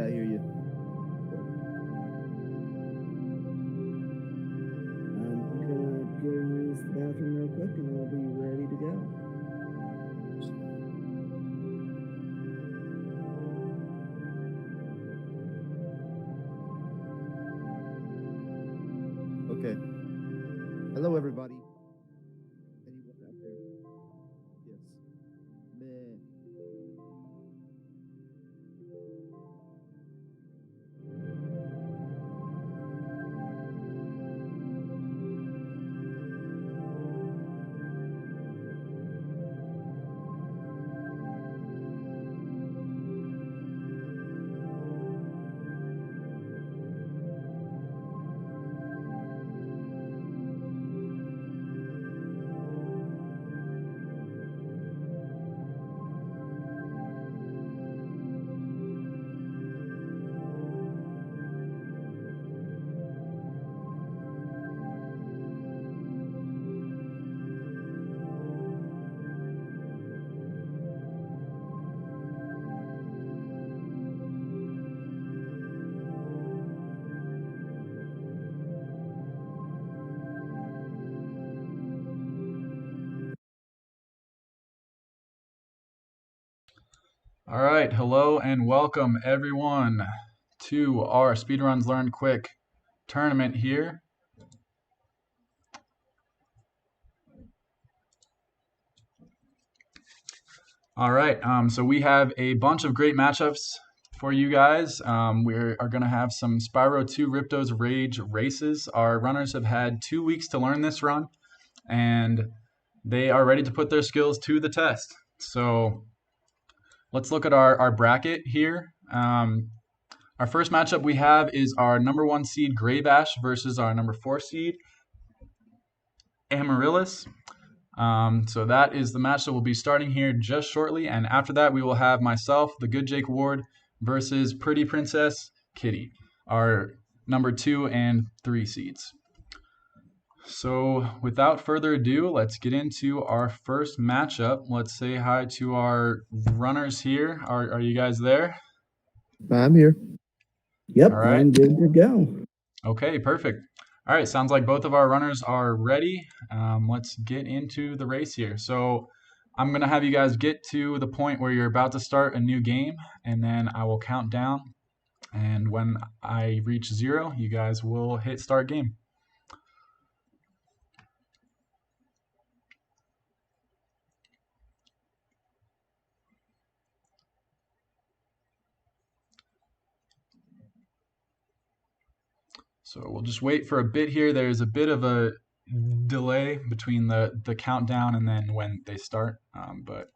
I hear you. I'm gonna go use the bathroom real quick and I'll be ready to go. Okay. Hello, everybody. Anyone out there? Yes. Meh. All right, hello and welcome everyone to our Speedruns Learn Quick tournament here. All right, so we have a bunch of great matchups for you guys. We are going to have some Spyro 2 Ripto's Rage races. Our runners have had 2 weeks to learn this run, and they are ready to put their skills to the test. So let's look at our bracket here. Our first matchup we have is our number 1 seed Gray Bash versus our number 4 seed Amaryllis. So that is the match that will be starting here just shortly, and after that we will have myself, the good Jake Ward, versus Pretty Princess Kitty, our number 2 and 3 seeds. So without further ado, let's get into our first matchup. Let's say hi to our runners here. Are you guys there? I'm here. Yep, All right. I'm good to go. Okay, perfect. All right, sounds like both of our runners are ready. Let's get into the race here. So I'm going to have you guys get to the point where you're about to start a new game, and then I will count down. And when I reach 0, you guys will hit start game. So we'll just wait for a bit here. There's a bit of a delay between the countdown and then when they start. But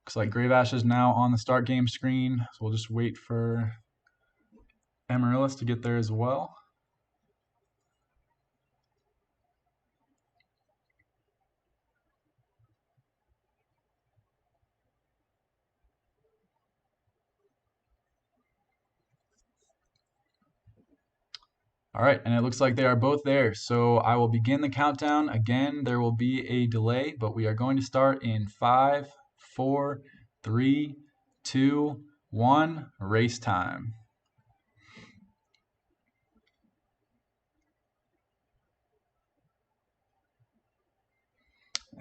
looks like Grave Ash is now on the start game screen. So we'll just wait for Amaryllis to get there as well. All right, and it looks like they are both there. So I will begin the countdown. Again, there will be a delay, but we are going to start in 5, 4, 3, 2, 1, race time.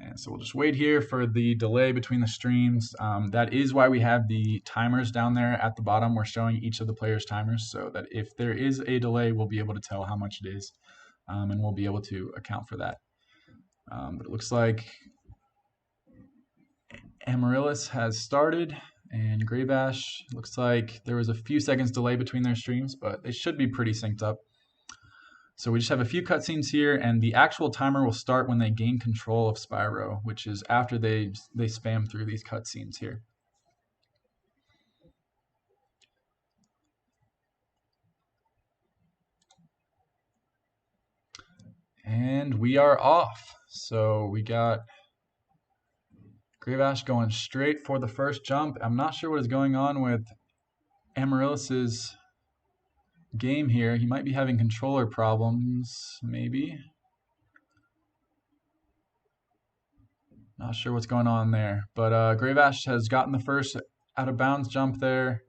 And so we'll just wait here for the delay between the streams. That is why we have the timers down there at the bottom. We're showing each of the players' timers so that if there is a delay, we'll be able to tell how much it is, and we'll be able to account for that. But it looks like Amaryllis has started, and Grey Bash, looks like there was a few seconds delay between their streams, but they should be pretty synced up. So we just have a few cutscenes here, and the actual timer will start when they gain control of Spyro, which is after they spam through these cutscenes here. And we are off. So we got Grave Ash going straight for the first jump. I'm not sure what is going on with Amaryllis's game here. He might be having controller problems, maybe. Not sure what's going on there. But Grave Ash has gotten the first out of bounds jump there.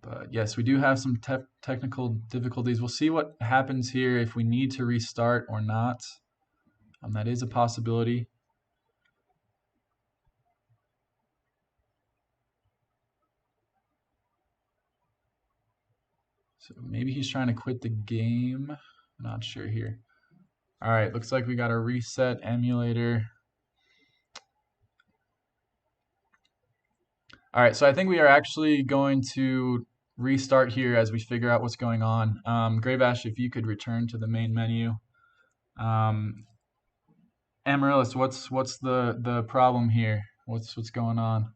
But yes, we do have some technical difficulties. We'll see what happens here if we need to restart or not. That is a possibility. So maybe he's trying to quit the game. I'm not sure here. All right, looks like we got a reset emulator. All right, so I think we are actually going to restart here as we figure out what's going on. Gravash, if you could return to the main menu. Amaryllis, what's the problem here? What's going on?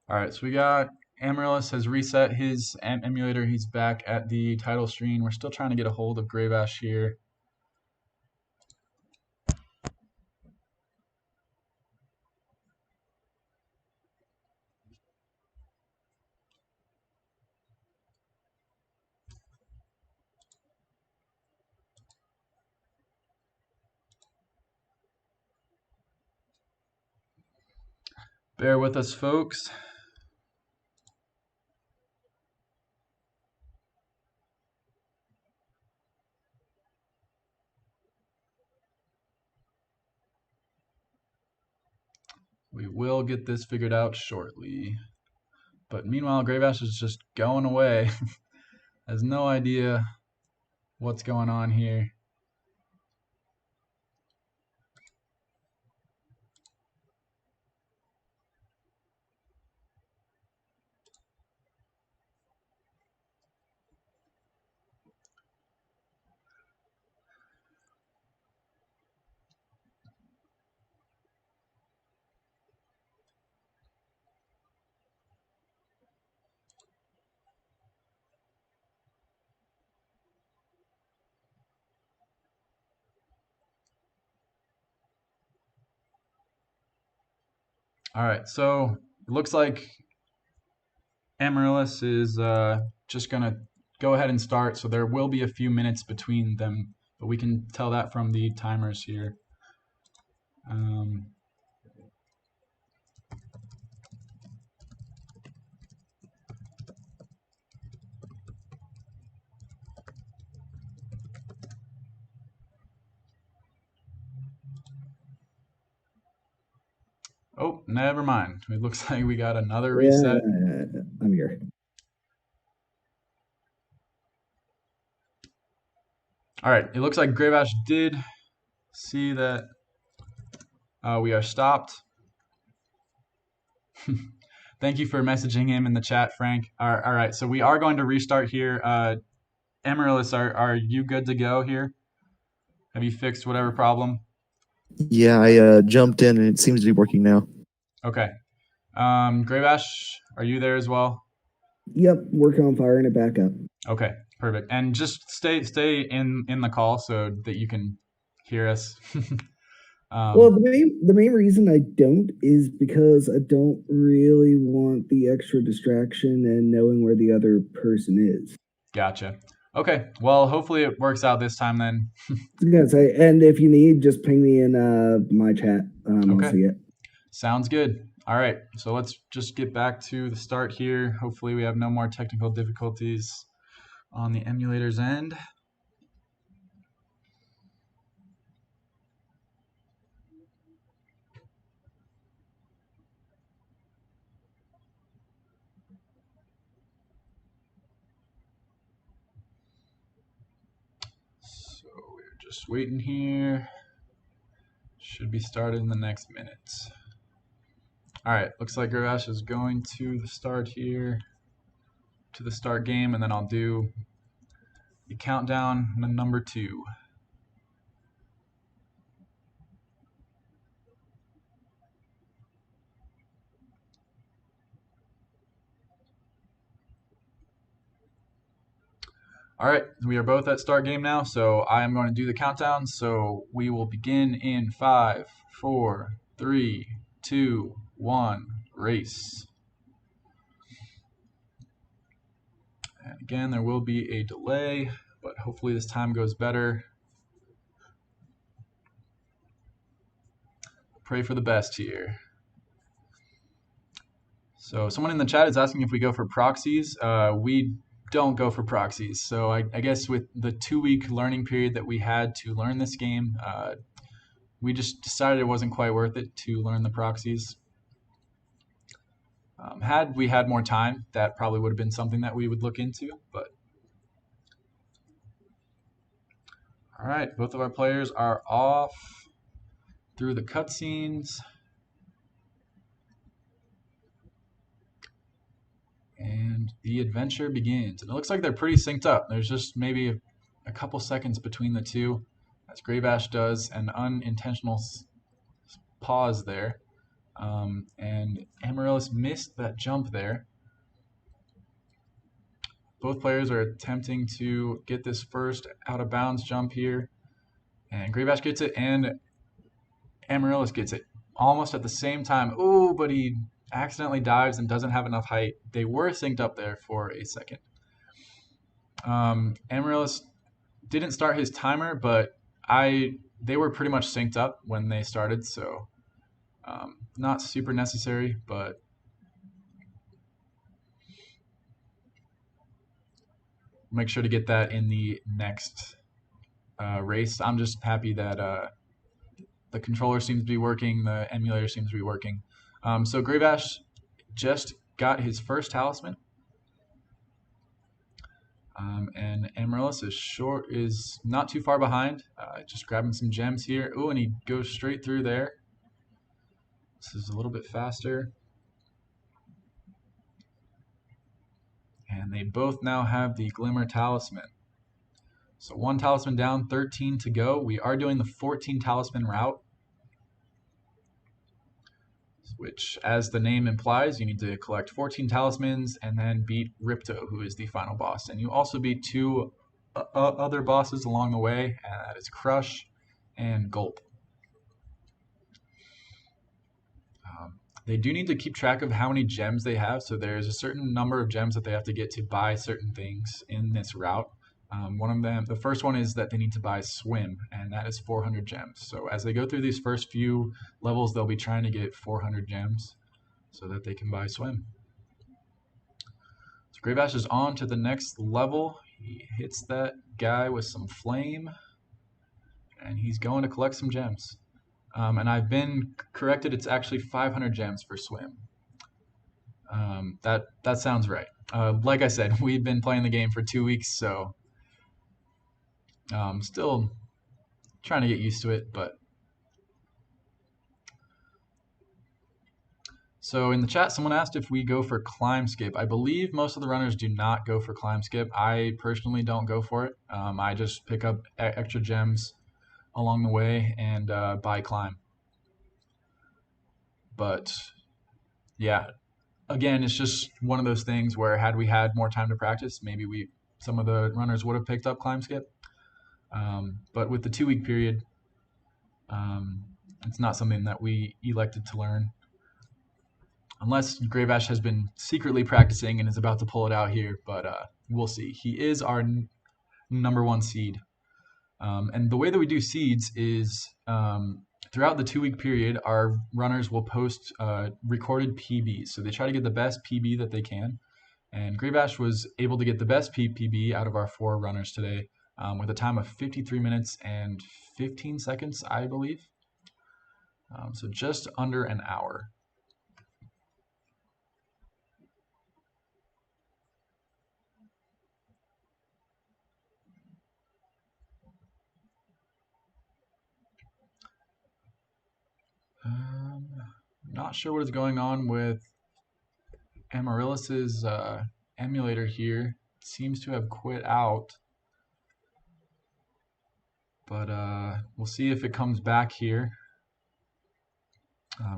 All right, so we got Amaryllis has reset his emulator. He's back at the title screen. We're still trying to get a hold of Gravash here. Bear with us, folks. We will get this figured out shortly. But meanwhile, Gravash is just going away. Has no idea what's going on here. All right, so it looks like Amaryllis is just gonna go ahead and start. So there will be a few minutes between them, but we can tell that from the timers here. Oh, never mind. It looks like we got another Yeah, reset. I'm here. All right, it looks like Gravash did see that we are stopped. Thank you for messaging him in the chat, Frank. All right, so we are going to restart here. Amaryllis, are you good to go here? Have you fixed whatever problem? Yeah, I jumped in and it seems to be working now. Okay. Gravash, are you there as well? Yep, working on firing it back up. Okay, perfect. And just stay in the call so that you can hear us. Well, the main reason I don't is because I don't really want the extra distraction and knowing where the other person is. Gotcha. Okay. Well, hopefully it works out this time then. I was gonna say, and if you need, just ping me in my chat. Okay. I'll see it. Sounds good. All right. So let's just get back to the start here. Hopefully we have no more technical difficulties on the emulator's end. So we're just waiting here. Should be started in the next minute. All right, looks like Gravash is going to the start here, to the start game, and then I'll do the countdown number 2. All right, we are both at start game now, so I am going to do the countdown. So we will begin in 5, 4, 3, 2, 1, race. And again, there will be a delay, but hopefully this time goes better. Pray for the best here. So someone in the chat is asking if we go for proxies. We don't go for proxies. So I guess with the 2-week learning period that we had to learn this game, we just decided it wasn't quite worth it to learn the proxies. Had we had more time, that probably would have been something that we would look into. But all right, both of our players are off through the cutscenes. And the adventure begins. And it looks like they're pretty synced up. There's just maybe a couple seconds between the two, as Graybash does an unintentional pause there. And Amaryllis missed that jump there. Both players are attempting to get this first out-of-bounds jump here. And Graybash gets it, and Amaryllis gets it almost at the same time. Ooh, but he accidentally dives and doesn't have enough height. They were synced up there for a second. Amaryllis didn't start his timer, but they were pretty much synced up when they started, so not super necessary, but make sure to get that in the next race. I'm just happy that the controller seems to be working, the emulator seems to be working. So Graybash just got his first talisman. And Amaryllis is not too far behind, just grabbing some gems here. Ooh, and he goes straight through there. This is a little bit faster. And they both now have the Glimmer Talisman. So 1 talisman down, 13 to go. We are doing the 14 talisman route, which, as the name implies, you need to collect 14 talismans and then beat Ripto, who is the final boss. And you also beat 2 other bosses along the way, and that is Crush and Gulp. They do need to keep track of how many gems they have, so there's a certain number of gems that they have to get to buy certain things in this route. One of them, the first one is that they need to buy Swim, and that is 400 gems. So as they go through these first few levels, they'll be trying to get 400 gems so that they can buy Swim. So Graybash is on to the next level. He hits that guy with some flame, and he's going to collect some gems. And I've been corrected, it's actually 500 gems for Swim. That sounds right. Like I said, we've been playing the game for 2 weeks, so still trying to get used to it, but so in the chat, someone asked if we go for climb skip. I believe most of the runners do not go for climb skip. I personally don't go for it. I just pick up extra gems along the way and buy climb. But yeah, again, it's just one of those things where had we had more time to practice, maybe some of the runners would have picked up climb skip. But with the 2-week period, it's not something that we elected to learn. Unless Graybash has been secretly practicing and is about to pull it out here, but we'll see. He is our number 1 seed. And the way that we do seeds is throughout the 2-week period, our runners will post recorded PBs. So they try to get the best PB that they can. And Graybash was able to get the best PB out of our 4 runners today with a time of 53 minutes and 15 seconds, I believe. So just under an hour. Not sure what is going on with Amaryllis's emulator here. It seems to have quit out. but we'll see if it comes back here.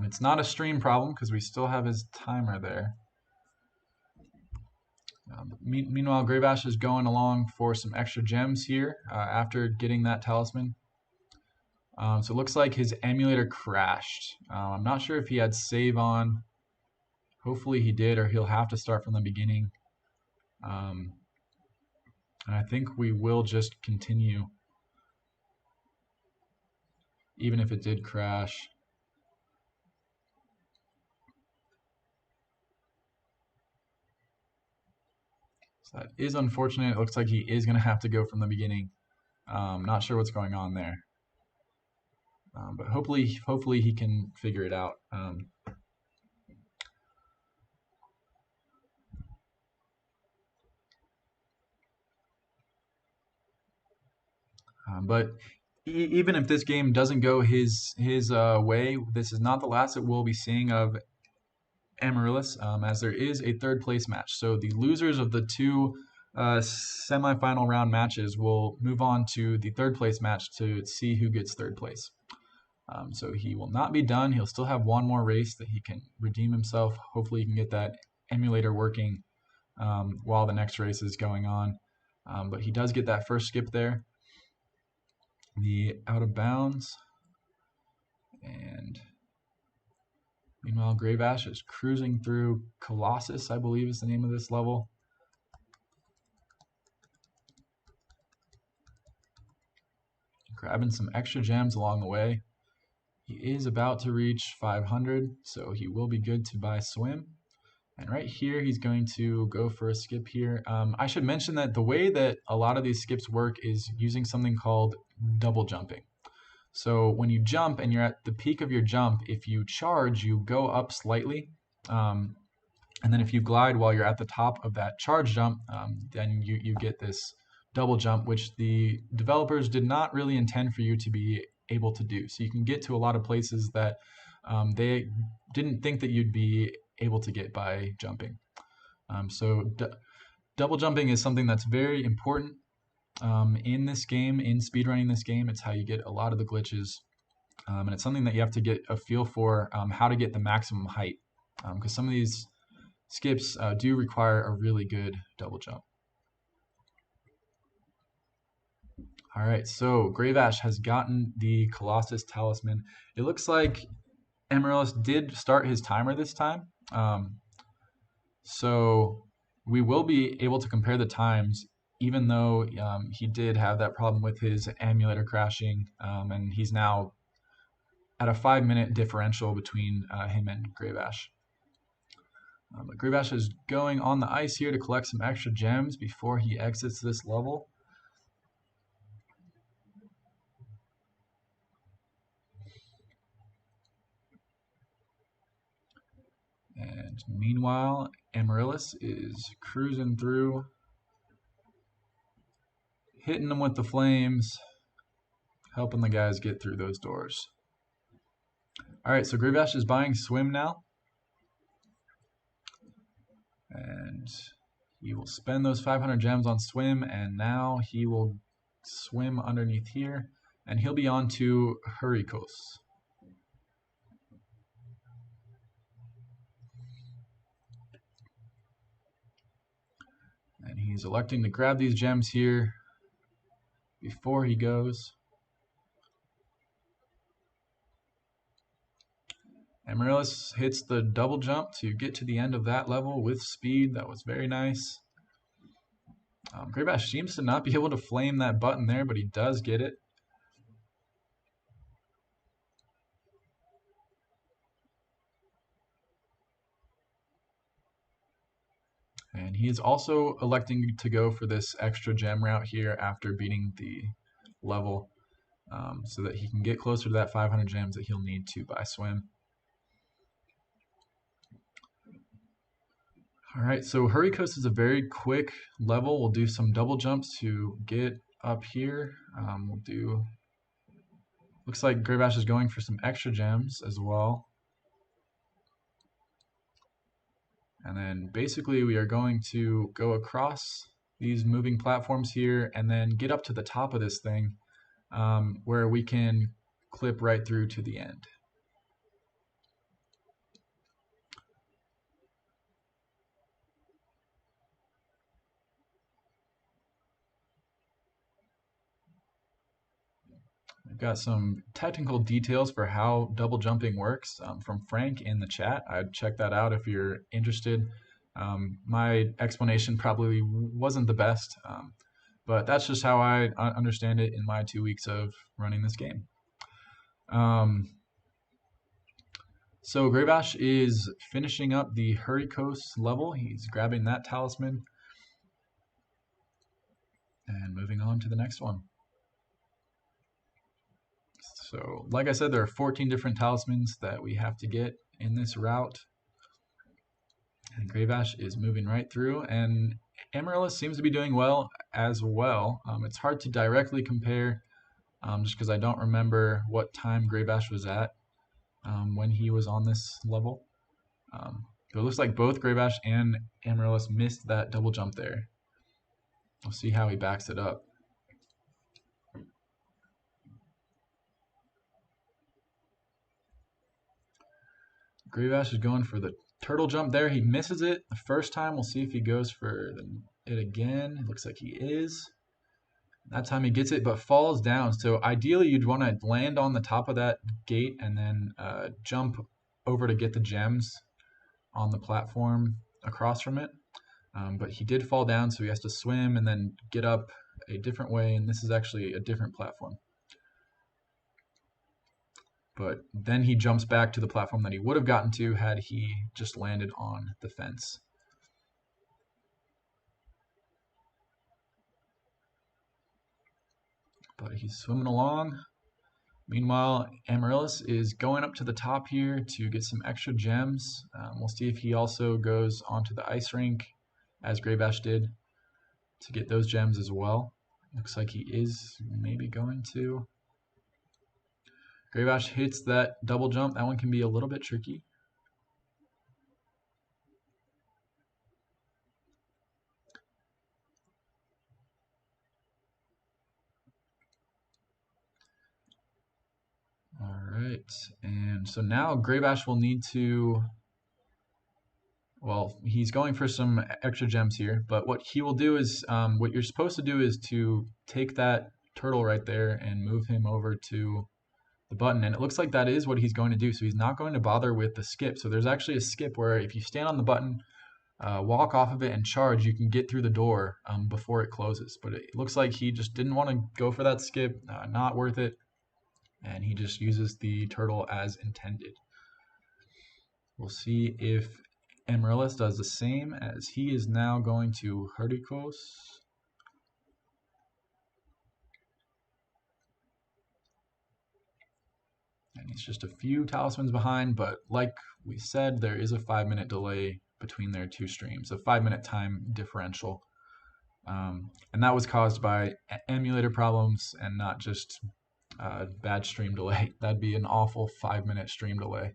It's not a stream problem because we still have his timer there. Meanwhile, Gravash is going along for some extra gems here after getting that talisman. So it looks like his emulator crashed. I'm not sure if he had save on. Hopefully he did, or he'll have to start from the beginning. And I think we will just continue, even if it did crash. So that is unfortunate. It looks like he is going to have to go from the beginning. Not sure what's going on there. But hopefully he can figure it out. But even if this game doesn't go his way, this is not the last that we'll be seeing of Amaryllis, as there is a third place match. So the losers of the two semifinal round matches will move on to the third place match to see who gets third place. So he will not be done. He'll still have one more race that he can redeem himself. Hopefully he can get that emulator working while the next race is going on. But he does get that first skip there. The out of bounds. And meanwhile, Gravash is cruising through Colossus, I believe is the name of this level. Grabbing some extra gems along the way. He is about to reach 500, so he will be good to buy swim. And right here, he's going to go for a skip here. I should mention that the way that a lot of these skips work is using something called double jumping. So when you jump and you're at the peak of your jump, if you charge, you go up slightly. And then if you glide while you're at the top of that charge jump, then you get this double jump, which the developers did not really intend for you to be able to do. So you can get to a lot of places that they didn't think that you'd be able to get by jumping. So double jumping is something that's very important in this game, in speedrunning this game. It's how you get a lot of the glitches, and it's something that you have to get a feel for how to get the maximum height, because some of these skips do require a really good double jump. All right, so Gravash has gotten the Colossus Talisman. It looks like Amaryllis did start his timer this time. So we will be able to compare the times, even though he did have that problem with his emulator crashing, and he's now at a 5-minute differential between him and Gravash. But Gravash is going on the ice here to collect some extra gems before he exits this level. And meanwhile, Amaryllis is cruising through, hitting them with the flames, helping the guys get through those doors. All right, so Gravash is buying swim now. And he will spend those 500 gems on swim, and now he will swim underneath here, and he'll be on to Hurricos. And he's electing to grab these gems here before he goes. Amaryllis hits the double jump to get to the end of that level with speed. That was very nice. Gravash seems to not be able to flame that button there, but he does get it. And he is also electing to go for this extra gem route here after beating the level, so that he can get closer to that 500 gems that he'll need to buy swim. All right, so Hurricos is a very quick level. We'll do some double jumps to get up here. Looks like Gravash is going for some extra gems as well. And then basically we are going to go across these moving platforms here and then get up to the top of this thing. where we can clip right through to the end. We've got some technical details for how double jumping works from Frank in the chat. I'd check that out if you're interested. My explanation probably wasn't the best, but that's just how I understand it in my 2 weeks of running this game. So Greybash is finishing up the Hurricos level. He's grabbing that talisman and moving on to the next one. So, like I said, there are 14 different talismans that we have to get in this route. And Greybash is moving right through, and Amaryllis seems to be doing well as well. It's hard to directly compare just because I don't remember what time Greybash was at when he was on this level. But it looks like both Greybash and Amaryllis missed that double jump there. We'll see how he backs it up. Greybash is going for the turtle jump there. He misses it the first time. We'll see if he goes for it again. It looks like he is. That time he gets it, but falls down. So ideally, you'd want to land on the top of that gate and then jump over to get the gems on the platform across from it. But he did fall down, so he has to swim and then get up a different way. And this is actually a different platform. But then he jumps back to the platform that he would have gotten to had he just landed on the fence. But he's swimming along. Meanwhile, Amaryllis is going up to the top here to get some extra gems. We'll see if he also goes onto the ice rink, as Greybash did, to get those gems as well. Looks like he is maybe going to. Greybash hits that double jump. That one can be a little bit tricky. All right, and so now Greybash will need to, well, he's going for some extra gems here, but what he will do is, what you're supposed to do is to take that turtle right there and move him over to the button, and it looks like that is what he's going to do. So he's not going to bother with the skip. So there's actually a skip where if you stand on the button, walk off of it and charge, you can get through the door before it closes. But it looks like he just didn't want to go for that skip, not worth it, and he just uses the turtle as intended. We'll see if Amaryllis does the same, as he is now going to Hurricos. And he's just a few talismans behind, but like we said, there is a 5-minute delay between their two streams, a 5-minute time differential. And that was caused by emulator problems and not just bad stream delay. That'd be an awful 5-minute stream delay.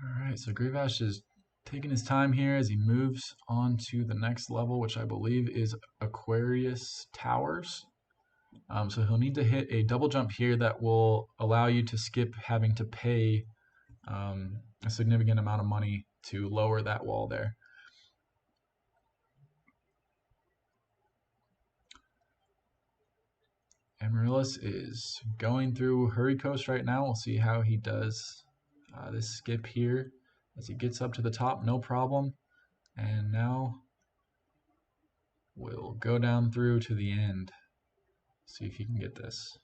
All right, so Greybash is taking his time here as he moves on to the next level, which I believe is Aquarius Towers. So he'll need to hit a double jump here that will allow you to skip having to pay a significant amount of money to lower that wall there. Amaryllis is going through Hurricos right now. We'll see how he does this skip here as he gets up to the top, no problem. And now we'll go down through to the end. See if he can get this.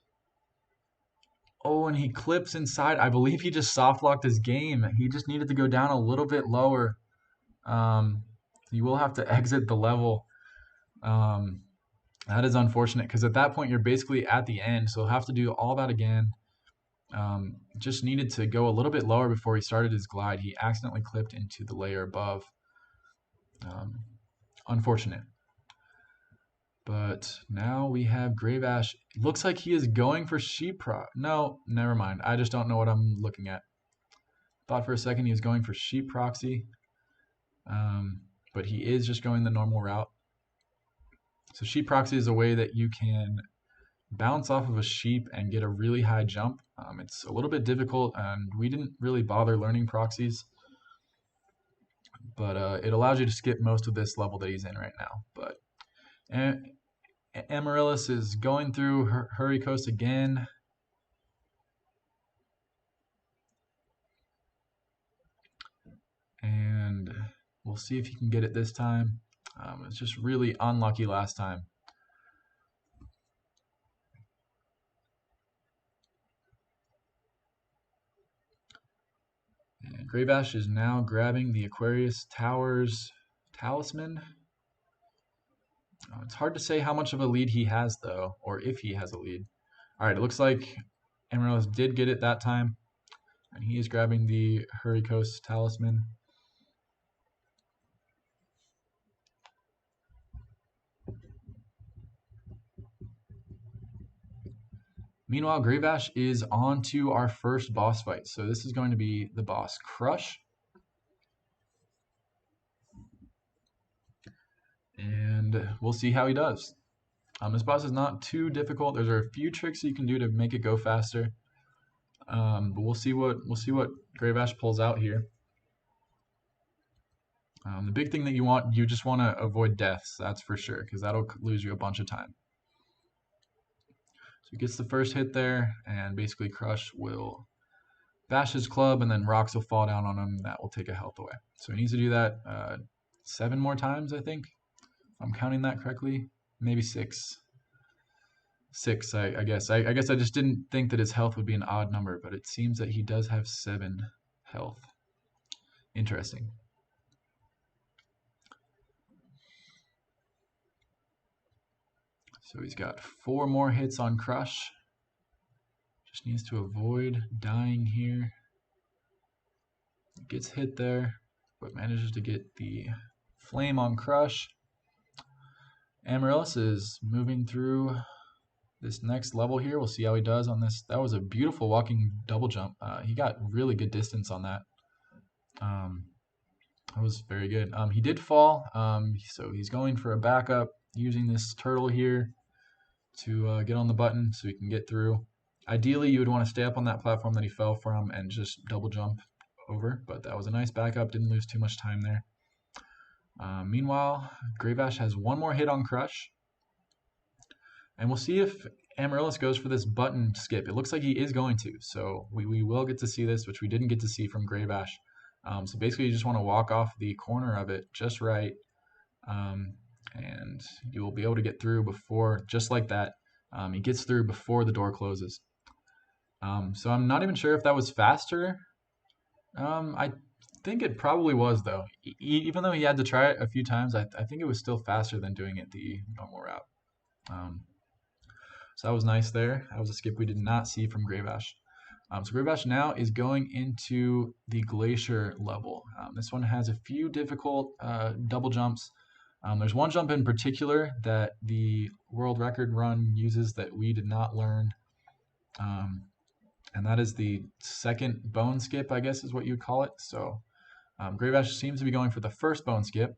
Oh, and he clips inside. I believe he just soft locked his game. He just needed to go down a little bit lower. You will have to exit the level. That is unfortunate because at that point you're basically at the end, so he'll have to do all that again. Just needed to go a little bit lower before he started his glide. He accidentally clipped into the layer above. Unfortunate. But now we have Greybash. Looks like he is going for sheep no, never mind. I just don't know what I'm looking at. Thought for a second he was going for sheep proxy. But he is just going the normal route. So sheep proxy is a way that you can bounce off of a sheep and get a really high jump. It's a little bit difficult, and we didn't really bother learning proxies, but it allows you to skip most of this level that he's in right now. But Amaryllis is going through Hurry Coast again. And we'll see if he can get it this time. It's just really unlucky last time. And Gravash is now grabbing the Aquarius Towers Talisman. It's hard to say how much of a lead he has, though, or if he has a lead. All right, it looks like Amaryllis did get it that time, and he is grabbing the Hurry Coast Talisman. Meanwhile, Gravash is on to our first boss fight. So this is going to be the boss Crush. And we'll see how he does. This boss is not too difficult. There's a few tricks you can do to make it go faster. But we'll see what Gravash pulls out here. The big thing that you just want to avoid deaths, that's for sure, because that'll lose you a bunch of time. So he gets the first hit there, and basically Crush will bash his club, and then rocks will fall down on him. That will take a health away. So he needs to do that 7 more times, I think. If I'm counting that correctly. Maybe 6. 6, I guess. I guess I just didn't think that his health would be an odd number, but it seems that he does have 7 health. Interesting. So he's got 4 more hits on Crush. Just needs to avoid dying here. Gets hit there, but manages to get the flame on Crush. Amaryllis is moving through this next level here. We'll see how he does on this. That was a beautiful walking double jump. He got really good distance on that. That was very good. He did fall, so he's going for a backup using this turtle here to get on the button so he can get through. Ideally, you would want to stay up on that platform that he fell from and just double jump over, but that was a nice backup. Didn't lose too much time there. Meanwhile, Gravash has 1 more hit on Crush. And we'll see if Amaryllis goes for this button skip. It looks like he is going to, so we will get to see this, which we didn't get to see from Gravash. So basically, you just want to walk off the corner of it just right, and you will be able to get through before, just like that. He gets through before the door closes. So I'm not even sure if that was faster. I think it probably was, though. Even though he had to try it a few times, I think it was still faster than doing it the normal route. So that was nice there. That was a skip we did not see from Gravash. So Gravash now is going into the Glacier level. This one has a few difficult double jumps. There's one jump in particular that the world record run uses that we did not learn. And that is the second bone skip, I guess is what you would call it. So Gravash seems to be going for the first bone skip.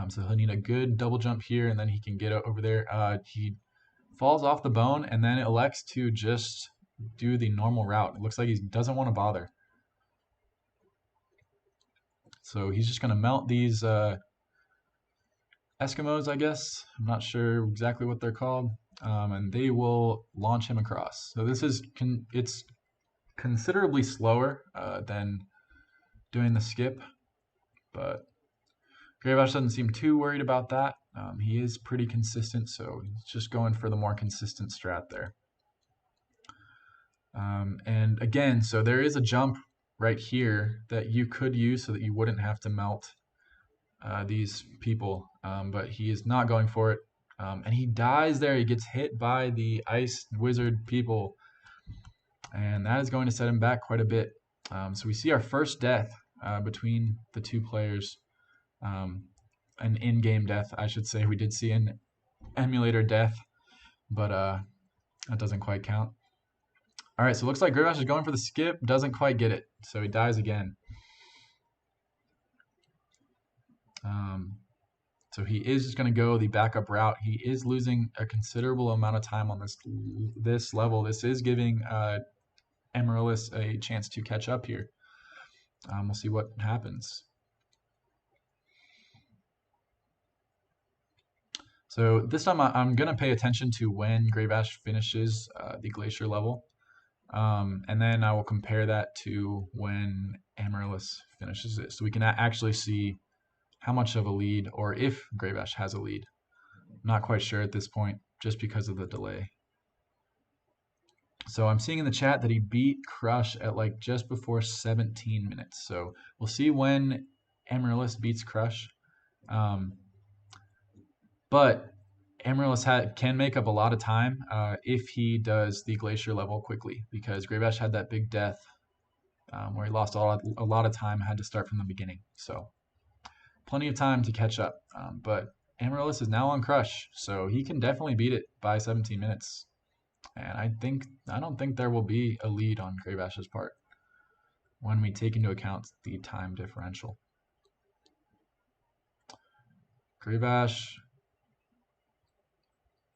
So he'll need a good double jump here, and then he can get over there. He falls off the bone and then elects to just do the normal route. It looks like he doesn't want to bother. So he's just going to melt these Eskimos, I guess. I'm not sure exactly what they're called. And they will launch him across. So this is it's considerably slower than doing the skip, but Gravash doesn't seem too worried about that. He is pretty consistent, so he's just going for the more consistent strat there. And again, so there is a jump right here that you could use so that you wouldn't have to melt these people, but he is not going for it. And he dies there. He gets hit by the ice wizard people, and that is going to set him back quite a bit. So we see our first death between the two players. An in-game death, I should say. We did see an emulator death, but that doesn't quite count. All right, so it looks like Gravash is going for the skip, doesn't quite get it, so he dies again. So he is just going to go the backup route. He is losing a considerable amount of time on this level. This is giving Amaryllis a chance to catch up here. We'll see what happens. So this time I'm going to pay attention to when Grave Ash finishes the glacier level. And then I will compare that to when Amaryllis finishes it. So we can actually see how much of a lead, or if Grave Ash has a lead. Not quite sure at this point, just because of the delay. So I'm seeing in the chat that he beat Crush at like just before 17 minutes. So we'll see when Amaryllis beats Crush. But Amaryllis can make up a lot of time if he does the glacier level quickly, because Grave Ash had that big death where he lost a lot of time, had to start from the beginning. So plenty of time to catch up. But Amaryllis is now on Crush, so he can definitely beat it by 17 minutes. And I don't think there will be a lead on Grave Ash's part when we take into account the time differential. Grave Ash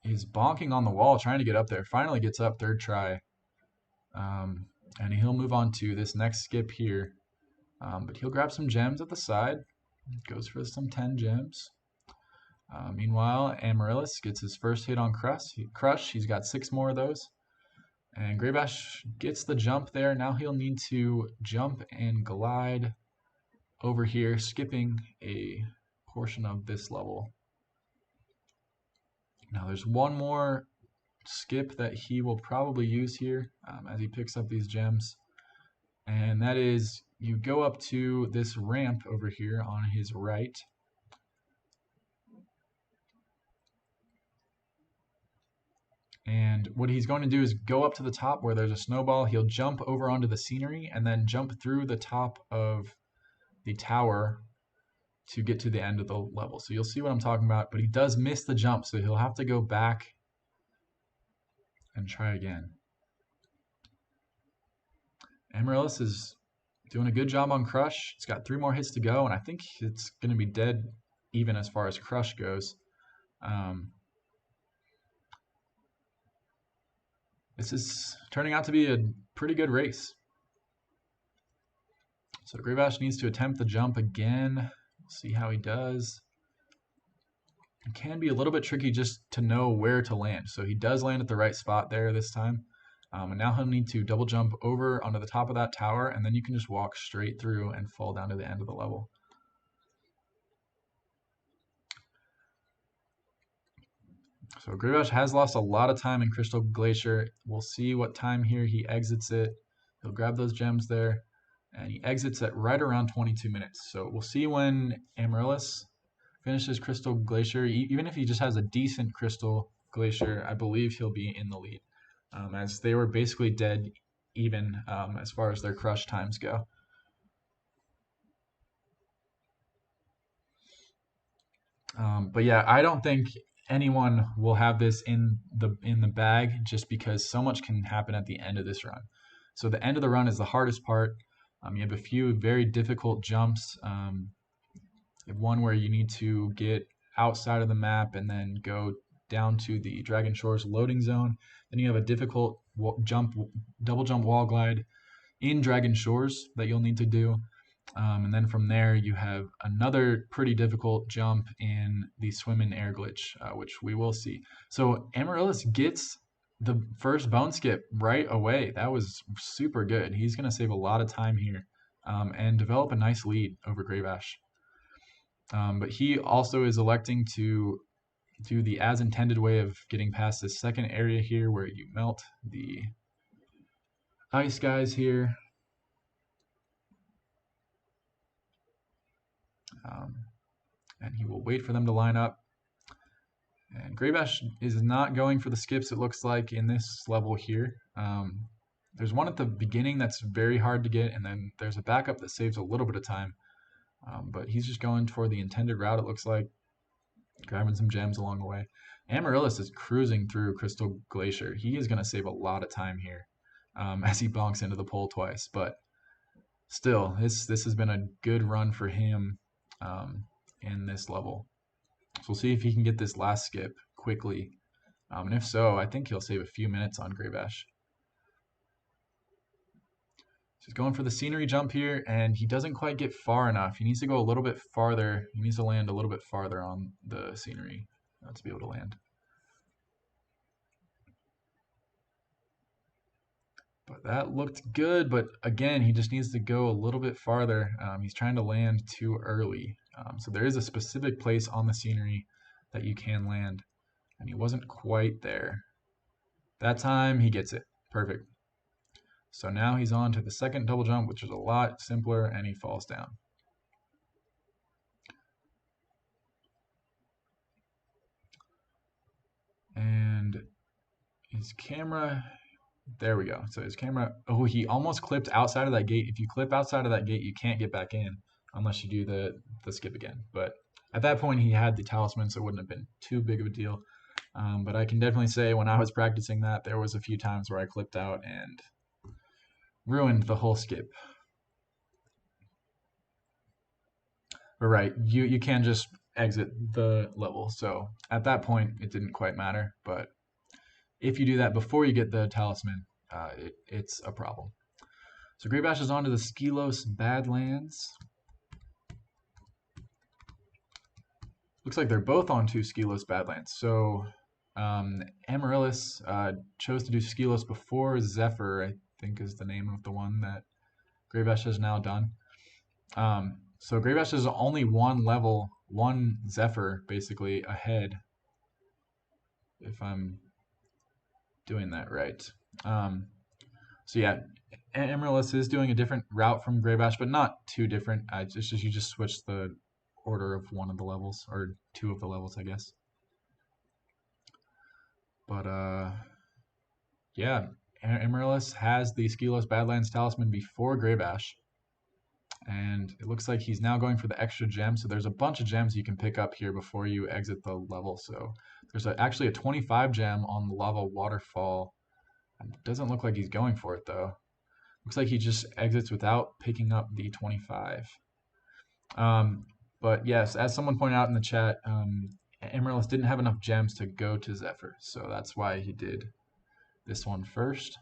is bonking on the wall, trying to get up there. Finally gets up, third try. And he'll move on to this next skip here. But he'll grab some gems at the side. Goes for some 10 gems. Meanwhile, Amaryllis gets his first hit on Crush. He's got 6 more of those. And Grave Ash gets the jump there. Now he'll need to jump and glide over here, skipping a portion of this level. Now there's one more skip that he will probably use here as he picks up these gems. And that is, you go up to this ramp over here on his right. And what he's going to do is go up to the top where there's a snowball. He'll jump over onto the scenery and then jump through the top of the tower to get to the end of the level. So you'll see what I'm talking about, but he does miss the jump, so he'll have to go back and try again. Amaryllis is doing a good job on Crush. He's got 3 more hits to go, and I think it's going to be dead even as far as Crush goes. This is turning out to be a pretty good race. So Grave Ash needs to attempt the jump again. We'll see how he does. It can be a little bit tricky just to know where to land. So he does land at the right spot there this time. And now he'll need to double jump over onto the top of that tower, and then you can just walk straight through and fall down to the end of the level. So Grave Ash has lost a lot of time in Crystal Glacier. We'll see what time here he exits it. He'll grab those gems there, and he exits at right around 22 minutes. So we'll see when Amaryllis finishes Crystal Glacier. Even if he just has a decent Crystal Glacier, I believe he'll be in the lead, as they were basically dead even as far as their Crush times go. But yeah, I don't think anyone will have this in the bag, just because so much can happen at the end of this run. So the end of the run is the hardest part. You have a few very difficult jumps. You have one where you need to get outside of the map and then go down to the Dragon Shores loading zone. Then you have a difficult double jump wall glide in Dragon Shores that you'll need to do. And then from there, you have another pretty difficult jump in the swim in air glitch, which we will see. So Amaryllis gets the first bone skip right away. That was super good. He's going to save a lot of time here and develop a nice lead over Grave Ash. But he also is electing to do the as intended way of getting past this second area here where you melt the ice guys here. And he will wait for them to line up. And Grave Ash is not going for the skips, it looks like, in this level here. There's one at the beginning that's very hard to get, and then there's a backup that saves a little bit of time. But he's just going for the intended route, it looks like, grabbing some gems along the way. Amaryllis is cruising through Crystal Glacier. He is going to save a lot of time here as he bonks into the pole twice. But still, this has been a good run for him in this level. So we'll see if he can get this last skip quickly. And if so, I think he'll save a few minutes on Grey Bash. So he's going for the scenery jump here, and he doesn't quite get far enough. He needs to go a little bit farther. He needs to land a little bit farther on the scenery to be able to land. But that looked good, but again, he just needs to go a little bit farther. He's trying to land too early. So there is a specific place on the scenery that you can land, and he wasn't quite there. That time, he gets it. Perfect. So now he's on to the second double jump, which is a lot simpler, and he falls down. And his camera, there we go. So his camera, oh, he almost clipped outside of that gate. If you clip outside of that gate, you can't get back in unless you do the skip again. But at that point, he had the talisman, so it wouldn't have been too big of a deal. But I can definitely say when I was practicing that, there was a few times where I clipped out and ruined the whole skip. But right, you can just exit the level. So at that point, it didn't quite matter. But if you do that before you get the talisman, it's a problem. So Grey Bash is on to the Skelos Badlands. Looks like they're both on to Skelos Badlands. So Amaryllis chose to do Skelos before Zephyr, I think is the name of the one that Grey Bash has now done. So Grey Bash is only one level, one Zephyr basically ahead, if I'm doing that right. So yeah, Amaryllis is doing a different route from Grey Bash, but not too different. It's just you just switch the order of one of the levels, or two of the levels, I guess. But yeah, Amaryllis has the Skelos Badlands Talisman before Grey Bash. And it looks like he's now going for the extra gem. So there's a bunch of gems you can pick up here before you exit the level. So there's actually a 25 gem on the lava waterfall. It doesn't look like he's going for it though. Looks like he just exits without picking up the 25. But yes, as someone pointed out in the chat, Amaryllis didn't have enough gems to go to Zephyr. So that's why he did this one first.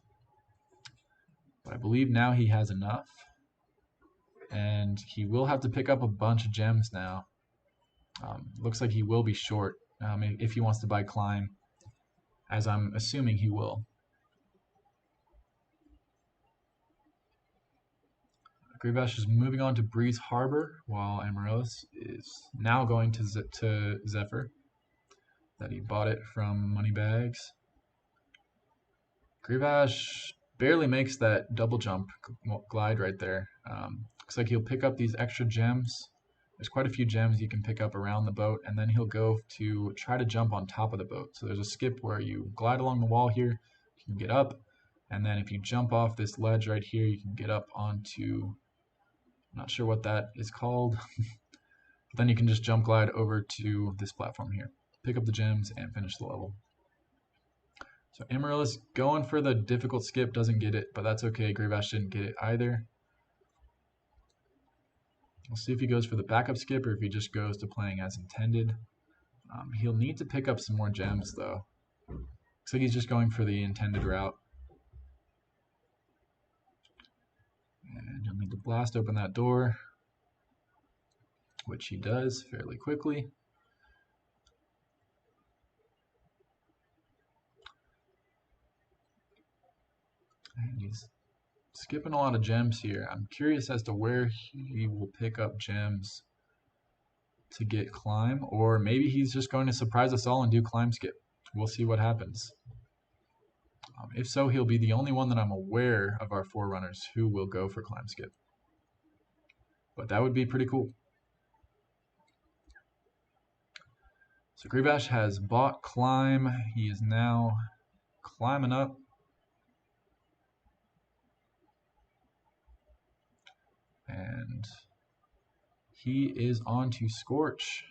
But I believe now he has enough. And he will have to pick up a bunch of gems now. Looks like he will be short if he wants to buy Climb, as I'm assuming he will. Grey Bash is moving on to Breeze Harbor, while Amaryllis is now going to Zephyr, that he bought it from Moneybags. Grey Bash barely makes that double jump glide right there. Looks like he'll pick up these extra gems. There's quite a few gems you can pick up around the boat, and then he'll go to try to jump on top of the boat. So there's a skip where you glide along the wall here, you can get up, and then if you jump off this ledge right here, you can get up onto, I'm not sure what that is called, but then you can just jump glide over to this platform here, pick up the gems, and finish the level. So Amaryllis going for the difficult skip, doesn't get it, but that's okay. Grey Bash didn't get it either. We'll see if he goes for the backup skip or if he just goes to playing as intended. He'll need to pick up some more gems though. Looks like he's just going for the intended route. And he'll need to blast open that door, which he does fairly quickly. And he's skipping a lot of gems here. I'm curious as to where he will pick up gems to get Climb, or maybe he's just going to surprise us all and do Climb skip. We'll see what happens. If so, he'll be the only one that I'm aware of our forerunners who will go for Climb skip. But that would be pretty cool. So Grey Bash has bought Climb. He is now climbing up. And he is on to Scorch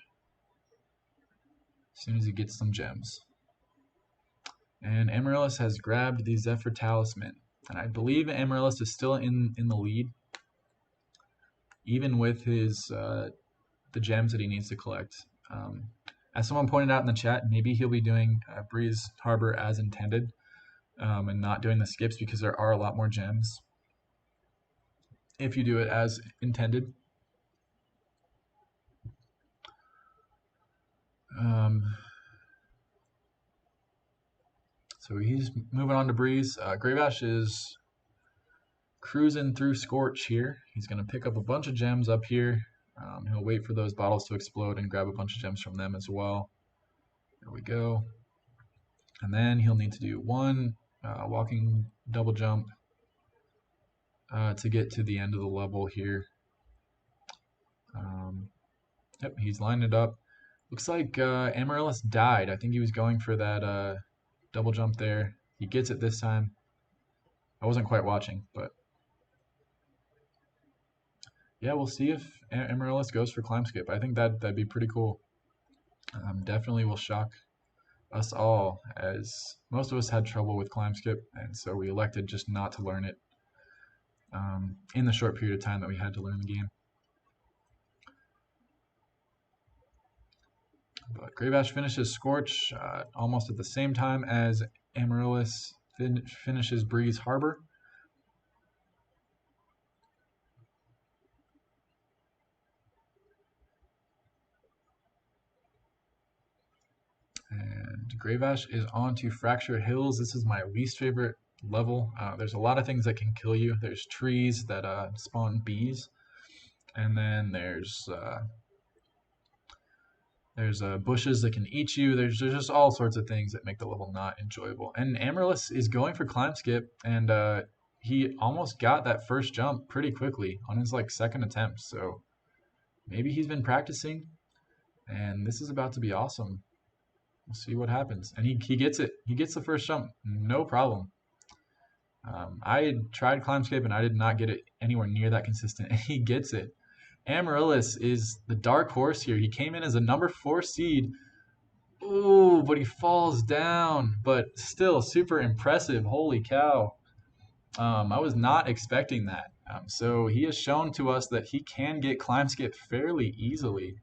as soon as he gets some gems. And Amaryllis has grabbed the Zephyr Talisman. And I believe Amaryllis is still in the lead, even with his the gems that he needs to collect. as someone pointed out in the chat, maybe he'll be doing Breeze Harbor as intended and not doing the skips because there are a lot more gems if you do it as intended. So he's moving on to Breeze. Graybash is cruising through Scorch here. He's going to pick up a bunch of gems up here. He'll wait for those bottles to explode and grab a bunch of gems from them as well. There we go. And then he'll need to do one walking double jump to get to the end of the level here. Yep, he's lined it up. Looks like Amaryllis died. I think he was going for that double jump there. He gets it this time. I wasn't quite watching, but yeah, we'll see if Amaryllis goes for climb skip. I think that'd be pretty cool. Definitely will shock us all, as most of us had trouble with climb skip, and so we elected just not to learn it in the short period of time that we had to learn the game. But Graybash finishes Scorch almost at the same time as Amaryllis finishes Breeze Harbor. And Graybash is on to Fracture Hills. This is my least favorite level. There's a lot of things that can kill you. There's trees that spawn bees, and then there's bushes that can eat you. There's just all sorts of things that make the level not enjoyable. And Amaryllis is going for climb skip, and he almost got that first jump pretty quickly on his second attempt. So maybe he's been practicing, and this is about to be awesome. We'll see what happens. And he gets it. He gets the first jump, no problem. I tried climb skip and I did not get it anywhere near that consistent, and he gets it. Amaryllis is the dark horse here. He came in as a number 4 seed. Ooh, but he falls down. But still, super impressive. Holy cow. I was not expecting that. So he has shown to us that he can get climb skip fairly easily,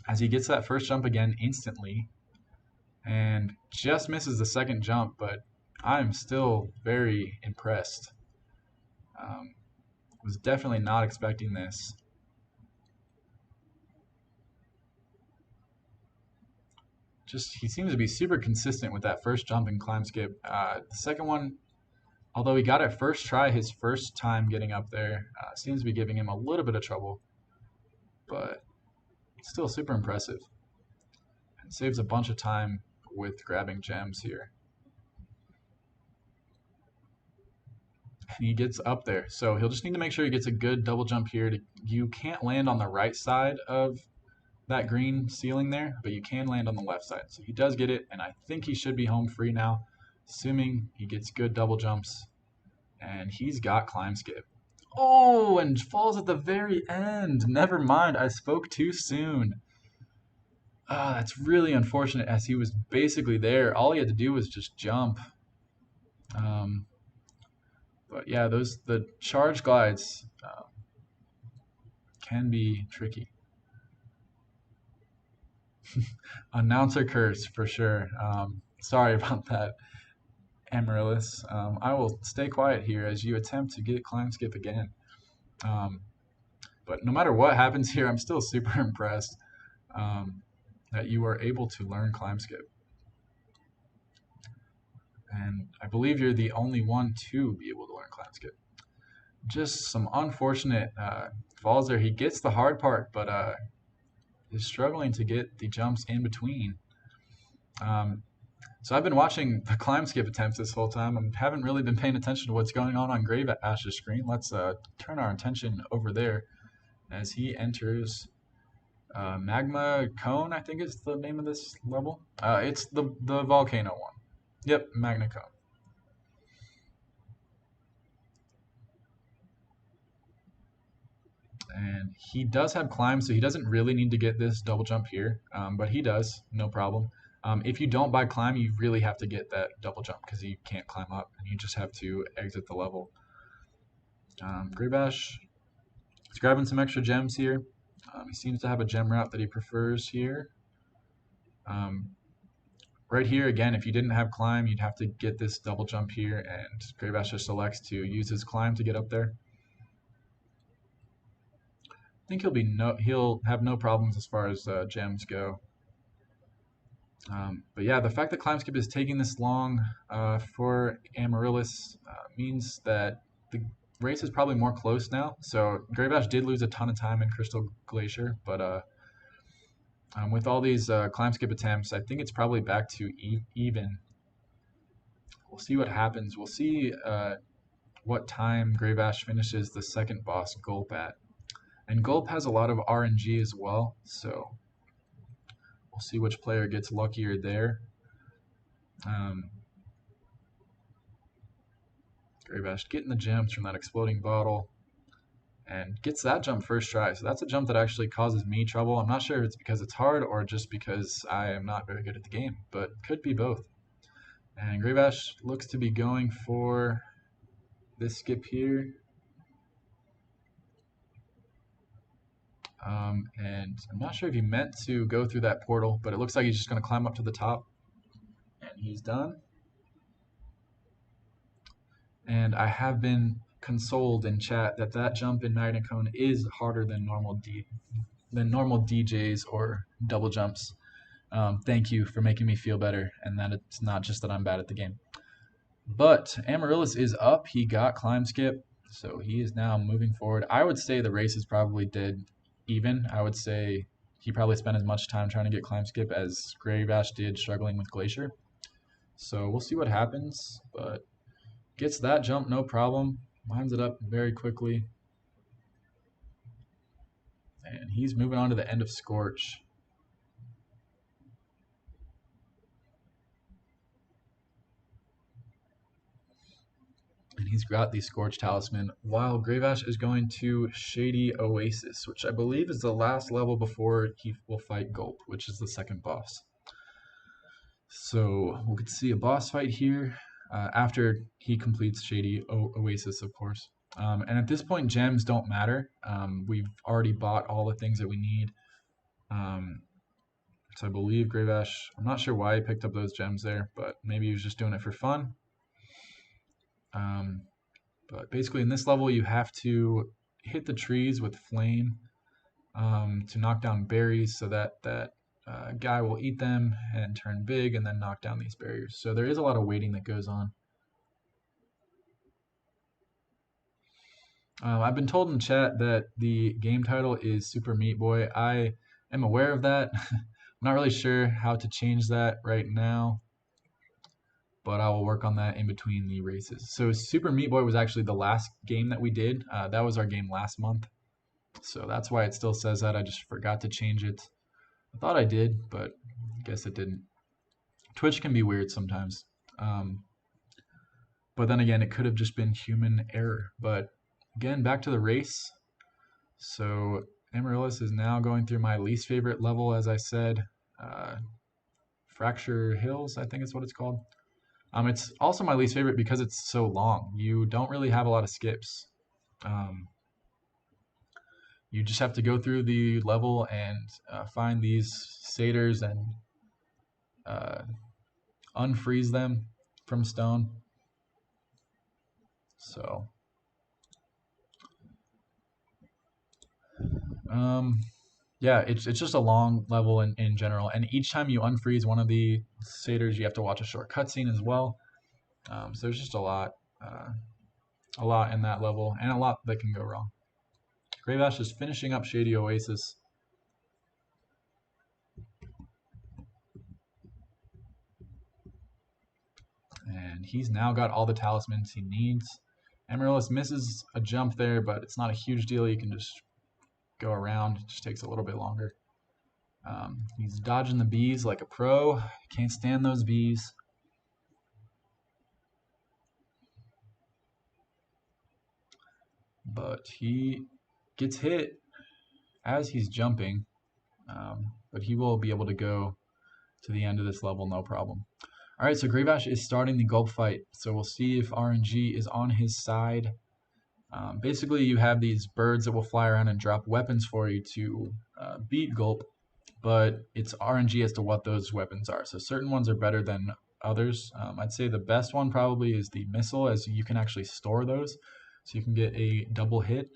as he gets that first jump again instantly and just misses the second jump, but I'm still very impressed. Was definitely not expecting this. He seems to be super consistent with that first jump and climb skip. The second one, although he got it first try, his first time getting up there, seems to be giving him a little bit of trouble, but still super impressive. And saves a bunch of time with grabbing gems here. And he gets up there, so he'll just need to make sure he gets a good double jump here. You can't land on the right side of that green ceiling there, but you can land on the left side. So he does get it, and I think he should be home free now, assuming he gets good double jumps. And he's got climb skip. Oh, and falls at the very end. Never mind, I spoke too soon. That's really unfortunate, as he was basically there. All he had to do was just jump. But yeah, the charge glides can be tricky. Announcer curse for sure. Sorry about that, Amaryllis. I will stay quiet here as you attempt to get climb skip again. But no matter what happens here, I'm still super impressed that you are able to learn climb skip. And I believe you're the only one to be able to learn climb skip. Just some unfortunate falls there. He gets the hard part, but is struggling to get the jumps in between. So I've been watching the climb skip attempts this whole time. I haven't really been paying attention to what's going on Graybash's screen. Let's turn our attention over there as he enters Magma Cone, I think is the name of this level. It's the volcano one. Yep, Magna Cone. And he does have climb, so he doesn't really need to get this double jump here, but he does, no problem. If you don't buy climb, you really have to get that double jump because you can't climb up, and you just have to exit the level. Graybash is grabbing some extra gems here. He seems to have a gem route that he prefers here. Right here, again, if you didn't have climb, you'd have to get this double jump here, and Greybash just selects to use his climb to get up there. I think he'll have no problems as far as gems go. But yeah, the fact that climb skip is taking this long for Amaryllis means that the race is probably more close now. So Greybash did lose a ton of time in Crystal Glacier, but with all these climb skip attempts, I think it's probably back to even. We'll see what happens. We'll see what time Greybash finishes the second boss, Gulp, at. And Gulp has a lot of RNG as well, so we'll see which player gets luckier there. Greybash getting the gems from that exploding bottle and gets that jump first try. So that's a jump that actually causes me trouble. I'm not sure if it's because it's hard or just because I am not very good at the game, but could be both. And Greybash looks to be going for this skip here. And I'm not sure if he meant to go through that portal, but it looks like he's just going to climb up to the top. And he's done. And I have been consoled in chat that that jump in Magna Cone is harder than normal DJs or double jumps. Thank you for making me feel better, and that it's not just that I'm bad at the game. But Amaryllis is up. He got climb skip, so he is now moving forward. I would say the race is probably dead even. I would say he probably spent as much time trying to get climb skip as Greybash did struggling with Glacier. So we'll see what happens, but gets that jump no problem. Lines it up very quickly. And he's moving on to the end of Scorch. And he's got the Scorch Talisman, while Greybash is going to Shady Oasis, which I believe is the last level before he will fight Gulp, which is the second boss. So we could see a boss fight here after he completes Shady Oasis, of course. And at this point, gems don't matter. We've already bought all the things that we need. So I believe Greybash, I'm not sure why he picked up those gems there, but maybe he was just doing it for fun. But basically in this level, you have to hit the trees with flame to knock down berries so that guy will eat them and turn big and then knock down these barriers. So there is a lot of waiting that goes on. I've been told in chat that the game title is Super Meat Boy. I am aware of that. I'm not really sure how to change that right now, but I will work on that in between the races. So Super Meat Boy was actually the last game that we did. That was our game last month. So that's why it still says that. I just forgot to change it. I thought I did, but I guess it didn't. Twitch can be weird sometimes. But then again, it could have just been human error. But again, back to the race. So Amaryllis is now going through my least favorite level, as I said. Fracture Hills, I think is what it's called. It's also my least favorite because it's so long. You don't really have a lot of skips. You just have to go through the level and find these satyrs and unfreeze them from stone. So, yeah, it's just a long level in general. And each time you unfreeze one of the satyrs, you have to watch a short cutscene as well. So there's just a lot in that level, and a lot that can go wrong. Greybash is finishing up Shady Oasis. And he's now got all the talismans he needs. Amaryllis misses a jump there, but it's not a huge deal. You can just go around. It just takes a little bit longer. He's dodging the bees like a pro. Can't stand those bees. But he gets hit as he's jumping. But he will be able to go to the end of this level, no problem. All right, so Greybash is starting the Gulp fight. So we'll see if RNG is on his side. Basically, you have these birds that will fly around and drop weapons for you to beat Gulp. but it's RNG as to what those weapons are. So certain ones are better than others. I'd say the best one probably is the missile, as you can actually store those, so you can get a double hit.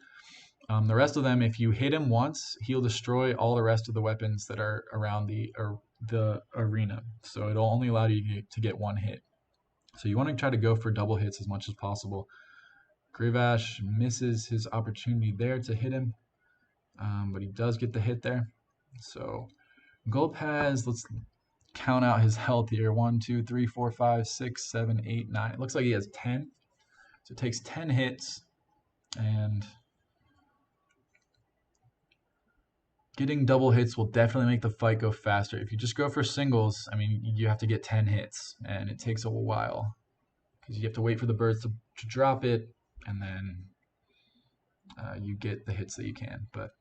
The rest of them, if you hit him once, he'll destroy all the rest of the weapons that are around the arena. So it'll only allow you to get one hit. So you want to try to go for double hits as much as possible. Grivash misses his opportunity there to hit him, but he does get the hit there. So Gulp has, let's count out his health here. 1, 2, 3, 4, 5, 6, 7, 8, 9. It looks like he has 10. So it takes 10 hits, and getting double hits will definitely make the fight go faster. If you just go for singles, I mean, you have to get 10 hits, and it takes a while because you have to wait for the birds to drop it, and then you get the hits that you can. But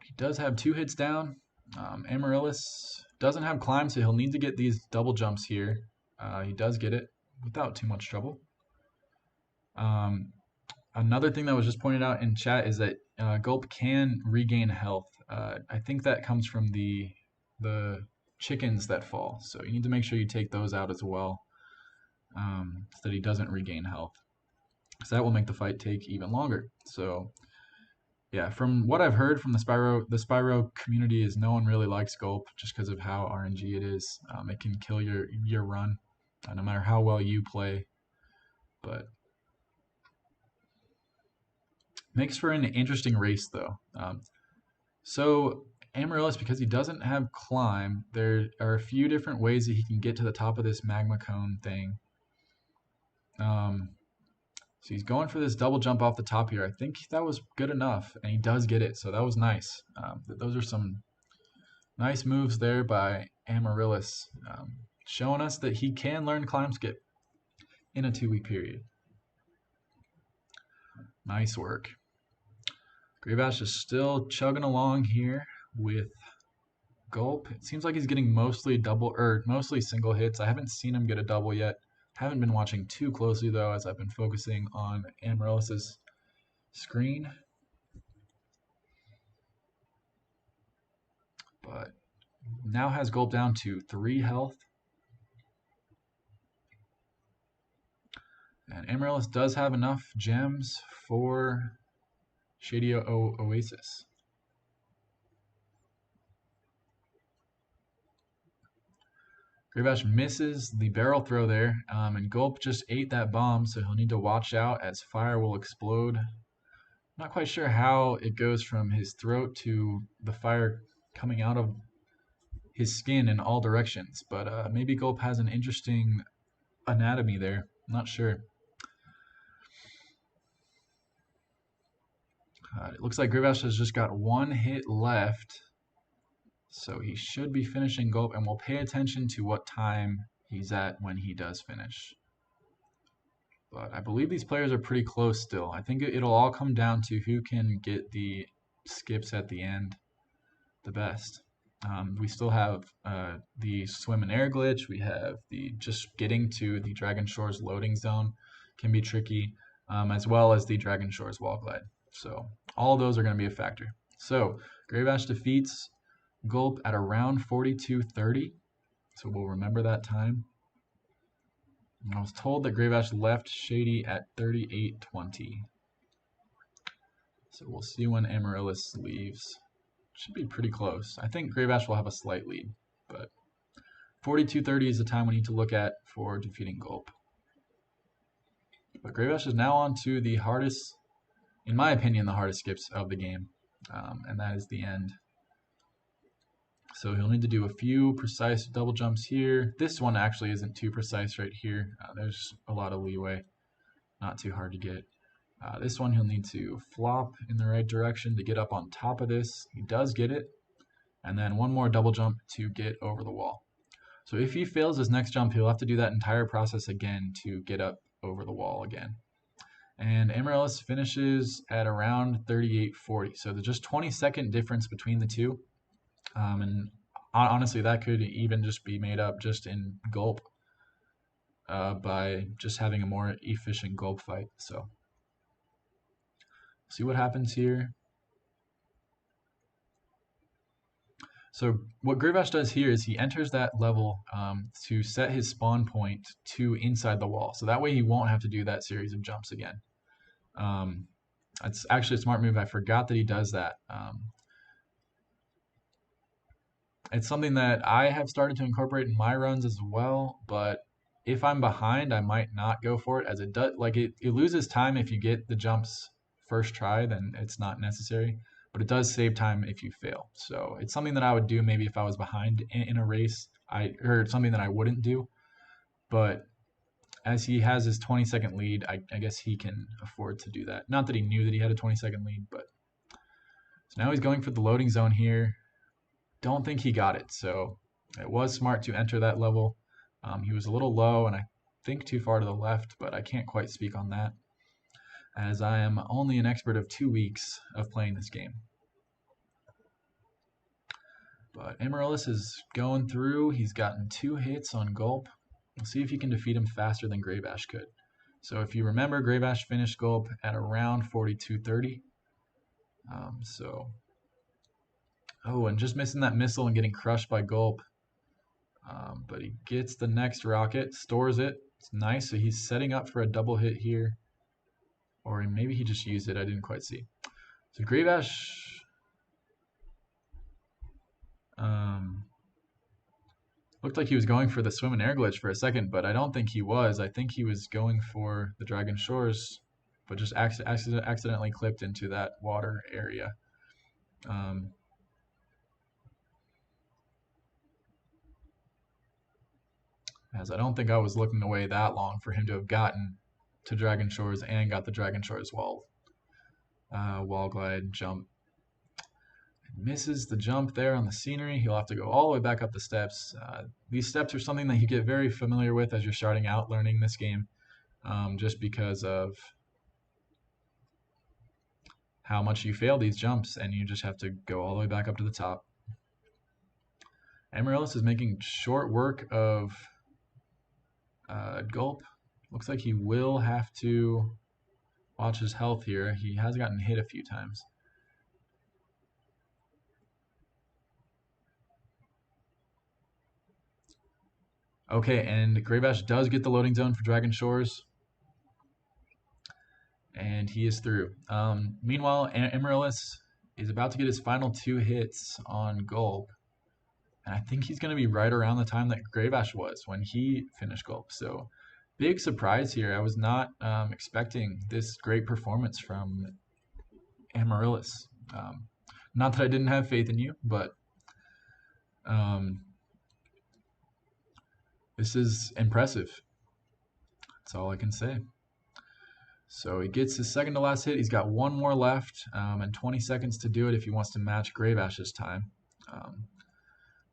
he does have 2 hits down. Amaryllis doesn't have climb, so he'll need to get these double jumps here. He does get it without too much trouble. Another thing that was just pointed out in chat is that Gulp can regain health. I think that comes from the chickens that fall. So you need to make sure you take those out as well, so that he doesn't regain health. So that will make the fight take even longer. So yeah, from what I've heard from the Spyro community is no one really likes Gulp just because of how RNG it is. It can kill your run, no matter how well you play. But makes for an interesting race though. So Amaryllis, because he doesn't have climb, there are a few different ways that he can get to the top of this magma cone thing. So he's going for this double jump off the top here. I think that was good enough, and he does get it, so that was nice. Those are some nice moves there by Amaryllis, showing us that he can learn climb skip in a 2-week period. Nice work. Grivash is still chugging along here with Gulp. It seems like he's getting mostly single hits. I haven't seen him get a double yet. Haven't been watching too closely though, as I've been focusing on Amaryllis's screen. But now has Gulp down to 3 health. And Amaryllis does have enough gems for Shady Oasis. Grivash misses the barrel throw there, and Gulp just ate that bomb, so he'll need to watch out as fire will explode. Not quite sure how it goes from his throat to the fire coming out of his skin in all directions, but maybe Gulp has an interesting anatomy there. Not sure. It looks like Grivash has just got 1 hit left. So he should be finishing Gulp, and we'll pay attention to what time he's at when he does finish. But I believe these players are pretty close still. I think it'll all come down to who can get the skips at the end the best. We still have the swim and air glitch. We have the just getting to the Dragon Shores loading zone can be tricky, as well as the Dragon Shores wall glide. So all of those are going to be a factor. So Grivash defeats Gulp at around 42:30, so we'll remember that time. And I was told that Grivash left Shady at 38:20, so we'll see when Amaryllis leaves. Should be pretty close. I think Grivash will have a slight lead, but 42:30 is the time we need to look at for defeating Gulp. But Grivash is now on to the hardest, in my opinion, the hardest skips of the game, and that is the end. So he'll need to do a few precise double jumps here. This one actually isn't too precise right here. There's a lot of leeway. Not too hard to get. This one he'll need to flop in the right direction to get up on top of this. He does get it. And then one more double jump to get over the wall. So if he fails his next jump, he'll have to do that entire process again to get up over the wall again. And Amaryllis finishes at around 38:40. So there's just 20-second difference between the two. And honestly, that could even just be made up just in Gulp. by just having a more efficient gulp fight. So see what happens here. So what Greybash does here is he enters that level to set his spawn point to inside the wall. So that way he won't have to do that series of jumps again. It's actually a smart move. I forgot that he does that. It's something that I have started to incorporate in my runs as well, but if I'm behind, I might not go for it, as it does, like it loses time if you get the jumps first try, then it's not necessary, but it does save time if you fail. So it's something that I would do maybe if I was behind in a race, or something that I wouldn't do, but as he has his 20-second lead, I guess he can afford to do that. Not that he knew that he had a 20-second lead, but so now he's going for the loading zone here. Don't think he got it, so it was smart to enter that level. He was a little low and I think too far to the left, but I can't quite speak on that, as I am only an expert of 2 weeks of playing this game. But Amaryllis is going through. He's gotten 2 hits on Gulp. We'll see if he can defeat him faster than Greybash could. So if you remember, Greybash finished Gulp at around 42:30. Oh, and just missing that missile and getting crushed by Gulp. But he gets the next rocket, stores it. It's nice. So he's setting up for a double hit here. Or maybe he just used it. I didn't quite see. So Greybash looked like he was going for the swim and air glitch for a second, but I don't think he was. I think he was going for the Dragon Shores, but just accidentally clipped into that water area. As I don't think I was looking away that long for him to have gotten to Dragon Shores and got the Dragon Shores wall glide jump. Misses the jump there on the scenery. He'll have to go all the way back up the steps. These steps are something that you get very familiar with as you're starting out learning this game, just because of how much you fail these jumps, and you just have to go all the way back up to the top. Amaryllis is making short work of Gulp. Looks like he will have to watch his health here. He has gotten hit a few times. Okay, and Greybash does get the loading zone for Dragon Shores. And he is through. Meanwhile, Amaryllis is about to get his final 2 hits on Gulp. And I think he's going to be right around the time that Greybash was when he finished Gulp. So big surprise here. I was not expecting this great performance from Amaryllis. Not that I didn't have faith in you, but this is impressive. That's all I can say. So he gets his second to last hit. He's got 1 more left and 20 seconds to do it if he wants to match Greybash's time.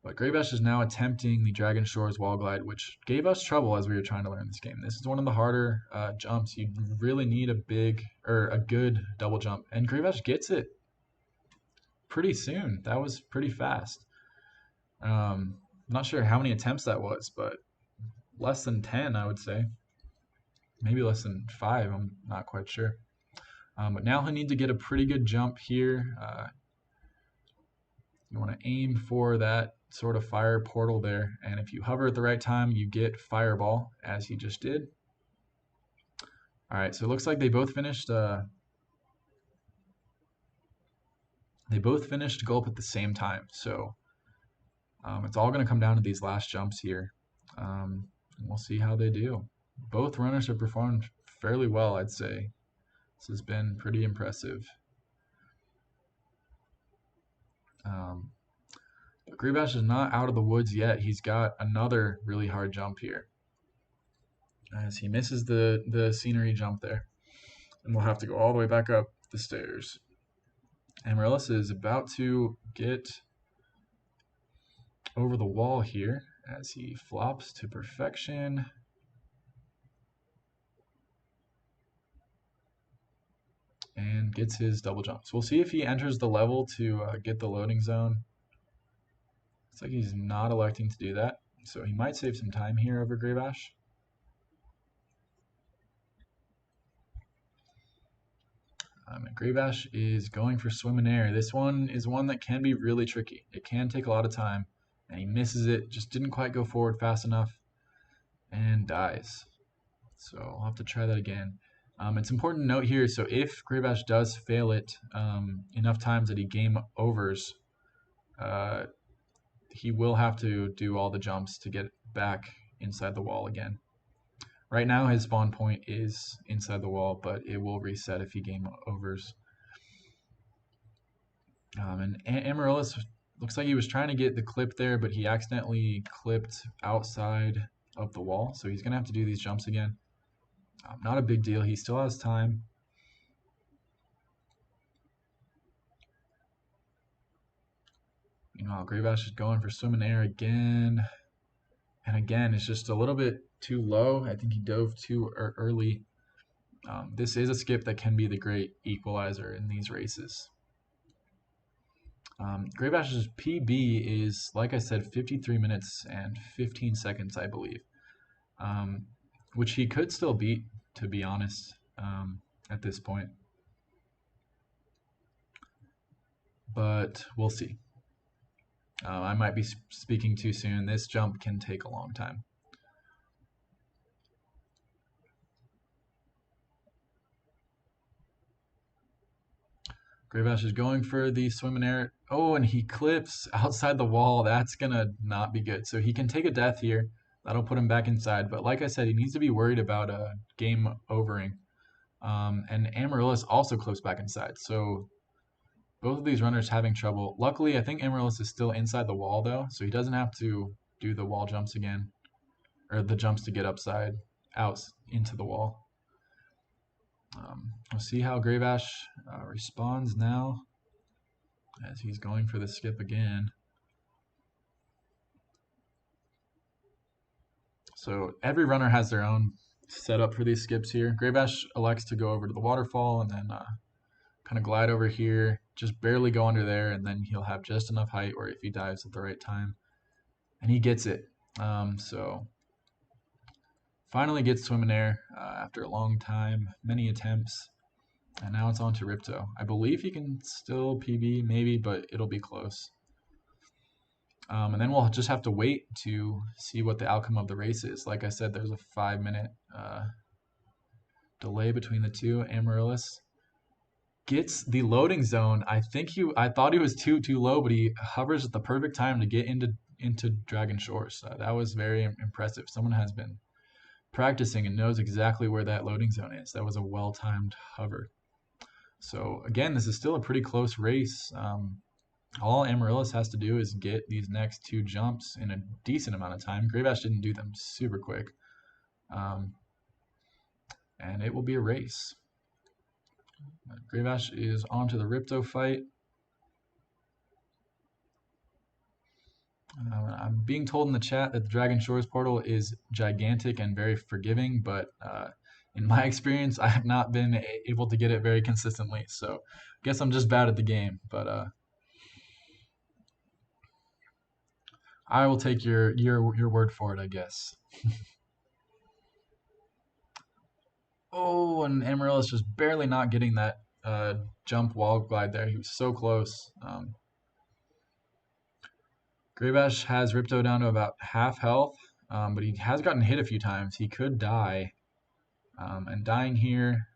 But Greybash is now attempting the Dragon Shores wall glide, which gave us trouble as we were trying to learn this game. This is one of the harder jumps. You really need a good double jump, and Greybash gets it pretty soon. That was pretty fast. Not sure how many attempts that was, but less than 10, I would say. Maybe less than 5. I'm not quite sure. But now he'll need to get a pretty good jump here. You want to aim for that sort of fire portal there, and if you hover at the right time, you get Fireball, as he just did. All right, so it looks like they both finished. They both finished Gulp at the same time, so it's all going to come down to these last jumps here. And we'll see how they do. Both runners have performed fairly well, I'd say. This has been pretty impressive. But Greybash is not out of the woods yet. He's got another really hard jump here, as he misses the scenery jump there. And we'll have to go all the way back up the stairs. Amaryllis is about to get over the wall here as he flops to perfection. And gets his double jump. So we'll see if he enters the level to get the loading zone. Looks like he's not electing to do that, so he might save some time here over Greybash. And Graybash is going for swim and air. This one is one that can be really tricky. It can take a lot of time, and he misses it. Just didn't quite go forward fast enough, and dies. So I'll have to try that again. It's important to note here, so if Graybash does fail it enough times that he game overs, he will have to do all the jumps to get back inside the wall again. Right now his spawn point is inside the wall, but it will reset if he game overs. And Amaryllis looks like he was trying to get the clip there, but he accidentally clipped outside of the wall, so he's going to have to do these jumps again. Not a big deal. He still has time. Graybash is going for swim and air again. And again, it's just a little bit too low. I think he dove too early. This is a skip that can be the great equalizer in these races. Graybash's PB is, like I said, 53 minutes and 15 seconds, I believe. Which he could still beat, to be honest, at this point. But we'll see. I might be speaking too soon. This jump can take a long time. Graybash is going for the swim and air. Oh, and he clips outside the wall. That's going to not be good. So he can take a death here. That'll put him back inside. But like I said, he needs to be worried about a game overing. And Amaryllis also clips back inside. So both of these runners having trouble. Luckily, I think Amaryllis is still inside the wall, though. So he doesn't have to do the wall jumps again. Or the jumps to get out into the wall. We'll see how Graybash responds now as he's going for the skip again. So every runner has their own setup for these skips here. Graybash elects to go over to the waterfall and then kind of glide over here, just barely go under there, and then he'll have just enough height where if he dives at the right time. And he gets it. So finally gets swim and air after a long time, many attempts. And now it's on to Ripto. I believe he can still PB, maybe, but it'll be close. And then we'll just have to wait to see what the outcome of the race is. Like I said, there's a 5-minute delay between the two. Amaryllis gets the loading zone. I thought he was too low, but he hovers at the perfect time to get into Dragon Shores. That was very impressive. Someone has been practicing and knows exactly where that loading zone is. That was a well-timed hover. So again, this is still a pretty close race. All Amaryllis has to do is get these next two jumps in a decent amount of time. Graybash didn't do them super quick. And it will be a race. Graybash is on to the Ripto fight. I'm being told in the chat that the Dragon Shores portal is gigantic and very forgiving, but in my experience, I have not been able to get it very consistently. So I guess I'm just bad at the game, but I will take your word for it, I guess. Oh, and Amaryllis just barely not getting that jump wall glide there. He was so close. Graybash has Ripto down to about half health, but he has gotten hit a few times. He could die. And dying here,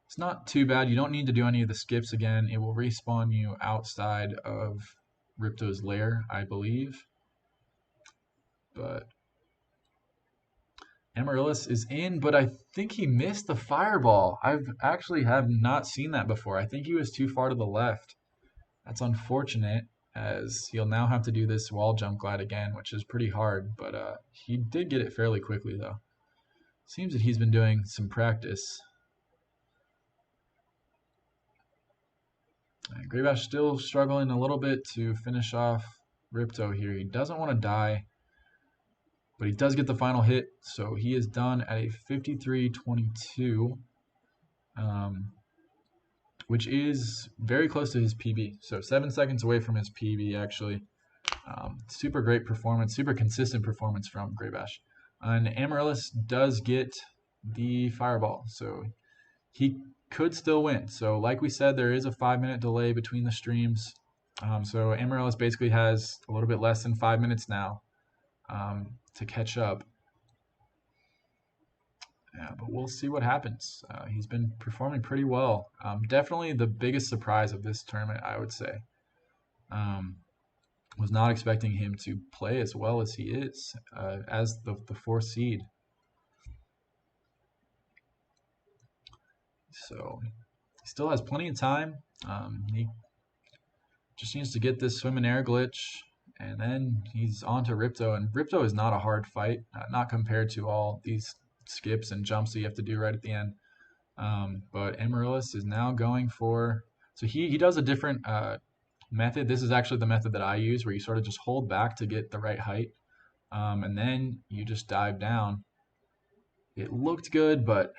it's not too bad. You don't need to do any of the skips again. It will respawn you outside of Ripto's lair, I believe. But Amaryllis is in, but I think he missed the fireball. I've actually have not seen that before. I think he was too far to the left. That's unfortunate, as he'll now have to do this wall jump glide again, which is pretty hard, but he did get it fairly quickly, though. Seems that he's been doing some practice. And Graybash still struggling a little bit to finish off Ripto here. He doesn't want to die, but he does get the final hit, so he is done at a 53:22, which is very close to his PB. So 7 seconds away from his PB, actually. Super great performance, super consistent performance from Graybash. And Amaryllis does get the fireball, so he could still win. So like we said, there is a 5-minute delay between the streams. So Amaryllis basically has a little bit less than 5 minutes now to catch up. Yeah, but we'll see what happens. He's been performing pretty well. Definitely the biggest surprise of this tournament, I would say. Was not expecting him to play as well as he is as the fourth seed. So he still has plenty of time. He just needs to get this swim and air glitch, and then he's on to Ripto. And Ripto is not a hard fight, not compared to all these skips and jumps that you have to do right at the end. But Amaryllis is now going for, so he does a different method. This is actually the method that I use, where you sort of just hold back to get the right height, and then you just dive down. It looked good, but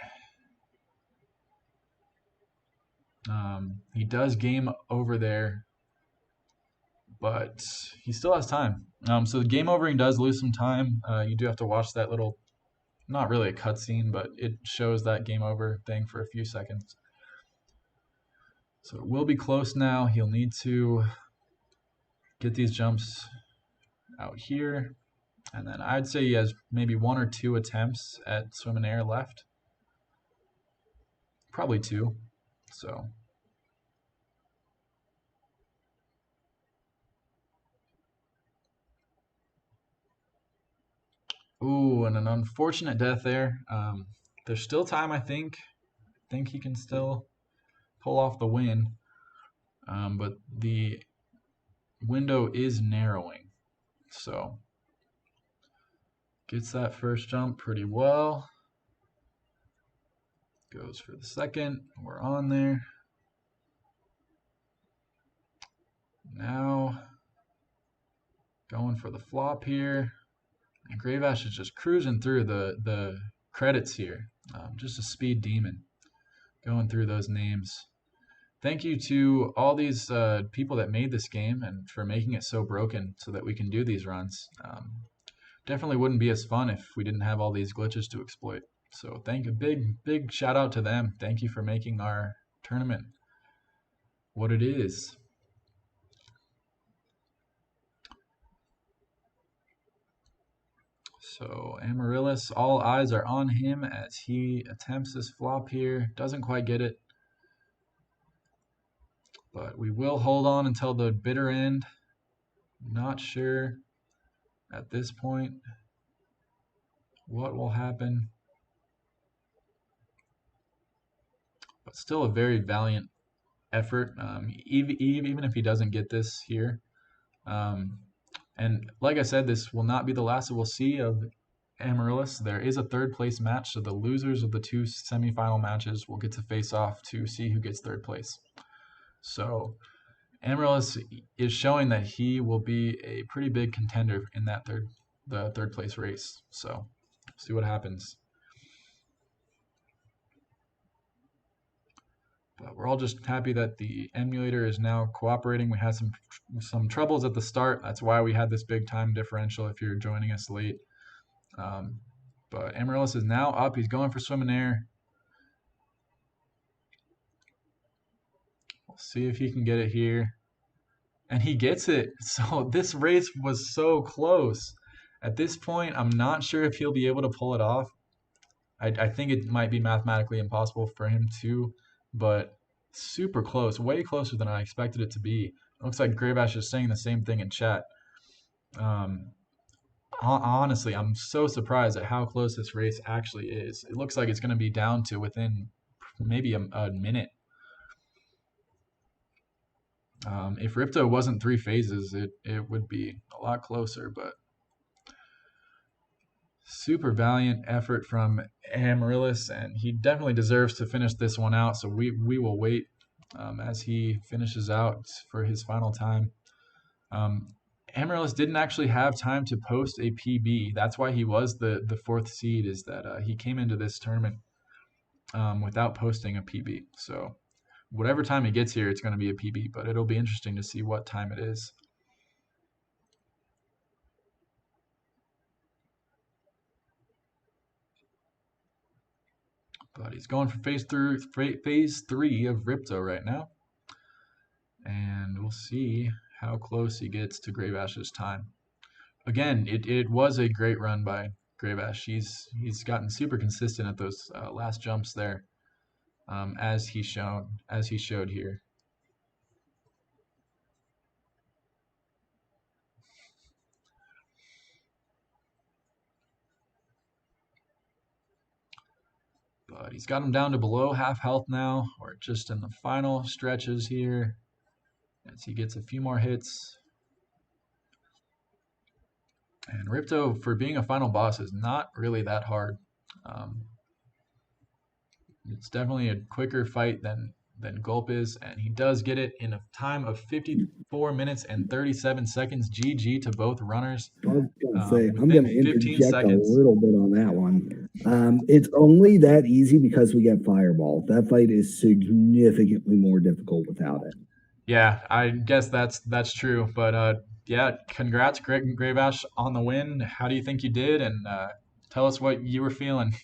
he does game over there, but he still has time. So the game overing does lose some time. You do have to watch that little, not really a cutscene, but it shows that game over thing for a few seconds. So it will be close now. He'll need to get these jumps out here. And then I'd say he has maybe 1 or 2 attempts at swim and air left. Probably 2. So ooh, and an unfortunate death there. There's still time, I think. I think he can still pull off the win. But the window is narrowing. So gets that first jump pretty well. Goes for the second. We're on there. Now going for the flop here. And Grave Ash is just cruising through the credits here. Just a speed demon going through those names. Thank you to all these people that made this game and for making it so broken so that we can do these runs. Definitely wouldn't be as fun if we didn't have all these glitches to exploit. So big shout out to them. Thank you for making our tournament what it is. So Amaryllis, all eyes are on him as he attempts this flop here. Doesn't quite get it. But we will hold on until the bitter end. Not sure at this point what will happen. But still a very valiant effort, even if he doesn't get this here. And like I said, this will not be the last that we'll see of Amaryllis. There is a third place match, so the losers of the 2 semifinal matches will get to face off to see who gets third place. So Amaryllis is showing that he will be a pretty big contender in that third place race. So see what happens. But we're all just happy that the emulator is now cooperating. We had some troubles at the start. That's why we had this big time differential if you're joining us late. But Amaryllis is now up. He's going for swim and air. We'll see if he can get it here. And he gets it. So this race was so close. At this point, I'm not sure if he'll be able to pull it off. I think it might be mathematically impossible for him to, but super close, way closer than I expected it to be. It looks like Grave Ash is saying the same thing in chat. Honestly, I'm so surprised at how close this race actually is. It looks like it's going to be down to within maybe a minute. If Ripto wasn't 3 phases, it would be a lot closer, but super valiant effort from Amaryllis, and he definitely deserves to finish this one out, so we will wait as he finishes out for his final time. Amaryllis didn't actually have time to post a PB. That's why he was the 4th seed, is that he came into this tournament without posting a PB. So whatever time he gets here, it's going to be a PB, but it'll be interesting to see what time it is. But he's going for phase three of Ripto right now. And we'll see how close he gets to Grave Ash's time. Again, it was a great run by Grave Ash. He's gotten super consistent at those last jumps there, as he showed here. But he's got him down to below half health now, or just in the final stretches here, as he gets a few more hits. And Ripto, for being a final boss, is not really that hard. It's definitely a quicker fight than Gulp is, and he does get it in a time of 54 minutes and 37 seconds. GG to both runners. I was gonna say, I'm within gonna 15 interject a seconds. little bit on that one. It's only that easy because we get Fireball. That fight is significantly more difficult without it. Yeah, I guess that's true. But yeah, congrats, Grave Ash, on the win. How do you think you did? And tell us what you were feeling.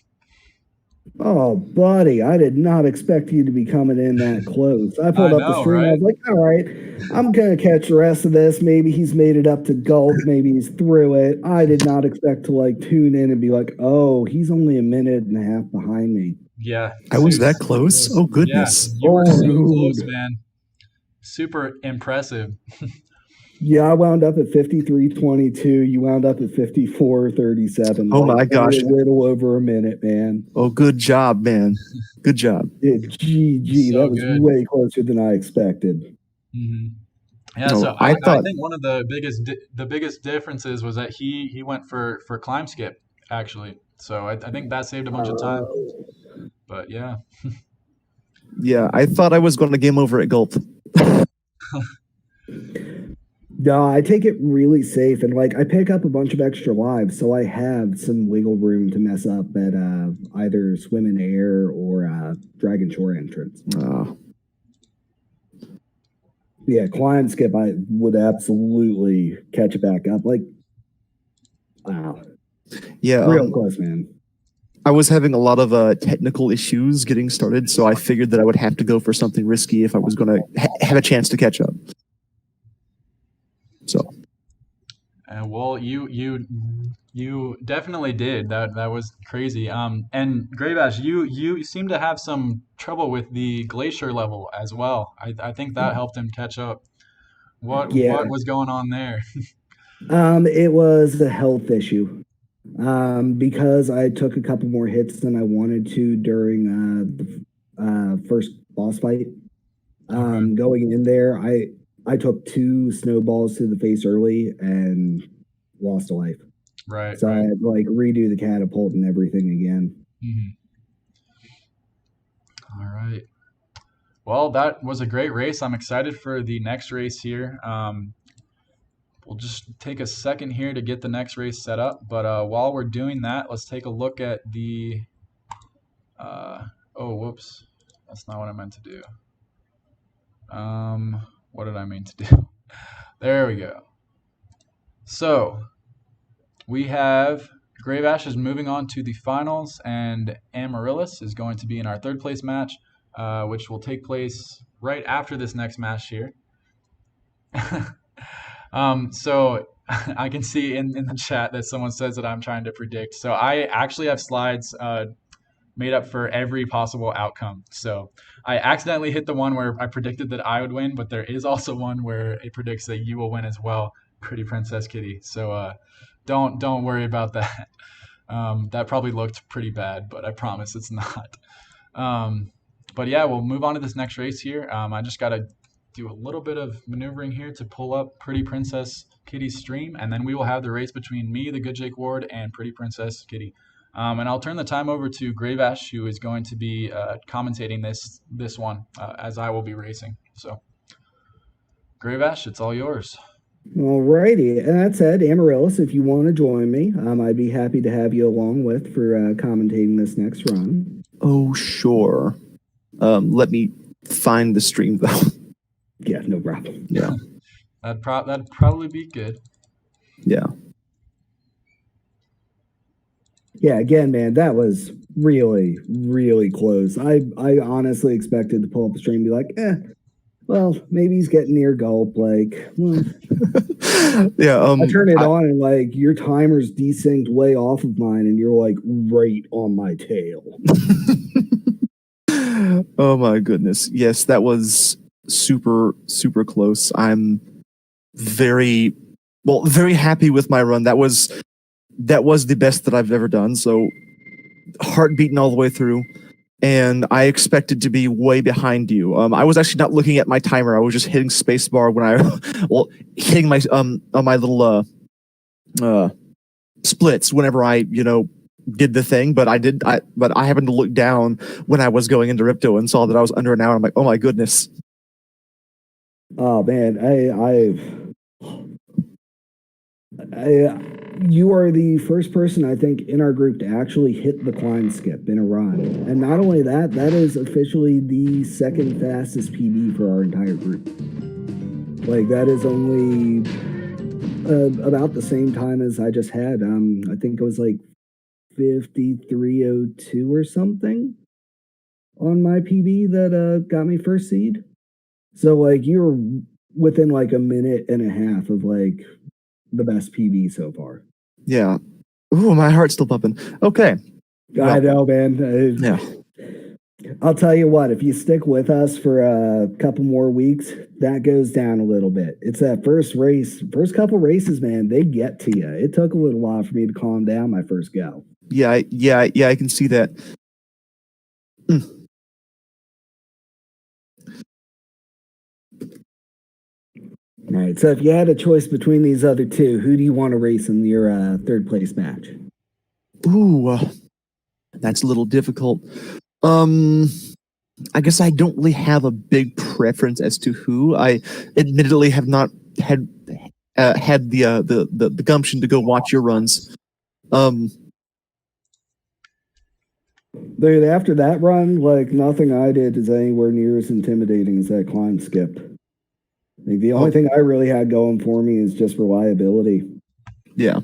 Oh, buddy, I did not expect you to be coming in that close. I pulled I up the know, stream. I right? was like, all right, I'm going to catch the rest of this. Maybe he's made it up to Gulp. Maybe he's through it. I did not expect to like tune in and be like, oh, he's only a minute and a half behind me. Yeah. I was that close? Oh, goodness. Yeah, you were so close, Dude. man. Super impressive. Yeah, I wound up at 53.22. You wound up at 54.37. Oh, my gosh. A little over a minute, man. Oh, good job, man. Good job. GG. So That was good. way closer than I expected. Hmm. Yeah, No, so I I thought- think one of the biggest differences was that he went for climb skip, actually. So I think that saved a bunch of time. But yeah. Yeah, I thought I was going to game over at Gulp. No, I take it really safe, and like I pick up a bunch of extra lives, so I have some wiggle room to mess up at either swim in air or dragon shore entrance. Yeah, climb skip, I would absolutely catch it back up. Like, wow, Yeah, real close, man. I was having a lot of technical issues getting started, so I figured that I would have to go for something risky if I was going to have a chance to catch up. So. Well, you definitely did. That was crazy. And Grave Ash, you seem to have some trouble with the glacier level as well. I think that helped him catch up. What was going on there? It was a health issue. Because I took a couple more hits than I wanted to during the first boss fight. Going in there, I took 2 snowballs to the face early and lost a life. Right. So I had to like redo the catapult and everything again. All right. Well, that was a great race. I'm excited for the next race here. We'll just take a second here to get the next race set up. But while we're doing that, let's take a look at the... oh, whoops. That's not what I meant to do. What did I mean to do? There we go. So, we have Grave Ash is moving on to the finals, and Amaryllis is going to be in our third place match, which will take place right after this next match here. So I can see in the chat that someone says that I'm trying to predict. So I actually have slides made up for every possible outcome. So I accidentally hit the one where I predicted that I would win, but there is also one where it predicts that you will win as well, Pretty Princess Kitty. So don't worry about that. That probably looked pretty bad, but I promise it's not. But yeah, we'll move on to this next race here. I just got to do a little bit of maneuvering here to pull up Pretty Princess Kitty's stream, and then we will have the race between me, the Good Jake Ward, and Pretty Princess Kitty. And I'll turn the time over to Grave Ash, who is going to be commentating this one as I will be racing. So, Grave Ash, it's all yours. Alrighty, and that said, Amaryllis, if you want to join me, I'd be happy to have you along with for commentating this next run. Oh, sure. Let me find the stream though. Yeah, no problem. Yeah. That'd probably be good. Yeah. Yeah, again, man, that was really, really close. I honestly expected to pull up the stream and be like, well, maybe he's getting near gulp. Like, well, Yeah. I turn it on and like your timer's desynced way off of mine, and you're like right on my tail. Oh my goodness. Yes, that was super, super close. I'm very, very happy with my run. That was the best that I've ever done. So heart beating all the way through. And I expected to be way behind you. I was actually not looking at my timer. I was just hitting spacebar when I, hitting my on my little splits whenever I did the thing. But I happened to look down when I was going into Ripto and saw that I was under an hour. I'm like, oh my goodness. Oh man, you are the first person I think in our group to actually hit the climb skip in a run. And not only that, that is officially the second fastest PB for our entire group. Like that is only about the same time as I just had. I think it was like 53:02 or something on my PB that got me first seed. So like you're within like a minute and a half of like the best PB so far. Yeah. Ooh, my heart's still pumping. Okay. I know, man. Yeah. I'll tell you what, if you stick with us for a couple more weeks, that goes down a little bit. It's that first couple races, man, they get to you. It took a little while for me to calm down my first go. Yeah, I can see that. All right, so if you had a choice between these other two, who do you want to race in your third place match? Ooh, that's a little difficult. I guess I don't really have a big preference as to who. I admittedly have not had the gumption to go watch your runs. Dude, after that run, like nothing I did is anywhere near as intimidating as that climb skip. Like the only thing I really had going for me is just reliability. Yeah.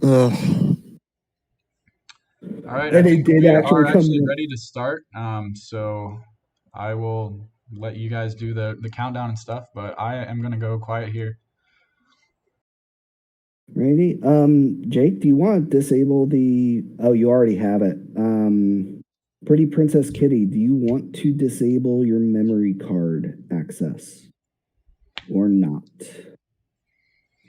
All right, I And it think did we actually are come actually in. ready to start. So I will let you guys do the countdown and stuff, but I am gonna go quiet here. Randy, Jake, do you want to disable the? Oh, you already have it. Pretty Princess Kitty, do you want to disable your memory card access or not? I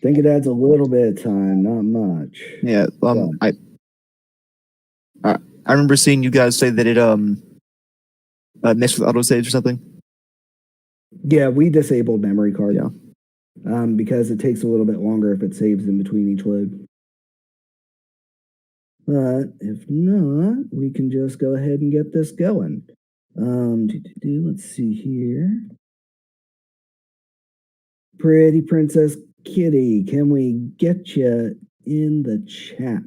think it adds a little bit of time, not much. Yeah. I remember seeing you guys say that it messed with autosave or something. Yeah, we disabled memory card. Yeah. Because it takes a little bit longer if it saves in between each load. But if not, we can just go ahead and get this going. Let's see here. Pretty Princess Kitty, can we get you in the chat?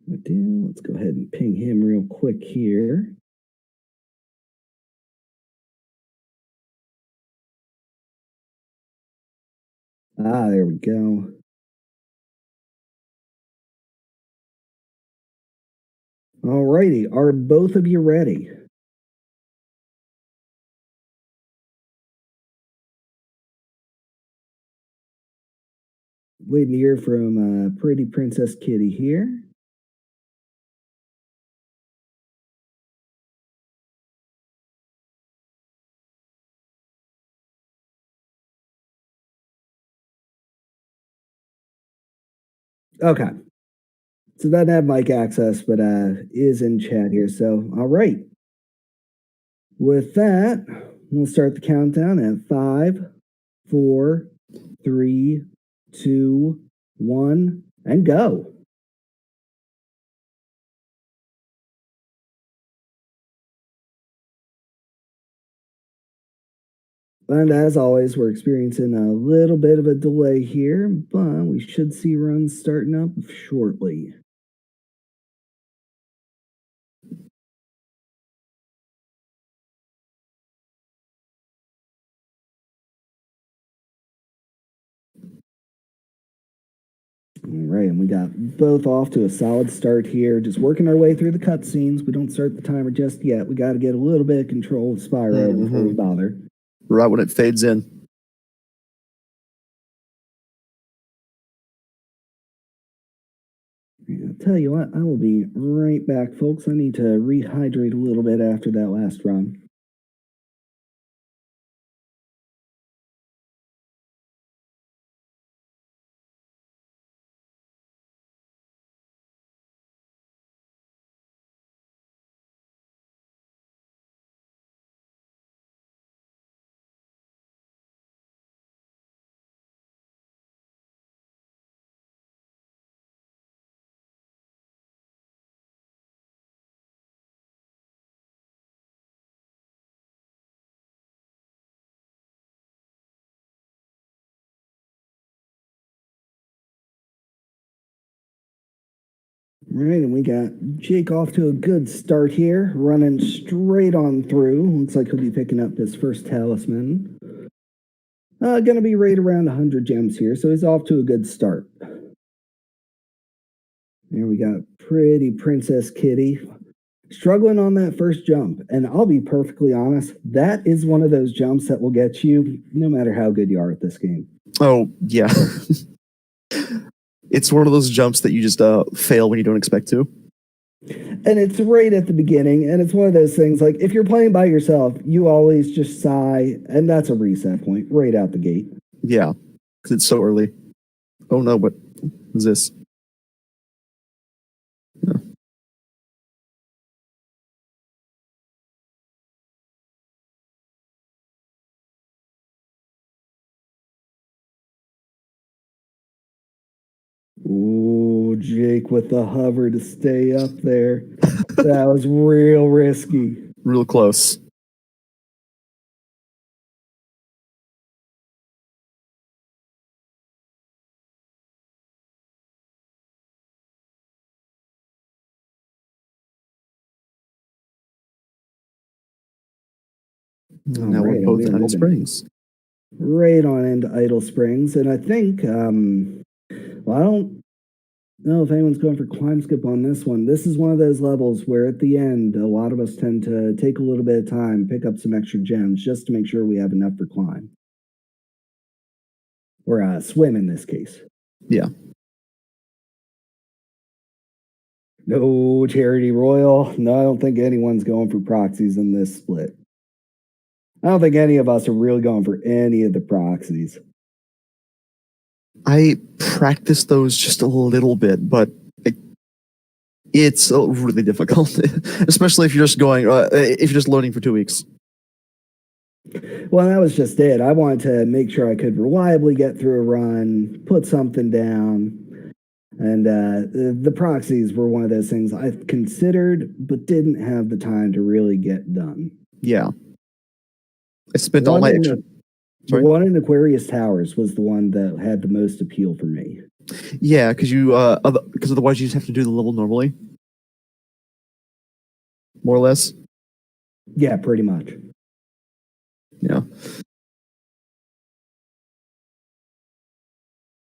Let's go ahead and ping him real quick here. Ah, there we go. Alrighty, are both of you ready? Waiting to hear from Pretty Princess Kitty here. Okay. So doesn't have mic access, but is in chat here. So all right. With that, we'll start the countdown at 5, 4, 3, 2, 1, and go. And as always, we're experiencing a little bit of a delay here, but we should see runs starting up shortly. All right, and we got both off to a solid start here, just working our way through the cutscenes. We don't start the timer just yet. We got to get a little bit of control of Spyro before we bother. Right when it fades in. I'll tell you what, I will be right back, folks. I need to rehydrate a little bit after that last run. All right, and we got Jake off to a good start here, running straight on through. Looks like he'll be picking up his first talisman. Gonna be right around 100 gems here, so he's off to a good start. There we got pretty Princess Kitty struggling on that first jump. And I'll be perfectly honest, that is one of those jumps that will get you no matter how good you are at this game. Oh, yeah. It's one of those jumps that you just fail when you don't expect to. And it's right at the beginning, and it's one of those things like if you're playing by yourself, you always just sigh, and that's a reset point right out the gate. Yeah, because it's so early. Oh no, what is this? Yeah. Ooh, Jake with the hover to stay up there. That was real risky. Real close. Now right, we're both in Idle Springs. Right on into Idle Springs, and I think, well, I don't know if anyone's going for climb skip on this one. This is one of those levels where at the end, a lot of us tend to take a little bit of time, pick up some extra gems just to make sure we have enough for climb. Or swim in this case. Yeah. No Charity Royal. No, I don't think anyone's going for proxies in this split. I don't think any of us are really going for any of the proxies. I practiced those just a little bit, but it's really difficult, especially if you're just going, if you're just loading for 2 weeks. Well, that was just it. I wanted to make sure I could reliably get through a run, put something down, and the proxies were one of those things I considered, but didn't have the time to really get done. Yeah. I spent all my extra... The one in Aquarius Towers was the one that had the most appeal for me. Yeah, because otherwise you just have to do the level normally. More or less. Yeah, pretty much. Yeah.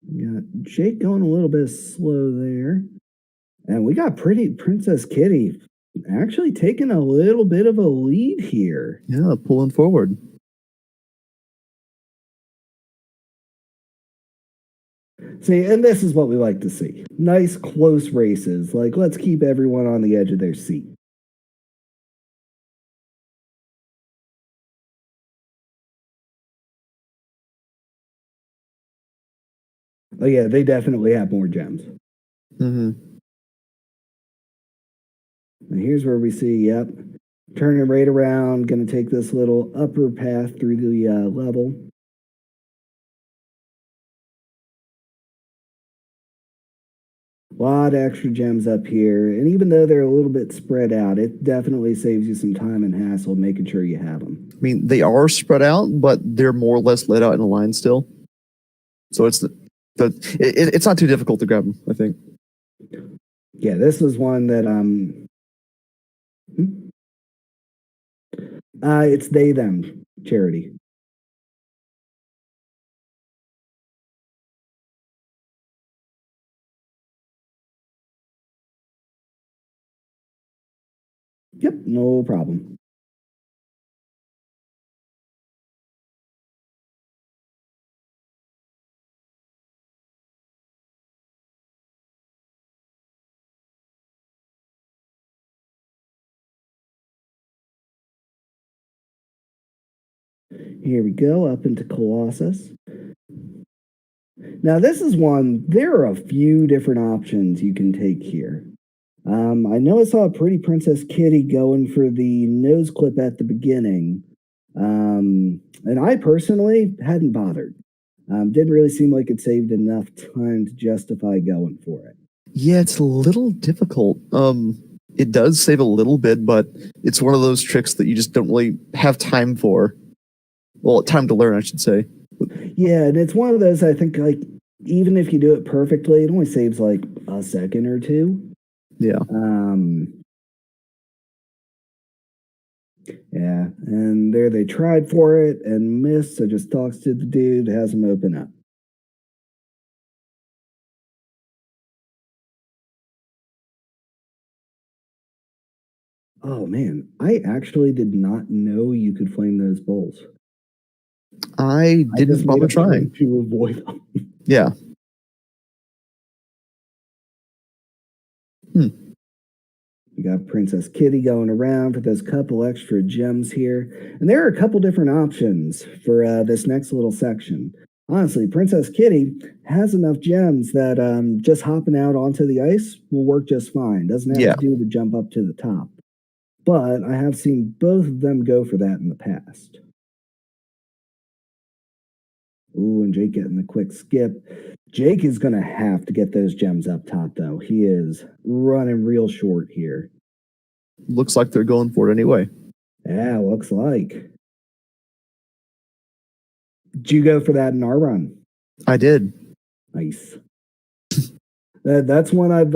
We got Jake going a little bit slow there. And we got pretty Princess Kitty actually taking a little bit of a lead here. Yeah, pulling forward. See, and this is what we like to see. Nice, close races. Like, let's keep everyone on the edge of their seat. Oh, yeah, they definitely have more gems. Mm-hmm. And here's where we see, yep, turning right around, going to take this little upper path through the level. A lot of extra gems up here, and even though they're a little bit spread out, it definitely saves you some time and hassle making sure you have them. I mean, they are spread out, but they're more or less laid out in a line still. So it's not too difficult to grab them, I think. Yeah, this was one that it's they them charity. Yep, no problem. Here we go, up into Colossus. Now, this is one, there are a few different options you can take here. I know I saw a pretty Princess Kitty going for the nose clip at the beginning. And I personally hadn't bothered. Didn't really seem like it saved enough time to justify going for it. Yeah, it's a little difficult. It does save a little bit, but it's one of those tricks that you just don't really have time for. Well, time to learn, I should say. Yeah, and it's one of those I think like even if you do it perfectly, it only saves like a second or two. Yeah. Yeah, and there they tried for it and missed, so just talks to the dude, has him open up. Oh man, I actually did not know you could flame those bowls. I I just didn't made bother a trying. point to avoid them. Yeah. You got Princess Kitty going around for those couple extra gems here. And there are a couple different options for this next little section. Honestly, Princess Kitty has enough gems that just hopping out onto the ice will work just fine. Doesn't have Yeah. to do the jump up to the top. But I have seen both of them go for that in the past. Ooh, and Jake getting the quick skip. Jake is going to have to get those gems up top, though. He is running real short here. Looks like they're going for it anyway. Yeah, looks like. Did you go for that in our run? I did. Nice. That's one I've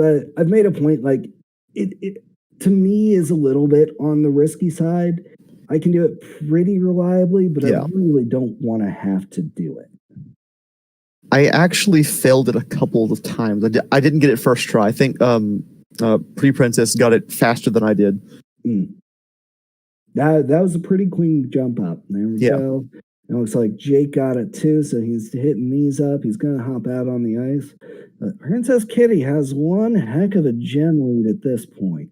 made a point. Like it to me is a little bit on the risky side. I can do it pretty reliably, but Yeah. I really don't want to have to do it. I actually failed it a couple of times. I didn't get it first try. I think Pre-Princess got it faster than I did. That was a pretty clean jump up. There we go. It looks like Jake got it too, so he's hitting these up. He's going to hop out on the ice. Princess Kitty has one heck of a gem lead at this point.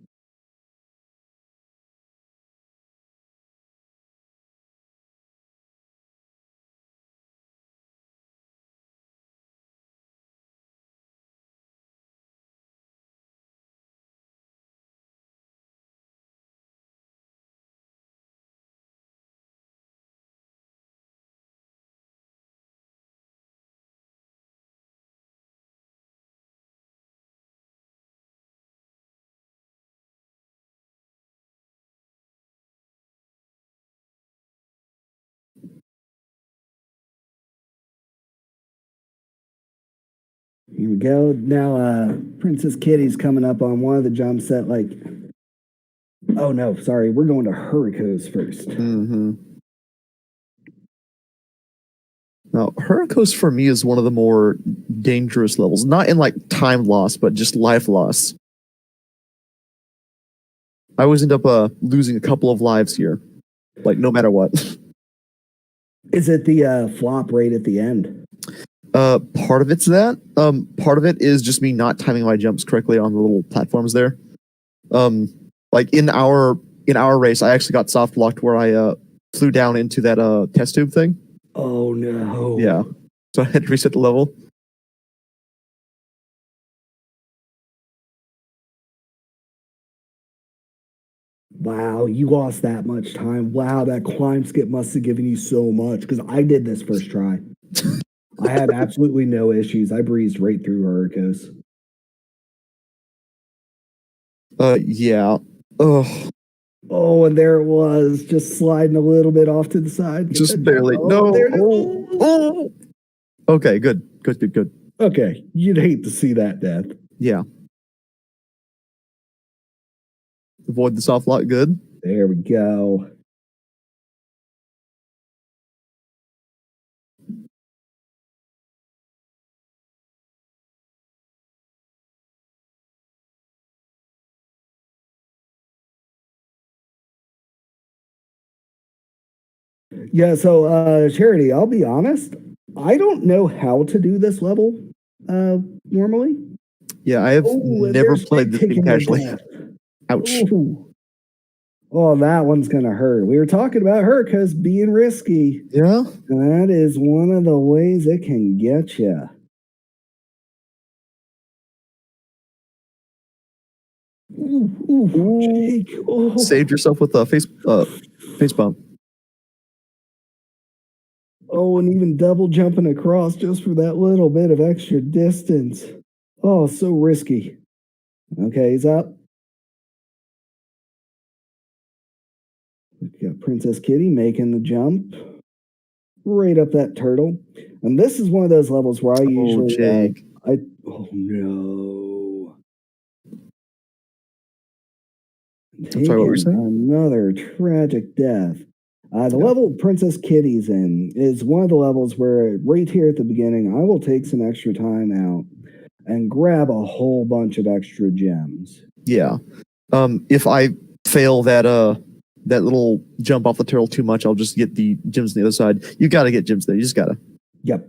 Here we go. Now, Princess Kitty's coming up on one of the jumps that, like, oh no, sorry, we're going to Hurricanes first. Now, Hurricanes for me is one of the more dangerous levels. Not in like time loss, but just life loss. I always end up losing a couple of lives here, like no matter what. Is it the flop right at the end? Part of it's that. Part of it is just me not timing my jumps correctly on the little platforms there. Like in our race, I actually got soft locked where I flew down into that test tube thing. Oh no. Yeah. So I had to reset the level. Wow, you lost that much time. Wow, that climb skip must have given you so much because I did this first try. I had absolutely no issues. I breezed right through Hurricanes. Yeah. Ugh. Oh, and there it was, just sliding a little bit off to the side. Just barely. Oh, No. there it is. Oh. Okay, good. Okay, you'd hate to see that death. Yeah. Avoid the soft lock. Good. There we go. Yeah, so Charity, I'll be honest, I don't know how to do this level normally. Yeah, I have Oh, and never there's played Jake this game taking the casually. death. Ouch. Ooh. Oh, that one's gonna hurt. We were talking about her because being risky. Yeah. That is one of the ways it can get you. Ooh, Jake. Oh. Saved yourself with a face bump. Oh, and even double jumping across just for that little bit of extra distance. Oh, so risky. Okay, he's up. We got Princess Kitty making the jump right up that turtle. And this is one of those levels where I usually, Jake. oh no. I'm sorry, what were you saying? Another tragic death. The Yeah. level Princess Kitty's in is one of the levels where, right here at the beginning, I will take some extra time out and grab a whole bunch of extra gems. Yeah. If I fail that little jump off the turtle too much, I'll just get the gems on the other side. You gotta get gems there. You just gotta. Yep.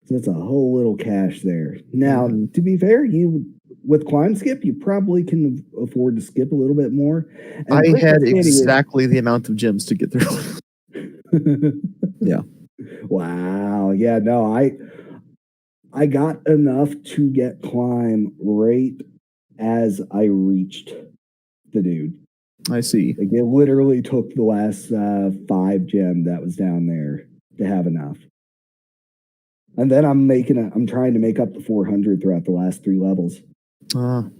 So it's a whole little cache there. Now, to be fair, you with climb skip, you probably can afford to skip a little bit more. And I Princess had Kitty is- exactly the amount of gems to get through. Yeah. Wow. Yeah, no, I got enough to get climb right as I reached the dude. I see. Like it literally took the last 5 gem that was down there to have enough. And then I'm trying to make up the 400 throughout the last 3 levels. All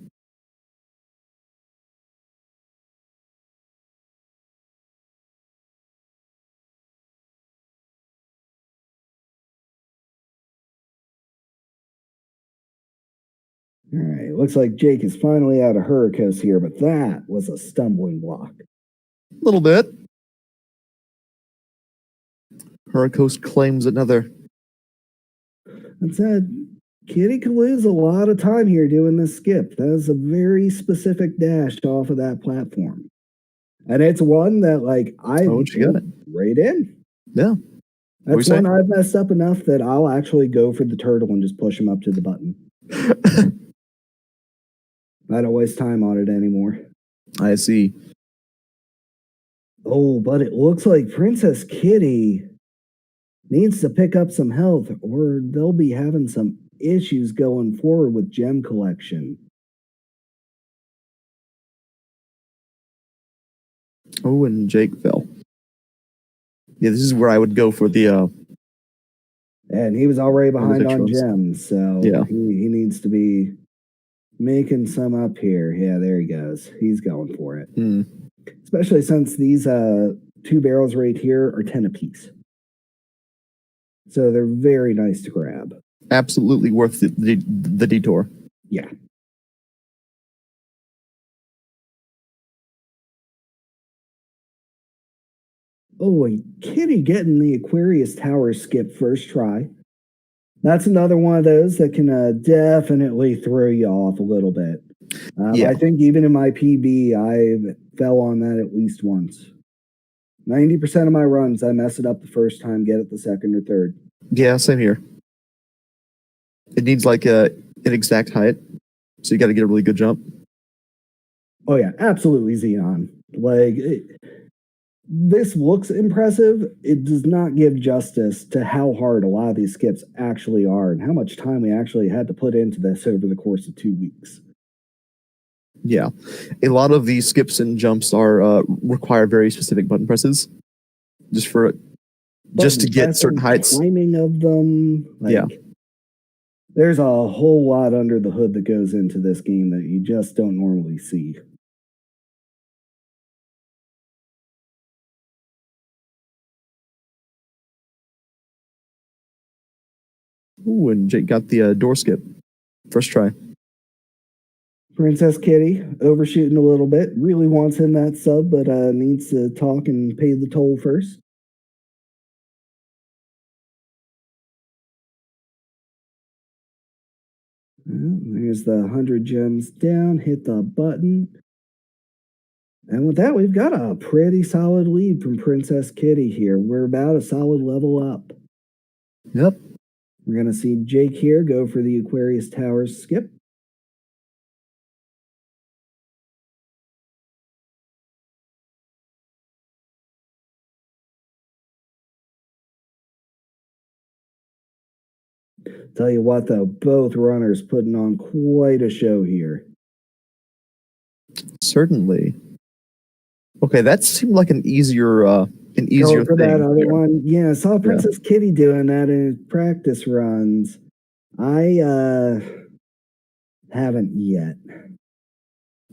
right, looks like Jake is finally out of Hurricos here, but that was a stumbling block. A little bit. Hurricos claims another. That said, Kitty could lose a lot of time here doing this skip. That is a very specific dash off of that platform. And it's one that, like, I she got it. Right in. Yeah. That's one I've messed up enough that I'll actually go for the turtle and just push him up to the button. I don't waste time on it anymore. I see. Oh, but it looks like Princess Kitty needs to pick up some health or they'll be having some issues going forward with gem collection. Oh, and Jake fell. Yeah, this is where I would go for the and he was already behind on ones. gems, so yeah. he needs to be making some up here. Yeah, there he goes. He's going for it. Especially since these 2 barrels right here are 10 apiece. So they're very nice to grab. Absolutely worth the detour. Yeah. Oh, and Kitty getting the Aquarius Tower skip first try. That's another one of those that can definitely throw you off a little bit. Yeah. I think even in my PB, I fell on that at least once. 90% of my runs, I mess it up the first time, get it the second or third. Yeah, same here. It needs like an exact height, so you got to get a really good jump. Oh yeah, absolutely, Xenon. Like this looks impressive. It does not give justice to how hard a lot of these skips actually are and how much time we actually had to put into this over the course of 2 weeks. Yeah, a lot of these skips and jumps are require very specific button presses, just to get certain heights. Timing of them. Yeah. There's a whole lot under the hood that goes into this game that you just don't normally see. Ooh, and Jake got the door skip. First try. Princess Kitty overshooting a little bit. Really wants in that sub, but needs to talk and pay the toll first. Well, there's the 100 gems down. Hit the button. And with that, we've got a pretty solid lead from Princess Kitty here. We're about a solid level up. Yep. We're going to see Jake here go for the Aquarius Towers skip. Tell you what, though, both runners putting on quite a show here. Certainly. Okay, that seemed like an easier Going for thing. that other one. Yeah, I saw Princess Kitty doing that in his practice runs. I haven't yet.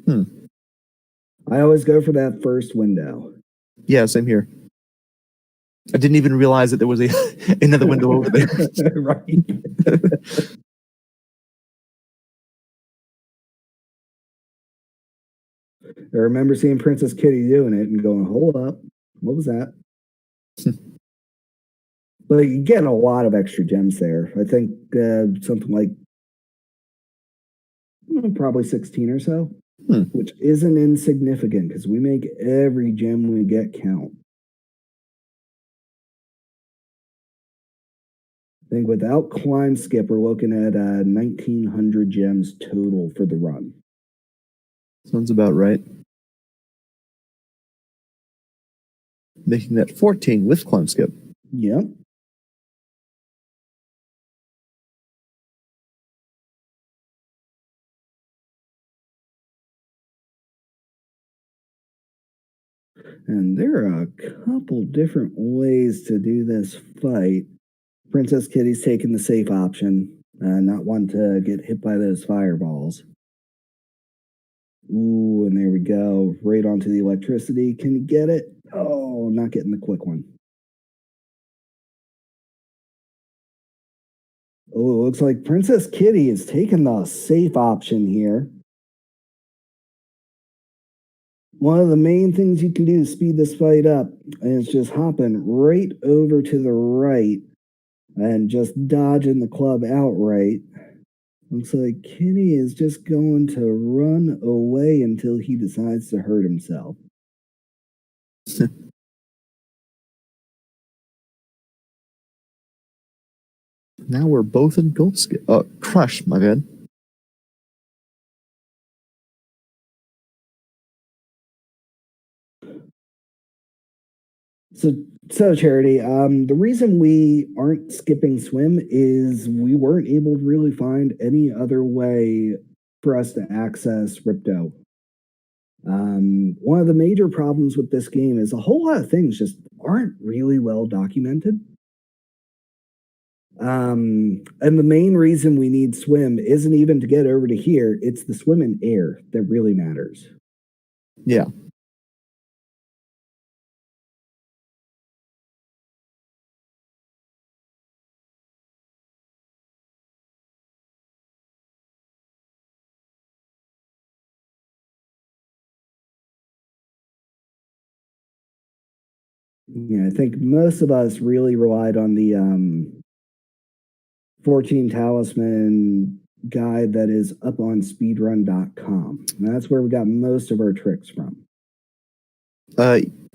I always go for that first window. Yeah, same here. I didn't even realize that there was another window over there. Right. I remember seeing Princess Kitty doing it and going, hold up, what was that? But you get a lot of extra gems there. I think something like probably 16 or so, which isn't insignificant because we make every gem we get count. I think without climb skip, we're looking at 1,900 gems total for the run. Sounds about right. Making that 14 with climb skip. Yep. And there are a couple different ways to do this fight. Princess Kitty's taking the safe option, not wanting to get hit by those fireballs. Ooh, and there we go. Right onto the electricity. Can you get it? Oh, not getting the quick one. Oh, it looks like Princess Kitty is taking the safe option here. One of the main things you can do to speed this fight up is just hopping right over to the right and just dodging the club outright. Looks like Kitty is just going to run away until he decides to hurt himself. Now we're both in gold skip. Crush, my bad. So Charity, the reason we aren't skipping swim is we weren't able to really find any other way for us to access Ripto. One of the major problems with this game is a whole lot of things just aren't really well documented. And the main reason we need swim isn't even to get over to here, it's the swim in air that really matters. Yeah. Yeah, I think most of us really relied on the 14 talisman guide that is up on speedrun.com. And that's where we got most of our tricks from.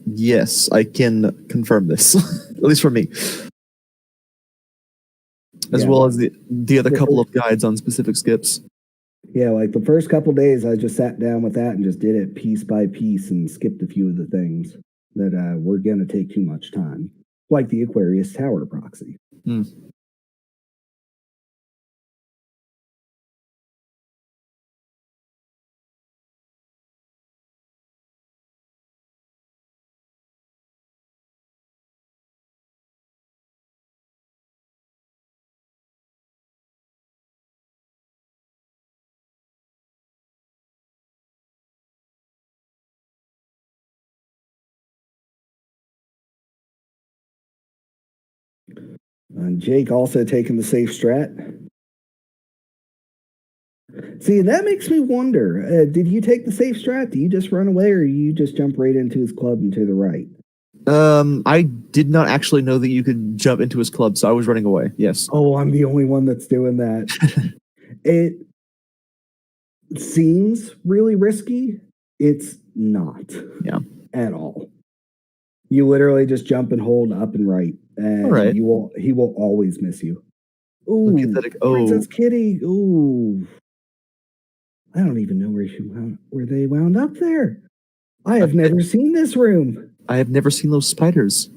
Yes, I can confirm this. At least for me. As well as the other couple of guides on specific skips. Yeah, like the first couple days, I just sat down with that and just did it piece by piece and skipped a few of the things that were going to take too much time, like the Aquarius Tower proxy. Jake also taking the safe strat. See, that makes me wonder, did you take the safe strat? Do you just run away or you just jump right into his club and to the right? I did not actually know that you could jump into his club, so I was running away. Yes. Oh, I'm the only one that's doing that. It seems really risky. It's not. Yeah. At all. You literally just jump and hold up and right, and All right. he will always miss you. Ooh, Pathetic. Oh, Princess Kitty. Ooh, I don't even know where they wound up there. I have never seen this room. I have never seen those spiders,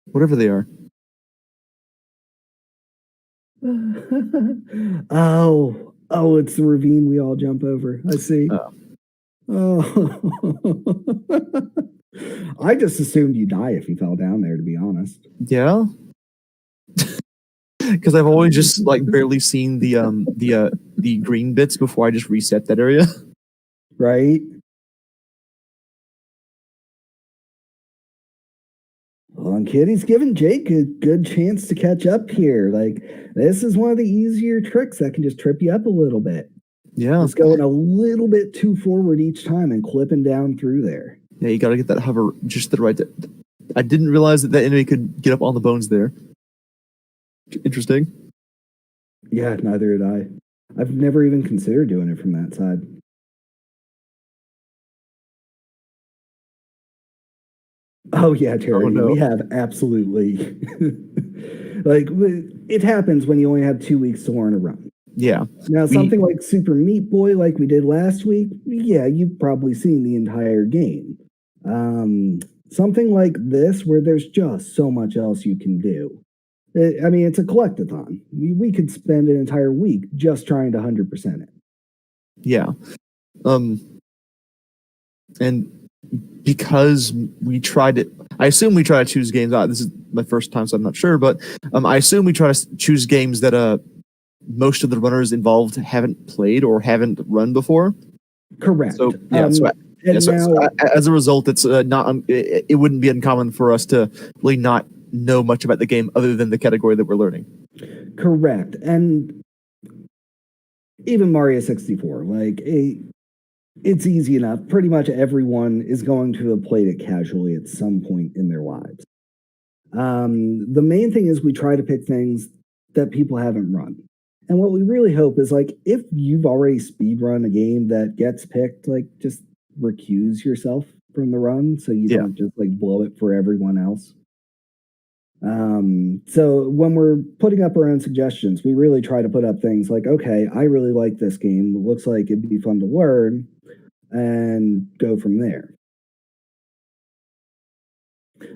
whatever they are. Oh, it's the ravine we all jump over. I see. Oh, I just assumed you die if you fell down there. To be honest. Yeah. Because I've always just like barely seen the green bits before I just reset that area. Right? Well, and Kitty's giving Jake a good chance to catch up here. Like, this is one of the easier tricks that can just trip you up a little bit. Yeah. Just going a little bit too forward each time and clipping down through there. Yeah, you gotta get that hover just the right. I didn't realize that enemy could get up on the bones there. Interesting. Yeah, neither did I. I've never even considered doing it from that side. Oh yeah, Terry, Oh, no. we have absolutely like it happens when you only have 2 weeks to learn a run. Yeah. Now something like Super Meat Boy, like we did last week, yeah, you've probably seen the entire game. Something like this, where there's just so much else you can do. I mean, it's a collectathon. We could spend an entire week just trying to 100% it. Yeah. And because we tried it, I assume we try to choose games. This is my first time, so I'm not sure, but I assume we try to choose games that most of the runners involved haven't played or haven't run before. Correct. So yeah, so as a result, it's not. It wouldn't be uncommon for us to really not know much about the game other than the category that we're learning. Correct, and even Mario 64, like it's easy enough. Pretty much everyone is going to have played it casually at some point in their lives. The main thing is we try to pick things that people haven't run. And what we really hope is, like, if you've already speedrun a game that gets picked, like, just recuse yourself from the run so you don't just, like, blow it for everyone else. So when we're putting up our own suggestions, we really try to put up things like, okay, I really like this game. It looks like it'd be fun to learn, and go from there.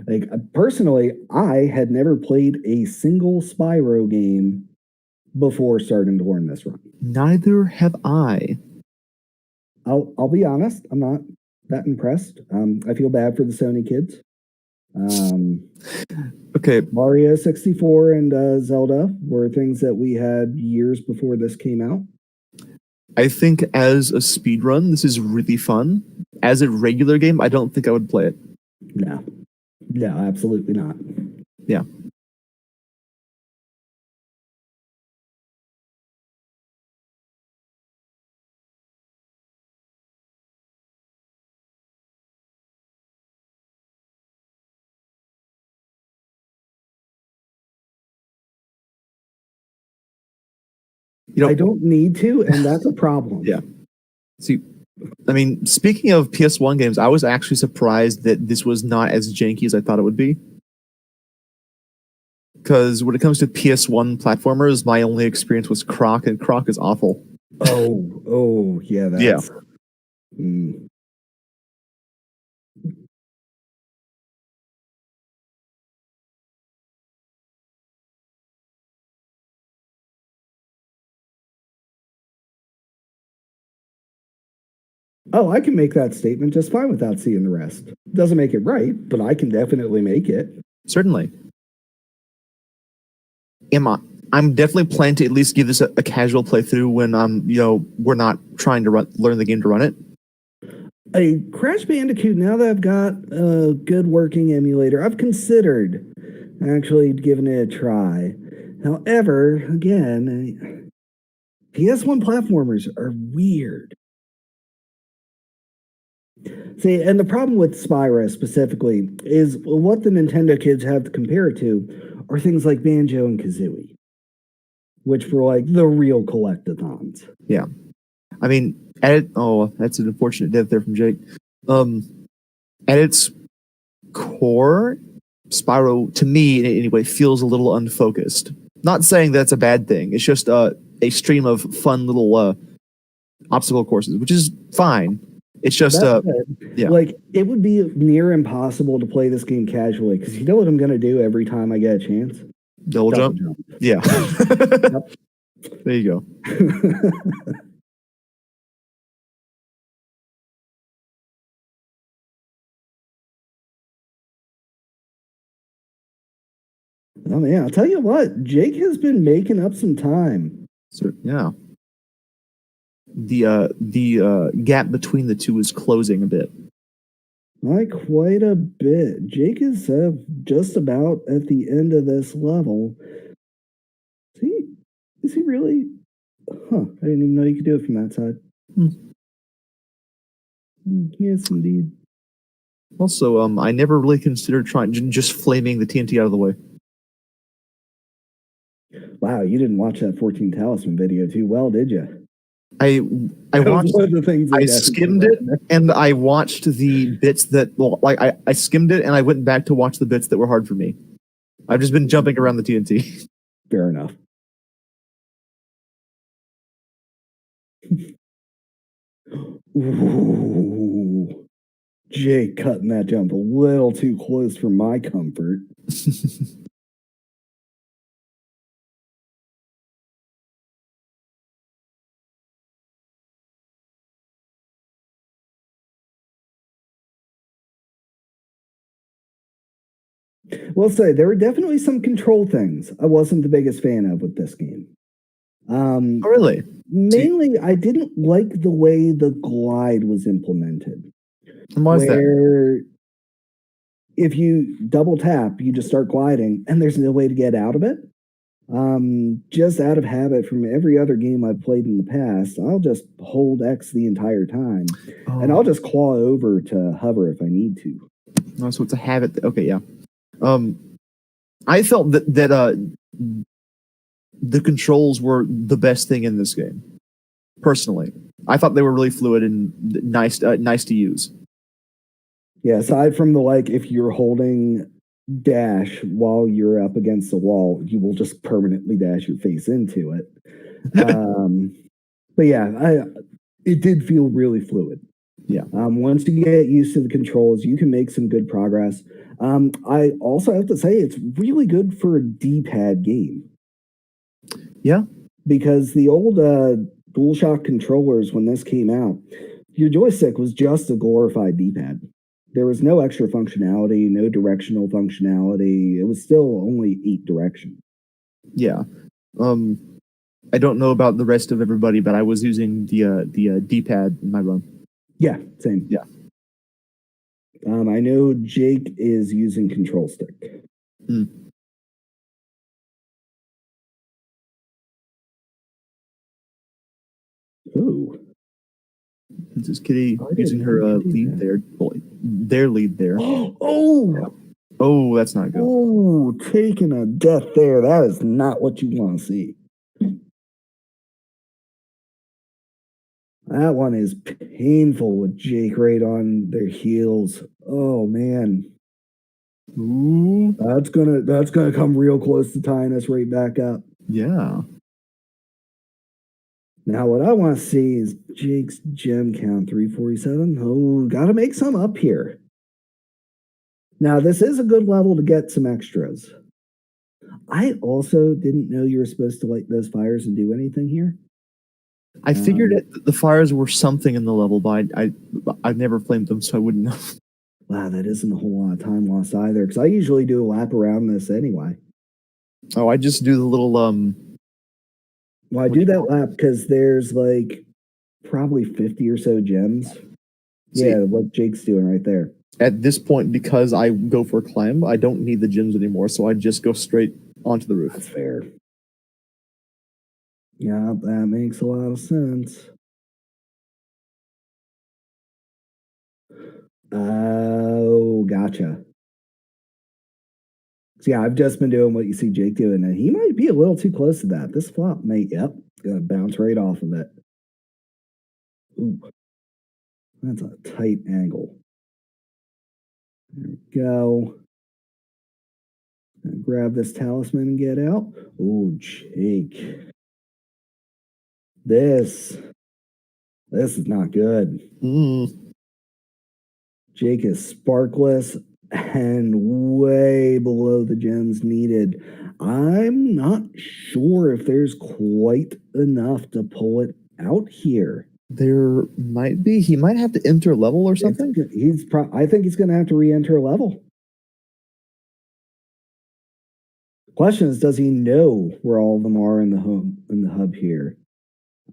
Like, personally, I had never played a single Spyro game before starting to learn this run. Neither have I. I'll be honest, I'm not that impressed. I feel bad for the Sony kids. Okay. Mario 64 and Zelda were things that we had years before this came out. I think as a speedrun, this is really fun. As a regular game, I don't think I would play it. No, absolutely not. Yeah. I don't need to, and that's a problem. Yeah. See, I mean, speaking of PS1 games, I was actually surprised that this was not as janky as I thought it would be. Because when it comes to PS1 platformers, my only experience was Croc, and Croc is awful. Oh, yeah, that's... Yeah. Oh, I can make that statement just fine without seeing the rest. Doesn't make it right, but I can definitely make it. Certainly. I'm definitely planning to at least give this a casual playthrough when we're not trying to learn the game to run it. A Crash Bandicoot, now that I've got a good working emulator, I've considered actually giving it a try. However, again, PS1 platformers are weird. See, and the problem with Spyro specifically is what the Nintendo kids have to compare it to are things like Banjo and Kazooie, which were like the real collectathons. Yeah. I mean, that's an unfortunate death there from Jake. At its core, Spyro, to me anyway, feels a little unfocused. Not saying that's a bad thing. It's just a stream of fun little obstacle courses, which is fine. It's just yeah. Like, it would be near impossible to play this game casually because you know what I'm going to do every time I get a chance? Double jump. Yeah. Yep. There you go. Oh man, I'll tell you what, Jake has been making up some time. So yeah. The gap between the two is closing a bit. Not quite a bit. Jake is just about at the end of this level. Is he really? Huh, I didn't even know you could do it from that side. Yes, indeed. Also, I never really considered trying just flaming the TNT out of the way. Wow, you didn't watch that 14 Talisman video too well, did you? I watched. One of the things I skimmed it, and I watched the bits that I skimmed it, and I went back to watch the bits that were hard for me. I've just been jumping around the TNT. Fair enough. Ooh, Jake cutting that jump a little too close for my comfort. We'll say there were definitely some control things I wasn't the biggest fan of with this game. Oh, really? Mainly, I didn't like the way the glide was implemented. And why is that? Where if you double tap, you just start gliding, and there's no way to get out of it. Just out of habit from every other game I've played in the past, I'll just hold X the entire time, and I'll just claw over to hover if I need to. Oh, so it's a habit. Okay, yeah. I felt that the controls were the best thing in this game. Personally, I thought they were really fluid and nice to use. Yeah, aside from if you're holding dash while you're up against the wall, you will just permanently dash your face into it. But yeah, it did feel really fluid. Yeah. Once you get used to the controls, you can make some good progress. I also have to say it's really good for a D-pad game. Yeah. Because the old DualShock controllers, when this came out, your joystick was just a glorified D-pad. There was no extra functionality, no directional functionality. It was still only 8 direction. Yeah. I don't know about the rest of everybody, but I was using the D-pad in my run. Yeah, same. Yeah. I know Jake is using control stick. Ooh. Princess Kitty using her lead there. Their lead there. Oh! Yeah. Oh, that's not good. Oh, taking a death there. That is not what you want to see. That one is painful with Jake right on their heels. Oh man. Ooh. That's gonna come real close to tying us right back up. Yeah. Now what I want to see is Jake's gem count 347. Oh, gotta make some up here. Now this is a good level to get some extras. I also didn't know you were supposed to light those fires and do anything here. I figured the fires were something in the level, but I've never flamed them, so I wouldn't know. Wow, that isn't a whole lot of time lost either, because I usually do a lap around this anyway. Oh, I just do the little Well, I do that lap because there's probably 50 or so gems. See, yeah, what Jake's doing right there. At this point, because I go for a climb, I don't need the gems anymore, so I just go straight onto the roof. That's fair. Yeah, that makes a lot of sense. Oh, gotcha. So yeah, I've just been doing what you see Jake doing, and he might be a little too close to that. This flop may, gonna bounce right off of it. Ooh. That's a tight angle. There we go. Grab this talisman and get out. Oh, Jake. This is not good. Jake is sparkless and way below the gems needed. I'm not sure if there's quite enough to pull it out here. There might be. He might have to enter a level or something. I think he's going to have to re-enter a level. Question is, does he know where all of them are in the hub here?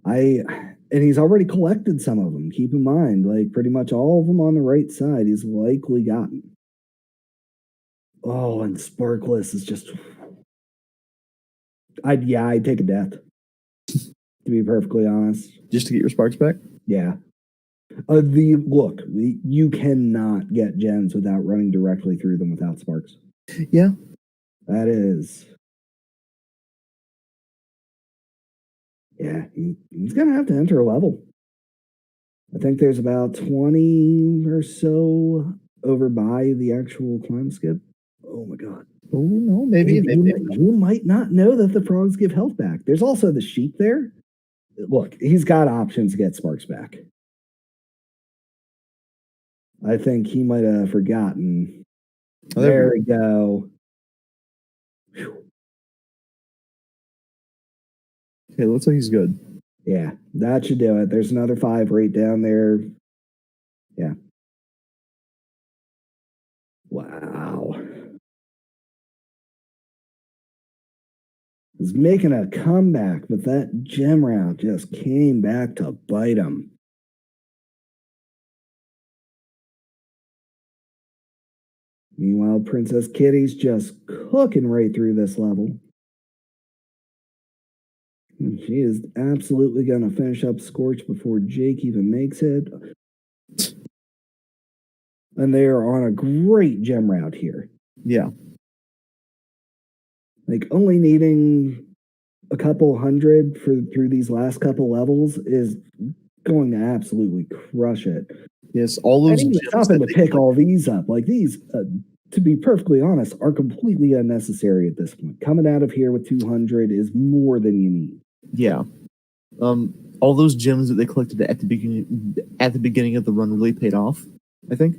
And he's already collected some of them. Keep in mind, like pretty much all of them on the right side, he's likely gotten. Oh, and Sparkless is just. I'd take a death. To be perfectly honest, just to get your sparks back. Yeah. You cannot get gems without running directly through them without sparks. Yeah. That is. Yeah, he's gonna have to enter a level. I think there's about 20 or so over by the actual climb skip. Oh my god. Oh no, maybe you might not know that the frogs give health back. There's also the sheep there. Look, he's got options to get sparks back. I think he might have forgotten. Oh, there we go. Whew. Okay, looks like he's good. Yeah, that should do it. There's another 5 right down there. Yeah. Wow. He's making a comeback, but that gem route just came back to bite him. Meanwhile, Princess Kitty's just cooking right through this level. And she is absolutely going to finish up Scorch before Jake even makes it. And they are on a great gem route here. Yeah. Like only needing a couple hundred through these last couple levels is going to absolutely crush it. Yes, all those gems stopping to pick all these up. Like these, to be perfectly honest, are completely unnecessary at this point. Coming out of here with 200 is more than you need. Yeah. All those gems that they collected at the beginning of the run really paid off, I think.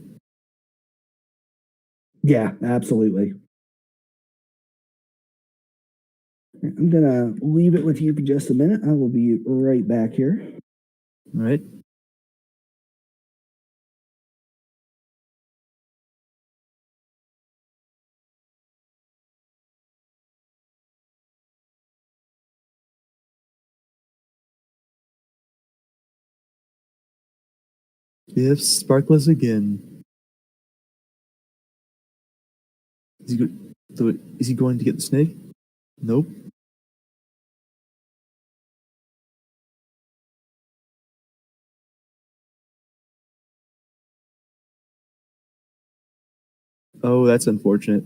Yeah, absolutely. I'm gonna leave it with you for just a minute. I will be right back here. All right. If Sparkless again. Is he going to get the snake? Nope. Oh, that's unfortunate.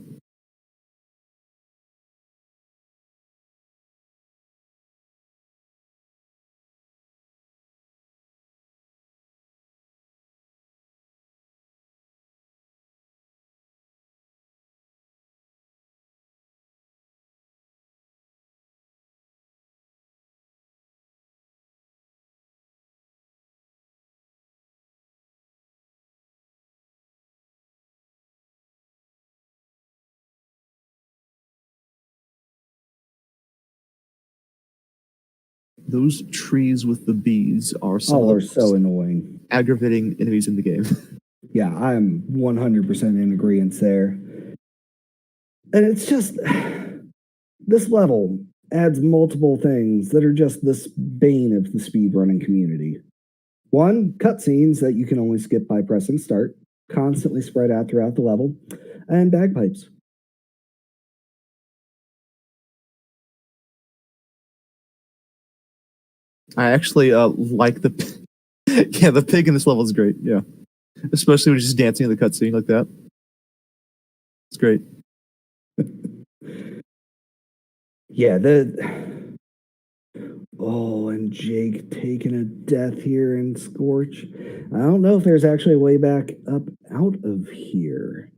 Those trees with the bees are so annoying. Aggravating enemies in the game. Yeah, I'm 100% in agreement there. And it's just, this level adds multiple things that are just this bane of the speedrunning community. One, cutscenes that you can only skip by pressing start, constantly spread out throughout the level, and bagpipes. I actually like the the pig in this level is great. Yeah, especially when he's just dancing in the cutscene like that. It's great. Yeah, Oh, and Jake taking a death here in Scorch. I don't know if there's actually a way back up out of here.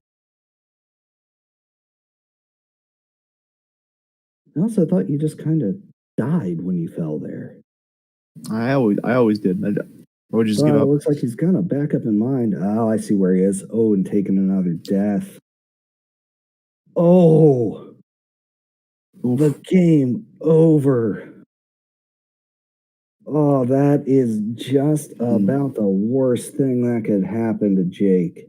I also thought you just kind of died when you fell there. I always did. I would just But give it up. looks like he's gonna back up in mind. Oh, I see where he is. Oh, and taking another death. Oh, Oof. the game over. Oh, that is just about the worst thing that could happen to Jake.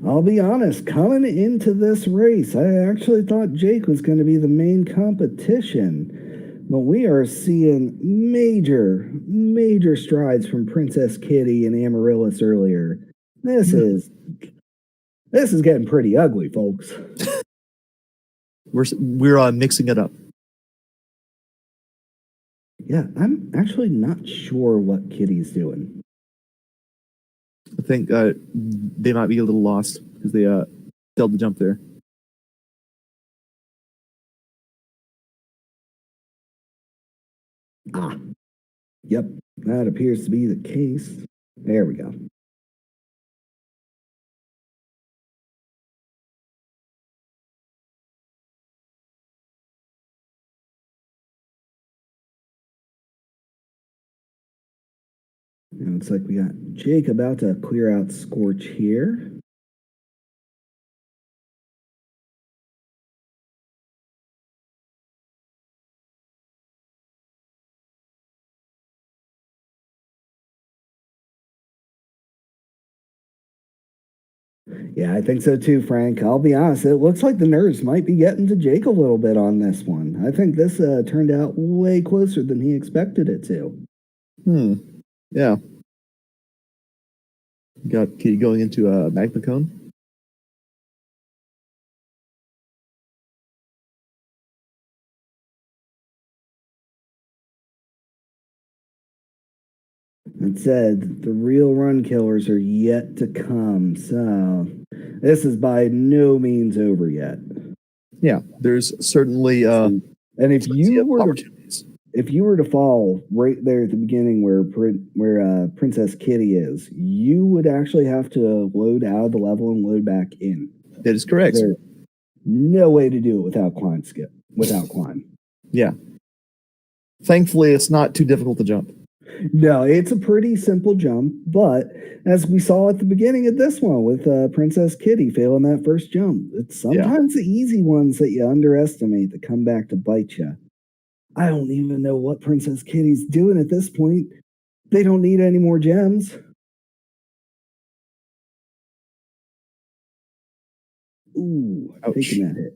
I'll be honest, coming into this race, I actually thought Jake was going to be the main competition. But we are seeing major strides from Princess Kitty and Amaryllis earlier. This is getting pretty ugly, folks. We're mixing it up. Yeah, I'm actually not sure what Kitty's doing. I think they might be a little lost because they failed to jump there. Ah, yep, that appears to be the case. There we go. It looks like we got Jake about to clear out Scorch here. Yeah, I think so too, Frank. I'll be honest, it looks like the nerds might be getting to Jake a little bit on this one. I think this turned out way closer than he expected it to. Yeah. Got Kitty going into a magma cone. That said, the real run killers are yet to come, so this is by no means over yet. Yeah, there's certainly And if plenty you of were to opportunities. if you were to fall right there at the beginning where Princess Kitty is, you would actually have to load out of the level and load back in. That is correct. There's no way to do it without climb. Yeah. Thankfully, it's not too difficult to jump. No, it's a pretty simple jump, but as we saw at the beginning of this one with Princess Kitty failing that first jump, it's sometimes the easy ones that you underestimate that come back to bite you. I don't even know what Princess Kitty's doing at this point. They don't need any more gems. Ooh, Ouch. taking that hit.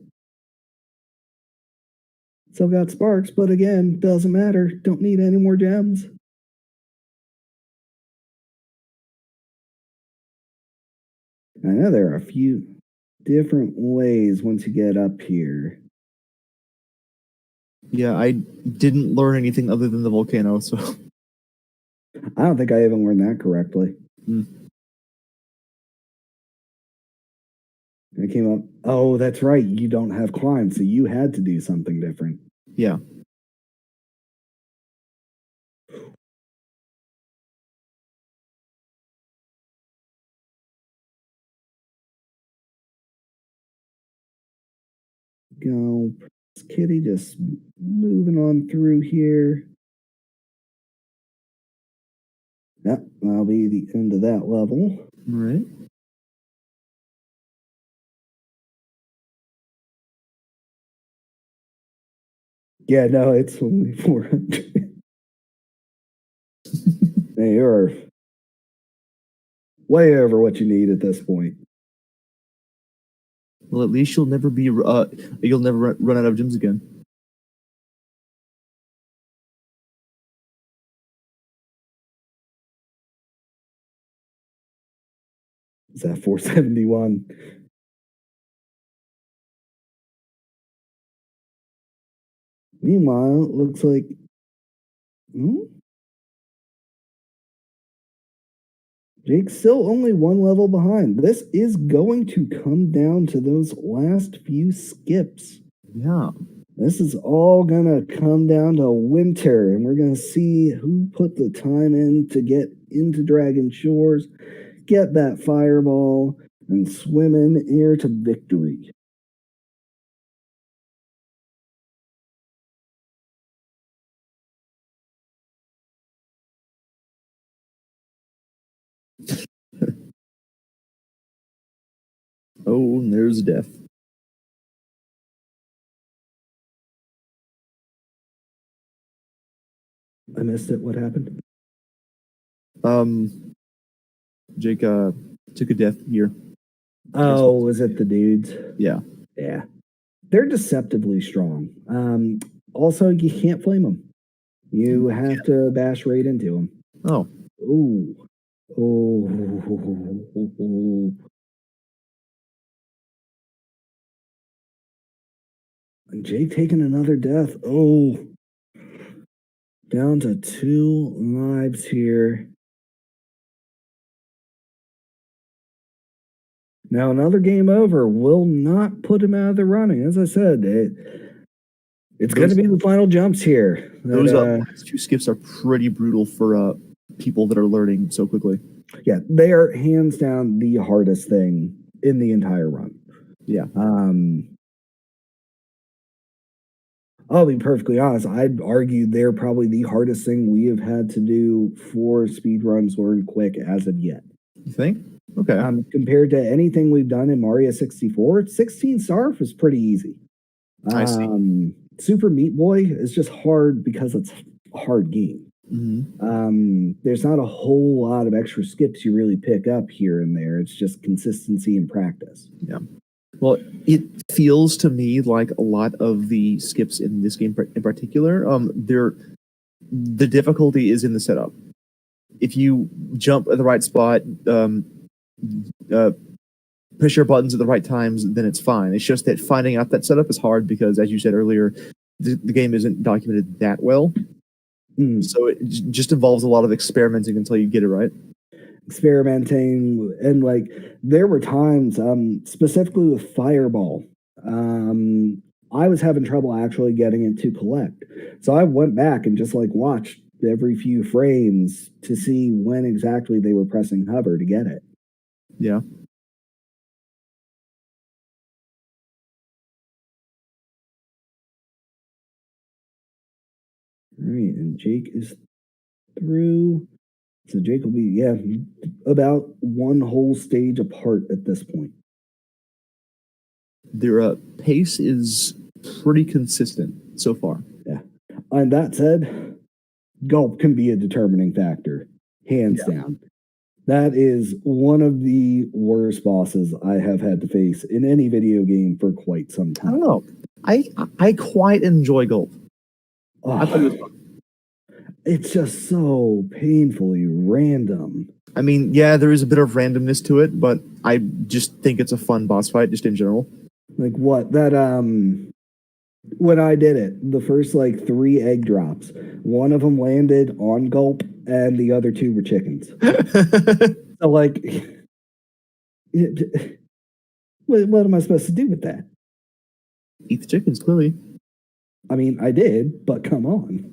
Still got sparks, but again, doesn't matter. Don't need any more gems. I know there are a few different ways once you get up here. Yeah, I didn't learn anything other than the volcano, so I don't think I even learned that correctly. I came up, oh, that's right, you don't have climb, so you had to do something different. yeah. Go, Kitty just moving on through here. Yep, that'll be the end of that level. All right. Yeah, no, it's only 400. They are way over what you need at this point. Well, at least you'll never run out of gems again. Is that 471? Meanwhile, it looks like. Hmm? Jake's still only one level behind. This is going to come down to those last few skips. Yeah. This is all going to come down to winter, and we're going to see who put the time in to get into Dragon Shores, get that fireball, and swim in air to victory. Oh, and there's death. I missed it. What happened? Jake took a death here. Oh, was it the dudes? Yeah. Yeah. They're deceptively strong. Also, you can't flame them. You have to bash right into them. Oh. Ooh. Oh. Jake taking another death. Oh. Down to 2 lives here. Now, another game over will not put him out of the running. As I said, it's going to be the final jumps here. Those last 2 skips are pretty brutal for people that are learning so quickly. Yeah, they are hands down the hardest thing in the entire run. Yeah. I'll be perfectly honest. I'd argue they're probably the hardest thing we have had to do for speedruns learn quick as of yet. You think? Okay. Compared to anything we've done in Mario 64, 16 Starf was pretty easy. I see. Super Meat Boy is just hard because it's a hard game. Mm-hmm. There's not a whole lot of extra skips you really pick up here and there. It's just consistency and practice. Yeah. Well, it feels to me like a lot of the skips in this game in particular, the difficulty is in the setup. If you jump at the right spot, push your buttons at the right times, then it's fine. It's just that finding out that setup is hard because, as you said earlier, the game isn't documented that well. So it just involves a lot of experimenting until you get it right. Experimenting, and like there were times, specifically with Fireball, I was having trouble actually getting it to collect. So I went back and just like watched every few frames to see when exactly they were pressing hover to get it. Yeah. All right, and Jake is through. So Jake will be, about one whole stage apart at this point. Their pace is pretty consistent so far. Yeah. And that said, gulp can be a determining factor, hands down. That is one of the worst bosses I have had to face in any video game for quite some time. I don't know. I quite enjoy Gulp. Oh, I thought it was fun. It's just so painfully random. I mean, yeah, there is a bit of randomness to it, but I just think it's a fun boss fight, just in general. Like what? That, when I did it, the first like 3 egg drops, one of them landed on Gulp and the other 2 were chickens. So like, what am I supposed to do with that? Eat the chickens, clearly. I mean, I did, but come on.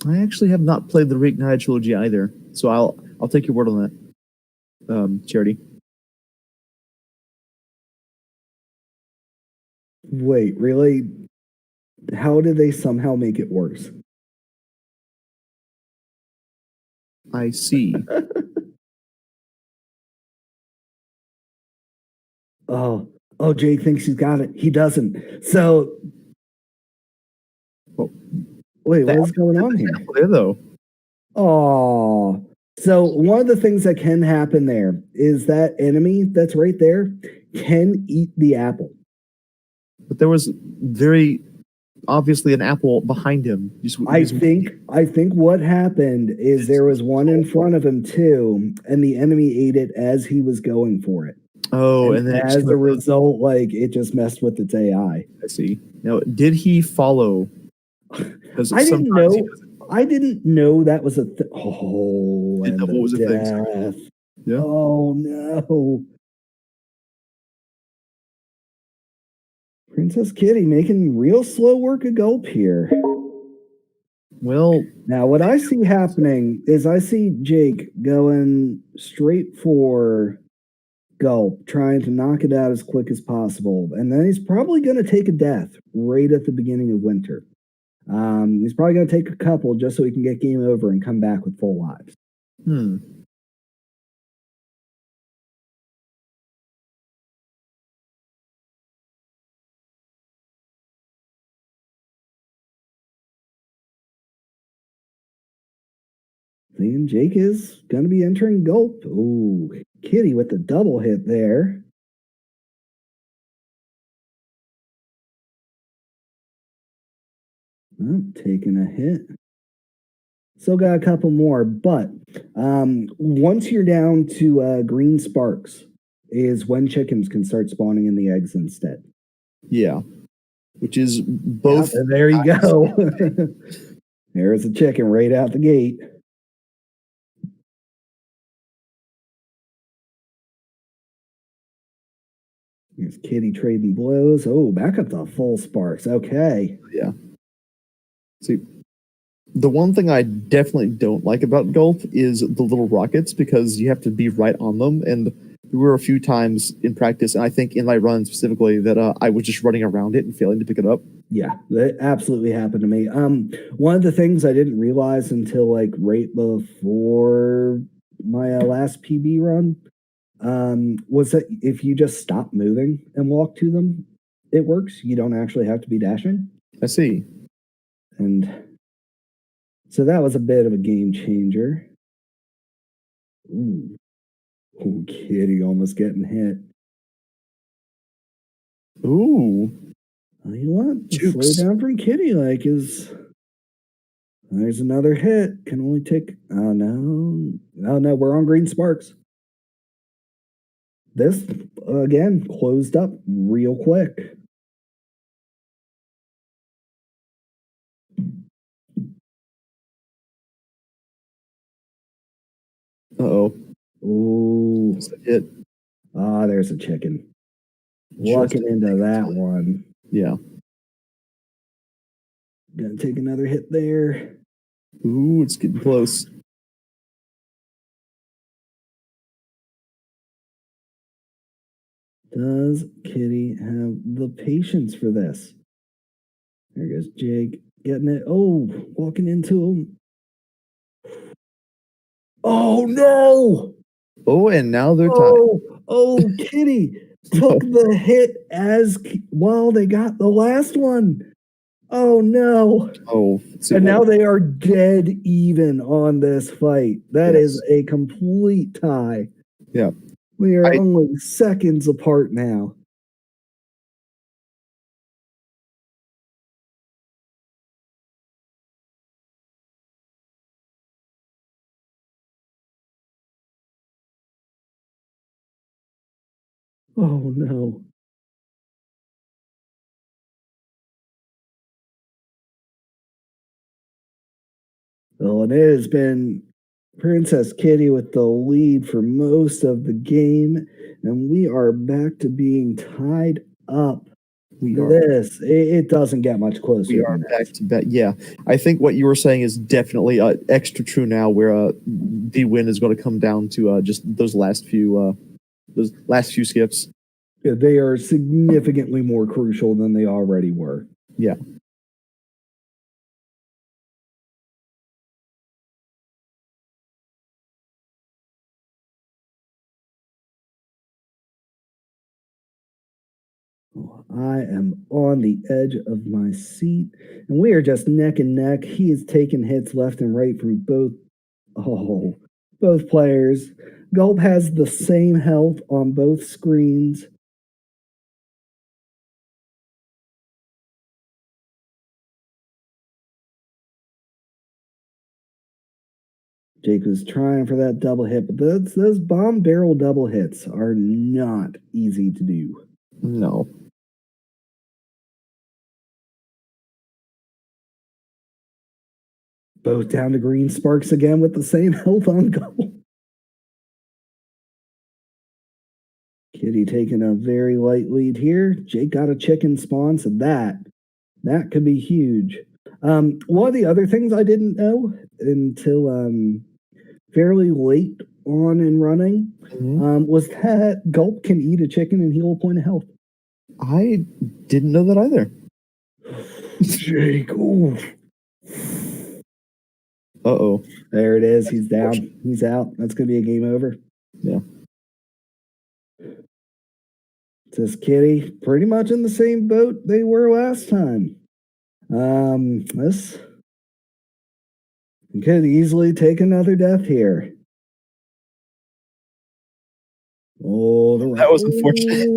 I actually have not played the Reignited trilogy either, so I'll take your word on that, Charity. Wait, really? How did they somehow make it worse? I see. Oh, Jake thinks he's got it. He doesn't. So, wait, what's going on here? There, though. Oh, so one of the things that can happen there is that enemy that's right there can eat the apple. But there was very obviously an apple behind him. I think what happened is there was one in front of him too, and the enemy ate it as he was going for it. Oh, and then as a result, like it just messed with its AI. I see. Now, did he follow Because I didn't sometimes he know. doesn't. I didn't know that was a thing. Oh, Didn't and know what was the a thing. death. Yeah. Oh no. Princess Kitty making real slow work of Gulp here. Well, Now, what I see happening is I see Jake going straight for Gulp, trying to knock it out as quick as possible. And then he's probably going to take a death right at the beginning of winter. He's probably going to take a couple just so he can get game over and come back with full lives. hmm. And Jake is going to be entering Gulp. Ooh, Kitty with the double hit there. Oh, taking a hit. Still got a couple more, but once you're down to green sparks, is when chickens can start spawning in the eggs instead. Yeah. Which is both. Yeah, there you go. There's a chicken right out the gate. Here's Kitty trading blows. Oh, back up to full sparks. Okay. Yeah. See, the one thing I definitely don't like about Gulp is the little rockets because you have to be right on them. And there were a few times in practice, and I think in my run specifically, that I was just running around it and failing to pick it up. Yeah, that absolutely happened to me. One of the things I didn't realize until like right before my last PB run was that if you just stop moving and walk to them, it works. You don't actually have to be dashing. I see. And so that was a bit of a game changer. Ooh, ooh, Kitty almost getting hit. Ooh. Well, you want to Jukes. slow down from Kitty like is there's another hit. Can only take oh no. Oh no, we're on green sparks. This again closed up real quick. Uh-oh. Ooh. Just a hit. Ah, there's a chicken. Just Walking into that one. Yeah. Gonna take another hit there. Ooh, it's getting close. Does Kitty have the patience for this? There goes Jake getting it. Oh, walking into him. Oh no! Oh, and now they're tied. Oh, Kitty took the hit as while they got the last one. Oh no! Oh, And now they are dead even on this fight. That is a complete tie. Yeah. We are only seconds apart now. Oh no. Well, and it has been Princess Kitty with the lead for most of the game, and we are back to being tied up. It doesn't get much closer. We are back to back. Yeah, I think what you were saying is definitely extra true now, where the win is going to come down to just those last few skips. They are significantly more crucial than they already were. Yeah. I am on the edge of my seat, and we are just neck and neck. He is taking hits left and right from both players. Gulp has the same health on both screens. Jake was trying for that double hit, but those bomb barrel double hits are not easy to do. No. Both down to green sparks again with the same health on goal. Kitty taking a very light lead here. Jake got a chicken spawn, so that could be huge. One of the other things I didn't know until fairly late on in running was that Gulp can eat a chicken and heal a point of health. I didn't know that either. Jake, ooh. Uh-oh. There it is. He's down. He's out. That's going to be a game over. Yeah. Says Kitty, pretty much in the same boat they were last time. This could easily take another death here. Oh, That was unfortunate.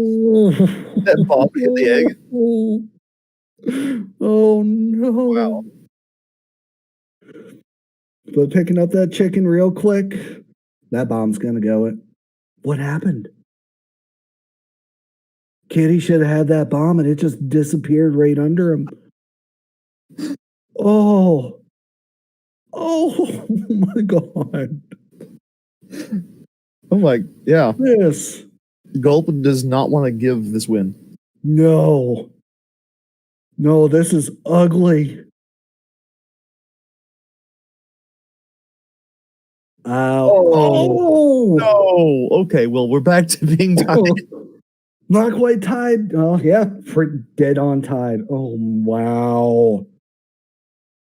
That bomb hit the egg. Oh no. Wow. But picking up that chicken real quick, that bomb's gonna go it. What happened? Kitty should have had that bomb and it just disappeared right under him. Oh. Oh my god. Oh my, yeah. This. Gulp does not want to give this win. No. No, this is ugly. Oh. No. Okay, well, we're back to being tied. Not quite tied. Oh, yeah. Dead on tied. Oh, wow.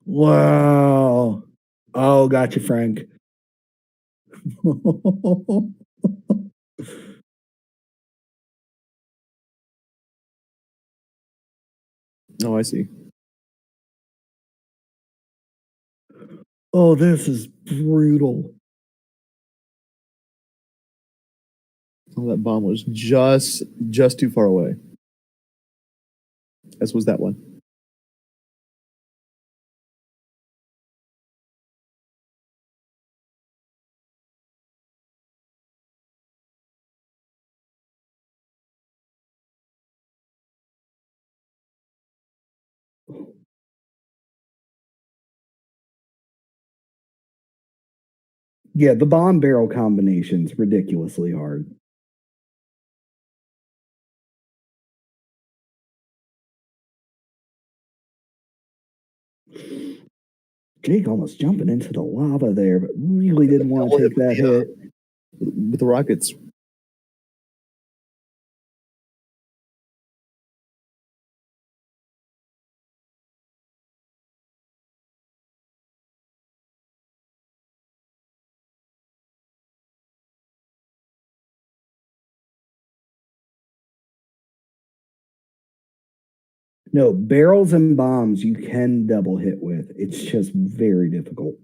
Wow. Oh, gotcha, Frank. Oh, I see. Oh, this is brutal. Oh, that bomb was just too far away. As was that one. Yeah, the bomb barrel combination's ridiculously hard. Jake almost jumping into the lava there, but really didn't want to take that hit. With the rockets. No, barrels and bombs you can double hit with. It's just very difficult.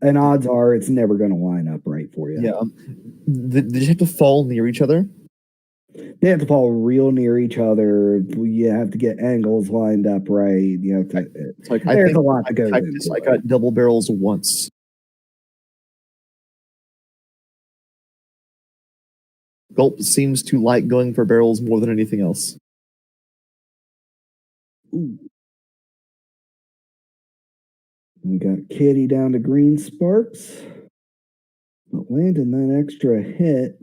And odds are it's never going to line up right for you. Yeah. They just have to fall near each other. They have to fall real near each other. You have to get angles lined up right. You have to. It's like, There's a lot that goes I into it. got double barrels once. Gulp seems to like going for barrels more than anything else. Ooh. We got Kitty down to green sparks. But landing that extra hit.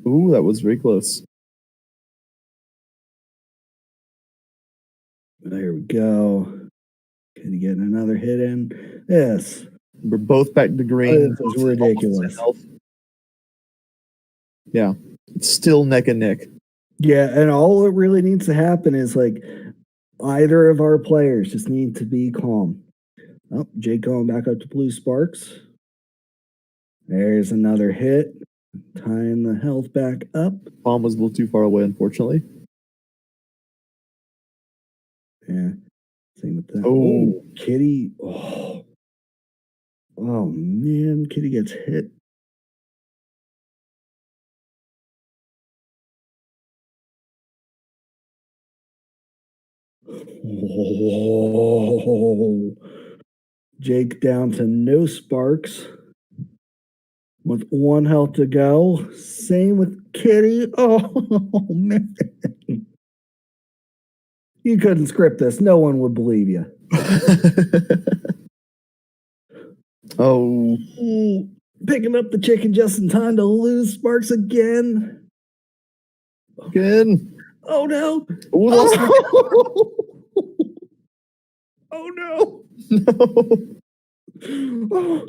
Ooh, that was very close. There we go. Kitty getting another hit in. Yes. We're both back to green. This is ridiculous. Yeah. It's still neck and neck. Yeah, and all that really needs to happen is like either of our players just need to be calm. Oh, Jake going back up to blue sparks. There's another hit. Tying the health back up. Bomb was a little too far away, unfortunately. Yeah. Same with that. Oh, Kitty. Oh. Oh man, Kitty gets hit. Whoa. Jake down to no sparks with 1 health to go. Same with Kitty. Oh, man. You couldn't script this. No one would believe you. Oh, Ooh, picking up the chicken just in time to lose sparks again. again. Oh, no. Ooh, lost Oh, no. no.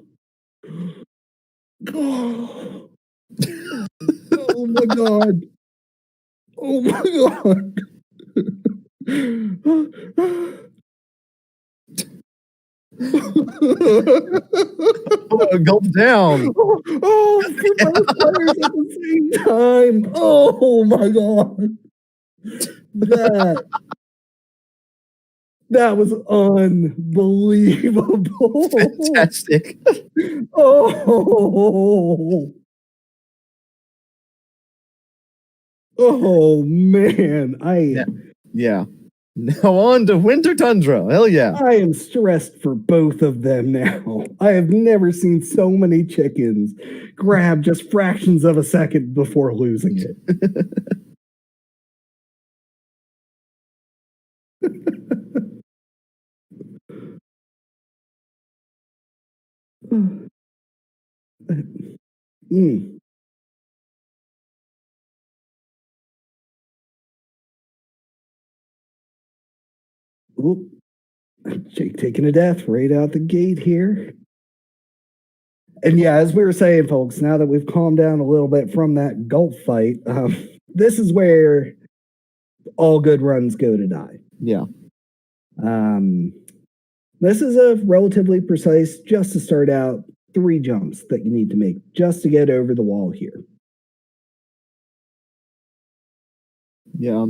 Oh. Oh my god. Oh my god. Gulp down. Oh, for both players at the same time. Oh my god. That was unbelievable. Fantastic. Oh. Oh man. Yeah. Now on to Winter Tundra. Hell yeah. I am stressed for both of them now. I have never seen so many chickens grab just fractions of a second before losing it. Mm. Oop. Jake taking a death right out the gate here. And yeah, as we were saying, folks, now that we've calmed down a little bit from that gulp fight, this is where all good runs go to die. Yeah. This is a relatively precise, just to start out, 3 jumps that you need to make just to get over the wall here. Yeah.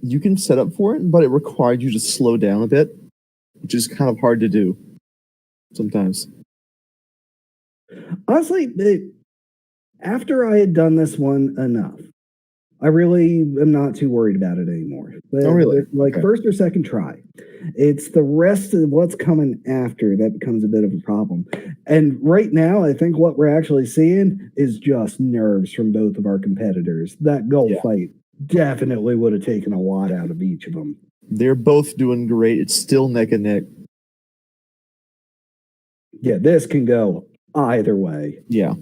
You can set up for it, but it required you to slow down a bit, which is kind of hard to do sometimes. Honestly, after I had done this one enough, I really am not too worried about it anymore. But Oh, really? Like Okay. first or second try. It's the rest of what's coming after that becomes a bit of a problem. And right now, I think what we're actually seeing is just nerves from both of our competitors. That goal Yeah. fight definitely would have taken a lot out of each of them. They're both doing great. It's still neck and neck. Yeah, this can go either way. Yeah.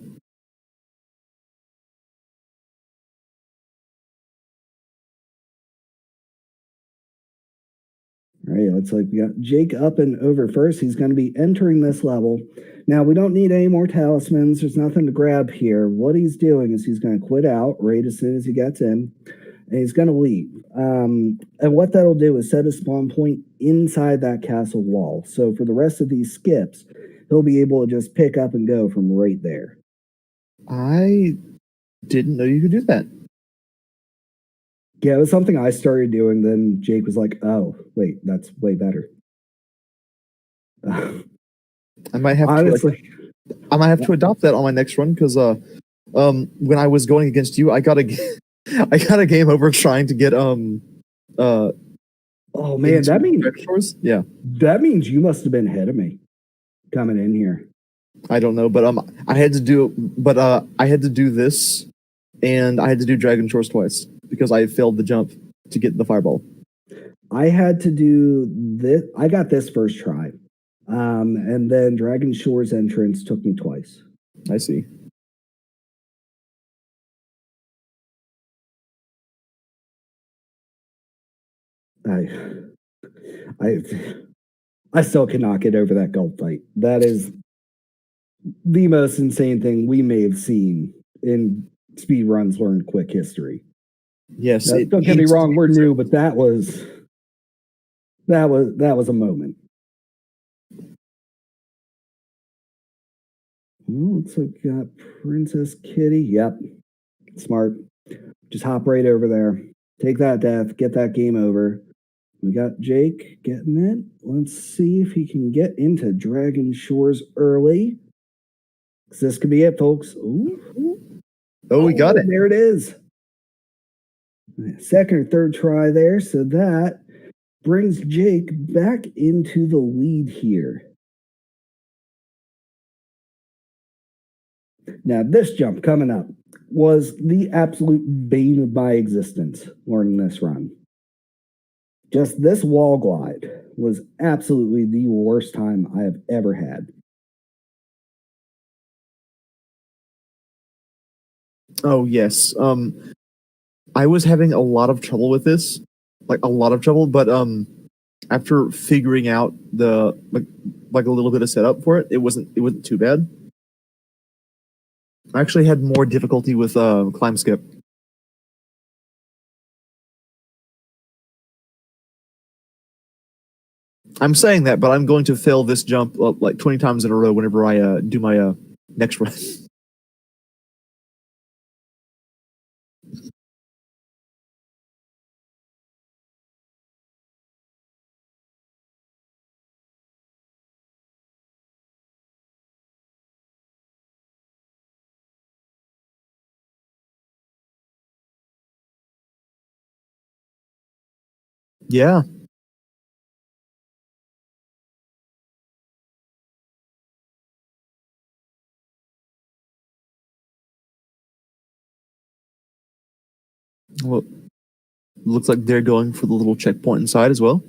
All right, looks like we got Jake up and over first. He's going to be entering this level. Now, we don't need any more talismans. There's nothing to grab here. What he's doing is he's going to quit out right as soon as he gets in, and he's going to leave. And what that'll do is set a spawn point inside that castle wall. So for the rest of these skips, he'll be able to just pick up and go from right there. I didn't know you could do that. Yeah, it was something I started doing. Then Jake was like, "Oh, wait, that's way better." I might have Honestly, I might have to adopt that on my next run because when I was going against you, I got a I got a game over trying to get oh man, that means you must have been ahead of me coming in here. I don't know, but I had to do this, and I had to do Dragon Shores twice because I failed the jump to get the fireball. I had to do this. I got this first try, and then Dragon Shores entrance took me twice. I see. I still cannot get over that gulp fight. That is the most insane thing we may have seen in speed runs learned quick history. Yes, Don't get me wrong, we're new, but that was a moment. Oh, looks like we got Princess Kitty. Yep, smart. Just hop right over there. Take that death. Get that game over. We got Jake getting it. Let's see if he can get into Dragon Shores early. This could be it, folks. Ooh. Oh, we got it. There it is. Second or third try there. So that brings Jake back into the lead here. Now, this jump coming up was the absolute bane of my existence learning this run. Just this wall glide was absolutely the worst time I have ever had. Oh yes. I was having a lot of trouble with this, like a lot of trouble. But after figuring out the like a little bit of setup for it, it wasn't too bad. I actually had more difficulty with climb skip. I'm saying that, but I'm going to fail this jump like 20 times in a row whenever I do my next run. Yeah. Well, looks like they're going for the little checkpoint inside as well.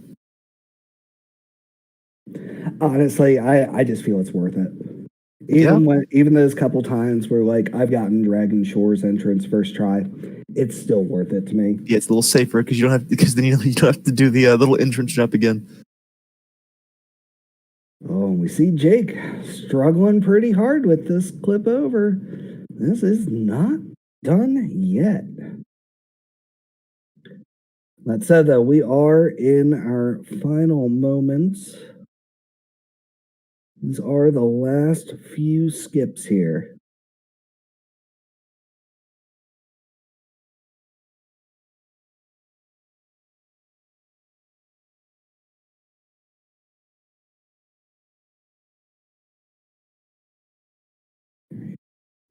Honestly, I just feel it's worth it. Yeah. Even those couple times where like I've gotten Dragon Shore's entrance first try, it's still worth it to me. Yeah, it's a little safer because then you don't have to do the little entrance jump again. Oh, we see Jake struggling pretty hard with this clip over. This is not done yet. That said, though, we are in our final moments. These are the last few skips here.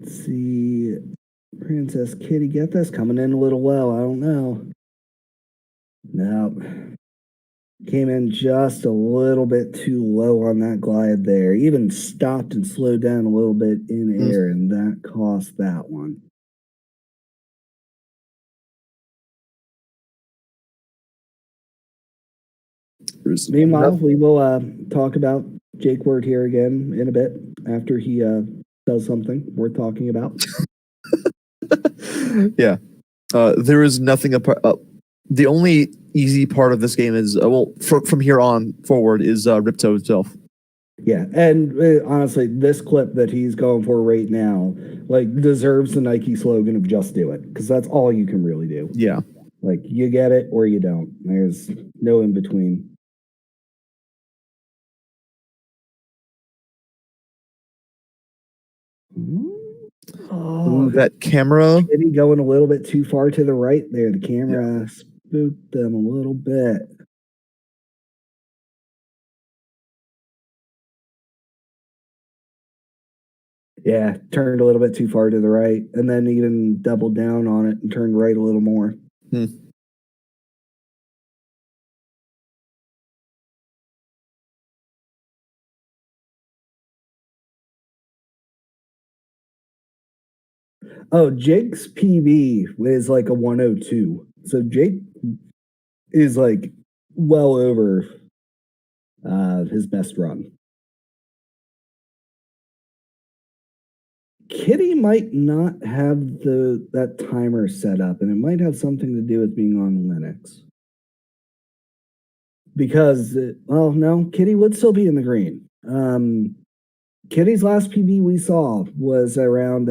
Let's see. Princess Kitty, get this coming in a little low. I don't know. Nope. Came in just a little bit too low on that glide there. Even stopped and slowed down a little bit in air, and that cost that one. Meanwhile, we will talk about Jake Word here again in a bit after he does something worth talking about. Yeah. There is nothing apart. The only easy part of this game is from here on forward is Ripto itself. Yeah, and honestly, this clip that he's going for right now, like, deserves the Nike slogan of "Just do it," because that's all you can really do. Yeah. Like, you get it or you don't. There's no in between. Ooh, that camera. Kitty going a little bit too far to the right there. The camera spooked them a little bit. Yeah, turned a little bit too far to the right, and then even doubled down on it and turned right a little more. Oh, Jake's PB is like a 102. So Jake is like well over his best run. Kitty might not have that timer set up, and it might have something to do with being on Linux. Because, well, no, Kitty would still be in the green. Kitty's last PB we saw was around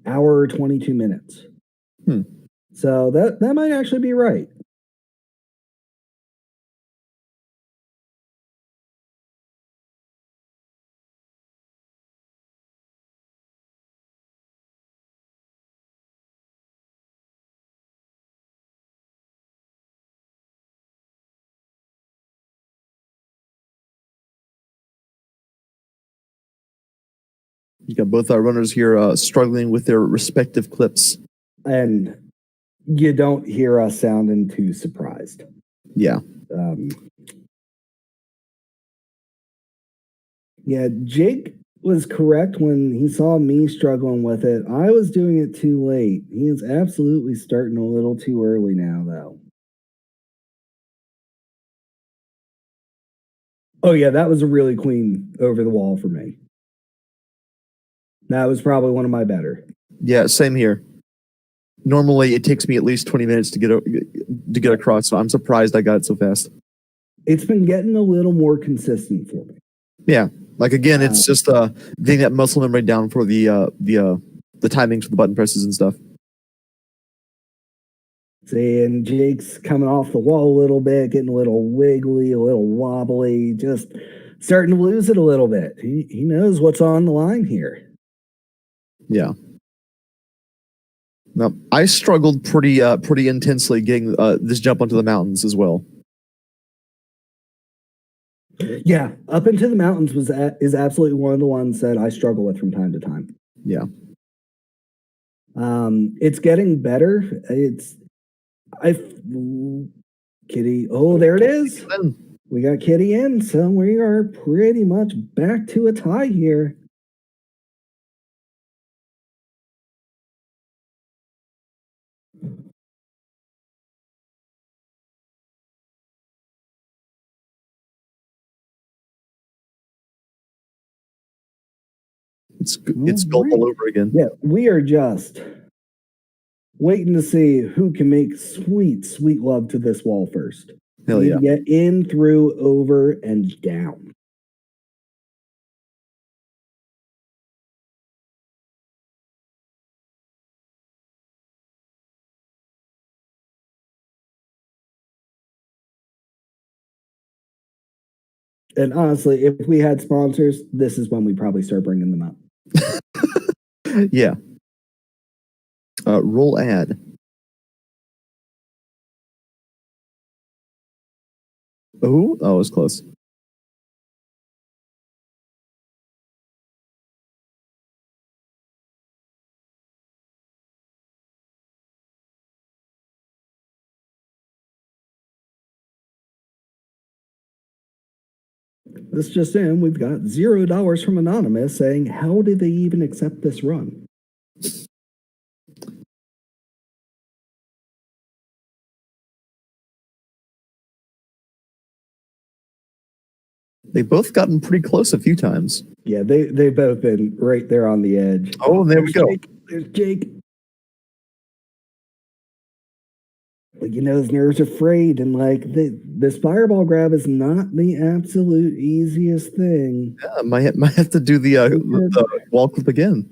hour 22 minutes. So that might actually be right. You got both our runners here struggling with their respective clips. And you don't hear us sounding too surprised. Yeah. Yeah, Jake was correct when he saw me struggling with it. I was doing it too late. He is absolutely starting a little too early now, though. Oh, yeah, that was a really clean over the wall for me. That was probably one of my better. Yeah, same here. Normally, it takes me at least 20 minutes to get across, so I'm surprised I got it so fast. It's been getting a little more consistent for me. Yeah, like again, it's just getting that muscle memory down for the timings for the button presses and stuff. See, and Jake's coming off the wall a little bit, getting a little wiggly, a little wobbly, just starting to lose it a little bit. He knows what's on the line here. Yeah. Now, I struggled pretty intensely getting this jump onto the mountains as well. Yeah, up into the mountains is absolutely one of the ones that I struggle with from time to time. Yeah. It's getting better. Kitty. Oh, there it is. We got Kitty in, so we are pretty much back to a tie here. It's gulp all over again. Yeah, we are just waiting to see who can make sweet, sweet love to this wall first. Hell we yeah. Get in, through, over, and down. And honestly, if we had sponsors, this is when we probably start bringing them up. Yeah. Roll ad. Oh, it was close. This just in, we've got $0 from Anonymous saying, how did they even accept this run? They've both gotten pretty close a few times. Yeah, they've both been right there on the edge. Oh, there we go. Jake. There's Jake. Like, his nerves are frayed, and like this fireball grab is not the absolute easiest thing. Yeah, might have to do the wall clip again.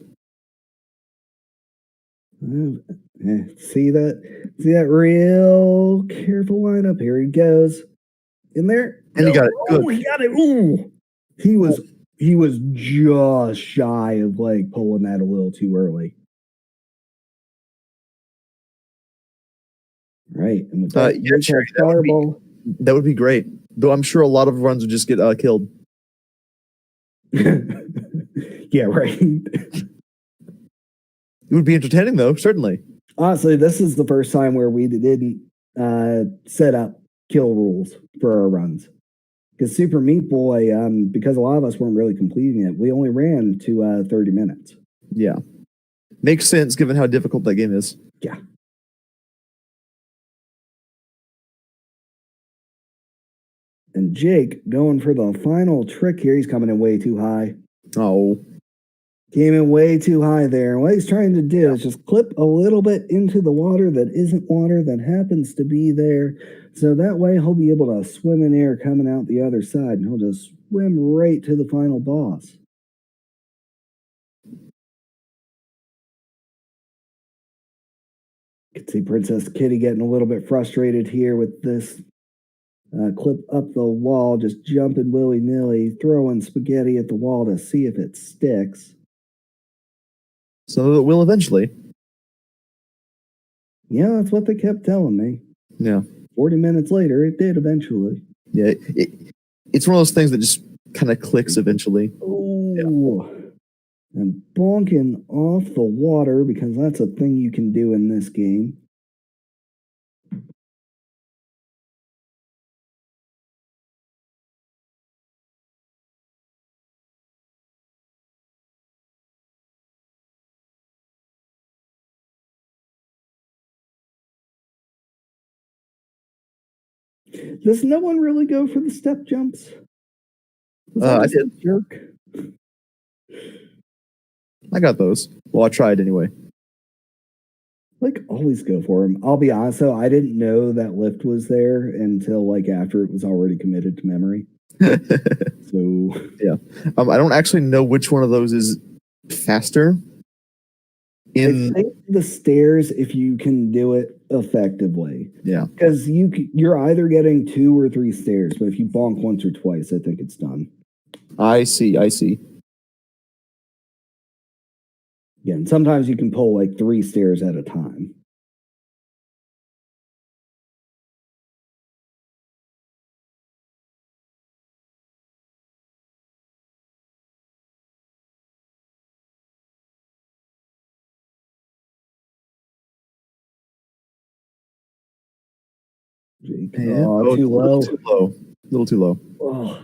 See that real careful lineup. Here he goes. In there. And he got it. Good. Oh, he got it. Ooh. He was just shy of like pulling that a little too early. Right. And with that, that would be great. Though I'm sure a lot of runs would just get killed. Yeah, right. It would be entertaining, though, certainly. Honestly, this is the first time where we didn't set up kill rules for our runs. Because Super Meat Boy, because a lot of us weren't really completing it, we only ran to 30 minutes. Yeah. Makes sense given how difficult that game is. Yeah. And Jake going for the final trick here. He's coming in way too high. Oh. Came in way too high there. And what he's trying to do is just clip a little bit into the water that isn't water that happens to be there. So that way he'll be able to swim in air coming out the other side. And he'll just swim right to the final boss. You can see Princess Kitty getting a little bit frustrated here with this. Clip up the wall, just jumping willy-nilly, throwing spaghetti at the wall to see if it sticks. So it will eventually. Yeah, that's what they kept telling me. Yeah. 40 minutes later, it did eventually. Yeah, it's one of those things that just kind of clicks eventually. Oh, yeah. And bonking off the water, because that's a thing you can do in this game. Does no one really go for the step jumps? Was I just did. a jerk? I got those. Well, I tried anyway. Like, always go for them. I'll be honest though, I didn't know that lift was there until like after it was already committed to memory. So yeah, I don't actually know which one of those is faster. I think the stairs, if you can do it effectively. Yeah, because you're either getting 2 or 3 stairs, but if you bonk once or twice, I think it's done. I see. Yeah, and sometimes you can pull like 3 stairs at a time. Jake, too low. Too low. A little too low. Oh.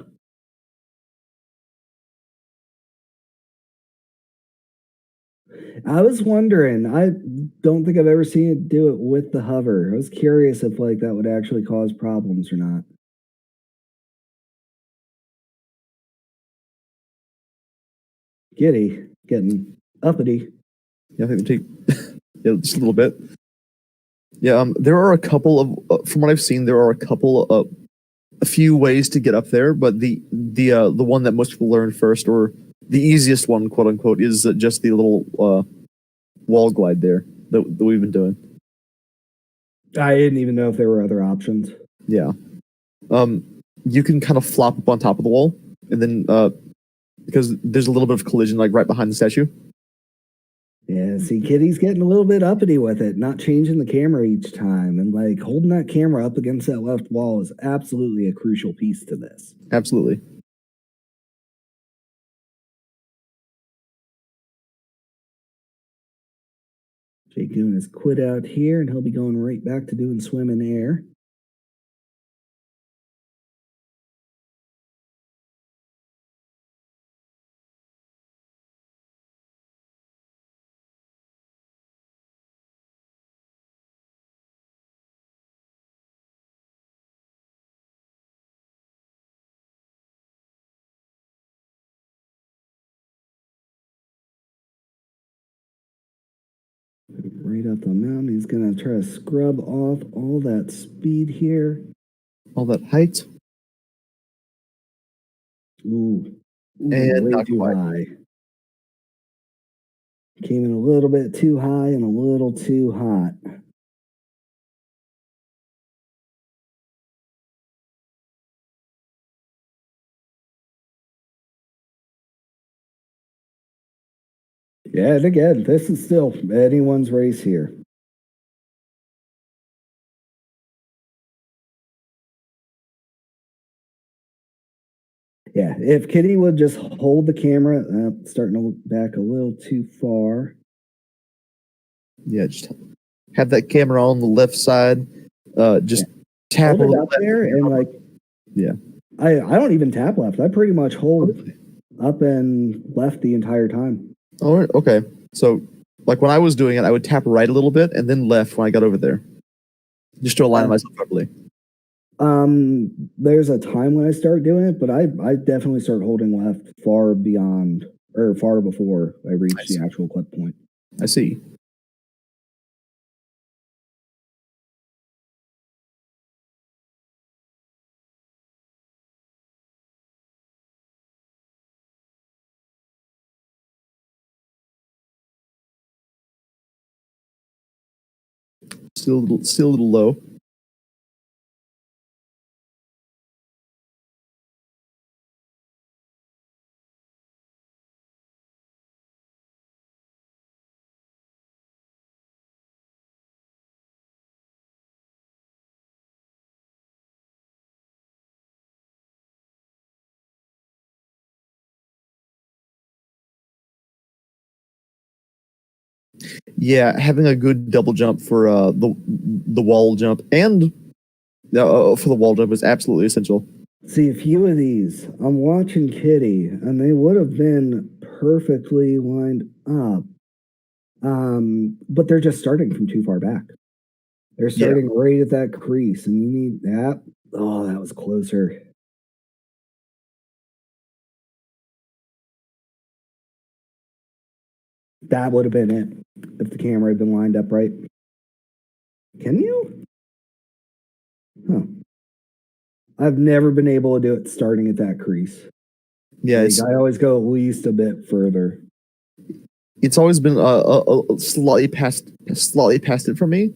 I was wondering. I don't think I've ever seen it do it with the hover. I was curious if like that would actually cause problems or not. Giddy, getting uppity. Yeah, I think they take yeah, just a little bit. Yeah, there are a couple of from what I've seen, there are a couple of a few ways to get up there, but the one that most people learn first, or the easiest one, quote unquote, is just the little wall glide there that we've been doing. I didn't even know if there were other options. Yeah, you can kind of flop up on top of the wall, and then because there's a little bit of collision like right behind the statue. Yeah, see, Kitty's getting a little bit uppity with it, not changing the camera each time, and like holding that camera up against that left wall is absolutely a crucial piece to this. Absolutely. Jake doing his quit out here, and he'll be going right back to doing swim in air. Right up the mountain, he's gonna try to scrub off all that speed here. All that height. Ooh, And way not too quite. high. Came in a little bit too high and a little too hot. Yeah, and again, this is still anyone's race here. Yeah, if Kitty would just hold the camera, starting to look back a little too far. Yeah, just have that camera on the left side. Just tap hold it up there and like. Yeah. I don't even tap left. I pretty much hold up and left the entire time. Oh, okay. So, like when I was doing it, I would tap right a little bit and then left when I got over there, just to align myself properly. There's a time when I start doing it, but I definitely start holding left far beyond or far before I reach the actual clip point. I see. Still a little low. Yeah, having a good double jump for the wall jump and for the wall jump is absolutely essential. See, a few of these, I'm watching Kitty, and they would have been perfectly lined up, but they're just starting from too far back. They're starting right at that crease, and you need that. Oh, that was closer. That would have been it if the camera had been lined up right. Can you? Huh. I've never been able to do it starting at that crease. Yeah, Like, I always go at least a bit further. it's always been slightly past it for me.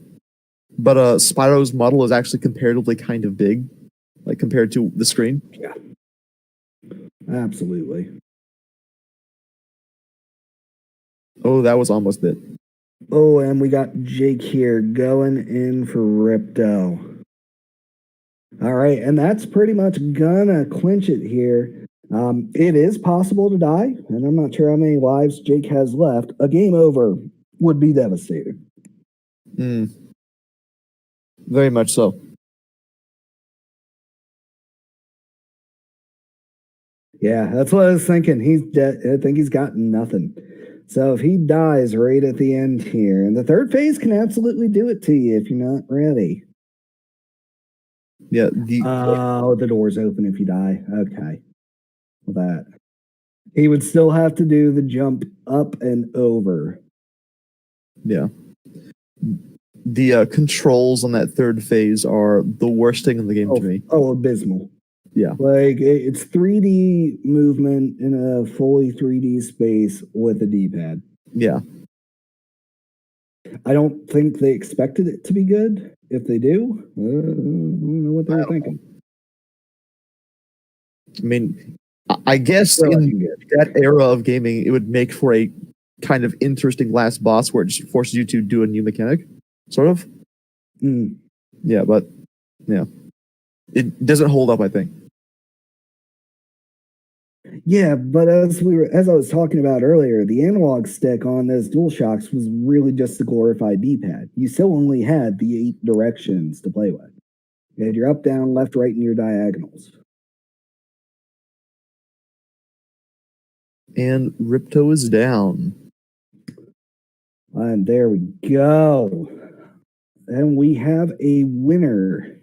But Spyro's model is actually comparatively kind of big, like compared to the screen. Yeah, absolutely. Oh, that was almost it. Oh, and we got Jake here going in for Ripto. All right, and that's pretty much gonna clinch it here. It is possible to die, and I'm not sure how many lives Jake has left. A game over would be devastating. Very much so. Yeah, that's what I was thinking. He's dead. I think he's got nothing. So if he dies right at the end here, and the third phase can absolutely do it to you if you're not ready. Yeah. The door's open if you die. Okay. Well, that. He would still have to do the jump up and over. Yeah. The controls on that third phase are the worst thing in the game to me. Oh, abysmal. Yeah. Like, it's 3D movement in a fully 3D space with a D-pad. Yeah. I don't think they expected it to be good. If they do, I don't know what they were thinking. I mean, I guess in that era of gaming, it would make for a kind of interesting last boss where it just forces you to do a new mechanic, sort of. Yeah, but yeah, it doesn't hold up, I think. Yeah, but as I was talking about earlier, the analog stick on those DualShocks was really just a glorified D-pad. You still only had the 8 directions to play with. You had your up, down, left, right, and your diagonals. And Ripto is down. And there we go. And we have a winner.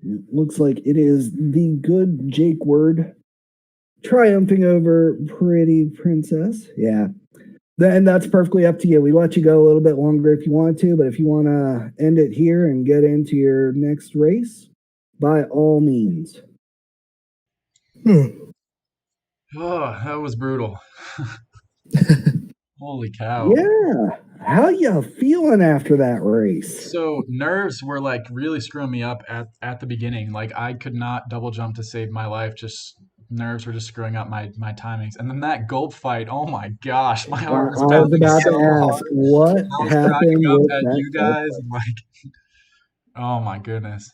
It looks like it is the good Jake Word triumphing over Pretty Princess. Yeah. And that's perfectly up to you. We let you go a little bit longer if you want to, but if you want to end it here and get into your next race, by all means. Oh, that was brutal. Holy cow. Yeah. How you feeling after that race? So nerves were like really screwing me up at the beginning. Like I could not double jump to save my life. Just nerves were just screwing up my timings. And then that gulp fight, oh my gosh, my heart was I was pounding about so to ask, hard. what I was happened cracking up with at that you guys. And like, oh my goodness.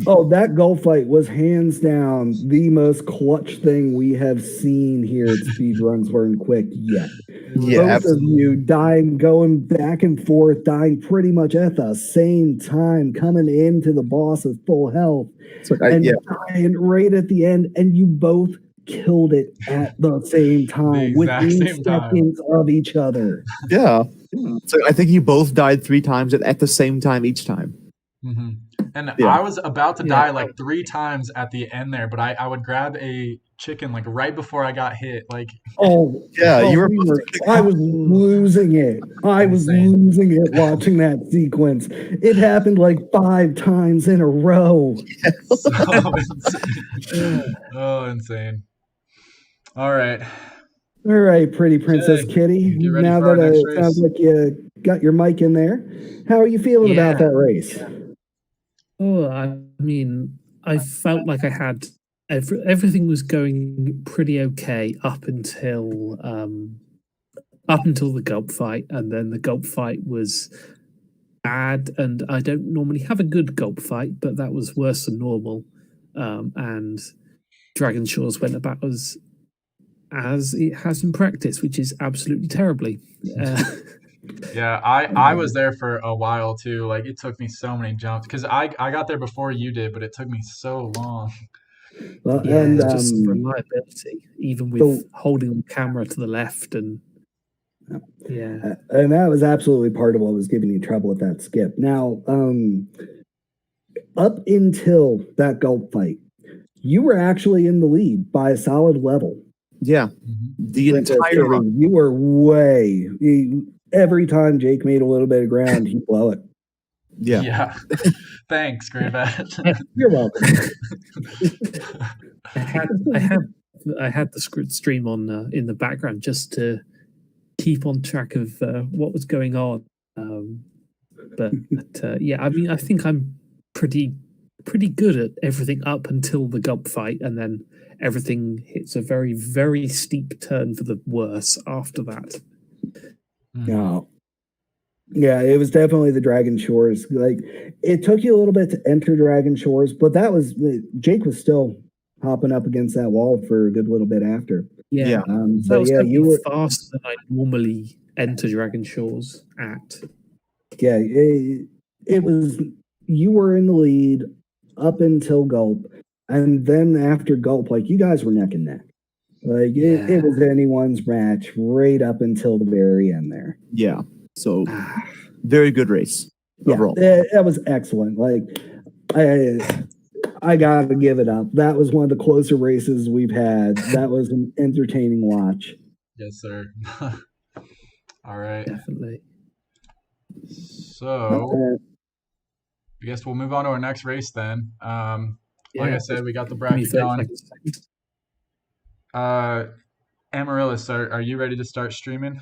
Oh, that goal fight was hands down the most clutch thing we have seen here at Speedruns Learn Quick yet. Yeah, Both of you dying, going back and forth, dying pretty much at the same time, coming into the boss at full health, dying right at the end, and you both killed it at the same time, within seconds of each other. Yeah. So I think you both died 3 times at the same time each time. Mm-hmm. And I was about to die like 3 times at the end there, but I would grab a chicken like right before I got hit. Like, you were. I was losing it. I was losing it watching that sequence. It happened like 5 times in a row. So insane. Oh, insane. All right. All right, Pretty Princess Kitty. Now that it sounds like you got your mic in there, how are you feeling about that race? Oh, I mean, I felt like I had everything was going pretty okay up until the gulp fight, and then the gulp fight was bad. And I don't normally have a good gulp fight, but that was worse than normal. And Dragon Shores went about as it has in practice, which is absolutely terribly. Yeah, I was there for a while too. Like it took me so many jumps because I got there before you did, but it took me so long. Well, yeah, and just reliability, even with holding the camera to the left, and and that was absolutely part of what was giving you trouble with that skip. Now, up until that gulp fight, you were actually in the lead by a solid level. Yeah, the entire run. You were every time Jake made a little bit of ground, he'd blow it. Yeah. Thanks, Greybat. You're welcome. I had the script stream on in the background just to keep on track of what was going on. But yeah, I mean, I think I'm pretty good at everything up until the gulp fight, and then everything hits a very, very steep turn for the worse after that. No. Yeah, it was definitely the Dragon Shores. Like, it took you a little bit to enter Dragon Shores, but Jake was still hopping up against that wall for a good little bit after. Yeah. So yeah, you were faster than I normally enter Dragon Shores at. Yeah, it was. You were in the lead up until gulp, and then after gulp, like, you guys were neck and neck. Like, it was anyone's match right up until the very end there. Yeah. So very good race overall. That was excellent. Like, I gotta give it up. That was one of the closer races we've had. That was an entertaining watch. Yes, sir. All right. Definitely. So I guess we'll move on to our next race then. Like I said, we got the bracket going. Amaryllis, are you ready to start streaming?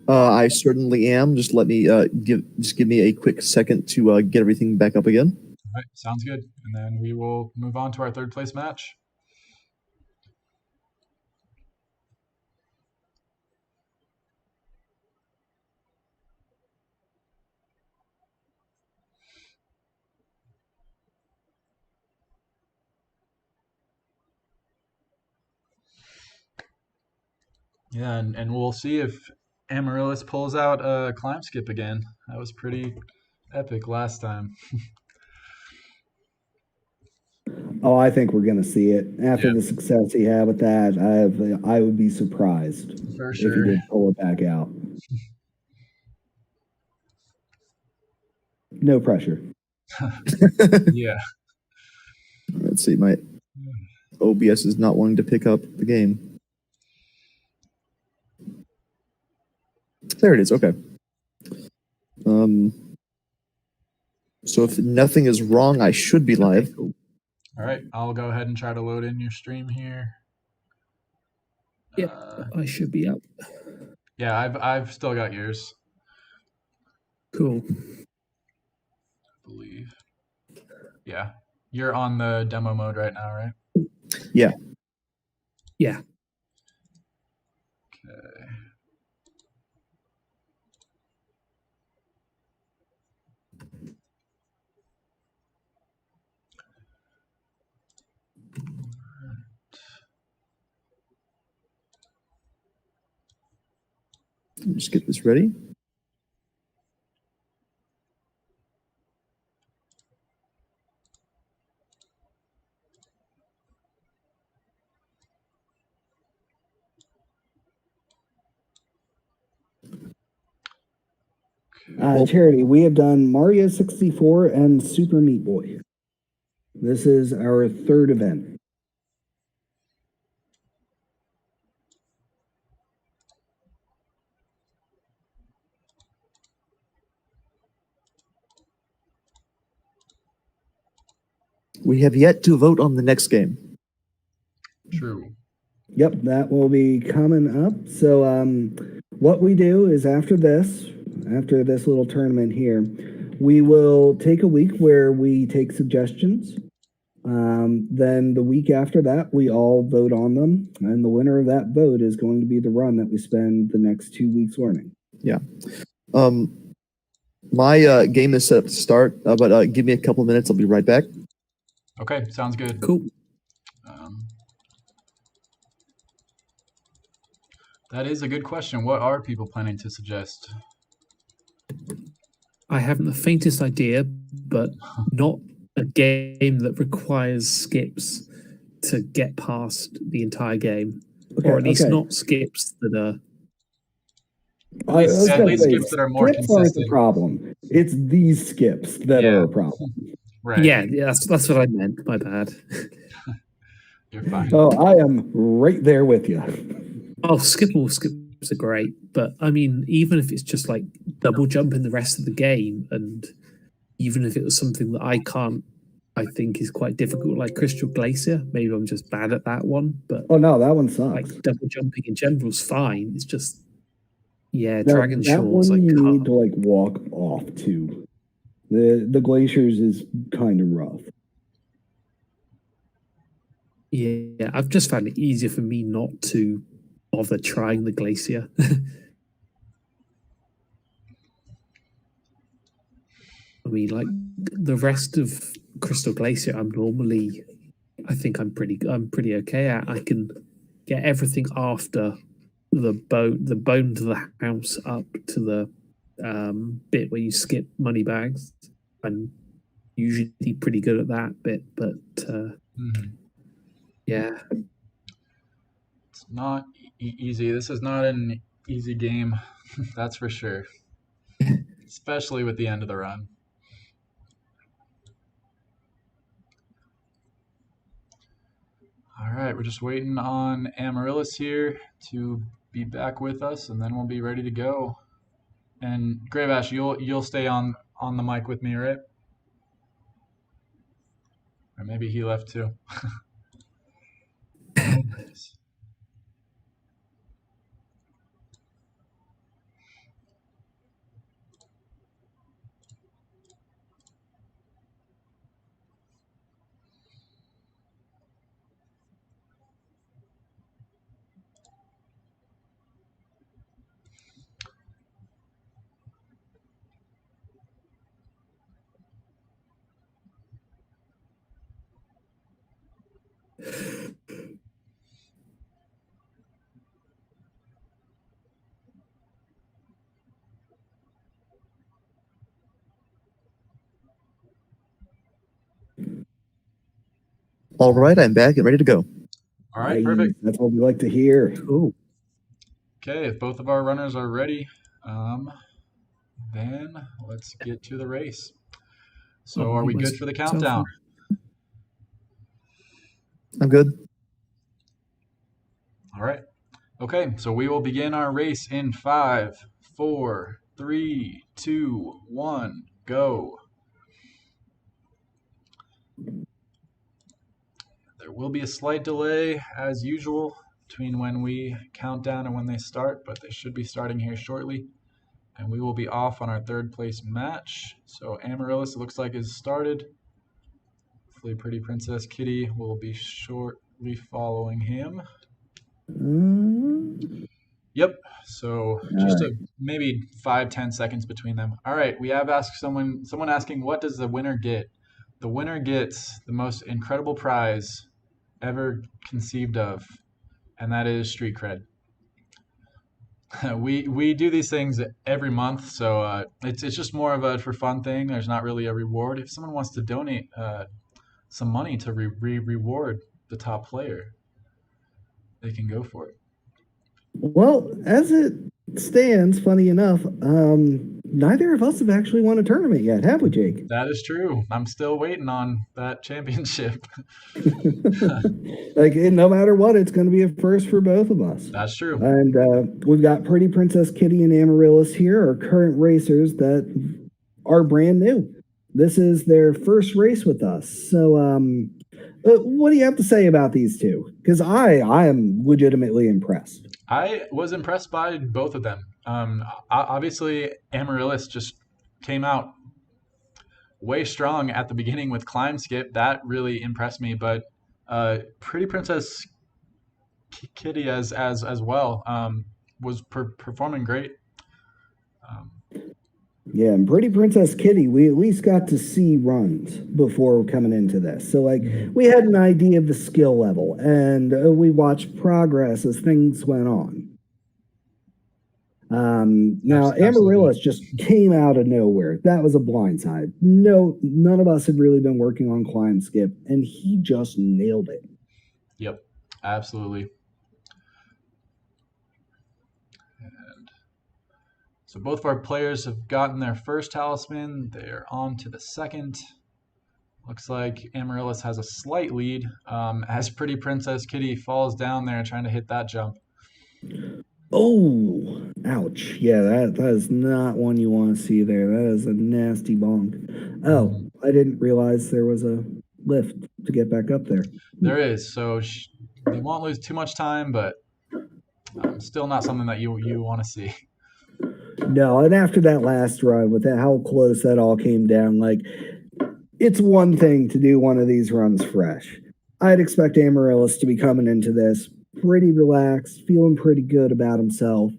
I certainly am. Just let me give me a quick second to get everything back up again. All right, sounds good. And then we will move on to our third place match. Yeah, and we'll see if Amaryllis pulls out a climb skip again. That was pretty epic last time. Oh, I think we're going to see it. After the success he had with that, I would be surprised For sure. if he did pull it back out. No pressure. Yeah. Let's see, my OBS is not wanting to pick up the game. There it is. Okay. So if nothing is wrong, I should be live. Okay, cool. All right, I'll go ahead and try to load in your stream here. Yeah, I should be up. Yeah, I've still got yours. Cool. I believe. Yeah, you're on the demo mode right now, right? Yeah. Yeah. Okay. Just get this ready. Charity, we have done Mario 64 and Super Meat Boy. This is our third event. We have yet to vote on the next game. True. Yep, that will be coming up. So what we do is after this little tournament here, we will take a week where we take suggestions. Then the week after that, we all vote on them. And the winner of that vote is going to be the run that we spend the next 2 weeks learning. Yeah. My game is set up to start, but give me a couple minutes. I'll be right back. Okay, sounds good. Cool. That is a good question. What are people planning to suggest? I haven't the faintest idea, but not a game that requires skips to get past the entire game. Or at least not skips that are... At least skips that are more skips aren't the consistent. problem. It's these skips that are a problem. Right. Yeah, that's what I meant. My bad. You're fine. Oh, I am right there with you. Oh, skips are great, but I mean, even if it's just like double jumping the rest of the game, and even if it was something that I think is quite difficult, like Crystal Glacier. Maybe I'm just bad at that one, but Oh no, that one like sucks. double jumping in general is fine. It's just, yeah, That Dragon that Shores, one I you need can't. to like walk off to. The glaciers is kind of rough. Yeah, I've just found it easier for me not to bother trying the Glacier. I mean, like the rest of Crystal Glacier, I think I'm pretty okay at. I can get everything after the bone to the house up to the bit where you skip money bags. I'm usually pretty good at that bit, but Mhm. yeah, It's not easy. This is not an easy game, that's for sure. Especially with the end of the run. All right, we're just waiting on Amaryllis here to be back with us, and then we'll be ready to go. And Gravash, you'll stay on the mic with me, right? Or maybe he left too. Oh, nice. All right, I'm back and ready to go. All right, Nice. perfect. That's what we like to hear. cool. Okay, if both of our runners are ready, then let's get to the race. So, are we good for the countdown? I'm good. All right. Okay, so we will begin our race in 5, 4, 3, 2, 1, go. There will be a slight delay, as usual, between when we count down and when they start, but they should be starting here shortly. And we will be off on our third place match. So Amaryllis, it looks like, is started. Hopefully Pretty Princess Kitty will be shortly following him. Yep. So just maybe 5-10 seconds between them. All right. We have asked someone asking, what does the winner get? The winner gets the most incredible prize ever conceived of, and that is street cred. We do these things every month, so it's just more of a for fun thing. There's not really a reward. If someone wants to donate some money to reward the top player, they can go for it. Well, as it stands, funny enough, neither of us have actually won a tournament yet, have we, Jake? That is true. I'm still waiting on that championship. Like, no matter what, it's going to be a first for both of us. That's true. And we've got Pretty Princess Kitty and Amaryllis here, our current racers that are brand new. This is their first race with us. So, what do you have to say about these two? Because I am legitimately impressed. I was impressed by both of them. Obviously, Amaryllis just came out way strong at the beginning with Climb Skip. That really impressed me. But Pretty Princess Kitty as well was performing great. Yeah, and Pretty Princess Kitty, we at least got to see runs before coming into this. So, like, we had an idea of the skill level, and we watched progress as things went on. Now, Amaryllis just came out of nowhere. That was a blindside. No, none of us had really been working on Climb Skip, and he just nailed it. Yep, absolutely. And so both of our players have gotten their first talisman. They're on to the second. Looks like Amaryllis has a slight lead as Pretty Princess Kitty falls down there trying to hit that jump. Oh, ouch. Yeah, that is not one you want to see there. That is a nasty bonk. Oh, I didn't realize there was a lift to get back up there. There is, so they won't lose too much time, but still not something that you want to see. No, and after that last run, with that, how close that all came down, like, it's one thing to do one of these runs fresh. I'd expect Amaryllis to be coming into this pretty relaxed, feeling pretty good about himself.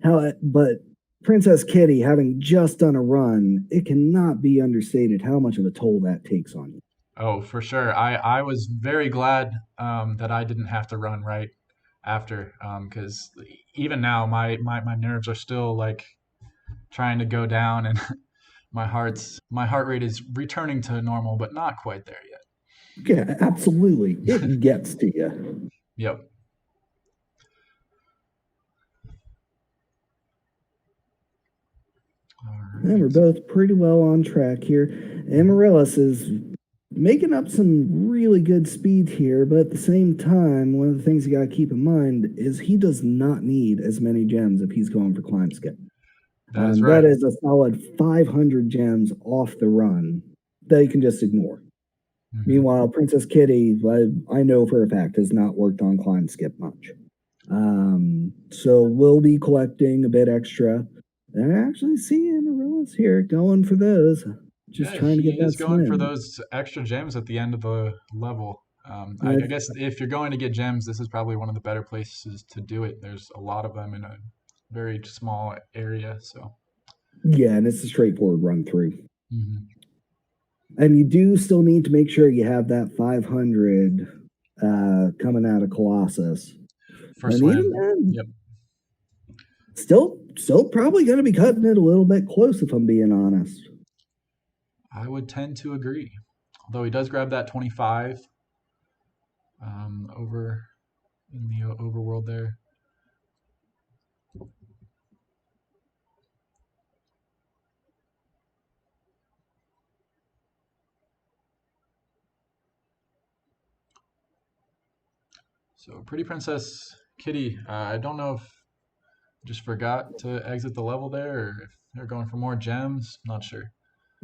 But Princess Kitty, having just done a run, it cannot be understated how much of a toll that takes on you. Oh, for sure. I was very glad that I didn't have to run right after, because even now my nerves are still like trying to go down, and my heart rate is returning to normal, but not quite there yet. Yeah, absolutely. It gets to you. Yep. All And we're right. both pretty well on track here. Amaryllis is making up some really good speed here, but at the same time, one of the things you got to keep in mind is he does not need as many gems if he's going for climb skip. That is That right. is a solid 500 gems off the run that you can just ignore. Mhm. Meanwhile, Princess Kitty, I know for a fact, has not worked on climb skip much. So we'll be collecting a bit extra. And I actually see Amaryllis here going for those. Just Yeah, trying to he get that is going for swim. those extra gems at the end of the level. I And guess if you're going to get gems, this is probably one of the better places to do it. There's a lot of them in a very small area, so. yeah, and it's a straightforward run through. Mhm. And you do still need to make sure you have that 500 coming out of Colossus. For And even swim. then, Yep. still probably going to be cutting it a little bit close if I'm being honest. I would tend to agree. Although he does grab that 25 over in the overworld there. So Pretty Princess Kitty, I don't know if just forgot to exit the level there or if they're going for more gems. Not sure.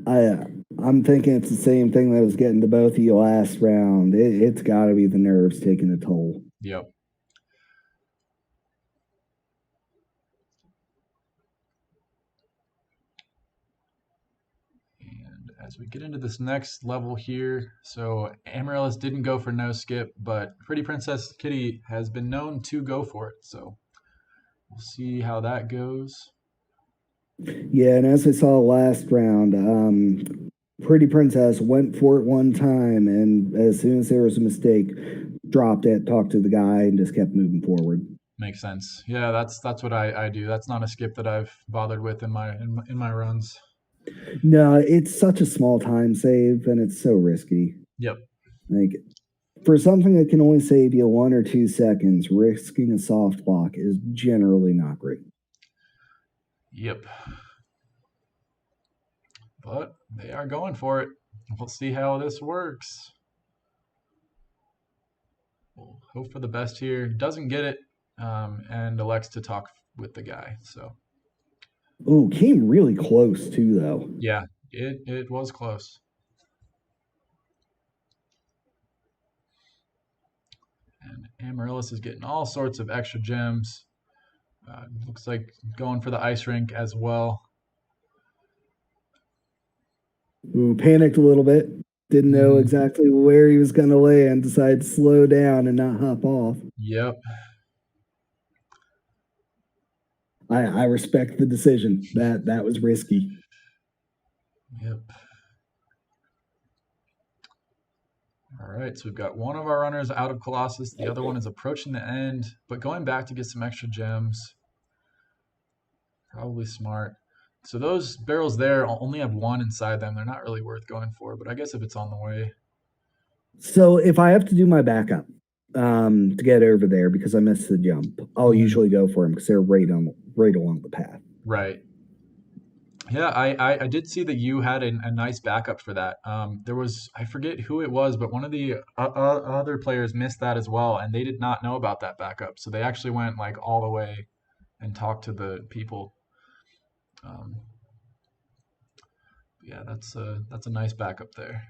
I'm thinking it's the same thing that was getting to both of you last round. It's got to be the nerves taking a toll. Yep. And as we get into this next level here, so Amaryllis didn't go for no skip, but Pretty Princess Kitty has been known to go for it. So we'll see how that goes. Yeah, and as I saw last round, Pretty Princess went for it one time, and as soon as there was a mistake, dropped it, talked to the guy, and just kept moving forward. Makes sense. Yeah, that's what I do. That's not a skip that I've bothered with in my runs. No, it's such a small time save, and it's so risky. Yep. Like, for something that can only save you 1 or 2 seconds, risking a soft block is generally not great. Yep. But they are going for it. We'll see how this works. We'll hope for the best here. Doesn't get it, and elects to talk with the guy. So Ooh, came really close too, though. yeah, it was close. And Amaryllis is getting all sorts of extra gems. Looks like going for the ice rink as well. Ooh, panicked a little bit. Didn't know exactly where he was going to land. Decided to slow down and not hop off. Yep. I respect the decision. That was risky. Yep. All right, so we've got one of our runners out of Colossus. The other one is approaching the end, but going back to get some extra gems. Probably smart. So those barrels there only have one inside them. They're not really worth going for, but I guess if it's on the way. So if I have to do my backup to get over there because I missed the jump, I'll usually go for them because they're right along the path. Right. Yeah, I did see that you had a nice backup for that. There was, I forget who it was, but one of the other players missed that as well, and they did not know about that backup. So they actually went like all the way and talked to the people. Um, yeah, that's a nice backup there.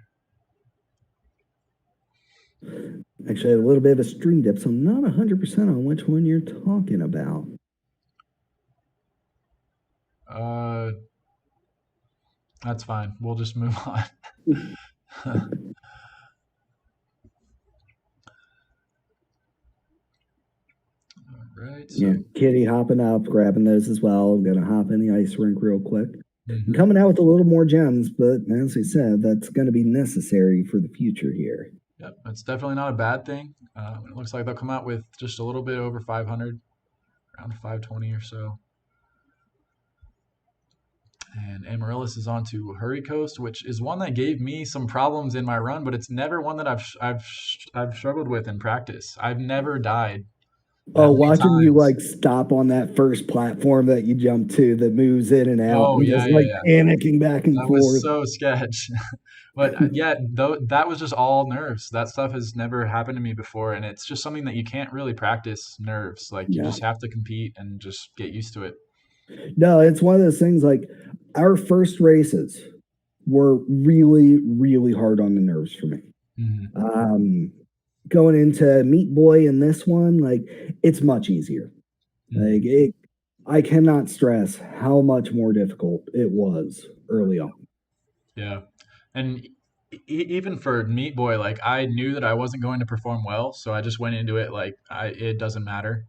Actually, I had a little bit of a stream dip, so I'm not 100% on which one you're talking about. Uh, that's fine. We'll just move on. All right, Yeah, so Kitty hopping up, grabbing those as well. I'm gonna hop in the ice rink real quick. I'm mhm. coming out with a little more gems, but as we said, that's going to be necessary for the future here. Yep, it's definitely not a bad thing. It looks like they'll come out with just a little bit over 500, around 520 or so. And Amaryllis is on to Hurry Coast, which is one that gave me some problems in my run, but it's never one that I've struggled with in practice. I've never died Oh, that many watching you times. like stop on that first platform that you jump to that moves in and out Oh and yeah, just yeah, like yeah. panicking back and That was forth. so sketch. But yeah, though that was just all nerves. That stuff has never happened to me before, and it's just something that you can't really practice nerves. Like you just No, have to compete and just get used to it. no, it's one of those things like our first races were really, really hard on the nerves for me. Hmm. Um, Going into Meat Boy in this one, like it's much easier. Hmm. Like it, I cannot stress how much more difficult it was early on. Yeah, and even for Meat Boy, like I knew that I wasn't going to perform well, so I just went into it like it doesn't matter.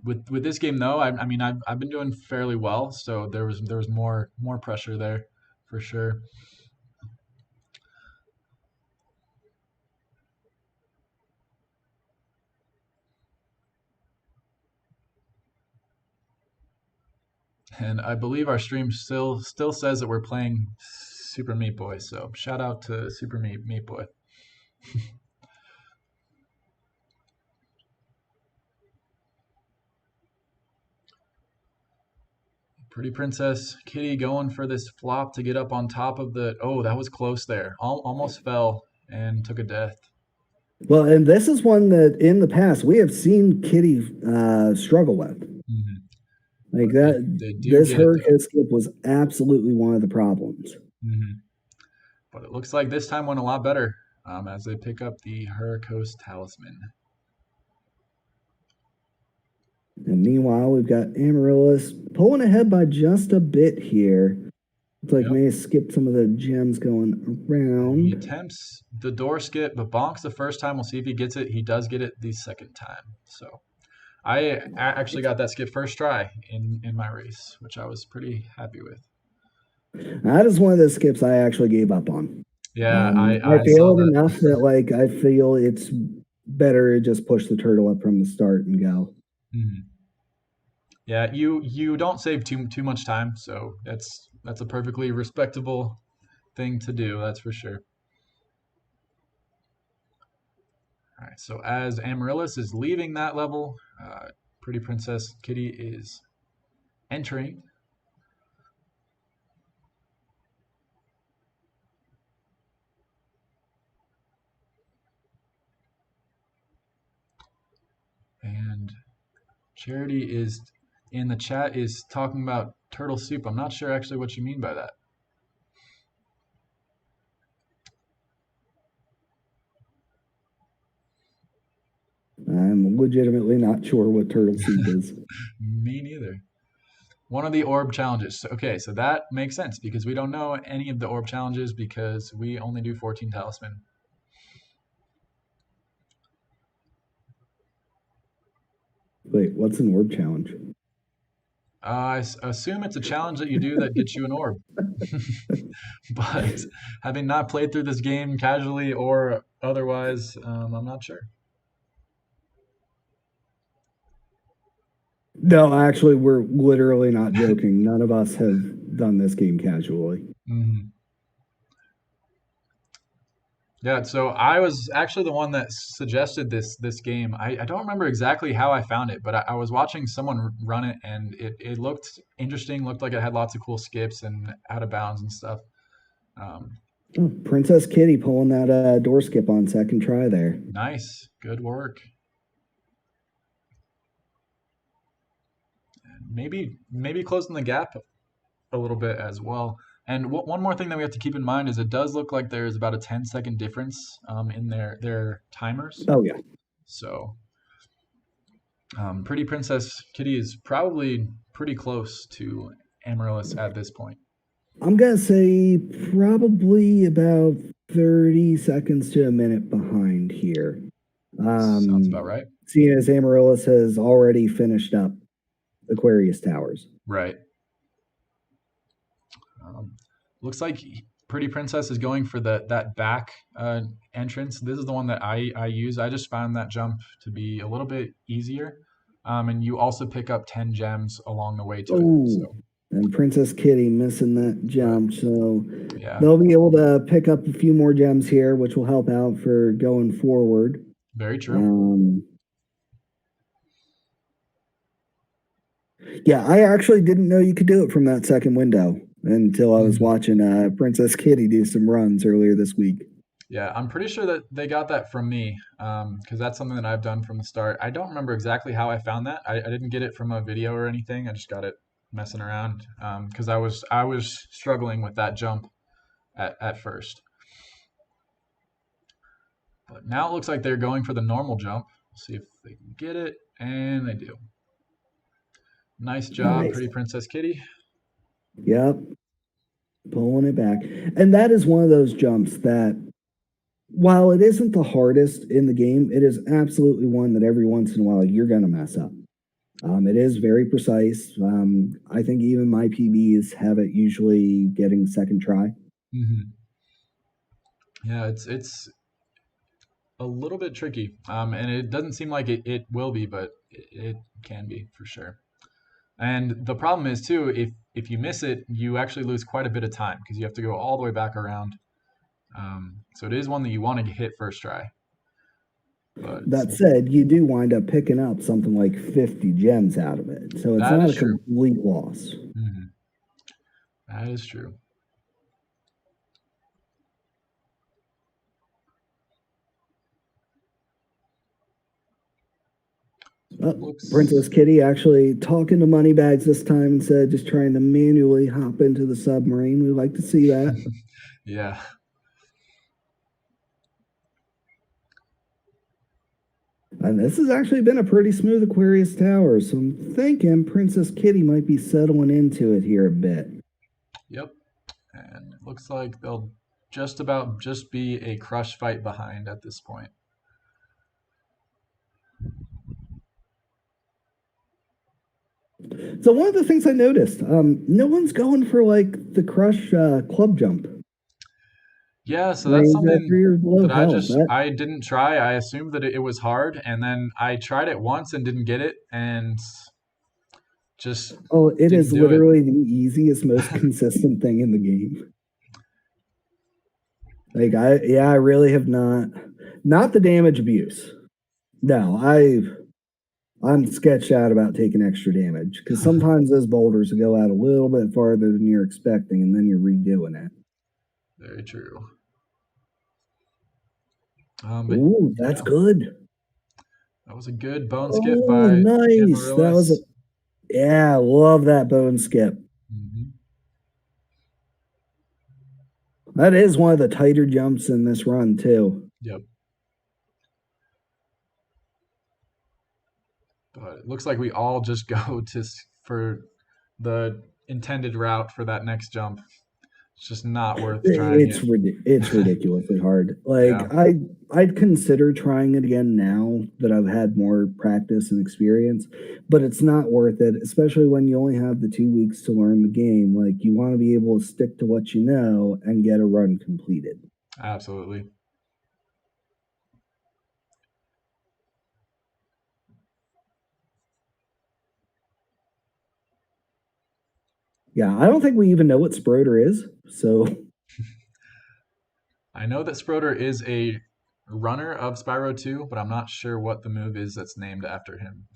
With this game though, I mean I've been doing fairly well, so there was more pressure there for sure. And I believe our stream still says that we're playing Super Meat Boy, so shout out to Super Meat Boy. Pretty Princess Kitty going for this flop to get up on top of the. Oh, that was close there. Almost fell and took a death. Well, and this is one that in the past we have seen Kitty struggle with. Hmm. Like But that, they do this get it though. hurricane skip was absolutely one of the problems. Hmm. But it looks like this time went a lot better as they pick up the Hurricane Talisman. And meanwhile, we've got Amaryllis pulling ahead by just a bit here. Looks like Yep. may have skipped some of the gems going And he around. attempts the door skip, but bonks the first time. We'll see if he gets it. He does get it the second time. So actually got that skip first try in my race, which I was pretty happy with. That is one of the skips I actually gave up on. Yeah, I I saw failed that. enough that like I feel it's better to just push the turtle up from the start and go. Mhm. Yeah, you don't save too much time, so that's a perfectly respectable thing to do. That's for sure. All right, so as Amaryllis is leaving that level, Pretty Princess Kitty is entering. And Charity is in the chat is talking about turtle soup. I'm not sure actually what you mean by that. I'm legitimately not sure what turtle soup is. Me neither. One of the orb challenges. Okay, so that makes sense because we don't know any of the orb challenges because we only do 14 talisman. Wait, what's an orb challenge? Assume it's a challenge that you do that gets you an orb. But having not played through this game casually or otherwise, I'm not sure. No, actually, we're literally not joking. None of us have done this game casually. Hmm. Yeah, so I was actually the one that suggested this game. I don't remember exactly how I found it, but I was watching someone run it, and it looked interesting. Looked like it had lots of cool skips and out of bounds and stuff. Um, Oh, Princess Kitty pulling that door skip on second try there. nice, good work. Maybe closing the gap a little bit as well. And one more thing that we have to keep in mind is it does look like there's about a 10-second difference in their timers. Oh yeah. So Pretty Princess Kitty is probably pretty close to Amaryllis at this point. I'm gonna say probably about 30 seconds to a minute behind here. Sounds about right. Seeing as Amaryllis has already finished up Aquarius Towers. Right. Looks like Pretty Princess is going for that back entrance. This is the one that I use. I just found that jump to be a little bit easier. And you also pick up 10 gems along the way to it. Oh, So, and Princess Kitty missing that jump, so yeah, they'll be able to pick up a few more gems here, which will help out for going forward. very true. Yeah, I actually didn't know you could do it from that second window until I was watching Princess Kitty do some runs earlier this week. Yeah, I'm pretty sure that they got that from me because that's something that I've done from the start. I don't remember exactly how I found that. I didn't get it from a video or anything. I just got it messing around because I was struggling with that jump at first. But now it looks like they're going for the normal jump. See if they can get it, and they do. Nice job, Nice. Pretty Princess Kitty. Yep, pulling it back. And that is one of those jumps that, while it isn't the hardest in the game, it is absolutely one that every once in a while you're going to mess up. It is very precise. I think even my PBs have it usually getting second try. Mm-hmm. Yeah, it's a little bit tricky, and it doesn't seem like it will be, but it can be for sure. And the problem is too, if you miss it, you actually lose quite a bit of time because you have to go all the way back around. So it is one that you want to hit first try. But That said, you do wind up picking up something like 50 gems out of it. So it's that not is a true. complete loss. Mm-hmm. That is true. Princess Kitty actually talking to Moneybags this time instead of just trying to manually hop into the submarine. We like to see that. Yeah. And this has actually been a pretty smooth Aquarius Tower, so I'm thinking Princess Kitty might be settling into it here a bit. Yep. And it looks like they'll just about just be a crush fight behind at this point. So one of the things I noticed, no one's going for like the crush club jump. Yeah, so that's something that That, I didn't try. I assumed that it was hard, and then I tried it once and didn't get it, and just oh, it didn't is do it. literally the easiest, most consistent thing in the game. Like I really have not the damage abuse. No, I'm sketched out about taking extra damage because sometimes those boulders will go out a little bit farther than you're expecting, and then you're redoing it. Very true. Ooh, that's good. That was a good bone skip Oh, by nice. That was Amaryllis. yeah, love that bone skip. Mm-hmm. That is one of the tighter jumps in this run too. Yep. But it looks like we all just go for the intended route for that next jump. It's just not worth trying it. It's ridiculously hard. Like Yeah, I'd consider trying it again now that I've had more practice and experience, but it's not worth it, especially when you only have the 2 weeks to learn the game. Like you want to be able to stick to what you know and get a run completed. absolutely. Yeah, I don't think we even know what Sproder is. So I know that Sproder is a runner of Spyro 2, but I'm not sure what the move is that's named after him.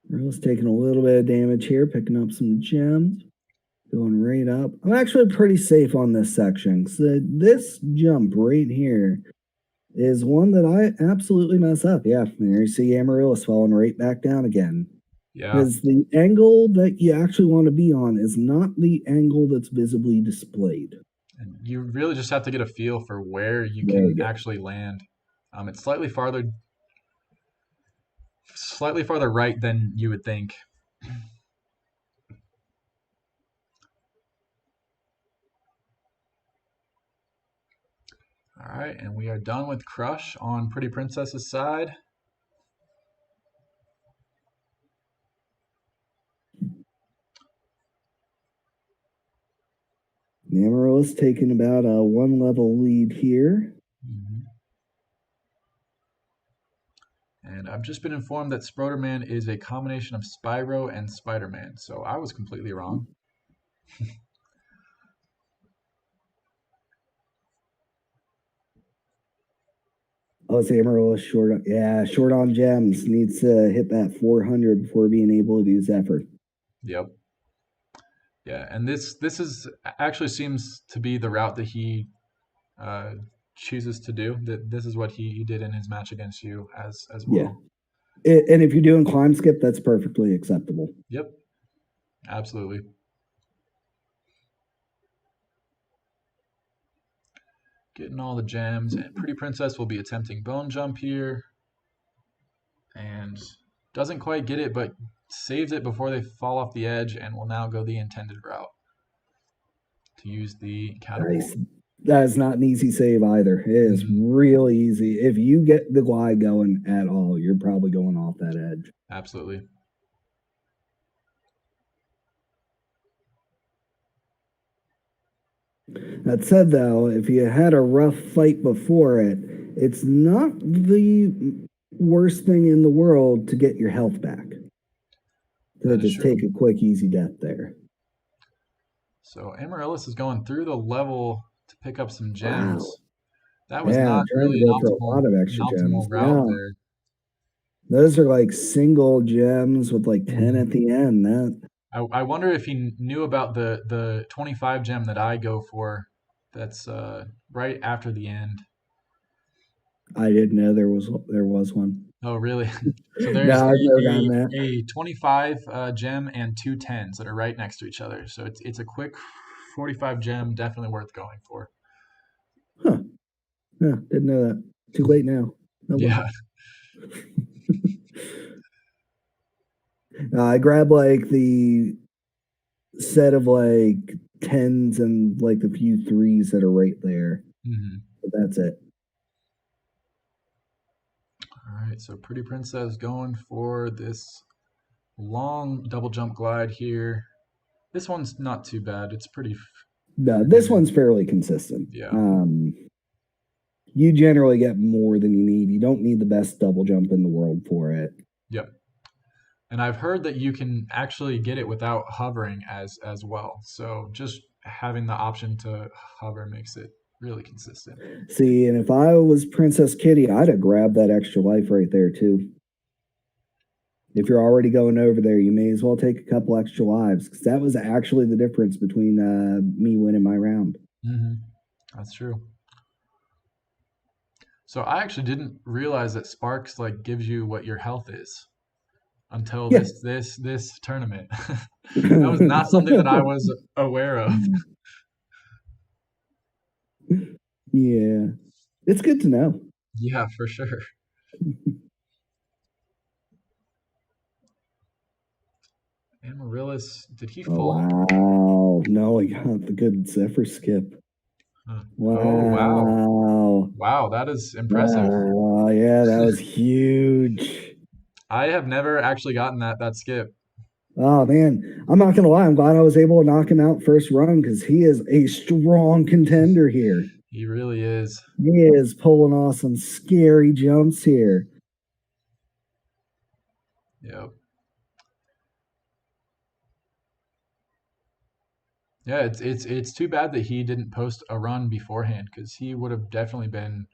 Real's taking a little bit of damage here, picking up some gems, going right up. I'm actually pretty safe on this section. So this jump right here is one that I absolutely mess up. Yeah, there you see Amaryllis falling right back down again. Yeah, Because the angle that you actually want to be on is not the angle that's visibly displayed. and you really just have to get a feel for where you There we can go. actually land. It's slightly farther right than you would think. All right, and we are done with Crush on Pretty Princess's side. Amaryllis taking about a 1 level lead here. Mm-hmm. And I've just been informed that Sproderman is a combination of Spyro and Spider-Man, so I was completely wrong. Oh, it's Amaryllis short on, yeah, short on gems. Needs to hit that 400 before being able to do Zephyr. Yep. Yeah, and this is actually seems to be the route that he chooses to do. That this is what he did in his match against you as well. Yeah. And if you're doing climb skip, that's perfectly acceptable. Yep. Absolutely. Getting all the gems, and Pretty Princess will be attempting bone jump here. And doesn't quite get it, but saves it before they fall off the edge and will now go the intended route to use the catapult. Nice. That is not an easy save either. It is really easy. If you get the glide going at all, you're probably going off that edge. Absolutely. That said, though, if you had a rough fight before it, it's not the worst thing in the world to get your health back. To just take a quick, easy death there. So Amaryllis is going through the level to pick up some gems. Wow. That was Yeah, not I'm trying really to an go for a lot of extra gems. route No. there. Those are like single gems with like 10 at the end. That I wonder if he knew about the 25 gem that I go for. That's right after the end. I didn't know there was one. Oh, really? So there's No, I've never gotten that. a 25 gem and two 10s that are right next to each other. So it's a quick 45 gem, definitely worth going for. Huh. Yeah, didn't know that. Too late now. Oh, well. Yeah. I grabbed like the set of like 10s and like the few 3s that are right there. Mm-hmm. But that's it. All right, so Pretty Princess going for this long double jump glide here. This one's not too bad. It's pretty. No, this one's fairly consistent. Yeah. You generally get more than you need. You don't need the best double jump in the world for it. Yep. And I've heard that you can actually get it without hovering as well. So just having the option to hover makes it really consistent. See, and if I was Princess Kitty, I'd have grabbed that extra life right there too. If you're already going over there, you may as well take a couple extra lives, because that was actually the difference between me winning my round. Mm-hmm. That's true. So I actually didn't realize that Sparks like gives you what your health is until this tournament. That was not something that I was aware of. Yeah, it's good to know. Yeah, for sure. Amaryllis, did he fall? Wow. No, he got the good Zephyr skip. Wow. Oh, wow. Wow, that is impressive. Wow, yeah, that was huge. I have never actually gotten that skip. Oh, man. I'm not going to lie. I'm glad I was able to knock him out first run, because he is a strong contender here. He really is. He is pulling off some scary jumps here. Yep. Yeah, it's too bad that he didn't post a run beforehand because he would have definitely been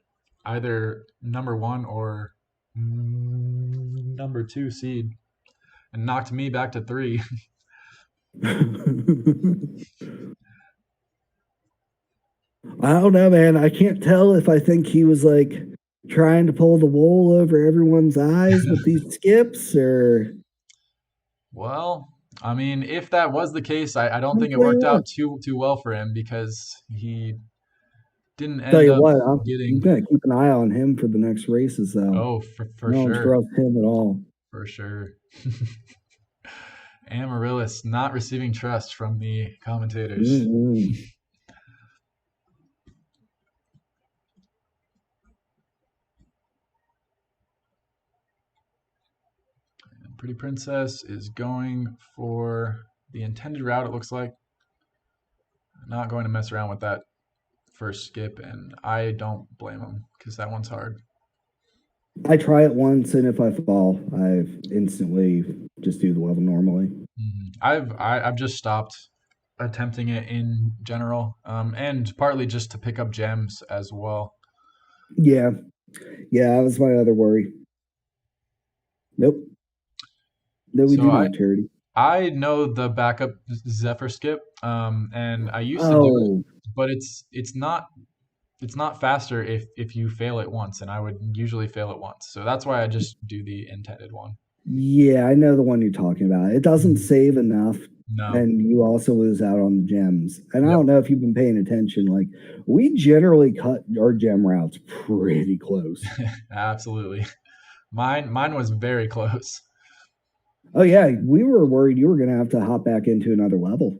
either number one or number two seed and knocked me back to three. I don't know, man. I can't tell if I think he was like trying to pull the wool over everyone's eyes with these skips or Well, I mean, if that was the case, I don't think it something worked out else. too well for him because he didn't Tell end you up what, I'm getting. gonna keep an eye on him for the next races, though. Oh, I for don't sure, trust him at all. for sure. Amaryllis not receiving trust from the commentators. Mm-mm. Pretty Princess is going for the intended route, it looks like. Not going to mess around with that first skip, and I don't blame him because that one's hard. I try it once, and if I fall, I instantly just do the level normally. I've just stopped attempting it in general, and partly just to pick up gems as well. Yeah, yeah, that was my other worry. Nope, no, we So do not, Charity. I know the backup Zephyr skip, and I used to do it, Oh, but it's not faster if you fail it once, and I would usually fail it once. So that's why I just do the intended one. yeah, I know the one you're talking about. It doesn't save enough, No. and you also lose out on the gems. And I Yep. don't know if you've been paying attention. Like, we generally cut our gem routes pretty close. Absolutely. Mine was very close. Oh yeah, we were worried you were gonna have to hop back into another level.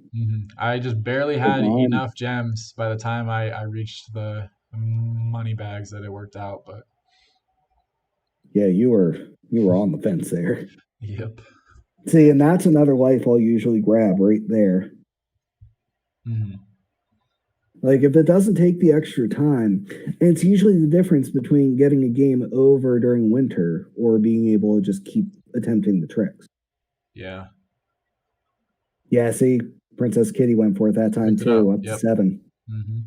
I just barely Oh, had mine. enough gems by the time I reached the money bags that it worked out, but Yeah, you were on the fence there. yep. See, and that's another life I'll usually grab right there. hmm Like if it doesn't take the extra time, and it's usually the difference between getting a game over during winter or being able to just keep attempting the tricks. Yeah. Yeah, see, Princess Kitty went for it that time Picked it up. too, up to Yep. 7. hmm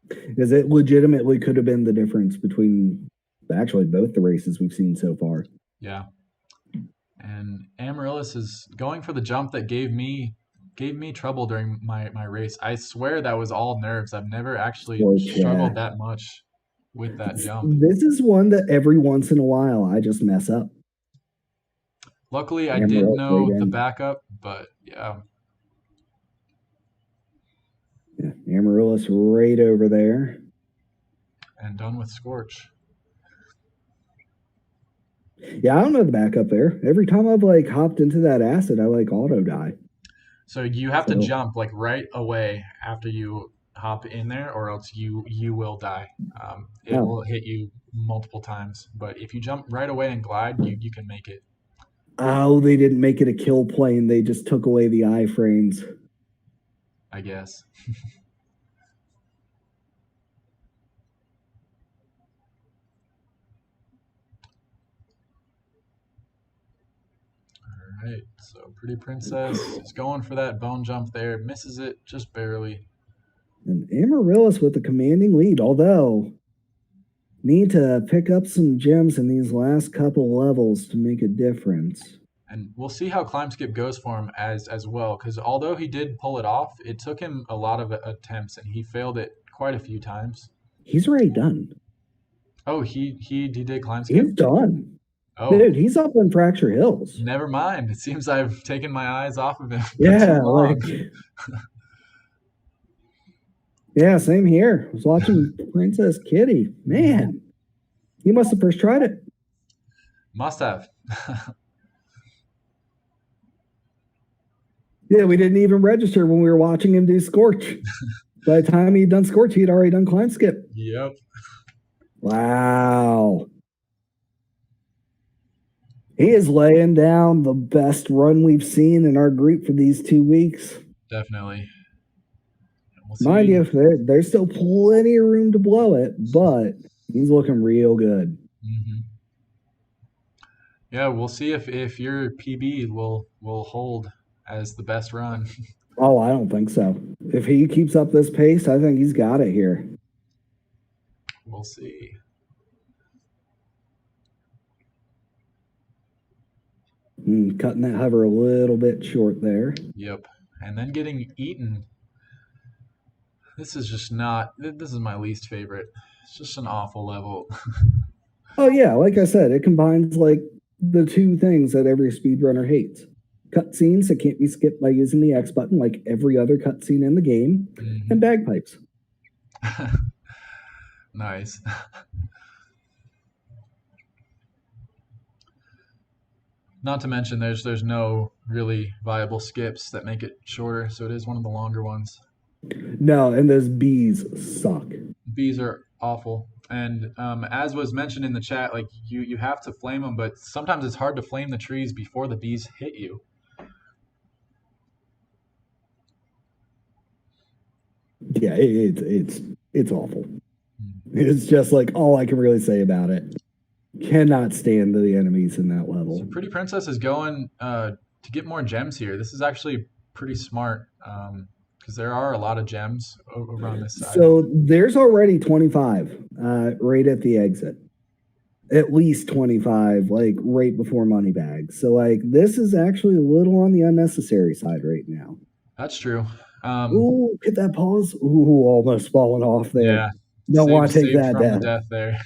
Because it legitimately could have been the difference between actually both the races we've seen so far. Yeah. And Amaryllis is going for the jump that gave me trouble during my race. I swear that was all nerves. I've never actually Or struggled yeah. that much with that jump. This is one that every once in a while I just mess up. Luckily, I did Amarillo right know the in. backup, but yeah. Yeah, Amaryllis right over there. And done with Scorch. Yeah, I don't know the backup there. Every time I've like hopped into that acid, I like auto die. So you have to So jump like right away after you hop in there, or else you will die. It oh will hit you multiple times, but if you jump right away and glide, you can make it. oh, they didn't make it a kill plane. They just took away the iframes. I guess. All right. So Pretty Princess is going for that bone jump there, misses it just barely. And Amaryllis with a commanding lead, although need to pick up some gems in these last couple levels to make a difference. And we'll see how climb skip goes for him as well, because although he did pull it off, it took him a lot of attempts, and he failed it quite a few times. He's already done. Oh, he did climb skip. He's done. Oh, Dude, he's up in Fracture Hills. never mind. It seems I've taken my eyes off of him for Yeah, too long. like yeah, same here. I was watching Princess Kitty. Man, he must have first tried it. Must have. Yeah, we didn't even register when we were watching him do Scorch. By the time he'd done Scorch, he'd already done Climb Skip. Yep. Wow. He is laying down the best run we've seen in our group for these 2 weeks. Definitely. We'll Mind see. you, there's still plenty of room to blow it, but he's looking real good. Yeah, we'll see if your PB will hold as the best run. Oh, I don't think so. If he keeps up this pace, I think he's got it here. We'll see. Cutting that hover a little bit short there. Yep. And then getting eaten. This is just not, this is my least favorite. It's just an awful level. Oh yeah, like I said, it combines like the two things that every speedrunner hates. Cutscenes that can't be skipped by using the X button like every other cutscene in the game, and bagpipes. Nice. Not to mention there's no really viable skips that make it shorter, so it is one of the longer ones. No, and those bees suck. Bees are awful. And as was mentioned in the chat, like you have to flame them, but sometimes it's hard to flame the trees before the bees hit you. Yeah, it's awful. It's just like all I can really say about it. Cannot stand the enemies in that level. So Pretty Princess is going to get more gems here. This is actually pretty smart because there are a lot of gems over on this side. So there's already 25 right at the exit. At least 25, like right before money bags. So like this is actually a little on the unnecessary side right now. That's true. Ooh, hit that pause. Ooh, almost falling off there. Yeah. Don't want to take saved that from the death. death there.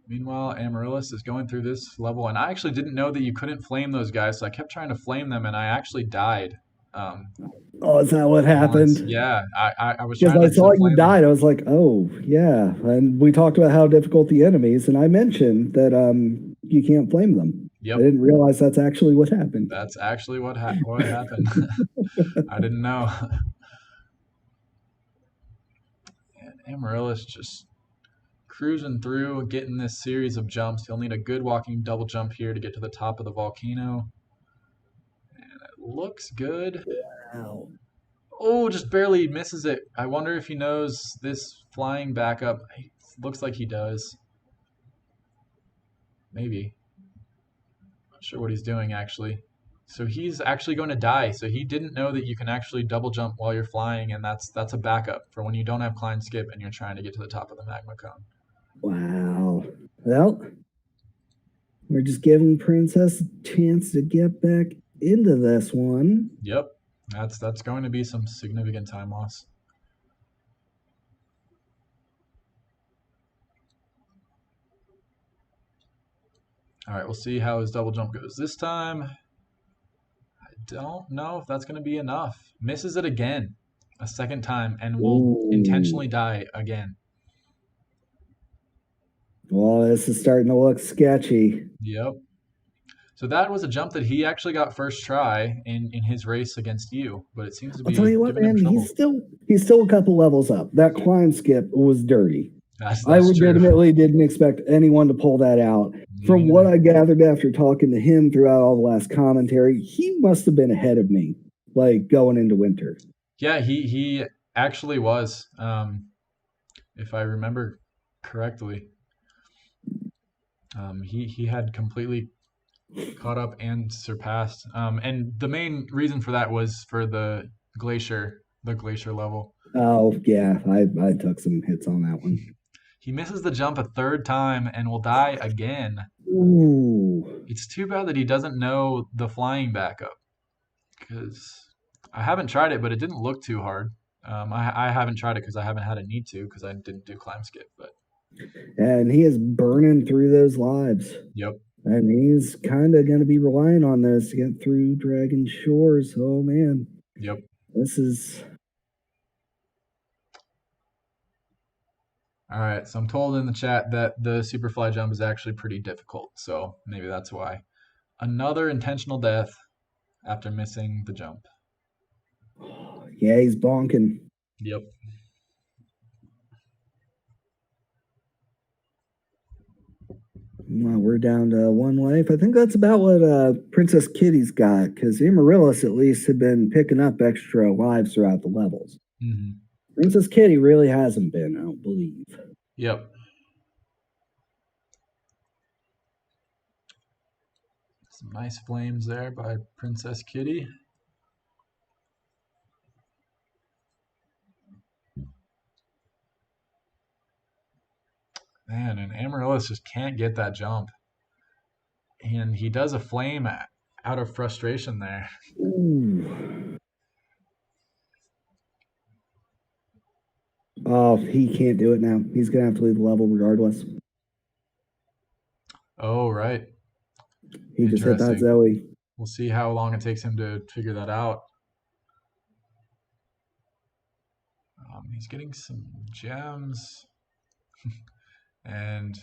Meanwhile, Amaryllis is going through this level, and I actually didn't know that you couldn't flame those guys, so I kept trying to flame them, and I actually died. Oh, is that what happened? Once. Yeah, I was Because trying I to saw you flame died. them. I was like, oh, yeah. And we talked about how difficult the enemies, and I mentioned that you can't flame them. Yep. I didn't realize that's actually what happened. That's actually what happened. I didn't know. And Amaryllis just cruising through, getting this series of jumps. He'll need a good walking double jump here to get to the top of the volcano. And it looks good. Wow. Oh, just barely misses it. I wonder if he knows this flying back up. It looks like he does. Maybe. Not sure what he's doing, actually. So he's actually going to die. So he didn't know that you can actually double jump while you're flying, and that's a backup for when you don't have climb skip and you're trying to get to the top of the magma cone. Wow. Well, we're just giving Princess a chance to get back into this one. Yep. That's going to be some significant time loss. All right, we'll see how his double jump goes this time. I don't know if that's going to be enough. Misses it again, a second time, and will intentionally die again. Well, this is starting to look sketchy. Yep. So that was a jump that he actually got first try in his race against you, but it seems to be I'll tell you what, giving him man, trouble. he's still a couple levels up. That climb skip was dirty. That's I true. legitimately didn't expect anyone to pull that out. From what I gathered after talking to him throughout all the last commentary, he must have been ahead of me, like going into winter. Yeah, he actually was, if I remember correctly. He had completely caught up and surpassed. And the main reason for that was for the glacier level. Oh yeah, I took some hits on that one. He misses the jump a third time and will die again. Ooh. It's too bad that he doesn't know the flying backup, because I haven't tried it, but it didn't look too hard. I haven't tried it because I haven't had a need to, because I didn't do climb skip. But And he is burning through those lives. yep. And he's kind of going to be relying on those to get through Dragon Shores. Oh man. Yep. This is. All right, so I'm told in the chat that the Superfly jump is actually pretty difficult, so maybe that's why. Another intentional death after missing the jump. Yeah, he's bonking. Yep. Well, we're down to one life. I think that's about what Princess Kitty's got, because Amaryllis at least had been picking up extra lives throughout the levels. Mm-hmm. Princess Kitty really hasn't been, I don't believe. Yep. Some nice flames there by Princess Kitty. Man, and Amaryllis just can't get that jump. And he does a flame out of frustration there. Ooh. Oh, he can't do it now. He's gonna have to leave the level regardless. Oh, right. He just hit that Interesting. Zoe. We'll see how long it takes him to figure that out. He's getting some gems. And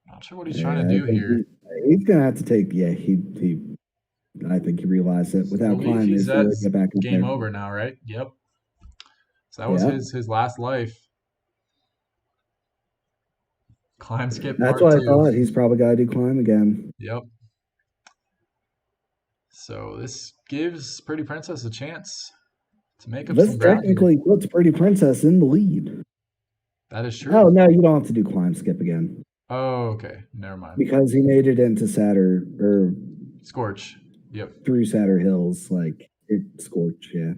not sure what he's trying to do here. He's gonna have to take. Yeah, I think he realized it. I Without believe climbing, he's there's no at way to get back up game there. over now, right? Yep. So that was Yeah. his last life. Climb skip That's part what I 2. thought. He's probably got to do climb again. Yep. So this gives Pretty Princess a chance to make up This some ground here. technically puts Pretty Princess in the lead. That is true. Oh no, you don't have to do climb skip again Oh, okay. Never mind. because he made it into Satyr or Scorch. Yep. through Satyr Hills, like Scorch, yeah,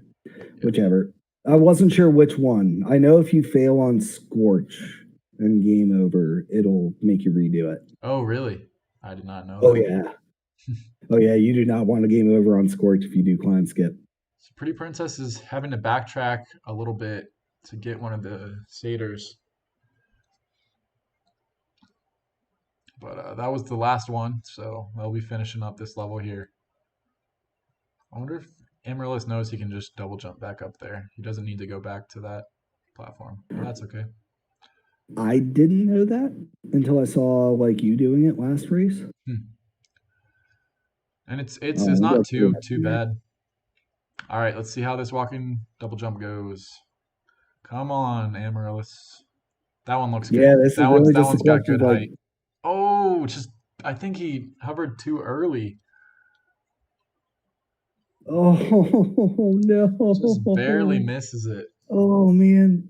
whichever. I wasn't sure which one. I know if you fail on Scorch and game over, it'll make you redo it. Oh, really? I did not know Oh that. yeah. Oh yeah, you do not want to game over on Scorch if you do climb skip. So Pretty Princess is having to backtrack a little bit to get one of the satyrs. But that was the last one, so they'll be finishing up this level here. I wonder if Amaryllis knows he can just double jump back up there. He doesn't need to go back to that platform. But that's okay. I didn't know that until I saw like you doing it last race. And it's Oh, not that's too good. bad. All right, let's see how this walking double jump goes. Come on, Amaryllis. That one looks good. Yeah, this is that really that just a one's got question good of like, height. Oh, I think he hovered too early. oh no, Just barely misses it. Oh man.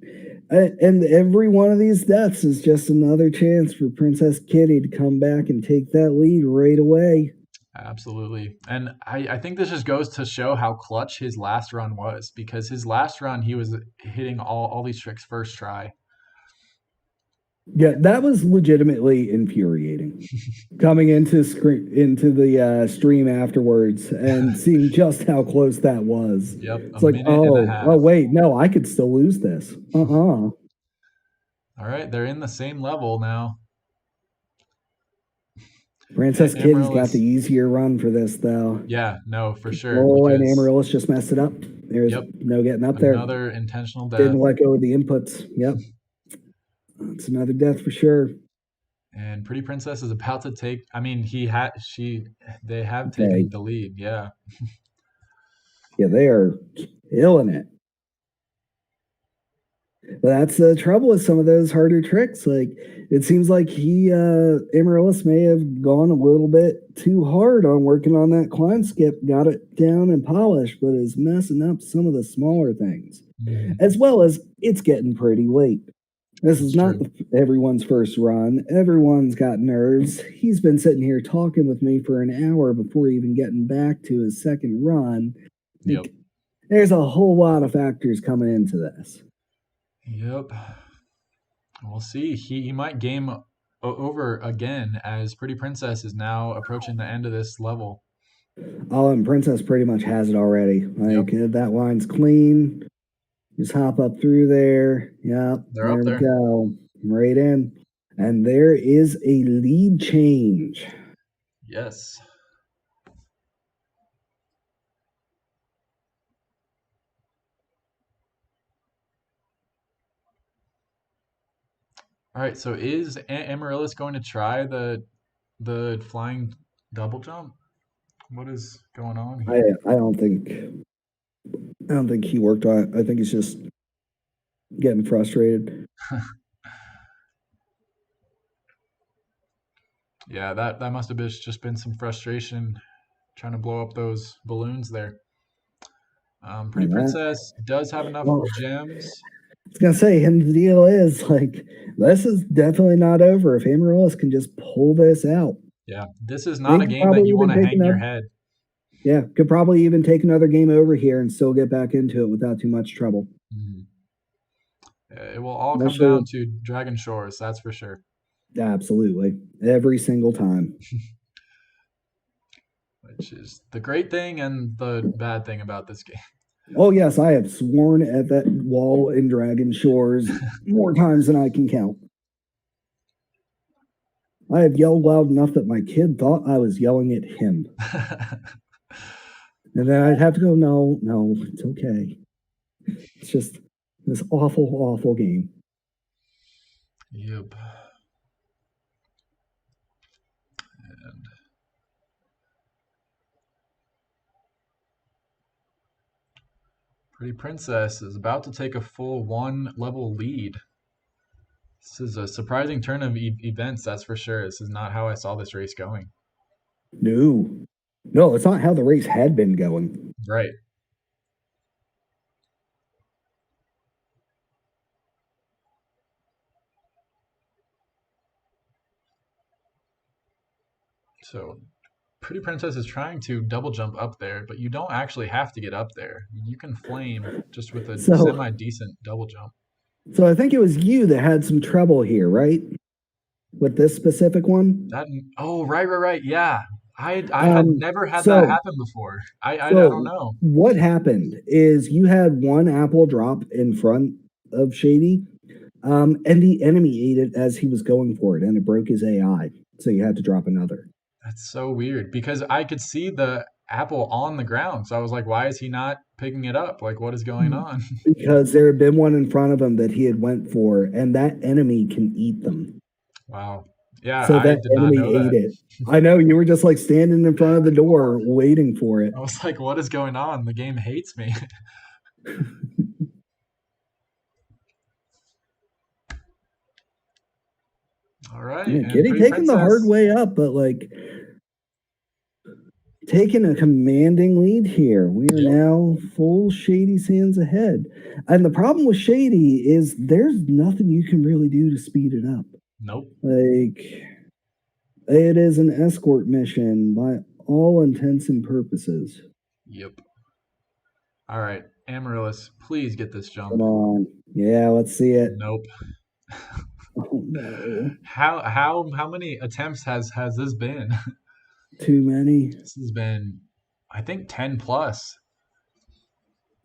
And every one of these deaths is just another chance for Princess Kitty to come back and take that lead right away. Absolutely. And I think this just goes to show how clutch his last run was, because his last run he was hitting all these tricks first try. Yeah, that was legitimately infuriating. Coming into the stream afterwards and seeing just how close that was. Yep, It's like, minute and a half. oh wait, no, I could still lose this. All right, they're in the same level now. Princess Kitty's got Amaryllis. the easier run for this, though. Yeah, no, for sure. Oh, and because Amaryllis just messed it up. There's Yep. no getting up there. Another intentional death. Didn't let go of the inputs. Yep. It's another death for sure. And Pretty Princess is about to take. I mean, they have Okay. taken the lead. Yeah. Yeah, they are killing it. But that's the trouble with some of those harder tricks. Like, it seems like Amaryllis may have gone a little bit too hard on working on that climb skip, got it down and polished, but is messing up some of the smaller things. As well as it's getting pretty late. This is not everyone's first run. Everyone's got nerves. He's been sitting here talking with me for an hour before even getting back to his second run. Yep. There's a whole lot of factors coming into this. Yep. We'll see. He might game over again, as Pretty Princess is now approaching the end of this level. Oh, and Princess pretty much has it already. Like, that line's clean. Just hop up through there. Yep. They're up there. We go. Right in. And there is a lead change. Yes. All right, so is Amaryllis going to try the flying double jump? What is going on here? I don't think he worked on it. I think he's just getting frustrated. Yeah, that must have just been some frustration trying to blow up those balloons there. Pretty Princess does have enough gems. I was gonna say, and the deal is like, this is definitely not over if Amaryllis can just pull this out. Yeah, this is They not a could game that probably you want even to take hang your another. head. Yeah, could probably even take another game over here and still get back into it without too much trouble. Mhm. It will all come Especially, down to Dragon Shores, that's for sure. absolutely, every single time. Which is the great thing and the bad thing about this game. Oh yes, I have sworn at that wall in Dragon Shores more times than I can count. I have yelled loud enough that my kid thought I was yelling at him. And then I'd have to go, no, no, it's okay. It's just this awful, awful game. Yep. And Pretty Princess is about to take a full 1-level lead. This is a surprising turn of events, that's for sure. This is not how I saw this race going. No, no, it's not how the race had been going. Right. So Pretty Princess is trying to double jump up there, but you don't actually have to get up there. You can flame just with a So, semi-decent double jump. so I think it was you that had some trouble here, right? With this specific one. Right. Yeah. I had never had that happen before. I don't So know. what happened is you had one apple drop in front of Shady, and the enemy ate it as he was going for it, and it broke his AI. So you had to drop another. That's so weird because I could see the apple on the ground. So I was like, why is he not picking it up? Like, what is going on? Because there had been one in front of him that he had went for, and that enemy can eat them. Wow. Yeah, So I that did not enemy know ate that. it. I know you were just like standing in front of the door waiting for it. I was like, what is going on? The game hates me. All right. Yeah, And Kitty Pretty taking the hard Princess. way up, but like taking a commanding lead here. We are Yep. now full Shady Sands ahead. And the problem with Shady is there's nothing you can really do to speed it up. Nope. Like, it is an escort mission by all intents and purposes. Yep. All right. Amaryllis, please get this jump. Come on. Yeah, let's see it. Nope. Oh no. How many attempts has this been? Too many. This has been, I think, 10 plus.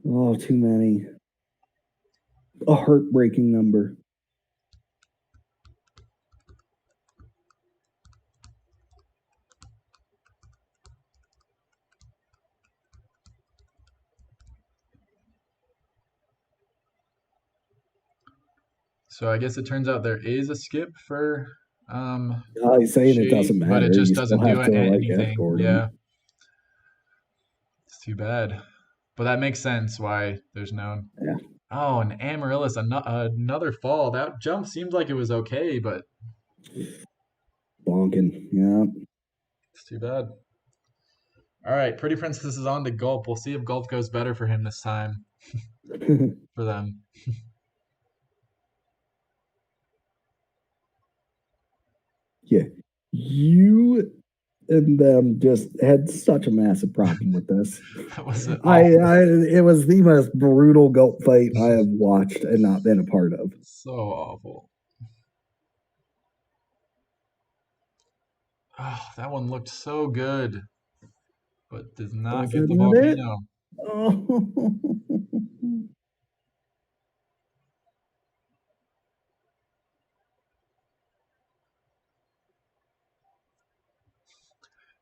Oh, too many. A heartbreaking number. So I guess it turns out there is a skip for He's saying it Shady, doesn't but it matter. just You still doesn't do have to like anything. escort Yeah. him. It's too bad. But that makes sense why there's no. Yeah. Oh, and Amaryllis, another fall. That jump seemed like it was okay, but Bonking. Yeah. it's too bad. All right, Pretty Princess is on to Gulp. We'll see if Gulp goes better for him this time. For them. Yeah. You and them just had such a massive problem with this. That was it. It was the most brutal gulp fight I have watched and not been a part of. So awful. Oh, that one looked so good, but does not Was get that the not it? volcano. Oh.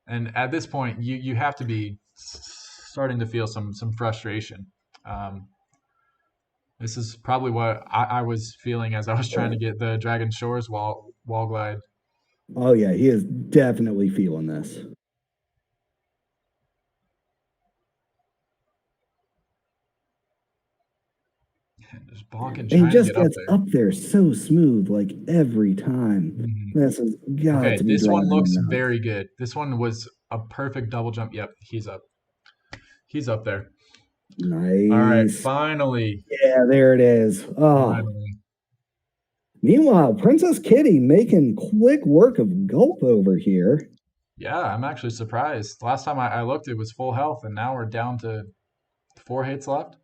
And at this point, you have to be starting to feel some frustration. This is probably what I was feeling as I was trying to get the Dragon Shores wall glide. Oh yeah, he is definitely feeling this. And just bonking And he trying to just get up gets there. up there so smooth, like every time. Mhm. This has got Okay, to be this one driving looks him nuts. very good. This one was a perfect double jump. Yep, he's up. He's up there. Nice. All right, finally. Yeah, there it is. Oh. Finally. Meanwhile, Princess Kitty making quick work of Gulp over here. Yeah, I'm actually surprised. Last time I looked, it was full health, and now we're down to 4 hits left.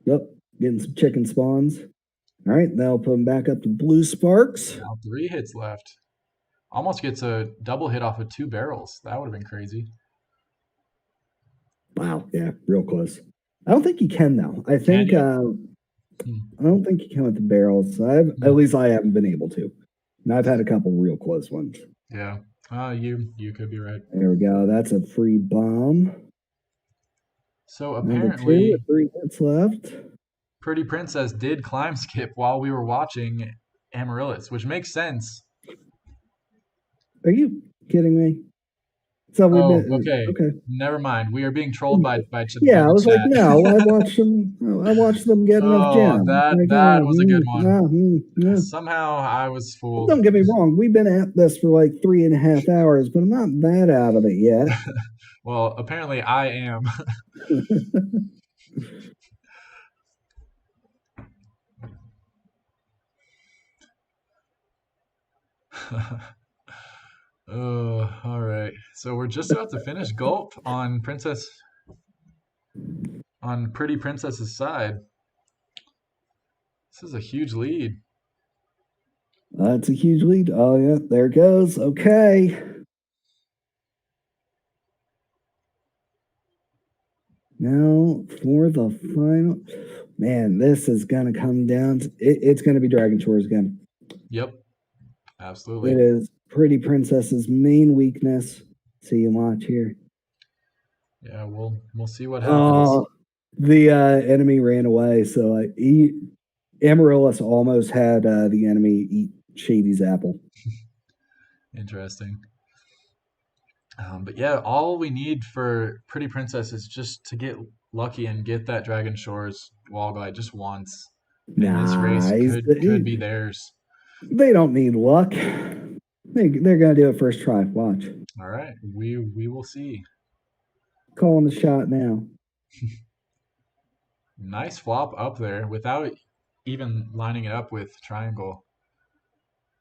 Yep, getting some chicken spawns. All right, that'll put him back up to blue sparks. Now 3 hits left. Almost gets a double hit off of 2 barrels. That would have been crazy. Wow, yeah, real close. I don't think you can though. I Can think you? I don't think you can with the barrels. At Hmm. least I haven't been able to. And I've had a couple real close ones. Yeah. You could be right. There we go. That's a free bomb. So Number 2 apparently, with 3 hits left. Pretty Princess did climb skip while we were watching Amaryllis, which makes sense. Are you kidding me? So we've Oh, been okay. okay. Never mind. We are being trolled by Yeah, I the was like, chat. no, I watched them. I watched them get enough Oh, gems. that Like, that was a good one. yeah. Somehow I was fooled. Don't get me wrong. We've been at this for like 3.5 hours, but I'm not that out of it yet. Well, apparently I am. Oh, all right. So we're just about to finish Gulp on Pretty Princess's side. This is a huge lead. That's a huge lead. Oh yeah, there it goes. Okay. Now for the final. Man, this is gonna come down to it's gonna be Dragon Shores again. Yep, It absolutely. is Pretty Princess's main weakness. See you watch here. Yeah, we'll see what happens. Oh, the enemy ran away, so Amaryllis almost had the enemy eat Shady's apple. Interesting. But yeah, all we need for Pretty Princess is just to get lucky and get that Dragon Shores wall glide just once. And this race Nice. could be theirs. They don't need luck. They're gonna do it first try. Watch. All right, we will see. Calling the shot now. Nice flop up there without even lining it up with triangle.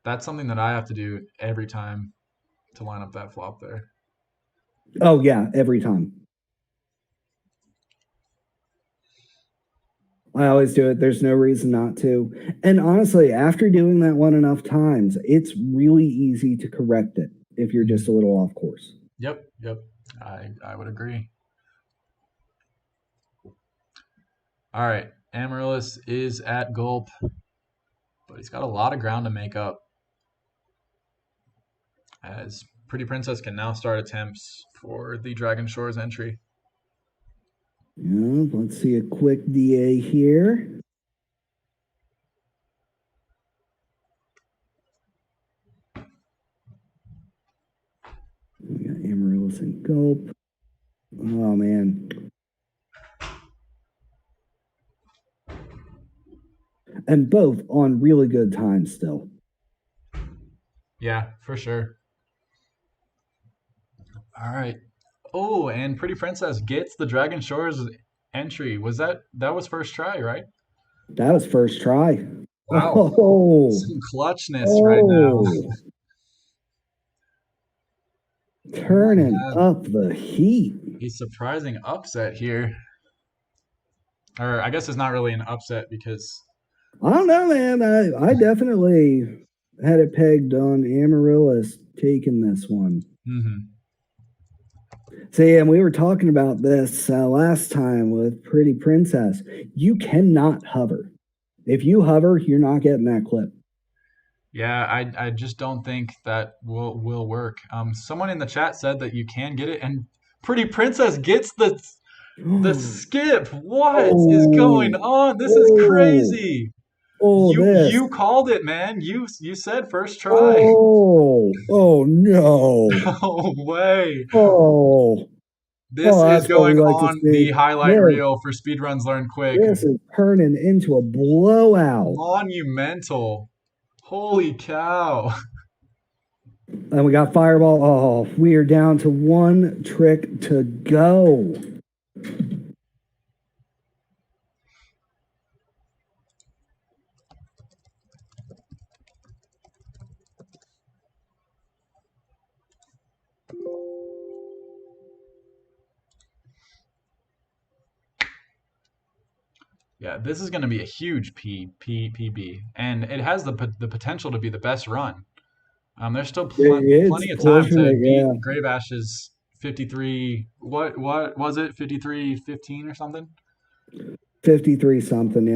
That's something that I have to do every time to line up that flop there. Oh yeah, every time. I always do it. There's no reason not to. And honestly, after doing that one enough times, it's really easy to correct it if you're just a little off course. Yep. I would agree. All right, Amaryllis is at Gulp, but he's got a lot of ground to make up. As Pretty Princess can now start attempts for the Dragon Shores entry. Yeah, let's see a quick DA here. We got Amaryllis and Gulp. Oh man. And both on really good times still. Yeah, for sure. All right. Oh, and Pretty Princess gets the Dragon Shores entry. That was first try, right? That was first try. Wow. Oh, Some clutchness right now. Turning up the heat. A surprising upset here. Or I guess it's not really an upset because I don't know, man. I definitely had it pegged on Amaryllis taking this one. See, and we were talking about this last time with Pretty Princess. You cannot hover. If you hover, you're not getting that clip. yeah, I just don't think that will work. Someone in the chat said that you can get it, and Pretty Princess gets the skip. What is going on? This is crazy. You called it, man. You said first try. Oh no. No way. This is That's what we going like to on see. the highlight reel for Speedruns Learn Quick. This is turning into a blowout. Monumental. Holy cow. And we got Fireball. Oh, we are down to one trick to go. Yeah, this is going to be a huge PB, and it has the potential to be the best run. There's still It's plenty of time pushing to it, beat yeah. Grave Ash's 53. What was it? 53-15 or something? 53 something,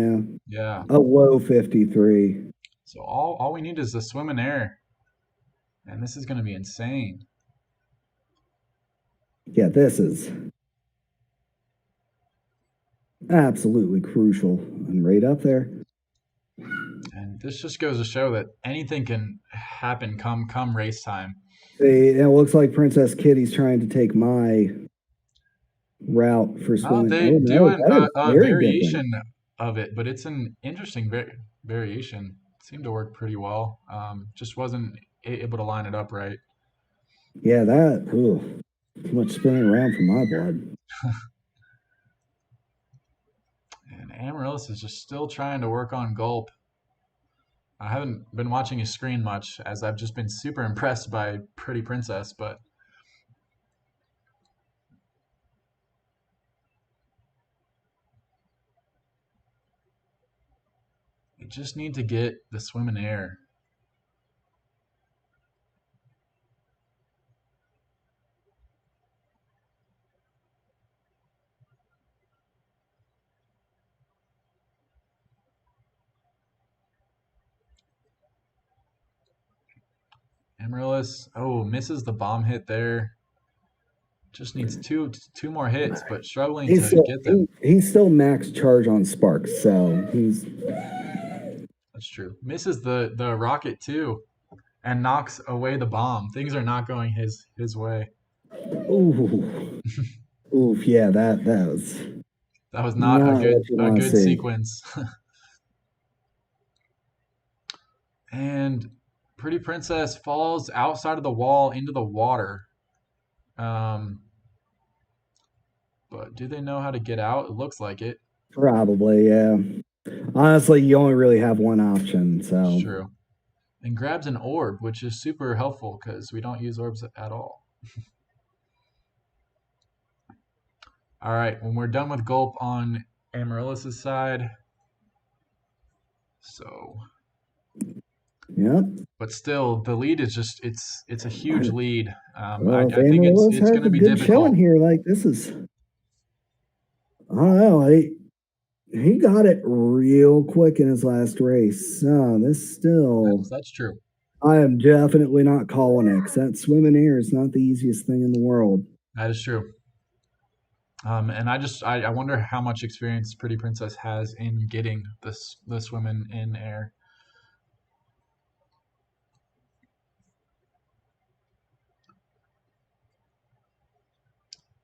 yeah. Yeah. A low 53. So all we need is the swim in air, and this is going to be insane. Yeah, this is absolutely crucial and right up there. And this just goes to show that anything can happen come race time. See, it looks like Princess Kitty's trying to take my route for Oh, swimming. they Oh no, doing that is a very different. variation of it, but it's an interesting variation. Seemed to work pretty well. Just wasn't able to line it up right. Yeah, that, ooh, too much spinning around for my blood. And Amaryllis is just still trying to work on Gulp. I haven't been watching his screen much, as I've just been super impressed by Pretty Princess, but they just need to get the swim in air. Amaryllis, oh, misses the bomb hit there. Just needs two more hits, but struggling He's to still get them. he's still max charge on Sparks, so he's That's true. Misses the rocket too, and knocks away the bomb. Things are not going his way. ooh, oof, yeah, that was That was not not what you a want to good see. sequence. And Pretty Princess falls outside of the wall into the water. Um, but do they know how to get out? It looks like it. Probably, yeah. Honestly, you only really have one option, It's so true. And grabs an orb, which is super helpful because we don't use orbs at all. All right, when we're done with Gulp on Amaryllis' side, so yeah. but still the lead is just it's a huge lead. Well, if I think Amaryllis it's has going a to be good showing difficult. here, like this is, I don't know. He got it real quick in his last race. So this still, That's true. I am definitely not calling it. 'Cause that swimming air is not the easiest thing in the world. That is true. And I wonder how much experience Pretty Princess has in getting the swim in air.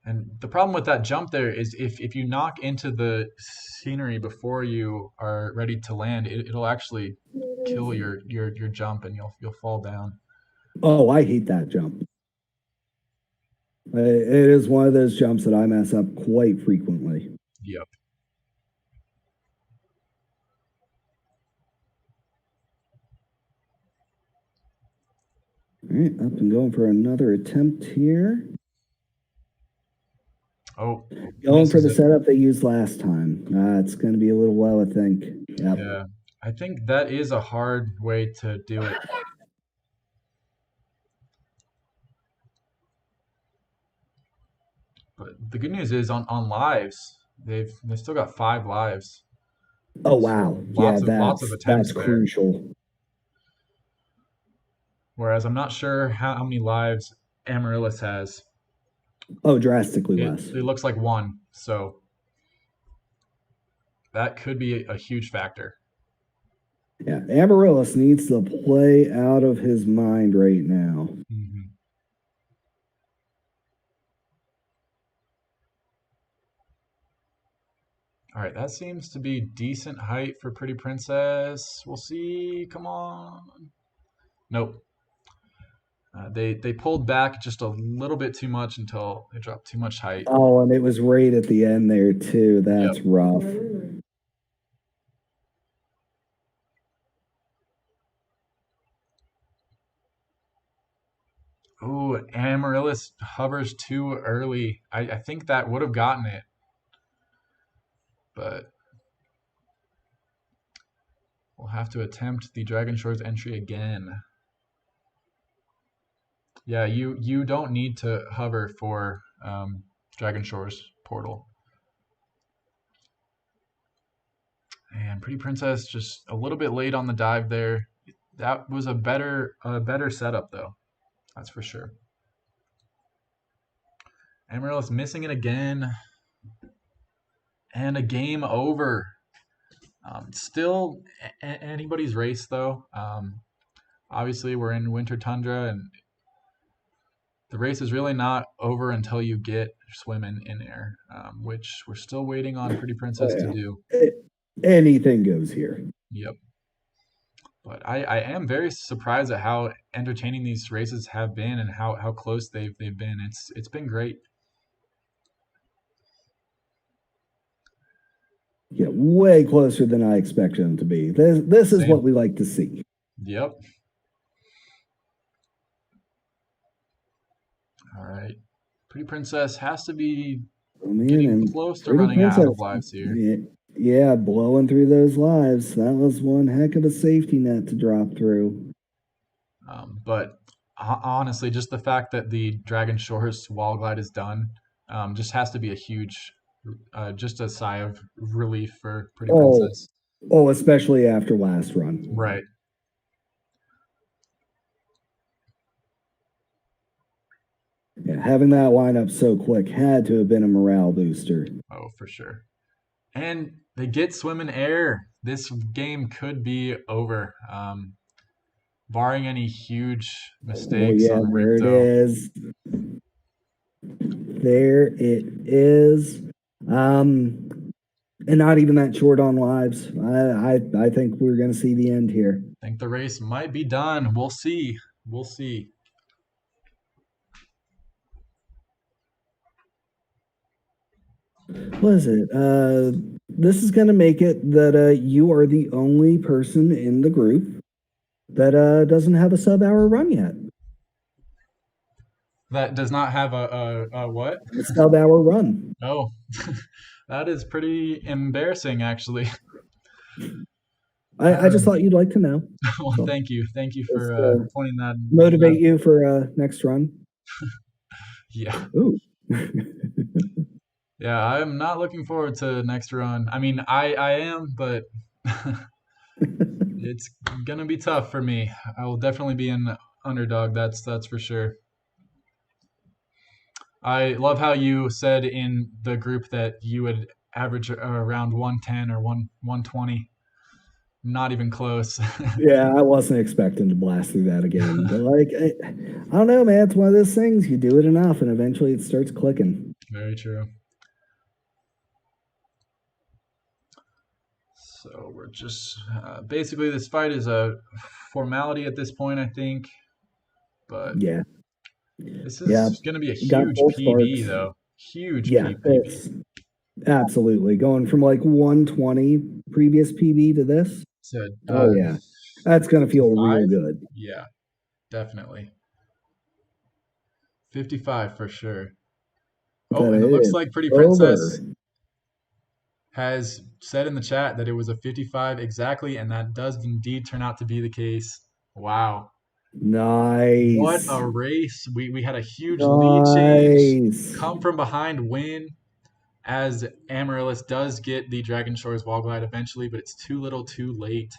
And the problem with that jump there is if you knock into the scenery before you are ready to land, it'll actually kill your jump and you'll fall down. Oh, I hate that jump. It is one of those jumps that I mess up quite frequently. Yep. All right, up and going for another attempt here. Oh, Going for misses the it. setup they used last time. It's going to be a little low, I think. Yep. Yeah. I think that is a hard way to do it. But the good news is on lives, they've still got 5 lives. Oh So wow, yeah, lots of that's attempts there. crucial. Whereas I'm not sure how many lives Amaryllis has. Oh, drastically It less. it looks like 1, so that could be a huge factor. Yeah, Amaryllis needs to play out of his mind right now. Hmm. All right, that seems to be decent height for Pretty Princess. We'll see. Come on. Nope. They pulled back just a little bit too much until they dropped too much height. Oh, and it was right at the end there too. That's Yep. rough. Ooh, Amaryllis hovers too early. I think that would have gotten it, but have to attempt the Dragon Shores entry again. Yeah, you don't need to hover for Dragon Shores portal. And Pretty Princess just a little bit late on the dive there. That was a better setup though. That's for sure. Amaryllis missing it again. And a game over. Still anybody's race though. Obviously we're in Winter Tundra and the race is really not over until you get swimming in air, which we're still waiting on Pretty Princess to do. Anything goes here. Yep. But I am very surprised at how entertaining these races have been and how close they've been. It's been great. Yeah, way closer than I expected them to be. This is Same. what we like to see. Yep. All right. Pretty Princess has to be getting close to running out of lives here. Yeah, blowing through those lives. That was one heck of a safety net to drop through. But honestly, just the fact that the Dragon Shores wall glide is done just has to be a huge, just a sigh of relief for Pretty Princess. Oh, especially after last run. Right. Yeah, having that lineup so quick had to have been a morale booster. Oh, for sure. And they get swim in air. This game could be over, barring any huge mistakes on there it Ripto. is. There it is. And not even that short on lives. I think we're going to see the end here. I think the race might be done. We'll see. We'll see. What is it? This is going to make it that you are the only person in the group that doesn't have a sub-hour run yet. That does not have a what? A sub-hour run. Oh, that is pretty embarrassing, actually. I just thought you'd like to know. Well, So, thank you for pointing that. motivate you for next run. Yeah. Ooh. Yeah, I'm not looking forward to next run. I mean, I am, but it's gonna be tough for me. I will definitely be an underdog. That's for sure. I love how you said in the group that you would average around 110 or 120. Not even close. Yeah, I wasn't expecting to blast through that again. But like, I don't know, man. It's one of those things. You do it enough, and eventually it starts clicking. Very true. So we're just basically this fight is a formality at this point, I think. But Yeah, this is going to be a got huge both PB sparks. though. Huge Yeah, PB. it's absolutely going from like 120 previous PB to this. So, Oh yeah, that's gonna feel 55? real good. Yeah, definitely. 55 for sure. Oh, But and it looks is like Pretty Princess over. has said in the chat that it was a 55 exactly, and that does indeed turn out to be the case. Wow. Nice. What a race. We had a huge lead change. Come from behind win as Amaryllis does get the Dragon Shores wall glide eventually, but it's too little too late.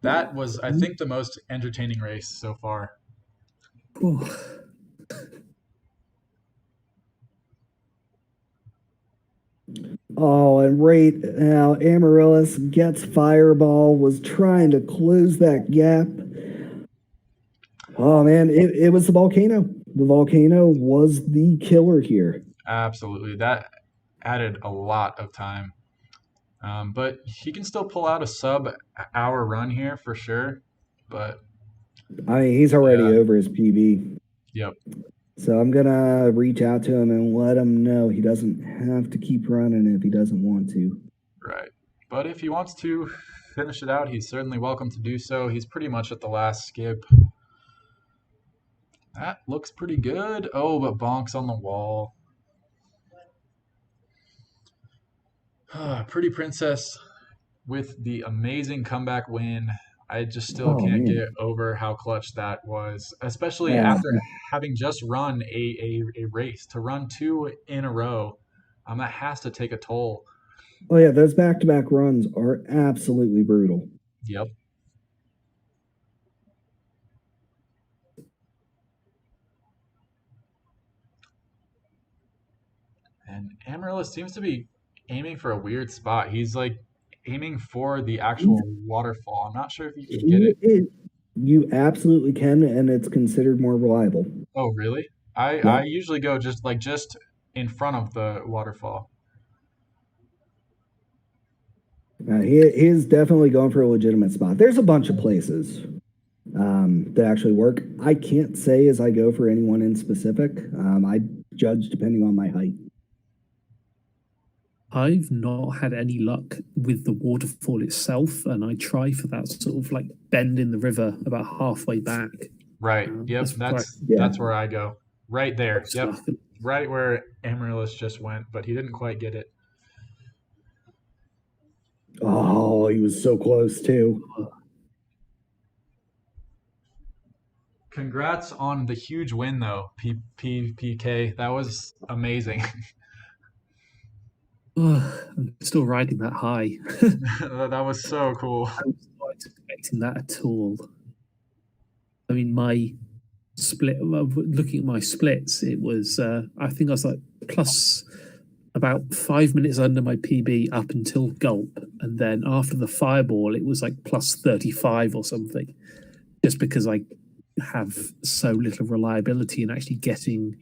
That was, I think, the most entertaining race so far. Ooh. Oh, and right now, Amaryllis gets Fireball, was trying to close that gap. Oh, man, it was the volcano. The volcano was the killer here. Absolutely. That added a lot of time. But he can still pull out a sub-hour run here for sure. But I mean, he's already over his PB. Yep. So I'm going to reach out to him and let him know he doesn't have to keep running if he doesn't want to. Right. But if he wants to finish it out, he's certainly welcome to do so. He's pretty much at the last skip. That looks pretty good. Oh, but bonks on the wall. Pretty Princess with the amazing comeback win. I just still Oh can't man. get over how clutch that was, especially Yeah. after having just run a race. To run two in a row, that has to take a toll. Oh yeah, those back-to-back runs are absolutely brutal. Yep. And Amaryllis seems to be aiming for a weird spot. He's like aiming for the actual waterfall. I'm not sure if you can get it. You absolutely can, and it's considered more reliable. Oh, really? I Yep. usually go just in front of the waterfall. He is definitely going for a legitimate spot. There's a bunch of places that actually work. I can't say as I go for anyone in specific. I judge depending on my height. I've not had any luck with the waterfall itself, and I try for that sort of like bend in the river about halfway back. Right. Yep. Right. That's where I go. Right there. Yep. Stuck. Right where Amaryllis just went, but he didn't quite get it. Oh, he was so close too. Congrats on the huge win though, PK. That was amazing. I'm still riding that high. That was so cool. I was not expecting that at all. I mean, my split, looking at my splits, it was, I think I was like plus about 5 minutes under my PB up until gulp. And then after the fireball, it was like plus 35 or something, just because I have so little reliability in actually getting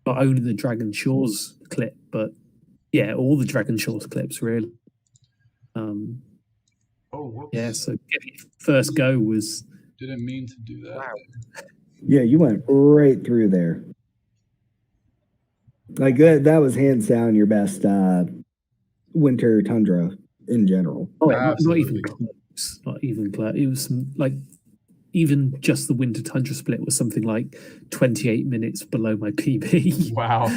not only the Dragon Shores clip, but yeah, all the Dragon Shores clips really. Oh, whoops. Yeah, so getting first go was. Didn't mean to do that. Wow. Yeah, you went right through there. Like that was hands down your best winter tundra in general. Oh, not even Absolutely. close. Not even close. It was like even just the winter tundra split was something like 28 minutes below my PB. Wow.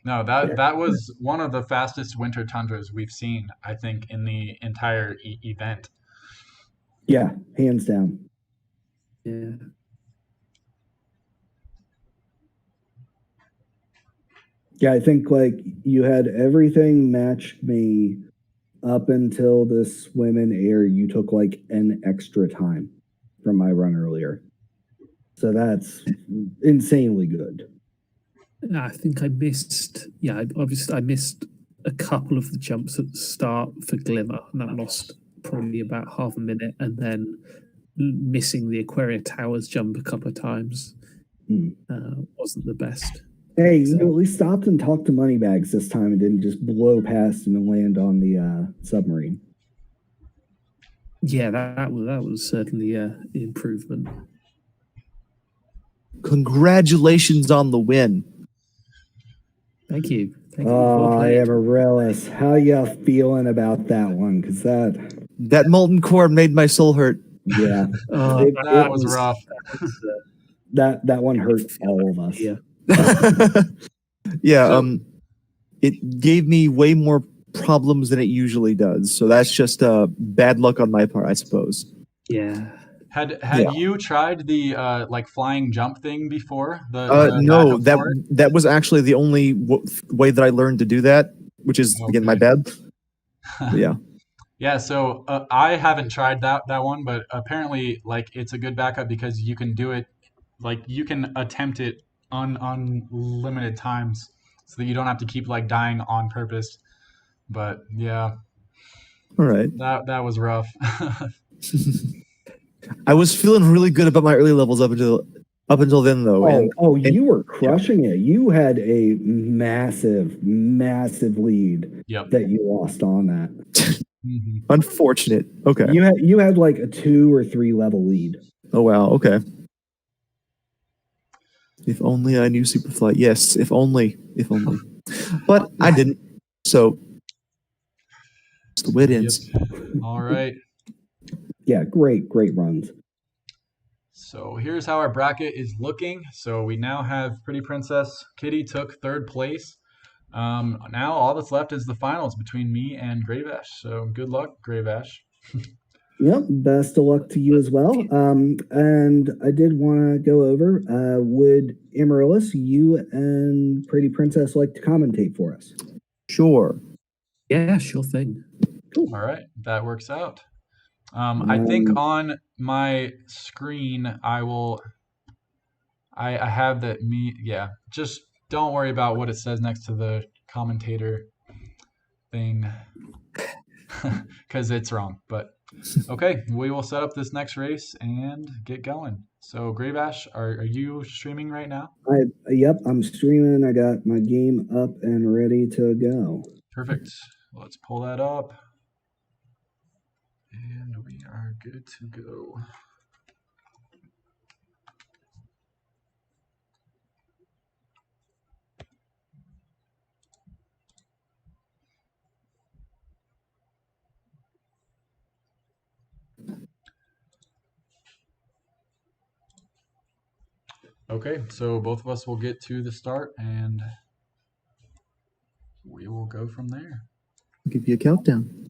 No, that was one of the fastest winter tundras we've seen, I think, in the entire event. Yeah, hands down. Yeah. Yeah, I think like you had everything matched me up until the swim and air. You took like an extra time from my run earlier. So that's insanely good. I think I missed. Yeah, obviously I missed a couple of the jumps at the start for Glimmer, and that lost probably about half a minute, and then missing the Aquaria Towers jump a couple of times wasn't the best. Hey, you at least stopped and talked to Moneybags this time and didn't just blow past him and land on the submarine. Yeah, that was certainly an improvement. Congratulations on the win. Thank you. Thank you. Oh, Amaryllis, how you feeling about that one? Because That molten core made my soul hurt. yeah, that was rough. That one hurt all of us. Yeah. Yeah, it gave me way more problems than it usually does. So that's just bad luck on my part, I suppose. Yeah. Had Yeah. you tried the like flying jump thing before? No, backup for it? that was actually the only way that I learned to do that, which is again my bad. Yeah. Yeah, so I haven't tried that one, but apparently like it's a good backup because you can do it, like you can attempt it on unlimited times, so that you don't have to keep like dying on purpose. But yeah, All right. that was rough. I was feeling really good about my early levels up until then, though. You were crushing it. You had a massive lead Yep. that you lost on that. Mm-hmm. Unfortunate. Okay. You had like a 2 or 3 level lead. Oh wow. Okay. If only I knew Superflight. Yes. If only. But I didn't. So it's the way it ends. All right. Yeah, great runs. So here's how our bracket is looking. So we now have Pretty Princess Kitty took third place. Now all that's left is the finals between me and Gravash. So good luck, Gravash. Yep, best of luck to you as well. And I did want to go over, would Amaryllis, you and Pretty Princess like to commentate for us? Sure. Yeah, sure thing. All right, that works out. I think on my screen I have that yeah, just don't worry about what it says next to the commentator thing because it's wrong. But okay, we will set up this next race and get going. So Gravash, are you streaming right now? Yep, I'm streaming. I got my game up and ready to go. Perfect. Let's pull that up. And we are good to go. Okay, so both of us will get to the start and we will go from there. I'll give you a countdown.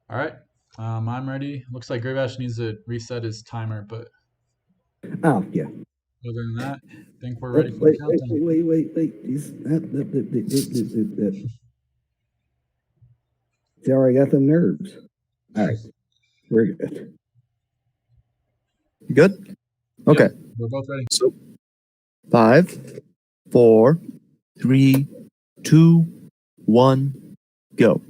All right, I'm ready. Looks like Gravash needs to reset his timer, but Oh, yeah. other than that, I think we're ready for the countdown. See how I got them nerves. All right, we're good. You good? Okay. Yep, we're both ready. So 5, 4, 3, 2, 1, go.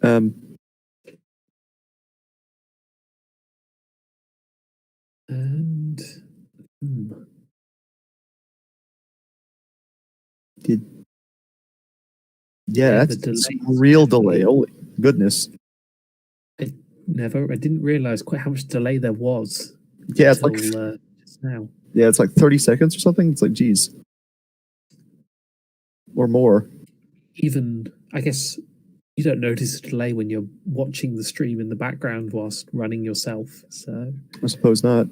Um, And did Yeah, that's the some delays real definitely- delay. Holy goodness. I didn't realize quite how much delay there was Yeah, it's like until just now. yeah, it's like 30 seconds or something. It's like geez. Or more. Even I guess you don't notice a delay when you're watching the stream in the background whilst running yourself. So I suppose not.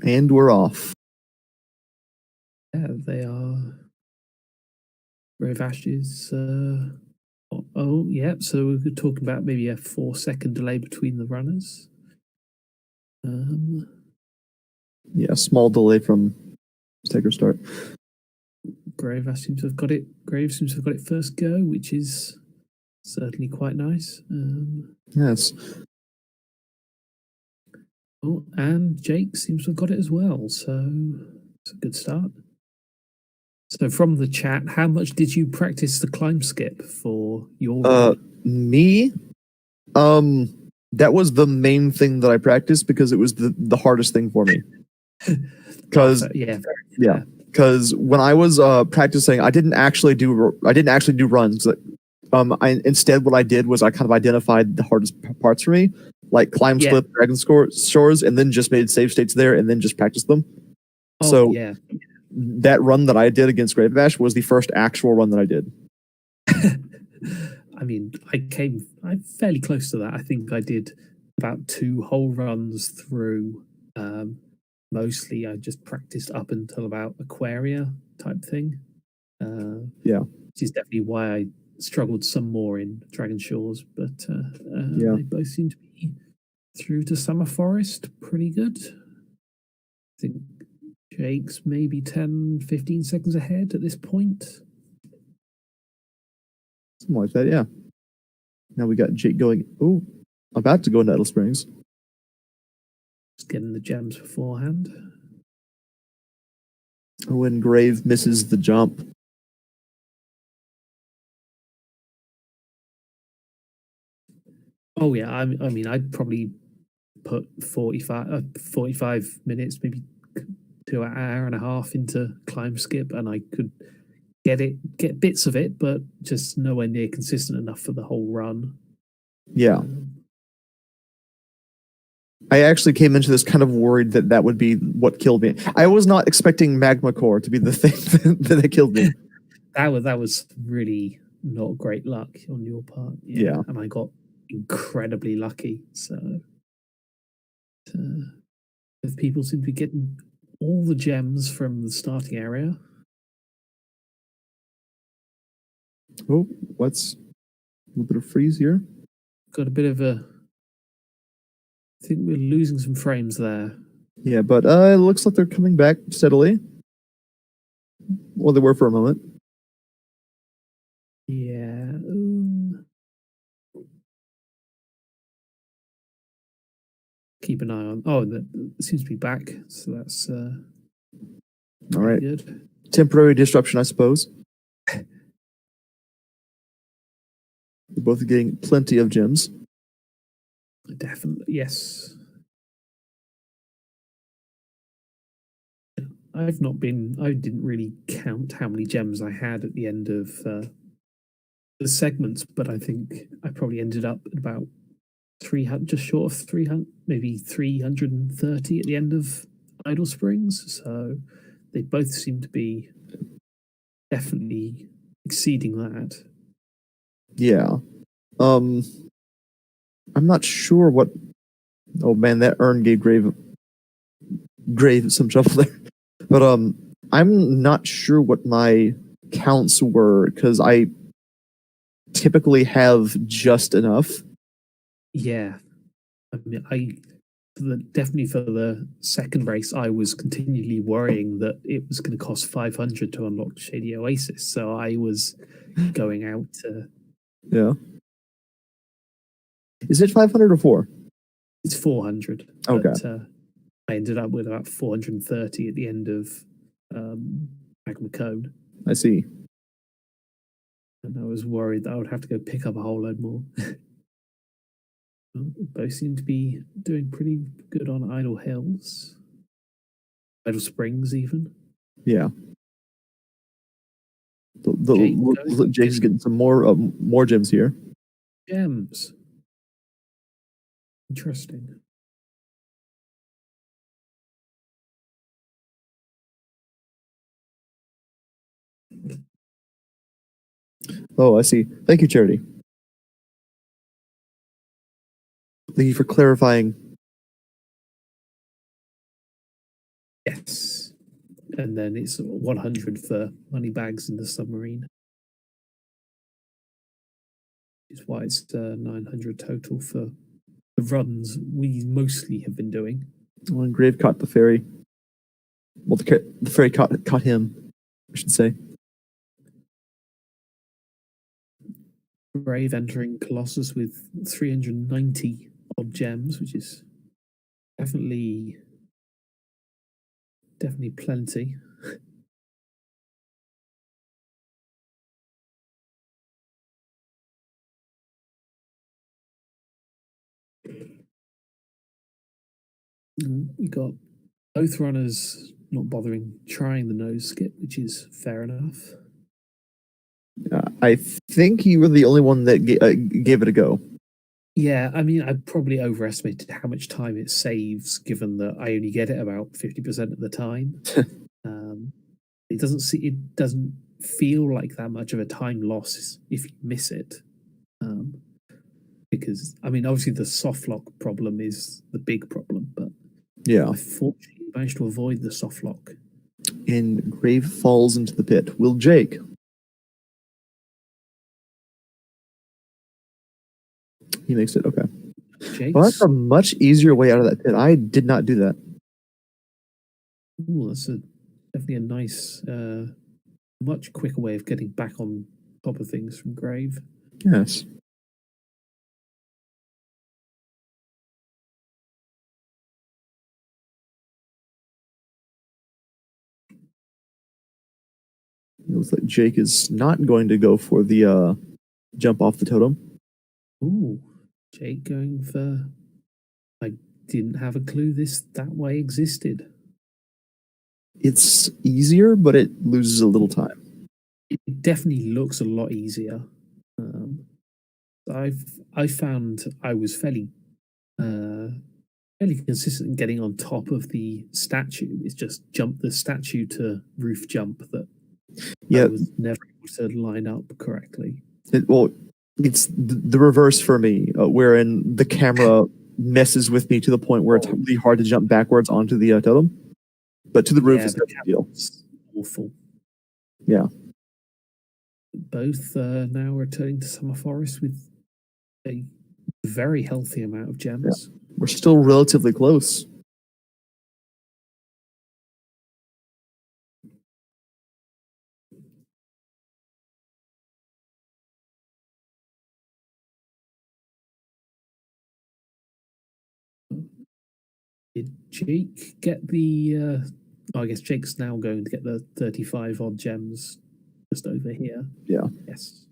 And we're off. yeah, they are. Ravash is. Oh, yeah. So we could talk about maybe a 4-second delay between the runners. Yeah, small delay from take or start. Graves seems to have got it first go, which is certainly quite nice. Yes. Oh, and Jake seems to have got it as well, so it's a good start. So from the chat, how much did you practice the climb skip for your Me? That was the main thing that I practiced because it was the hardest thing for me. Because yeah, because when I was practicing, I didn't actually do runs. Instead what I did was I kind of identified the hardest parts for me, like climb, slip, dragon shores, and then just made save states there, and then just practiced them. So that run that I did against Gravash was the first actual run that I did. I mean, I'm fairly close to that. I think I did about 2 whole runs through. Mostly I just practiced up until about Aquaria type thing. Which is definitely why I struggled some more in Dragon Shores, but they both seem to be through to Summer Forest pretty good. I think Jake's maybe 10-15 seconds ahead at this point. Something like that, yeah. Now we got Jake going, about to go into Nettle Springs. Just getting the gems beforehand. When Grave misses the jump. Oh yeah, I mean, I'd probably put 45 minutes, maybe to an hour and a half into climb skip, and I could get bits of it, but just nowhere near consistent enough for the whole run. Yeah. I actually came into this kind of worried that would be what killed me. I was not expecting magma core to be the thing that killed me. That was really not great luck on your part. Yeah. And I got incredibly lucky. So if people seem to be getting all the gems from the starting area. Oh, what's a little bit of freeze here? Got a bit of a. I think we're losing some frames there. Yeah, but it looks like they're coming back steadily. Well, they were for a moment. Yeah. Keep an eye on. Oh, that seems to be back. So that's all right. Good. Temporary disruption, I suppose. They're both getting plenty of gems. Definitely, yes. I didn't really count how many gems I had at the end of the segments, but I think I probably ended up at about 300, just short of 300, maybe 330 at the end of Idle Springs. So they both seem to be definitely exceeding that. Yeah. I'm not sure what. Oh man, that urn gave Grave some trouble there. But I'm not sure what my counts were because I typically have just enough. Yeah, I mean, definitely for the second race, I was continually worrying that it was going to cost 500 to unlock Shady Oasis, so I was going out to. Yeah. Is it 500 or 4? It's 400. Okay. But, I ended up with about 430 at the end of Magma Cone. I see. And I was worried that I would have to go pick up a whole load more. Both seem to be doing pretty good on Idle Hills. Idle Springs, even. Yeah. Jake's getting some more gems here. Gems. Interesting. Oh, I see. Thank you, Charity. Thank you for clarifying. Yes. And then it's 100 for money bags in the submarine. It's why it's 900 total for the runs we mostly have been doing. Well, Grave caught the fairy. Well, the fairy caught him, I should say. Brave entering Colossus with 390 odd gems, which is definitely plenty. We got both runners not bothering trying the nose skip, which is fair enough. I think you were the only one that gave it a go. Yeah, I mean, I probably overestimated how much time it saves, given that I only get it about 50% of the time. It doesn't feel like that much of a time loss if you miss it, because I mean, obviously the soft lock problem is the big problem, but yeah, I fortunately managed to avoid the soft lock. And Grave falls into the pit. Will Jake? He makes it. Okay. Well, that's a much easier way out of that pit. I did not do that. Ooh, that's definitely a nice, much quicker way of getting back on top of things from Grave. Yes. It looks like Jake is not going to go for the jump off the totem. Ooh, Jake going for. I didn't have a clue that way existed. It's easier, but it loses a little time. It definitely looks a lot easier. I found I was fairly consistent in getting on top of the statue. It's just jump the statue to roof jump that Yeah, I was never able to line up correctly. it's the reverse for me, wherein the camera messes with me to the point where it's really hard to jump backwards onto the totem. But to the roof is no big deal. Awful. Yeah. Both now returning to Summer Forest with a very healthy amount of gems. Yeah. We're still relatively close. Did Jake get the? I guess Jake's now going to get the 35 odd gems just over here. Yeah. Yes.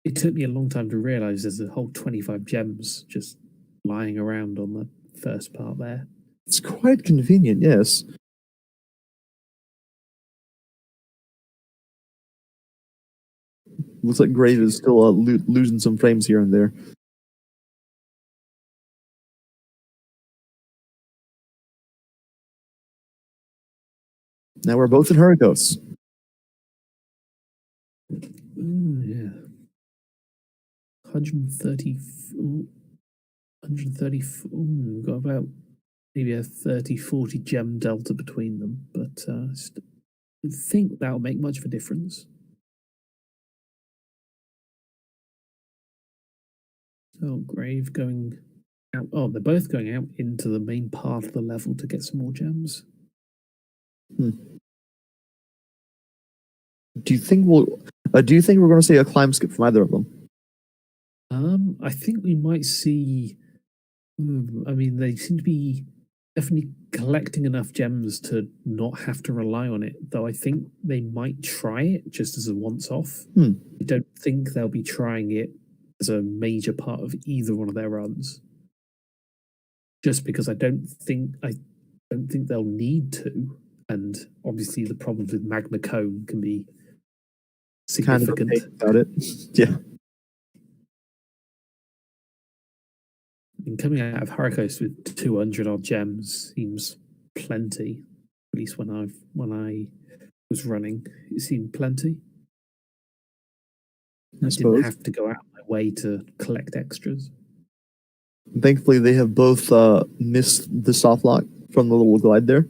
It took me a long time to realize there's a whole 25 gems just lying around on the first part there. It's quite convenient, yes. Looks like Grave is still losing some frames here and there. Now we're both in Hurricos. Yeah. 134. We've got about maybe a 30-40 gem delta between them, but I think that'll make much of a difference. So Grave going out. Oh, they're both going out into the main part of the level to get some more gems. Do you think we're going to see a climb skip from either of them? I think we might see. I mean, they seem to be definitely collecting enough gems to not have to rely on it. Though I think they might try it just as a once-off. I don't think they'll be trying it as a major part of either one of their runs. Just because I don't think they'll need to, and obviously the problems with Magma Cone can be significant. Kind of a pain about it. Yeah. And coming out of Hurricos with 200 odd gems seems plenty. At least when I was running, it seemed plenty. I didn't have to go out of my way to collect extras. Thankfully, they have both missed the soft lock from the little glide there.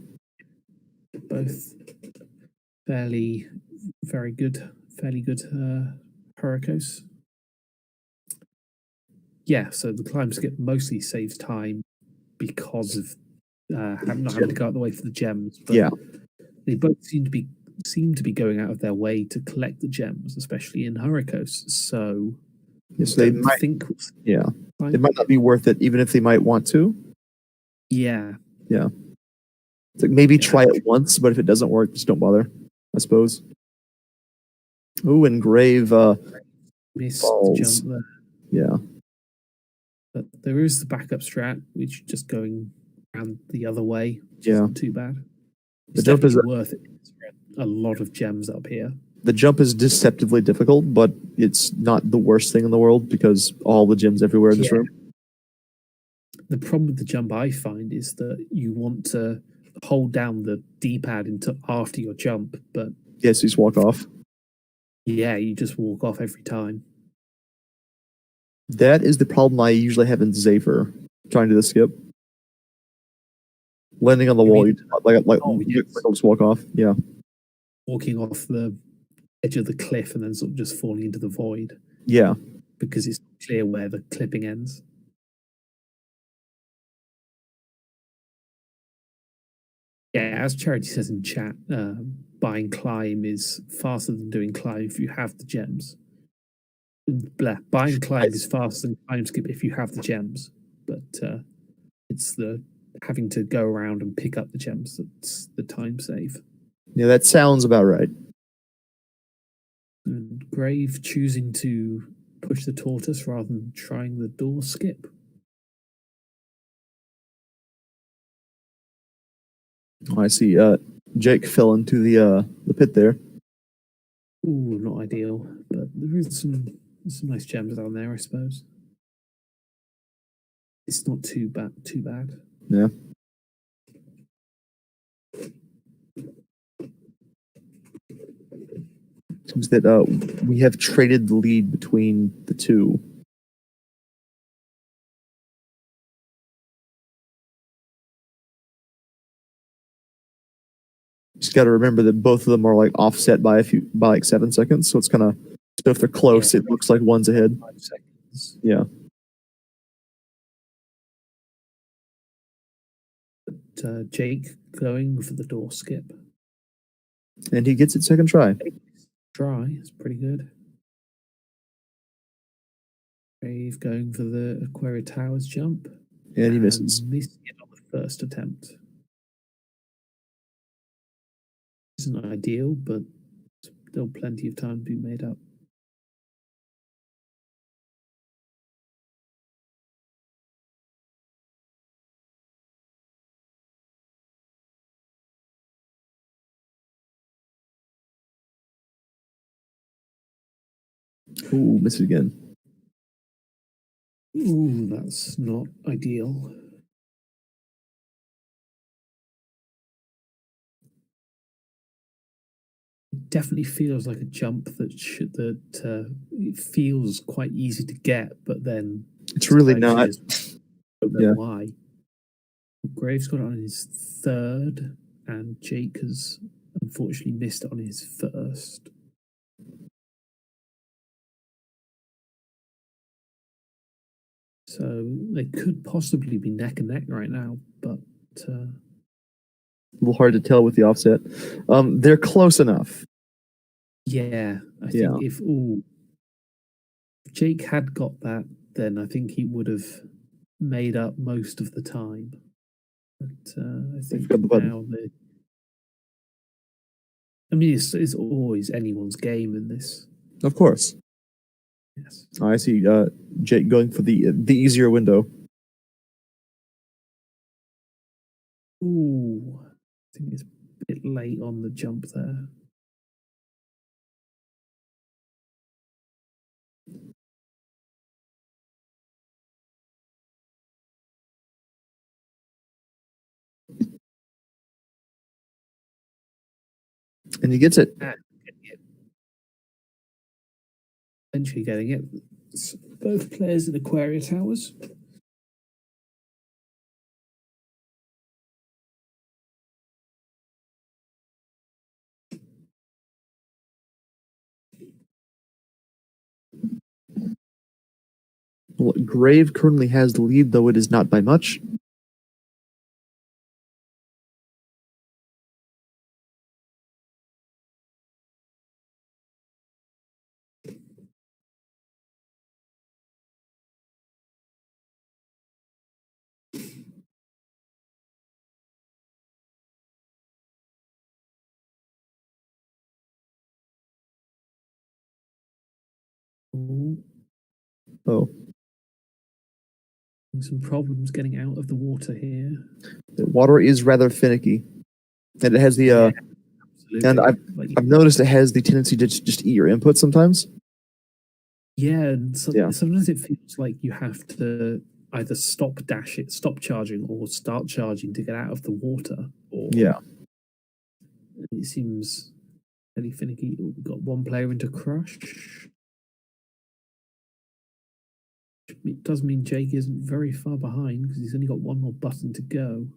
Both fairly good Hurricos. Yeah, so the climb skip mostly saves time because of not having to go out of the way for the gems. But yeah, they both seem to be going out of their way to collect the gems, especially in Hurricos. So yes, they might think. Yeah, it might not be worth it, even if they might want to. Yeah. Yeah. It's like maybe try it once, but if it doesn't work, just don't bother, I suppose. Oh, and Grave missed falls. The jump there. Yeah. But there is the backup strat, which is just going around the other way. Which yeah. isn't too bad. It's the jump is worth it. It's a lot of gems up here. The jump is deceptively difficult, but it's not the worst thing in the world because all the gems everywhere in this room. The problem with the jump I find is that you want to hold down the D-pad until after your jump, but yes, you just walk off. Yeah, you just walk off every time. That is the problem I usually have in Zephyr, trying to do the skip. Landing on the wall, you just walk off. Yeah. Walking off the edge of the cliff and then sort of just falling into the void. Yeah. Because it's clear where the clipping ends. Yeah, as Charity says in chat, buying climb is faster than doing climb if you have the gems. Buying climb is faster than climb skip if you have the gems, but it's the having to go around and pick up the gems that's the time save. Yeah, that sounds about right. And Grave choosing to push the tortoise rather than trying the door skip. Oh, I see. Jake fell into the pit there. Ooh, not ideal, but there's some nice gems down there, I suppose. It's not too bad. Too bad. Yeah. Seems that we have traded the lead between the two. Just got to remember that both of them are like offset by like 7 seconds, so it's kind of, so if they're close, Yeah. it looks like one's ahead. 5 seconds. Yeah. But Jake going for the door skip. And he gets it second try. Try. It's pretty good. Brave going for the Aquaria Towers jump. And he misses. Missing it on the first attempt. Isn't ideal, but still plenty of time to be made up. Ooh, misses again. Ooh, that's not ideal. It definitely feels like a jump it feels quite easy to get, but then It's really not. Don't know Yeah. why. Graves got it on his third, and Jake has unfortunately missed it on his first. So they could possibly be neck and neck right now, but A little hard to tell with the offset. They're close enough. yeah, I Yeah. think if Jake had got that, then I think he would have made up most of the time. But I think got the button. now it's always anyone's game in this. Of course. Yes. I see Jake going for the easier window. Ooh, I think it's a bit late on the jump there. And he gets it. Eventually getting it. It's both players in Aquaria Towers. Well, Grave currently has the lead, though it is not by much. Ooh, Oh, some problems getting out of the water here. the water is rather finicky, and it has the Absolutely. and I've noticed it has the tendency to just eat your input sometimes. Yeah, and Yeah. sometimes it feels like you have to either stop charging, or start charging to get out of the water. Or Yeah. it seems fairly finicky. We've got one player into Crush. It does mean Jake isn't very far behind because he's only got one more button to go.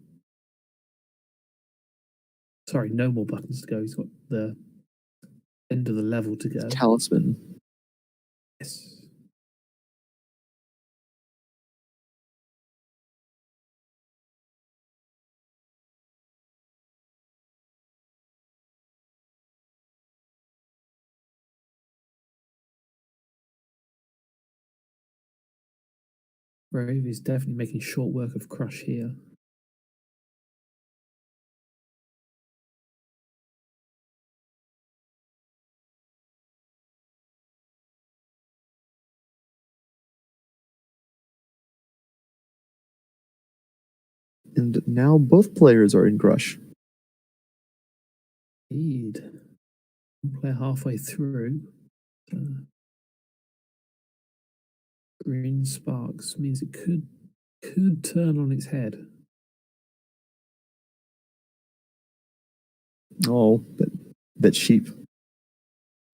Sorry, no more buttons to go. He's got the end of the level to go. Talisman. Yes. Brave is definitely making short work of Crush here. And now both players are in Crush. Indeed. Player halfway through. Green sparks means it could turn on its head. Oh, that sheep.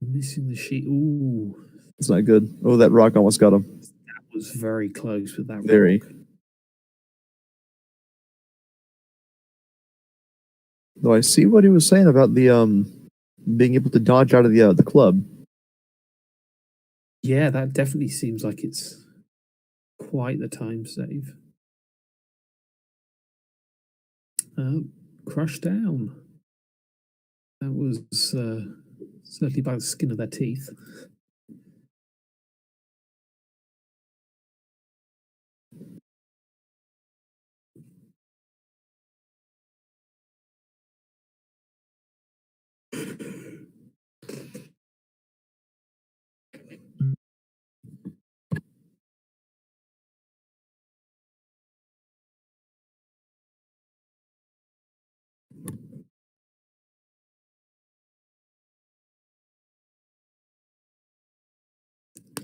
Missing the sheep. Ooh, It's not good. Oh, that rock almost got him. that was very close with that Very. rock. Though I see what he was saying about the being able to dodge out of the club. Yeah, that definitely seems like it's quite the time save. Crushed down. That was certainly by the skin of their teeth.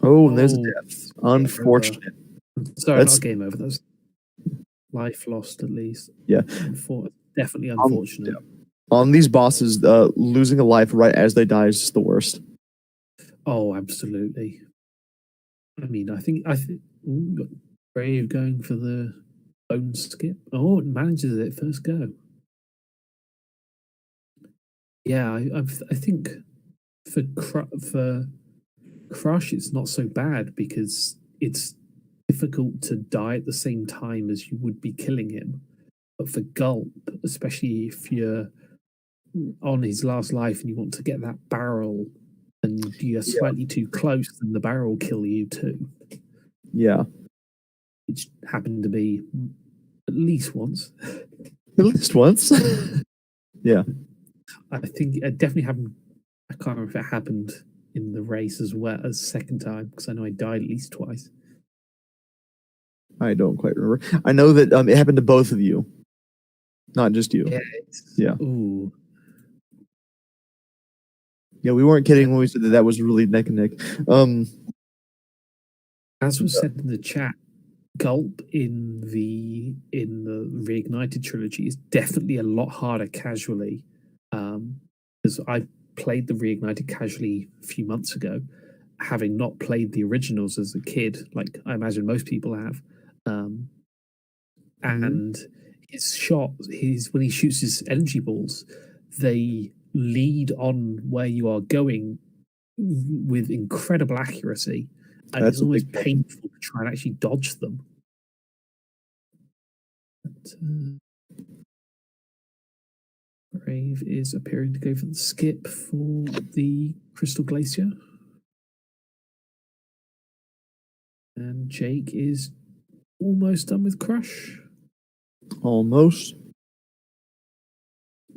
Oh, and there's a Oh, death. Unfortunate. sorry, That's- not a game over. That's life lost, at least. Yeah. Definitely unfortunate. On these bosses, losing a life right as they die is just the worst. Oh, absolutely. I mean, I think ooh, got Brave going for the bone skip. Oh, it manages it first go. Yeah, I think for Crush, it's not so bad because it's difficult to die at the same time as you would be killing him. But for Gulp, especially if you're on his last life and you want to get that barrel and you're slightly too close, then the barrel will kill you too. Yeah. Which happened to be at least once. At least once. Yeah. I think it definitely happened. I can't remember if it happened in the race as well as second time because I know I died at least twice. I don't quite remember. I know that it happened to both of you, not just you. Yeah. Ooh. Yeah, we weren't kidding when we said that was really neck and neck. As was said in the chat, Gulp in the Reignited trilogy is definitely a lot harder casually. Because I played the Reignited casually a few months ago, having not played the originals as a kid, like I imagine most people have. And his shot, when he shoots his energy balls, they lead on where you are going with incredible accuracy, and That's it's a almost big painful to try and actually dodge them. But, Brave is appearing to go for the skip for the Crystal Glacier. And Jake is almost done with Crush. almost.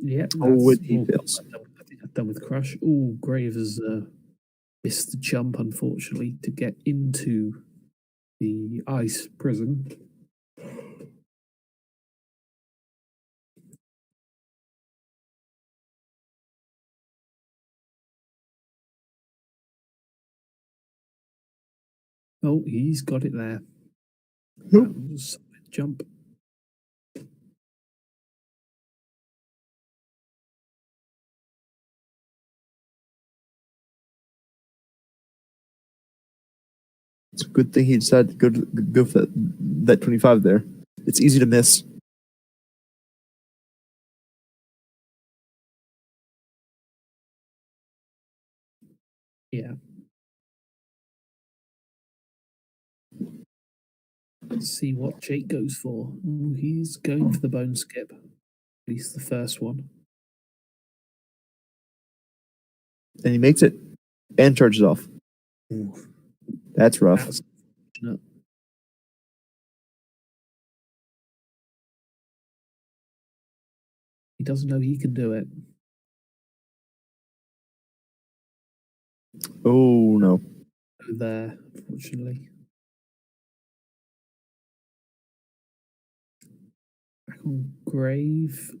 Yeah, with details. I think I'm done with Crush. Oh, Grave has missed the jump, unfortunately, to get into the ice prison. Oh, he's got it there. Nope. That was a jump. It's a good thing he decided to go for that 25 there. It's easy to miss. Yeah. Let's see what Jake goes for. Ooh, he's going for the bone skip. At least the first one. And he makes it and charges off. Ooh, That's rough. that's unfortunate. He doesn't know he can do it. Oh, no. There, unfortunately. Back on Grave.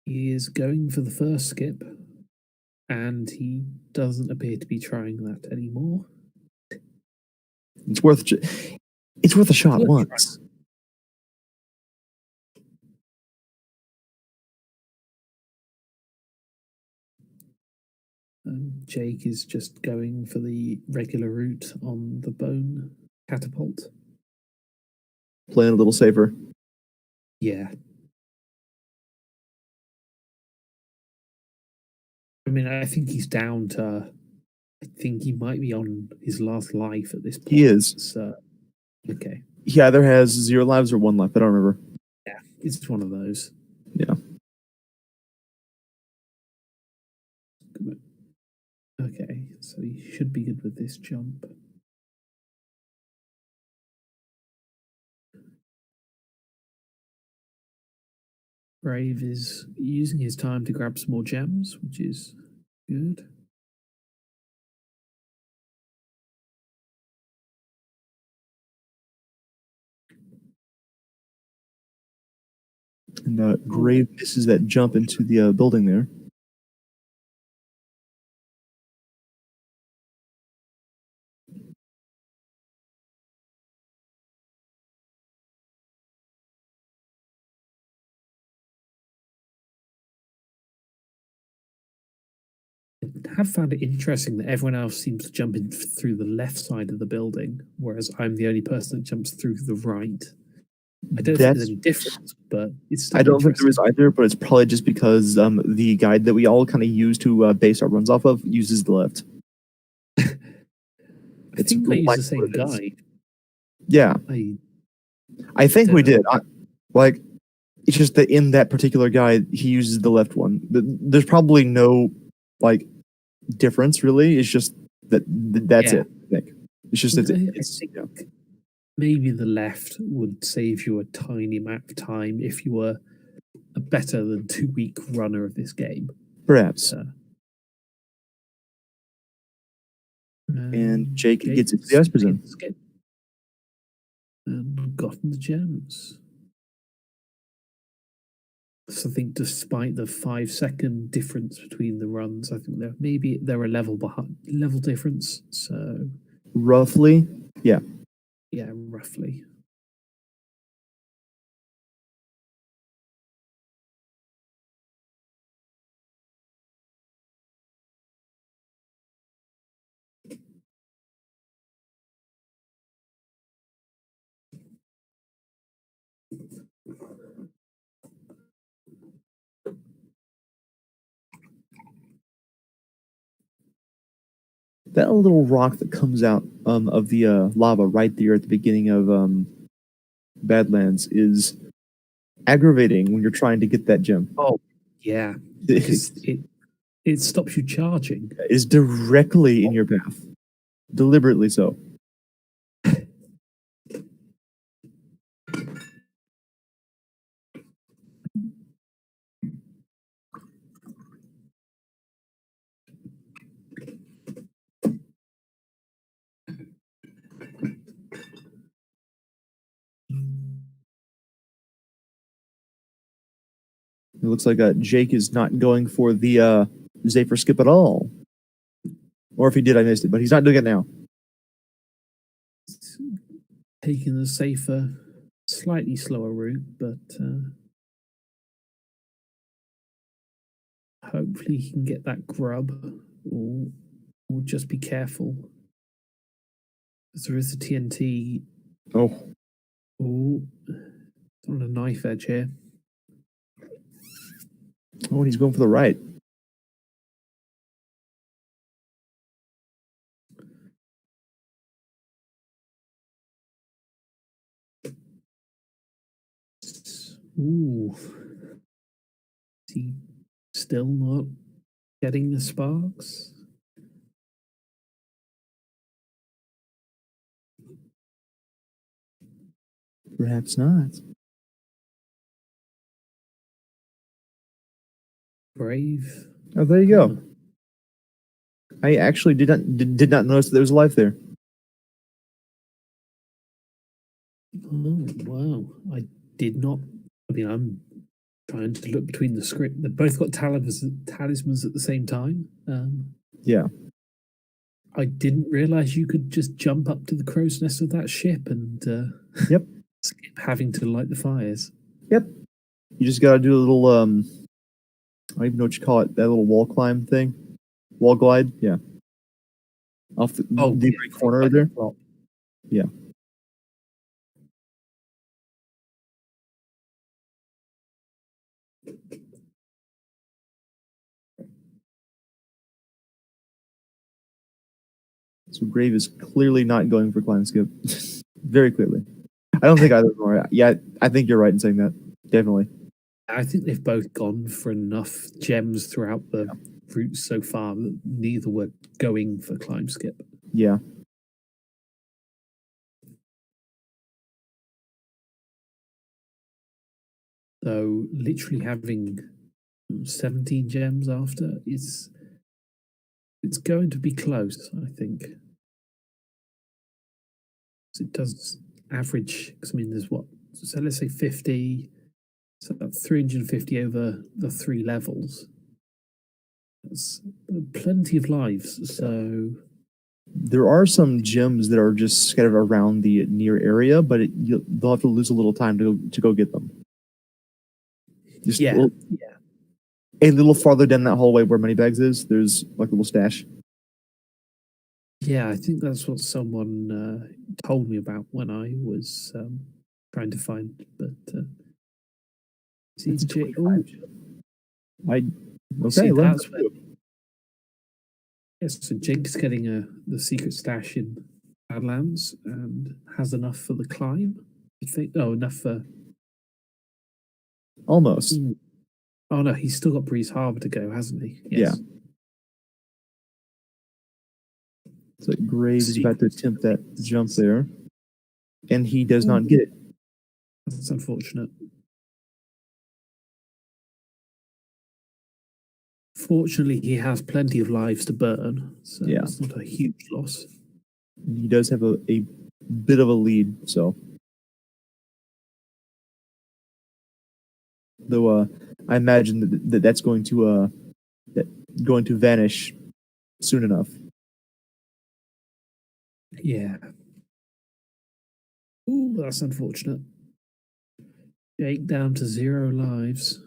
He is going for the first skip, and he doesn't appear to be trying that anymore. It's worth a shot worth once. Jake is just going for the regular route on the bone catapult. Playing a little safer. Yeah. I mean, I think he's down to. I think he might be on his last life at this point. He is. So, okay. He either has 0 lives or 1 life. I don't remember. Yeah, it's one of those. Yeah. Okay, so he should be good with this jump. Brave is using his time to grab some more gems, which is good. And Grave misses that jump into the building there. I have found it interesting that everyone else seems to jump in through the left side of the building, whereas I'm the only person that jumps through the right. I don't think there's any difference, but it's still I don't think there interesting. is either, but it's probably just because the guide that we all kind of use to base our runs off of uses the left. I think I use the same guide. Yeah, I think we did. It's just that in that particular guide, he uses the left one. There's probably no difference really. It's just that's it. I think it's just I it's think maybe the left would save you a tiny amount of time if you were a better than 2 week runner of this game. perhaps. And Jake gets into the ice prison. And gotten the gems. So I think despite the 5-second difference between the runs, I think they're a level difference. So Roughly, yeah. Yeah, roughly. That little rock that comes out of the lava right there at the beginning of Badlands is aggravating when you're trying to get that gem. Oh, yeah, because it stops you charging. It is directly in your path, deliberately so. It looks like Jake is not going for the Zafer skip at all. Or if he did, I missed it, but he's not doing it now. Taking the safer, slightly slower route, but hopefully he can get that grub, or just be careful. There is a TNT. Oh, on a knife edge here. and he's going for the right. Ooh. Is he still not getting the sparks? Perhaps not. Brave. Oh, there you go. I actually did not notice that there was life there. Oh, wow. I did not. I mean, I'm trying to look between the script. They've both got talismans at the same time. Yeah. I didn't realize you could just jump up to the crow's nest of that ship and Yep. skip having to light the fires. Yep. You just gotta do a little I don't even know what you call it, that little wall climb thing. Wall glide, yeah. Off the right corner there. Yeah. So Grave is clearly not going for climb skip. Very clearly. I don't think either of them are. Yeah, I think you're right in saying that. Definitely. I think they've both gone for enough gems throughout the route so far that neither were going for climb skip. Yeah. So literally having 17 gems after it's going to be close, I think. It does average, because I mean, there's what? So let's say 50, so about 350 over the 3 levels. That's plenty of lives. So there are some gems that are just scattered around the near area, but they'll have to lose a little time to go get them. Just a little farther down that hallway where Moneybags is, there's like a little stash. Yeah, I think that's what someone told me about when I was trying to find. But CJ, that's where. Yes, so Jake's getting the secret stash in Badlands and has enough for the climb. I think. Oh, enough for. Almost. Oh no, he's still got Breeze Harbor to go, hasn't he? Yes. Yeah. So Graves is about to attempt that jump there, and he does not get it. That's unfortunate. Fortunately, he has plenty of lives to burn, so it's not a huge loss. He does have a bit of a lead, so. Though I imagine that's going to vanish soon enough. Yeah. Ooh, that's unfortunate. Jake down to 0 lives.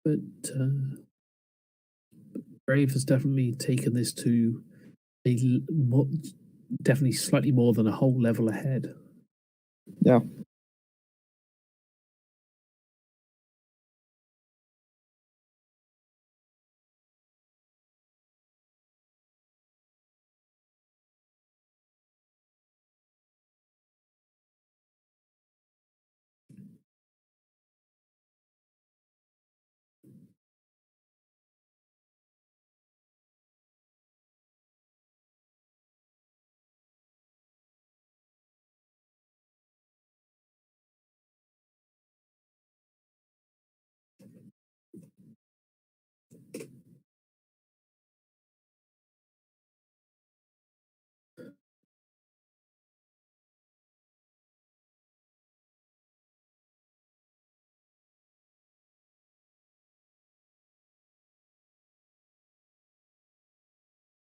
But Brave has definitely taken this to definitely slightly more than a whole level ahead. Yeah.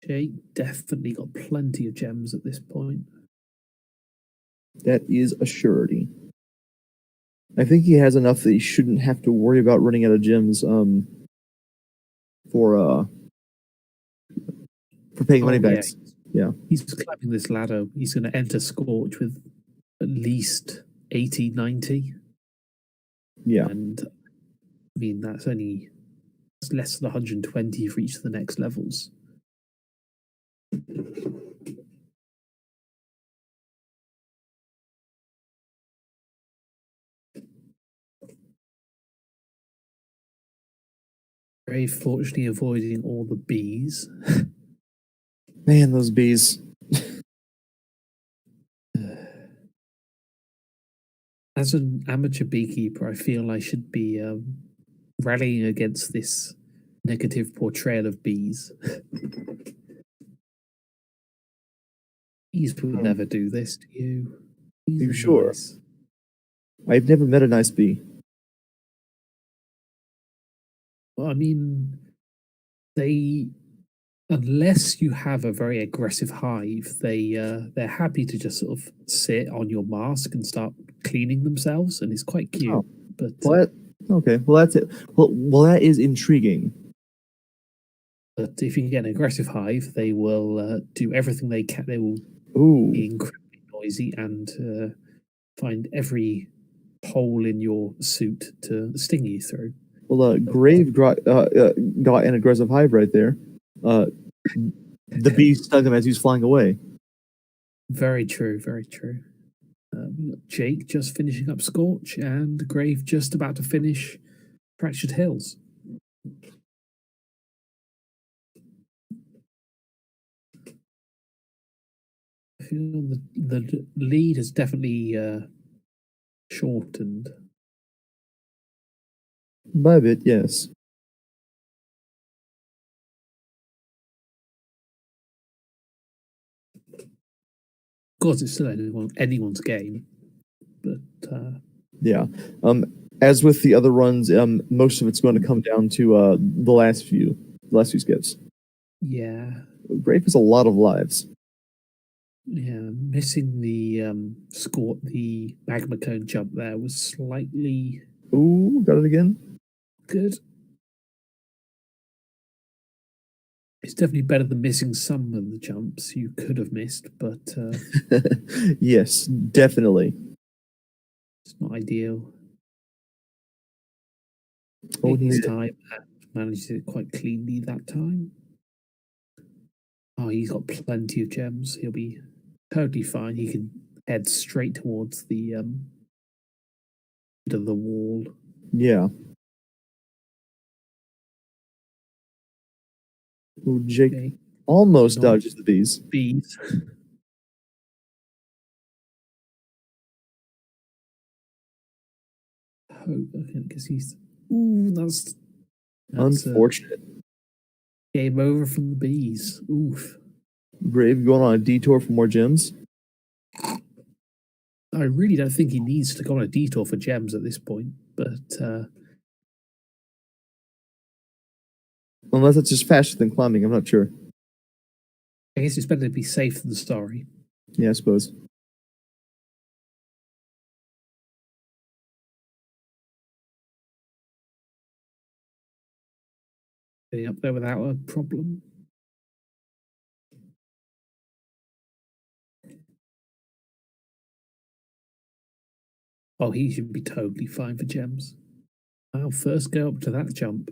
Jake definitely got plenty of gems at this point. That is a surety. I think he has enough that he shouldn't have to worry about running out of gems for paying money back. Yeah. He's climbing this ladder. He's going to enter Scorch with at least 80, 90. Yeah. And I mean, that's less than 120 for each of the next levels. Very fortunately avoiding all the bees. Man, those bees. As an amateur beekeeper, I feel I should be rallying against this negative portrayal of bees. Bees would Hmm. never do this to you. Bees You are sure? nice. I've never met a nice bee. Well, I mean, they unless you have a very aggressive hive, they're happy to just sort of sit on your mask and start cleaning themselves, and it's quite cute. Oh, But Well, okay. Well, that's it. Well, that is intriguing. if you get an aggressive hive, they will do everything they can. They will Ooh. be incredibly noisy and find every hole in your suit to sting you through. Well, Grave got an aggressive hive right there. The bee stung him as he was flying away. Very true, very true. We got Jake just finishing up Scorch, and Grave just about to finish Fractured Hills. I feel the lead has definitely shortened. By a bit, yes. Of course, it's still anyone's game, but Yeah. As with the other runs, most of it's going to come down to the last few skips. yeah, Grave has a lot of lives. yeah, missing the the magma cone jump there was slightly Ooh, got it again. good. It's definitely better than missing some of the jumps you could have missed, but Yes, definitely. it's not ideal. Oh, Taking his yeah. time and managed it quite cleanly that time. Oh, he's got plenty of gems. He'll be totally fine. He can head straight towards the bit of the wall. Yeah. Ooh, Jake Okay. almost Not dodges the bees. bees. Hope okay, because he's ooh, that's Unfortunate. game over from the bees. Oof. Grave going on a detour for more gems. I really don't think he needs to go on a detour for gems at this point, but Unless it's just faster than climbing, I'm not sure. I guess it's better to be safe than sorry. Yeah, I suppose. Getting up there without a problem. Oh, he should be totally fine for gems. I'll first go up to that jump.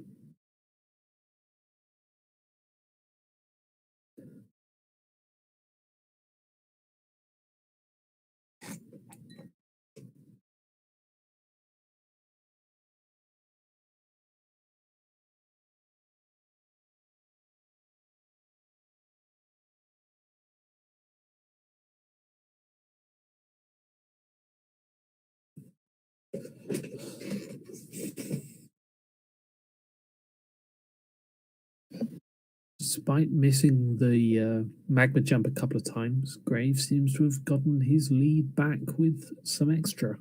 Despite missing the magma jump a couple of times, Graves seems to have gotten his lead back with some extra.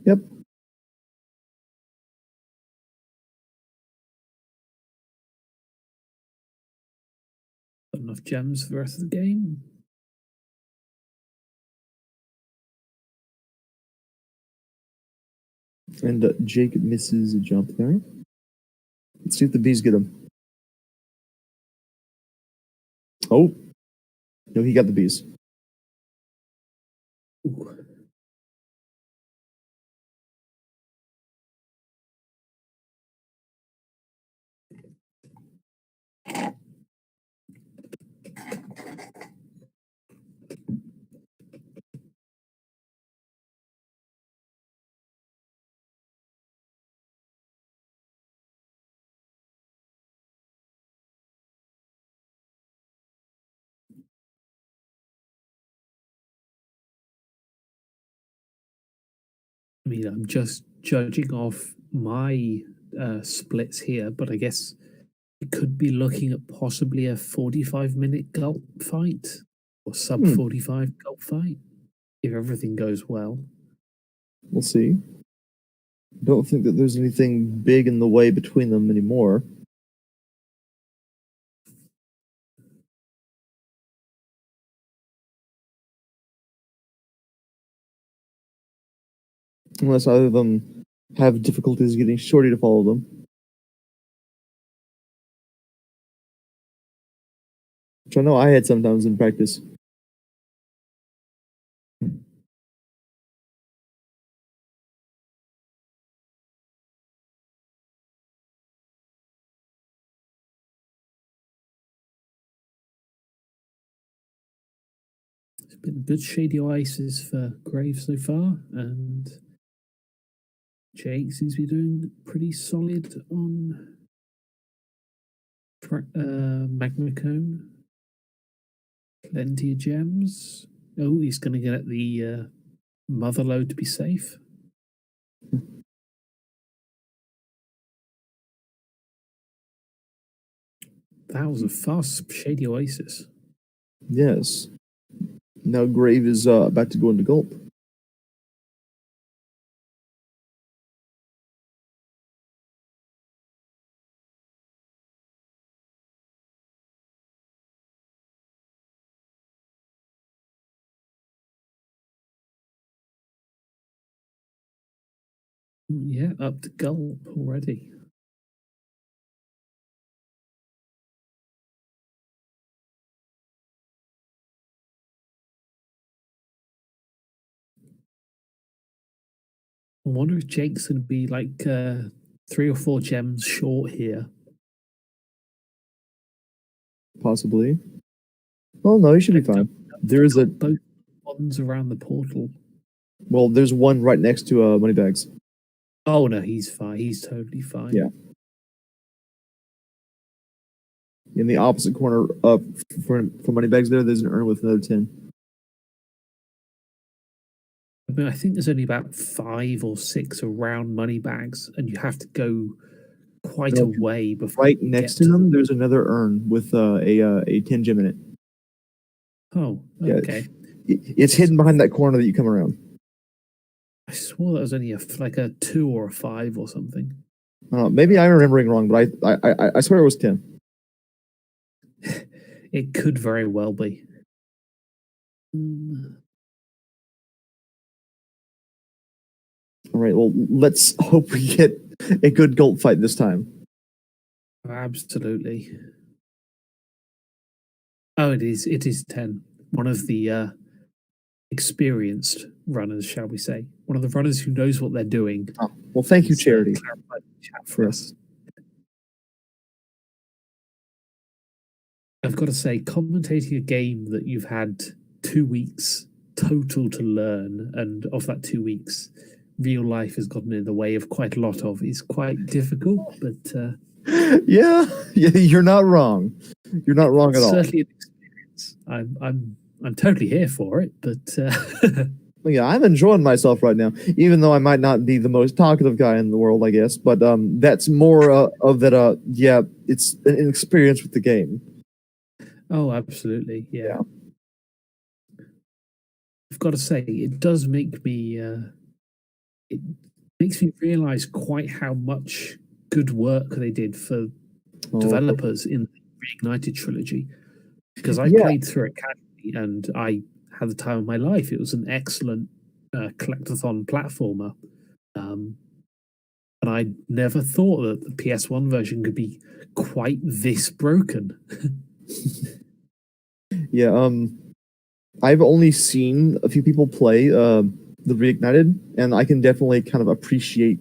Yep. Got enough gems for the rest of the game. And Jake misses a jump there. Let's see if the bees get him. Oh. No, he got the bees. Ooh. I mean, I'm just judging off my splits here, but I guess it could be looking at possibly a 45-minute gulp fight or sub Hmm. 45 gulp fight if everything goes well. We'll see. Don't think that there's anything big in the way between them anymore. Unless either of them have difficulties getting Shorty to follow them. Which I know I had sometimes in practice. It's been good shady oasis for Grave so far, and Jake seems to be doing pretty solid on Magma Cone. Plenty of gems. Oh, he's going to get the mother load to be safe. That was a fast shady oasis. Yes. Now Grave is about to go into Gulp. Yeah, up to Gulp already. I wonder if Jake's going to be like 3 or 4 gems short here. Possibly. Oh no, he should be fine. There is a Both ones around the portal. well, there's one right next to Moneybags. Oh no, he's fine. He's totally fine. Yeah. In the opposite corner up for Moneybags there's an urn with another 10. I mean, I think there's only about 5 or 6 around money bags, and you have to go quite a way before. Right next to them, there's another urn with a 10 gem in it. Oh, Yeah. okay. It's hidden behind that corner that you come around. I swore that was only like a 2 or a 5 or something. Maybe I'm remembering wrong, but I swear it was 10. It could very well be. All right, well, let's hope we get a good Gulp fight this time. Absolutely. Oh, it is. It is 10. One of the experienced runners, shall we say? One of the runners who knows what they're doing. Oh, well, thank you, Charity. Clarified the chat for us. I've got to say, commentating a game that you've had 2 weeks total to learn, and of that 2 weeks, real life has gotten in the way of quite a lot of, is quite difficult. But yeah, you're not wrong. You're not wrong at all. Certainly an experience. I'm totally here for it. But well, yeah, I'm enjoying myself right now, even though I might not be the most talkative guy in the world, I guess. But that's more of that. Yeah, it's an experience with the game. Oh, absolutely, yeah. I've got to say, it does make me. It makes me realize quite how much good work they did for developers in the Reignited trilogy. Because I played through it casually, and I had the time of my life. It was an excellent collectathon platformer. And I never thought that the PS1 version could be quite this broken. Yeah, I've only seen a few people play the Reignited, and I can definitely kind of appreciate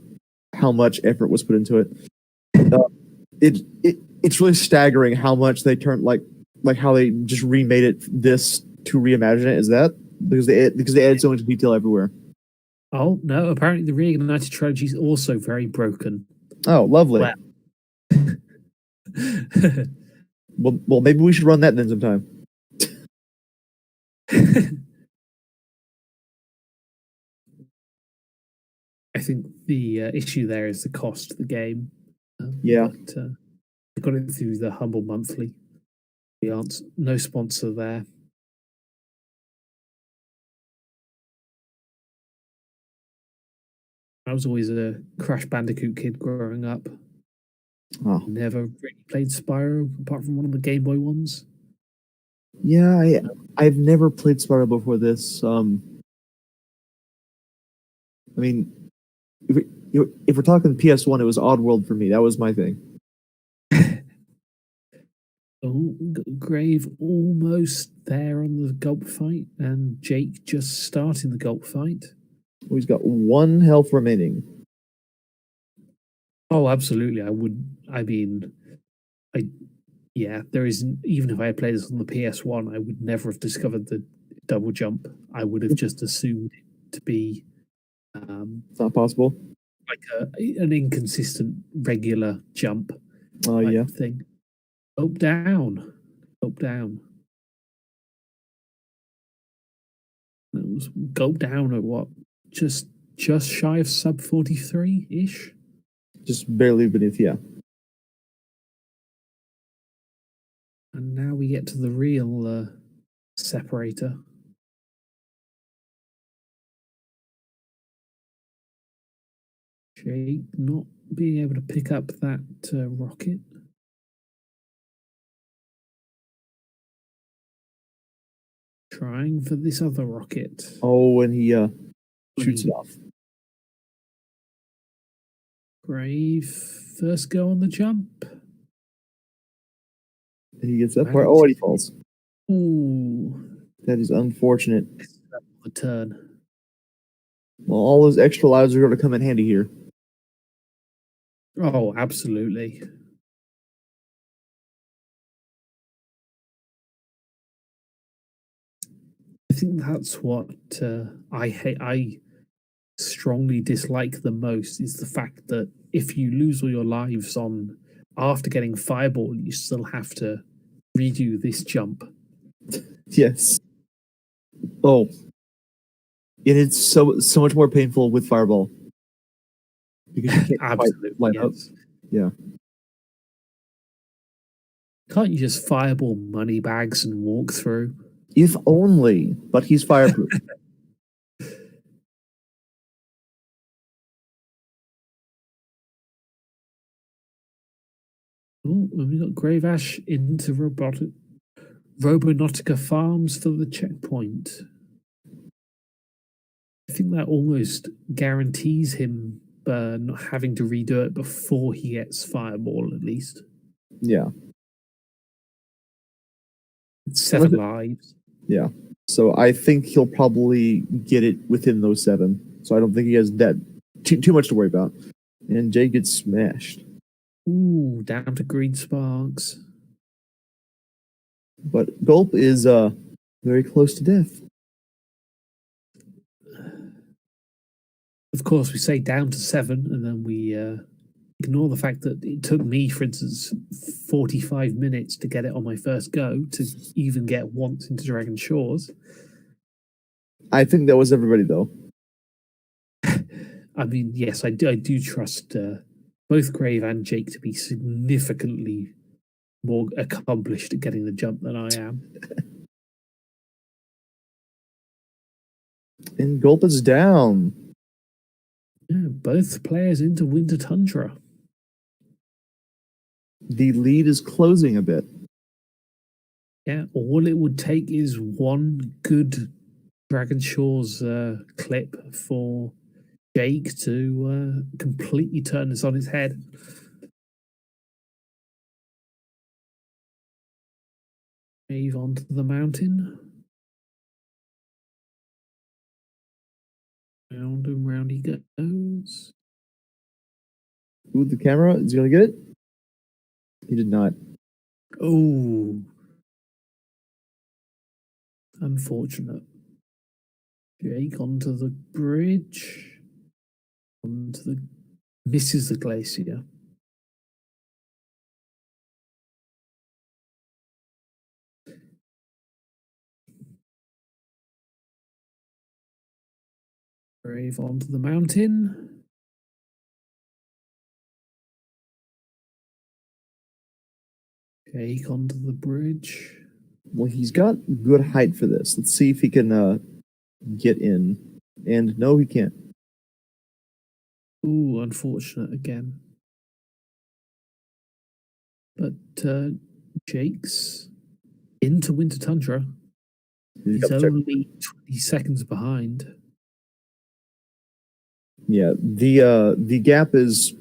how much effort was put into it. It's really staggering how much they turned like how they just remade it this to reimagine it. Is that because they added so much detail everywhere? Oh no! Apparently, the Reignited trilogy is also very broken. Oh, lovely. Well, maybe we should run that then sometime. think the issue there is the cost of the game. Yeah. But I got it through the Humble Monthly. We aren't no sponsor there. I was always a Crash Bandicoot kid growing up. Oh. Never really played Spyro apart from one of the Game Boy ones. Yeah, I've never played Spyro before this. I mean, if we're talking PS1, it was Oddworld for me. That was my thing. Oh, Grave almost there on the gulp fight, and Jake just starting the gulp fight. Oh, he's got 1 health remaining. Oh, absolutely. Yeah, there isn't, even if I had played this on the PS1, I would never have discovered the double jump. I would have just assumed it to be It's not possible. like an inconsistent regular jump Oh, yeah. thing. Up, down. Up, down. It was gulp down at what? Just shy of sub 43-ish? Just barely beneath, yeah. And now we get to the real separator. Jake not being able to pick up that rocket. Trying for this other rocket. Oh, and he shoots it off. Grave, first go on the jump. He gets that part. Oh, and he falls. Ooh. That is unfortunate. The turn. Well, all those extra lives are going to come in handy here. Oh, absolutely. I think that's what I hate. I strongly dislike the most is the fact that if you lose all your lives on after getting fireball, you still have to redo this jump. Yes. Oh. And it's so much more painful with fireball. Because you can't Absolutely, quite line up. yes. Yeah. Can't you just fireball money bags and walk through? If only, but he's fireproof. Oh, and we got Grave Ash into Robonautica Farms for the checkpoint. I think that almost guarantees him not having to redo it before he gets Fireball, at least. Yeah. 7 lives. Yeah. So I think he'll probably get it within those 7. So I don't think he has that too much to worry about. And Jay gets smashed. Ooh, down to green sparks. But Gulp is very close to death. Of course, we say down to 7, and then we ignore the fact that it took me, for instance, 45 minutes to get it on my first go to even get once into Dragon Shores. I think that was everybody, though. I mean, yes, I do trust both Grave and Jake to be significantly more accomplished at getting the jump than I am. And Gulp is down. Yeah, both players into Winter Tundra. The lead is closing a bit. Yeah, all it would take is one good Dragon Shores clip for Jake to completely turn this on its head. Wave onto the mountain. Round and round he goes. Ooh, the camera. Is he going to get it? He did not. Oh. Unfortunate. Jake onto the bridge. Misses the glacier. Brave onto the mountain. Jake onto the bridge. Well, he's got good height for this. Let's see if he can get in. And no, he can't. Ooh, unfortunate again. But Jake's into Winter Tundra. He's only 20 seconds behind. Yeah, the gap is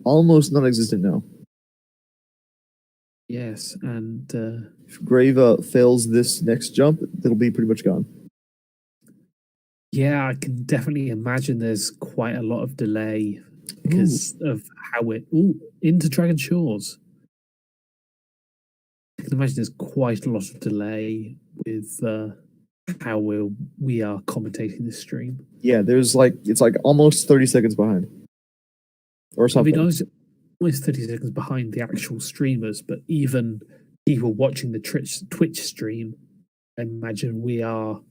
almost non-existent now. Yes, and If Grave fails this next jump, it'll be pretty much gone. yeah, I can definitely imagine there's quite a lot of delay because of how it. Ooh, into Dragon Shores. I can imagine there's quite a lot of delay with how we are commentating this stream. Yeah, it's like almost 30 seconds behind. Or I something. mean, I was almost 30 seconds behind the actual streamers, but even people watching the Twitch stream, I imagine we are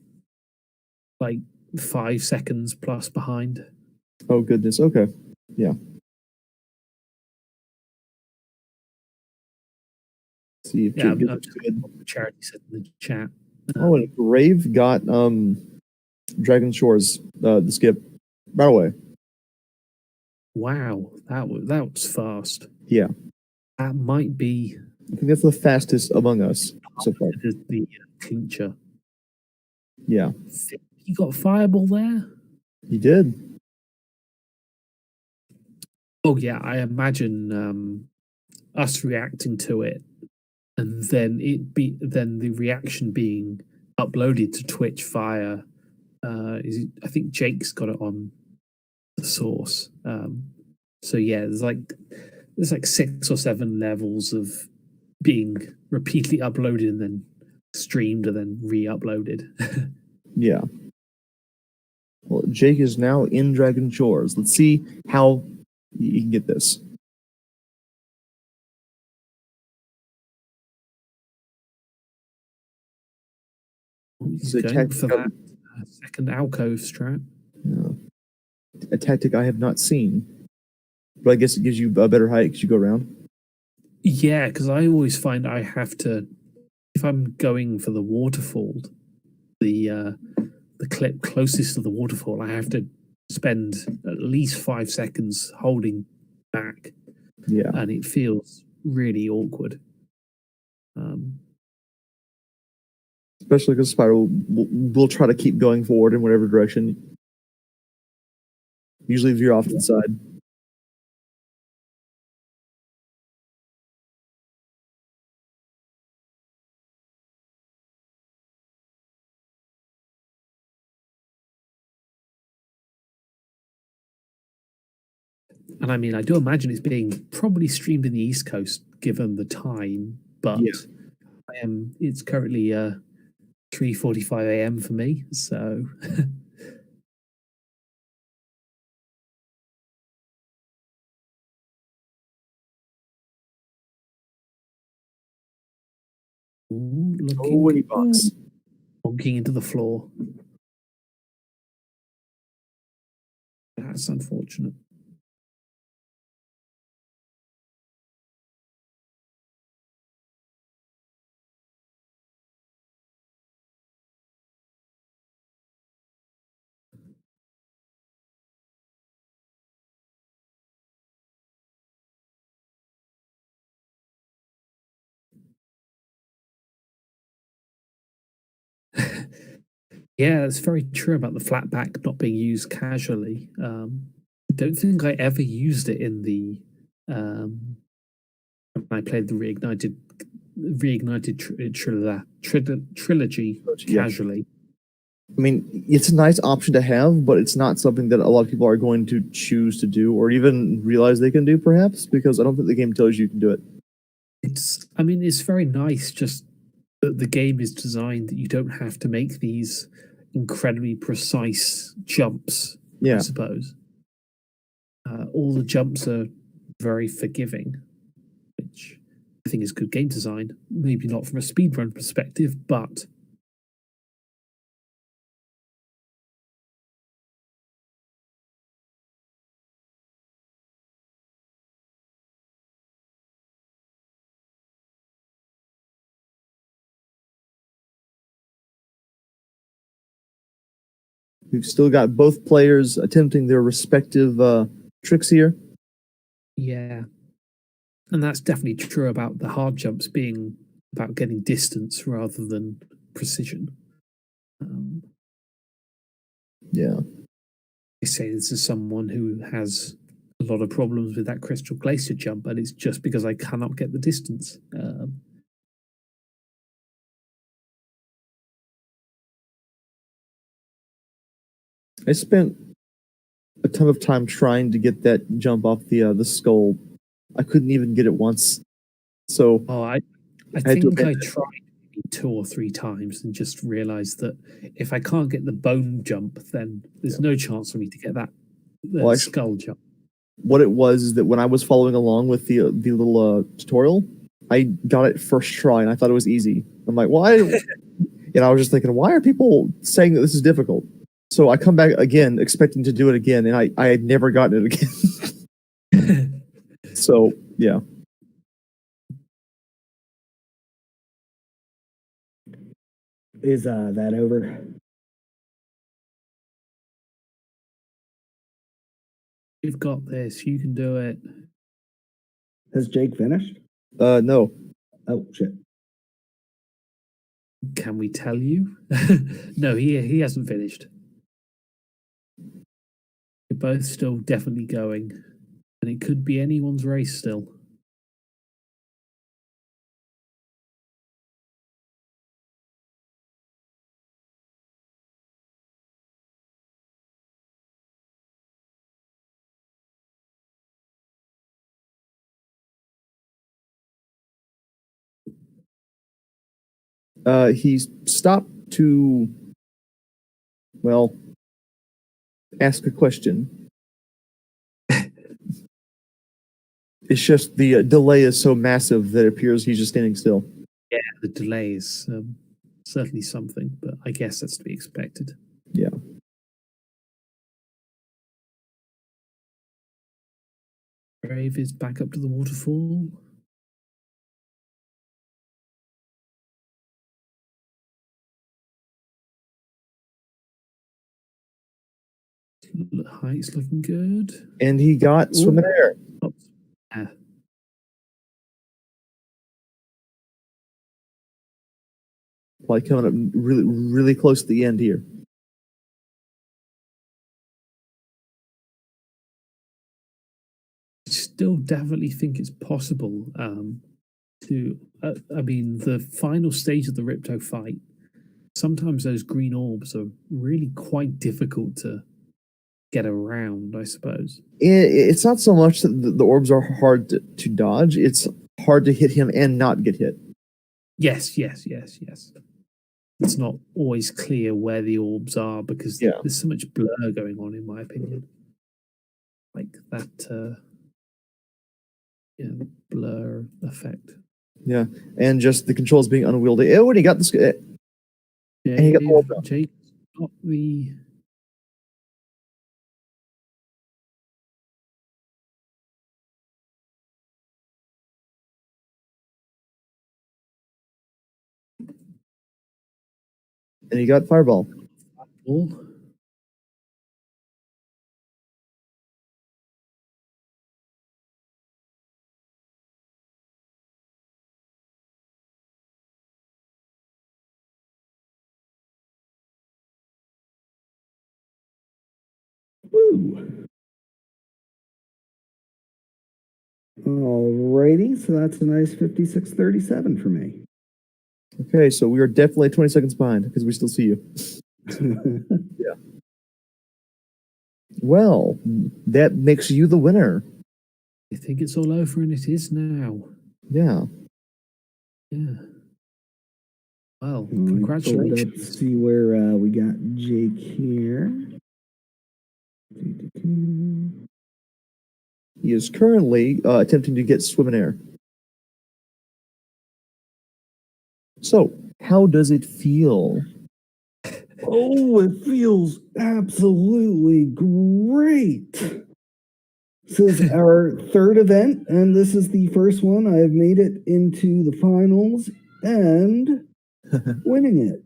like 5 seconds plus behind. Oh goodness, okay. Yeah. See if Jake gets good. Charity said in the chat. Oh, and Grave got Dragon Shores the skip right away. Wow, that was fast. Yeah. That might be I think that's the fastest among us so far. the clincher. Yeah. He got Fireball there? He did. Oh yeah, I imagine us reacting to it and then the reaction being uploaded to Twitch via I think Jake's got it on the source. So yeah, there's like 6 or 7 levels of being repeatedly uploaded and then streamed and then re-uploaded. Yeah. Well, Jake is now in Dragon Shores. Let's see how he can get this. He's going for that second alcove strat. A tactic I have not seen. But I guess it gives you a better height because you go around. Yeah, because I always find I have to, if I'm going for the waterfall, the clip closest to the waterfall, I have to spend at least 5 seconds holding back. Yeah. And it feels really awkward. Especially because Spyro will try to keep going forward in whatever direction. Usually veer off to the side. And I mean, I do imagine it's being probably streamed in the East Coast given the time, but yeah. It's currently 3:45 a.m. for me, so looking box. bonking into the floor. That's unfortunate. Yeah, it's very true about the flat back not being used casually. I don't think I ever used it in the when I played the trilogy casually. I mean, it's a nice option to have, but it's not something that a lot of people are going to choose to do or even realize they can do, perhaps, because I don't think the game tells you can do it. I mean, it's very nice just that the game is designed that you don't have to make these incredibly precise jumps, I suppose. All the jumps are very forgiving, which I think is good game design. Maybe not from a speedrun perspective, but We've still got both players attempting their respective tricks here. Yeah. And that's definitely true about the hard jumps being about getting distance rather than precision. Yeah. I say this is someone who has a lot of problems with that Crystal Glacier jump, and it's just because I cannot get the distance. I spent a ton of time trying to get that jump off the skull. I couldn't even get it once. So I had to think I abandon it. tried maybe 2 or 3 times and just realized that if I can't get the bone jump, then there's no chance for me to get that Well, actually, skull jump. what it was is that when I was following along with the little tutorial, I got it first try and I thought it was easy. I'm like, why? And I was just thinking, why are people saying that this is difficult? So I come back again, expecting to do it again, and I had never gotten it again. So yeah, Is that over? You've got this. You can do it. Has Jake finished? no. Oh shit. Can we tell you? No, he hasn't finished. You're both still definitely going, and it could be anyone's race still. He stopped to, well, ask a question. It's just the delay is so massive that it appears he's just standing still. Yeah, the delay is certainly something, but I guess that's to be expected. Yeah. Brave is back up to the waterfall. Height's looking good. And he got swimming air. Oh, yeah. Like coming up really, really close to the end here. I still definitely think it's possible to. I mean, the final stage of the Ripto fight. Sometimes those green orbs are really quite difficult to get around, I suppose. It's not so much that the orbs are hard to dodge, it's hard to hit him and not get hit. Yes. It's not always clear where the orbs are because there's so much blur going on, in my opinion. Like that blur effect. Yeah, and just the controls being unwieldy. Oh, and he got this. And he got the orb. Jake got the. And he got fireball. Ball. Woo. Alrighty, so that's a nice 56:37 for me. Okay, so we are definitely 20 seconds behind because we still see you. Yeah. Well, that makes you the winner. I think it's all over, and it is now. Yeah. Yeah. Well, Let's congratulations. see where we got Jake here. He is currently attempting to get swim in air. So, how does it feel? Oh, it feels absolutely great. This is our third event, and this is the first one. I've made it into the finals and winning it.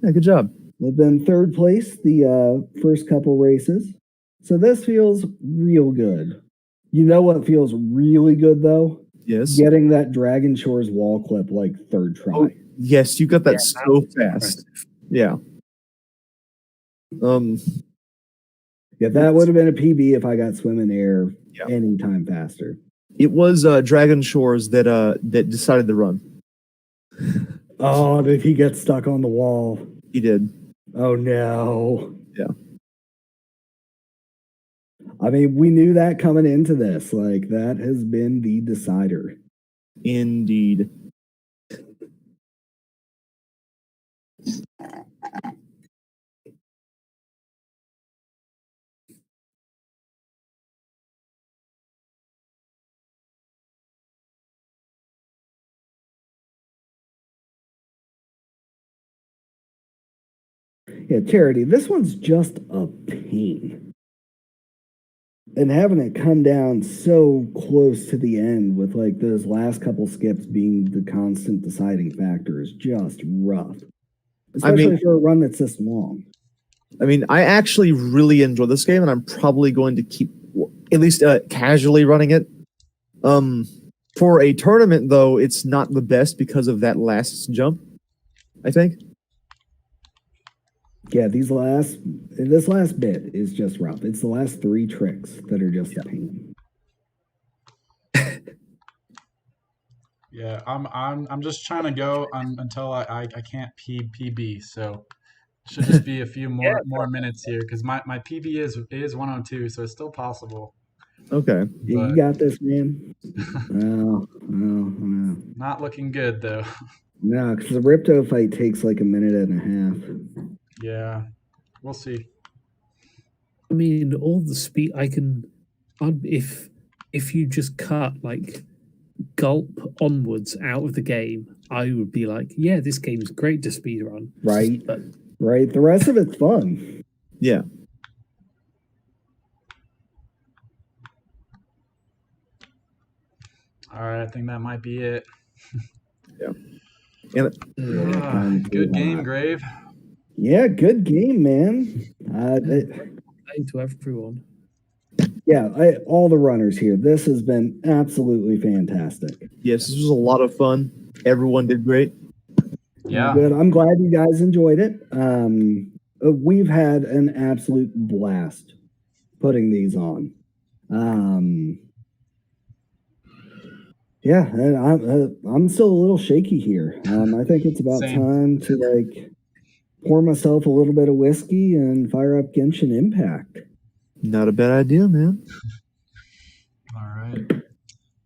Yeah, good job. I've been third place the first couple races. So this feels real good. You know what feels really good though? Yes. Getting that Dragon Shores wall clip like third try. Oh, yes, you got that Yeah, so was fast. impressive. Yeah. Yeah, that would have been a PB if I got swim in air Yeah. any time faster. It was Dragon Shores that decided the run. Oh, did he get stuck on the wall? He did. Oh no. Yeah. I mean, we knew that coming into this. Like, that has been the decider. Indeed. Yeah, Charity, this one's just a pain. And having it come down so close to the end with like those last couple skips being the constant deciding factor is just rough. Especially for a run that's this long. I mean, I actually really enjoy this game, and I'm probably going to keep at least casually running it. For a tournament, though, it's not the best because of that last jump, I think. Yeah, this last bit is just rough. It's the last 3 tricks that are just a pain. Yeah, I'm just trying to go until I can't PB. So it should just be a few more minutes here because my PB is 102, so it's still possible. Okay. Yeah, you But got this, man. No. not looking good though. No, because the Ripto fight takes like a minute and a half. Yeah, we'll see. I mean, all the speed if you just cut like gulp onwards out of the game, I would be like, yeah, this game's great to speedrun. Right. But Right. The rest of it's fun. Yeah. All right, I think that might be it. Yeah. And Good game, Grave. Yeah, good game, man. to everyone. Yeah, all the runners here. This has been absolutely fantastic. yes, this was a lot of fun. Everyone did great. Yeah. Good. I'm glad you guys enjoyed it. We've had an absolute blast putting these on. Yeah, and I'm still a little shaky here. I think it's about Same. time to like pour myself a little bit of whiskey and fire up Genshin Impact. Not a bad idea, man. All right.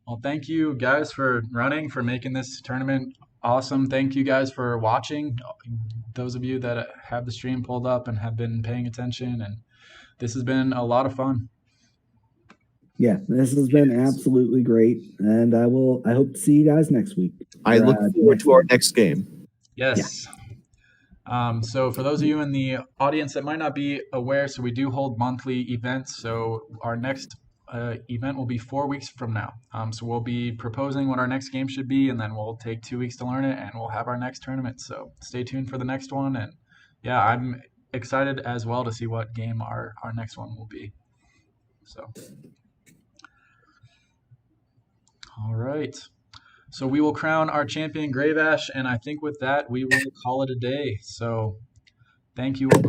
Well, thank you guys for running, for making this tournament awesome. Thank you guys for watching. Those of you that have the stream pulled up and have been paying attention, and this has been a lot of fun. Yeah, this has been absolutely great, and I hope to see you guys next week. I look forward to our next game. Yes. So for those of you in the audience that might not be aware, so we do hold monthly events. So our next event will be 4 weeks from now. So we'll be proposing what our next game should be, and then we'll take 2 weeks to learn it, and we'll have our next tournament. So stay tuned for the next one. And yeah, I'm excited as well to see what game our next one will be. So, all right. So we will crown our champion Grave Ash, and I think with that we will call it a day. So thank you all.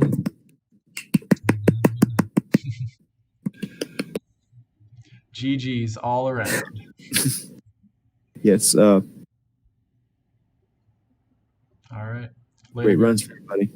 GG's all around. Yes. All right. Later, Great runs guys. for everybody.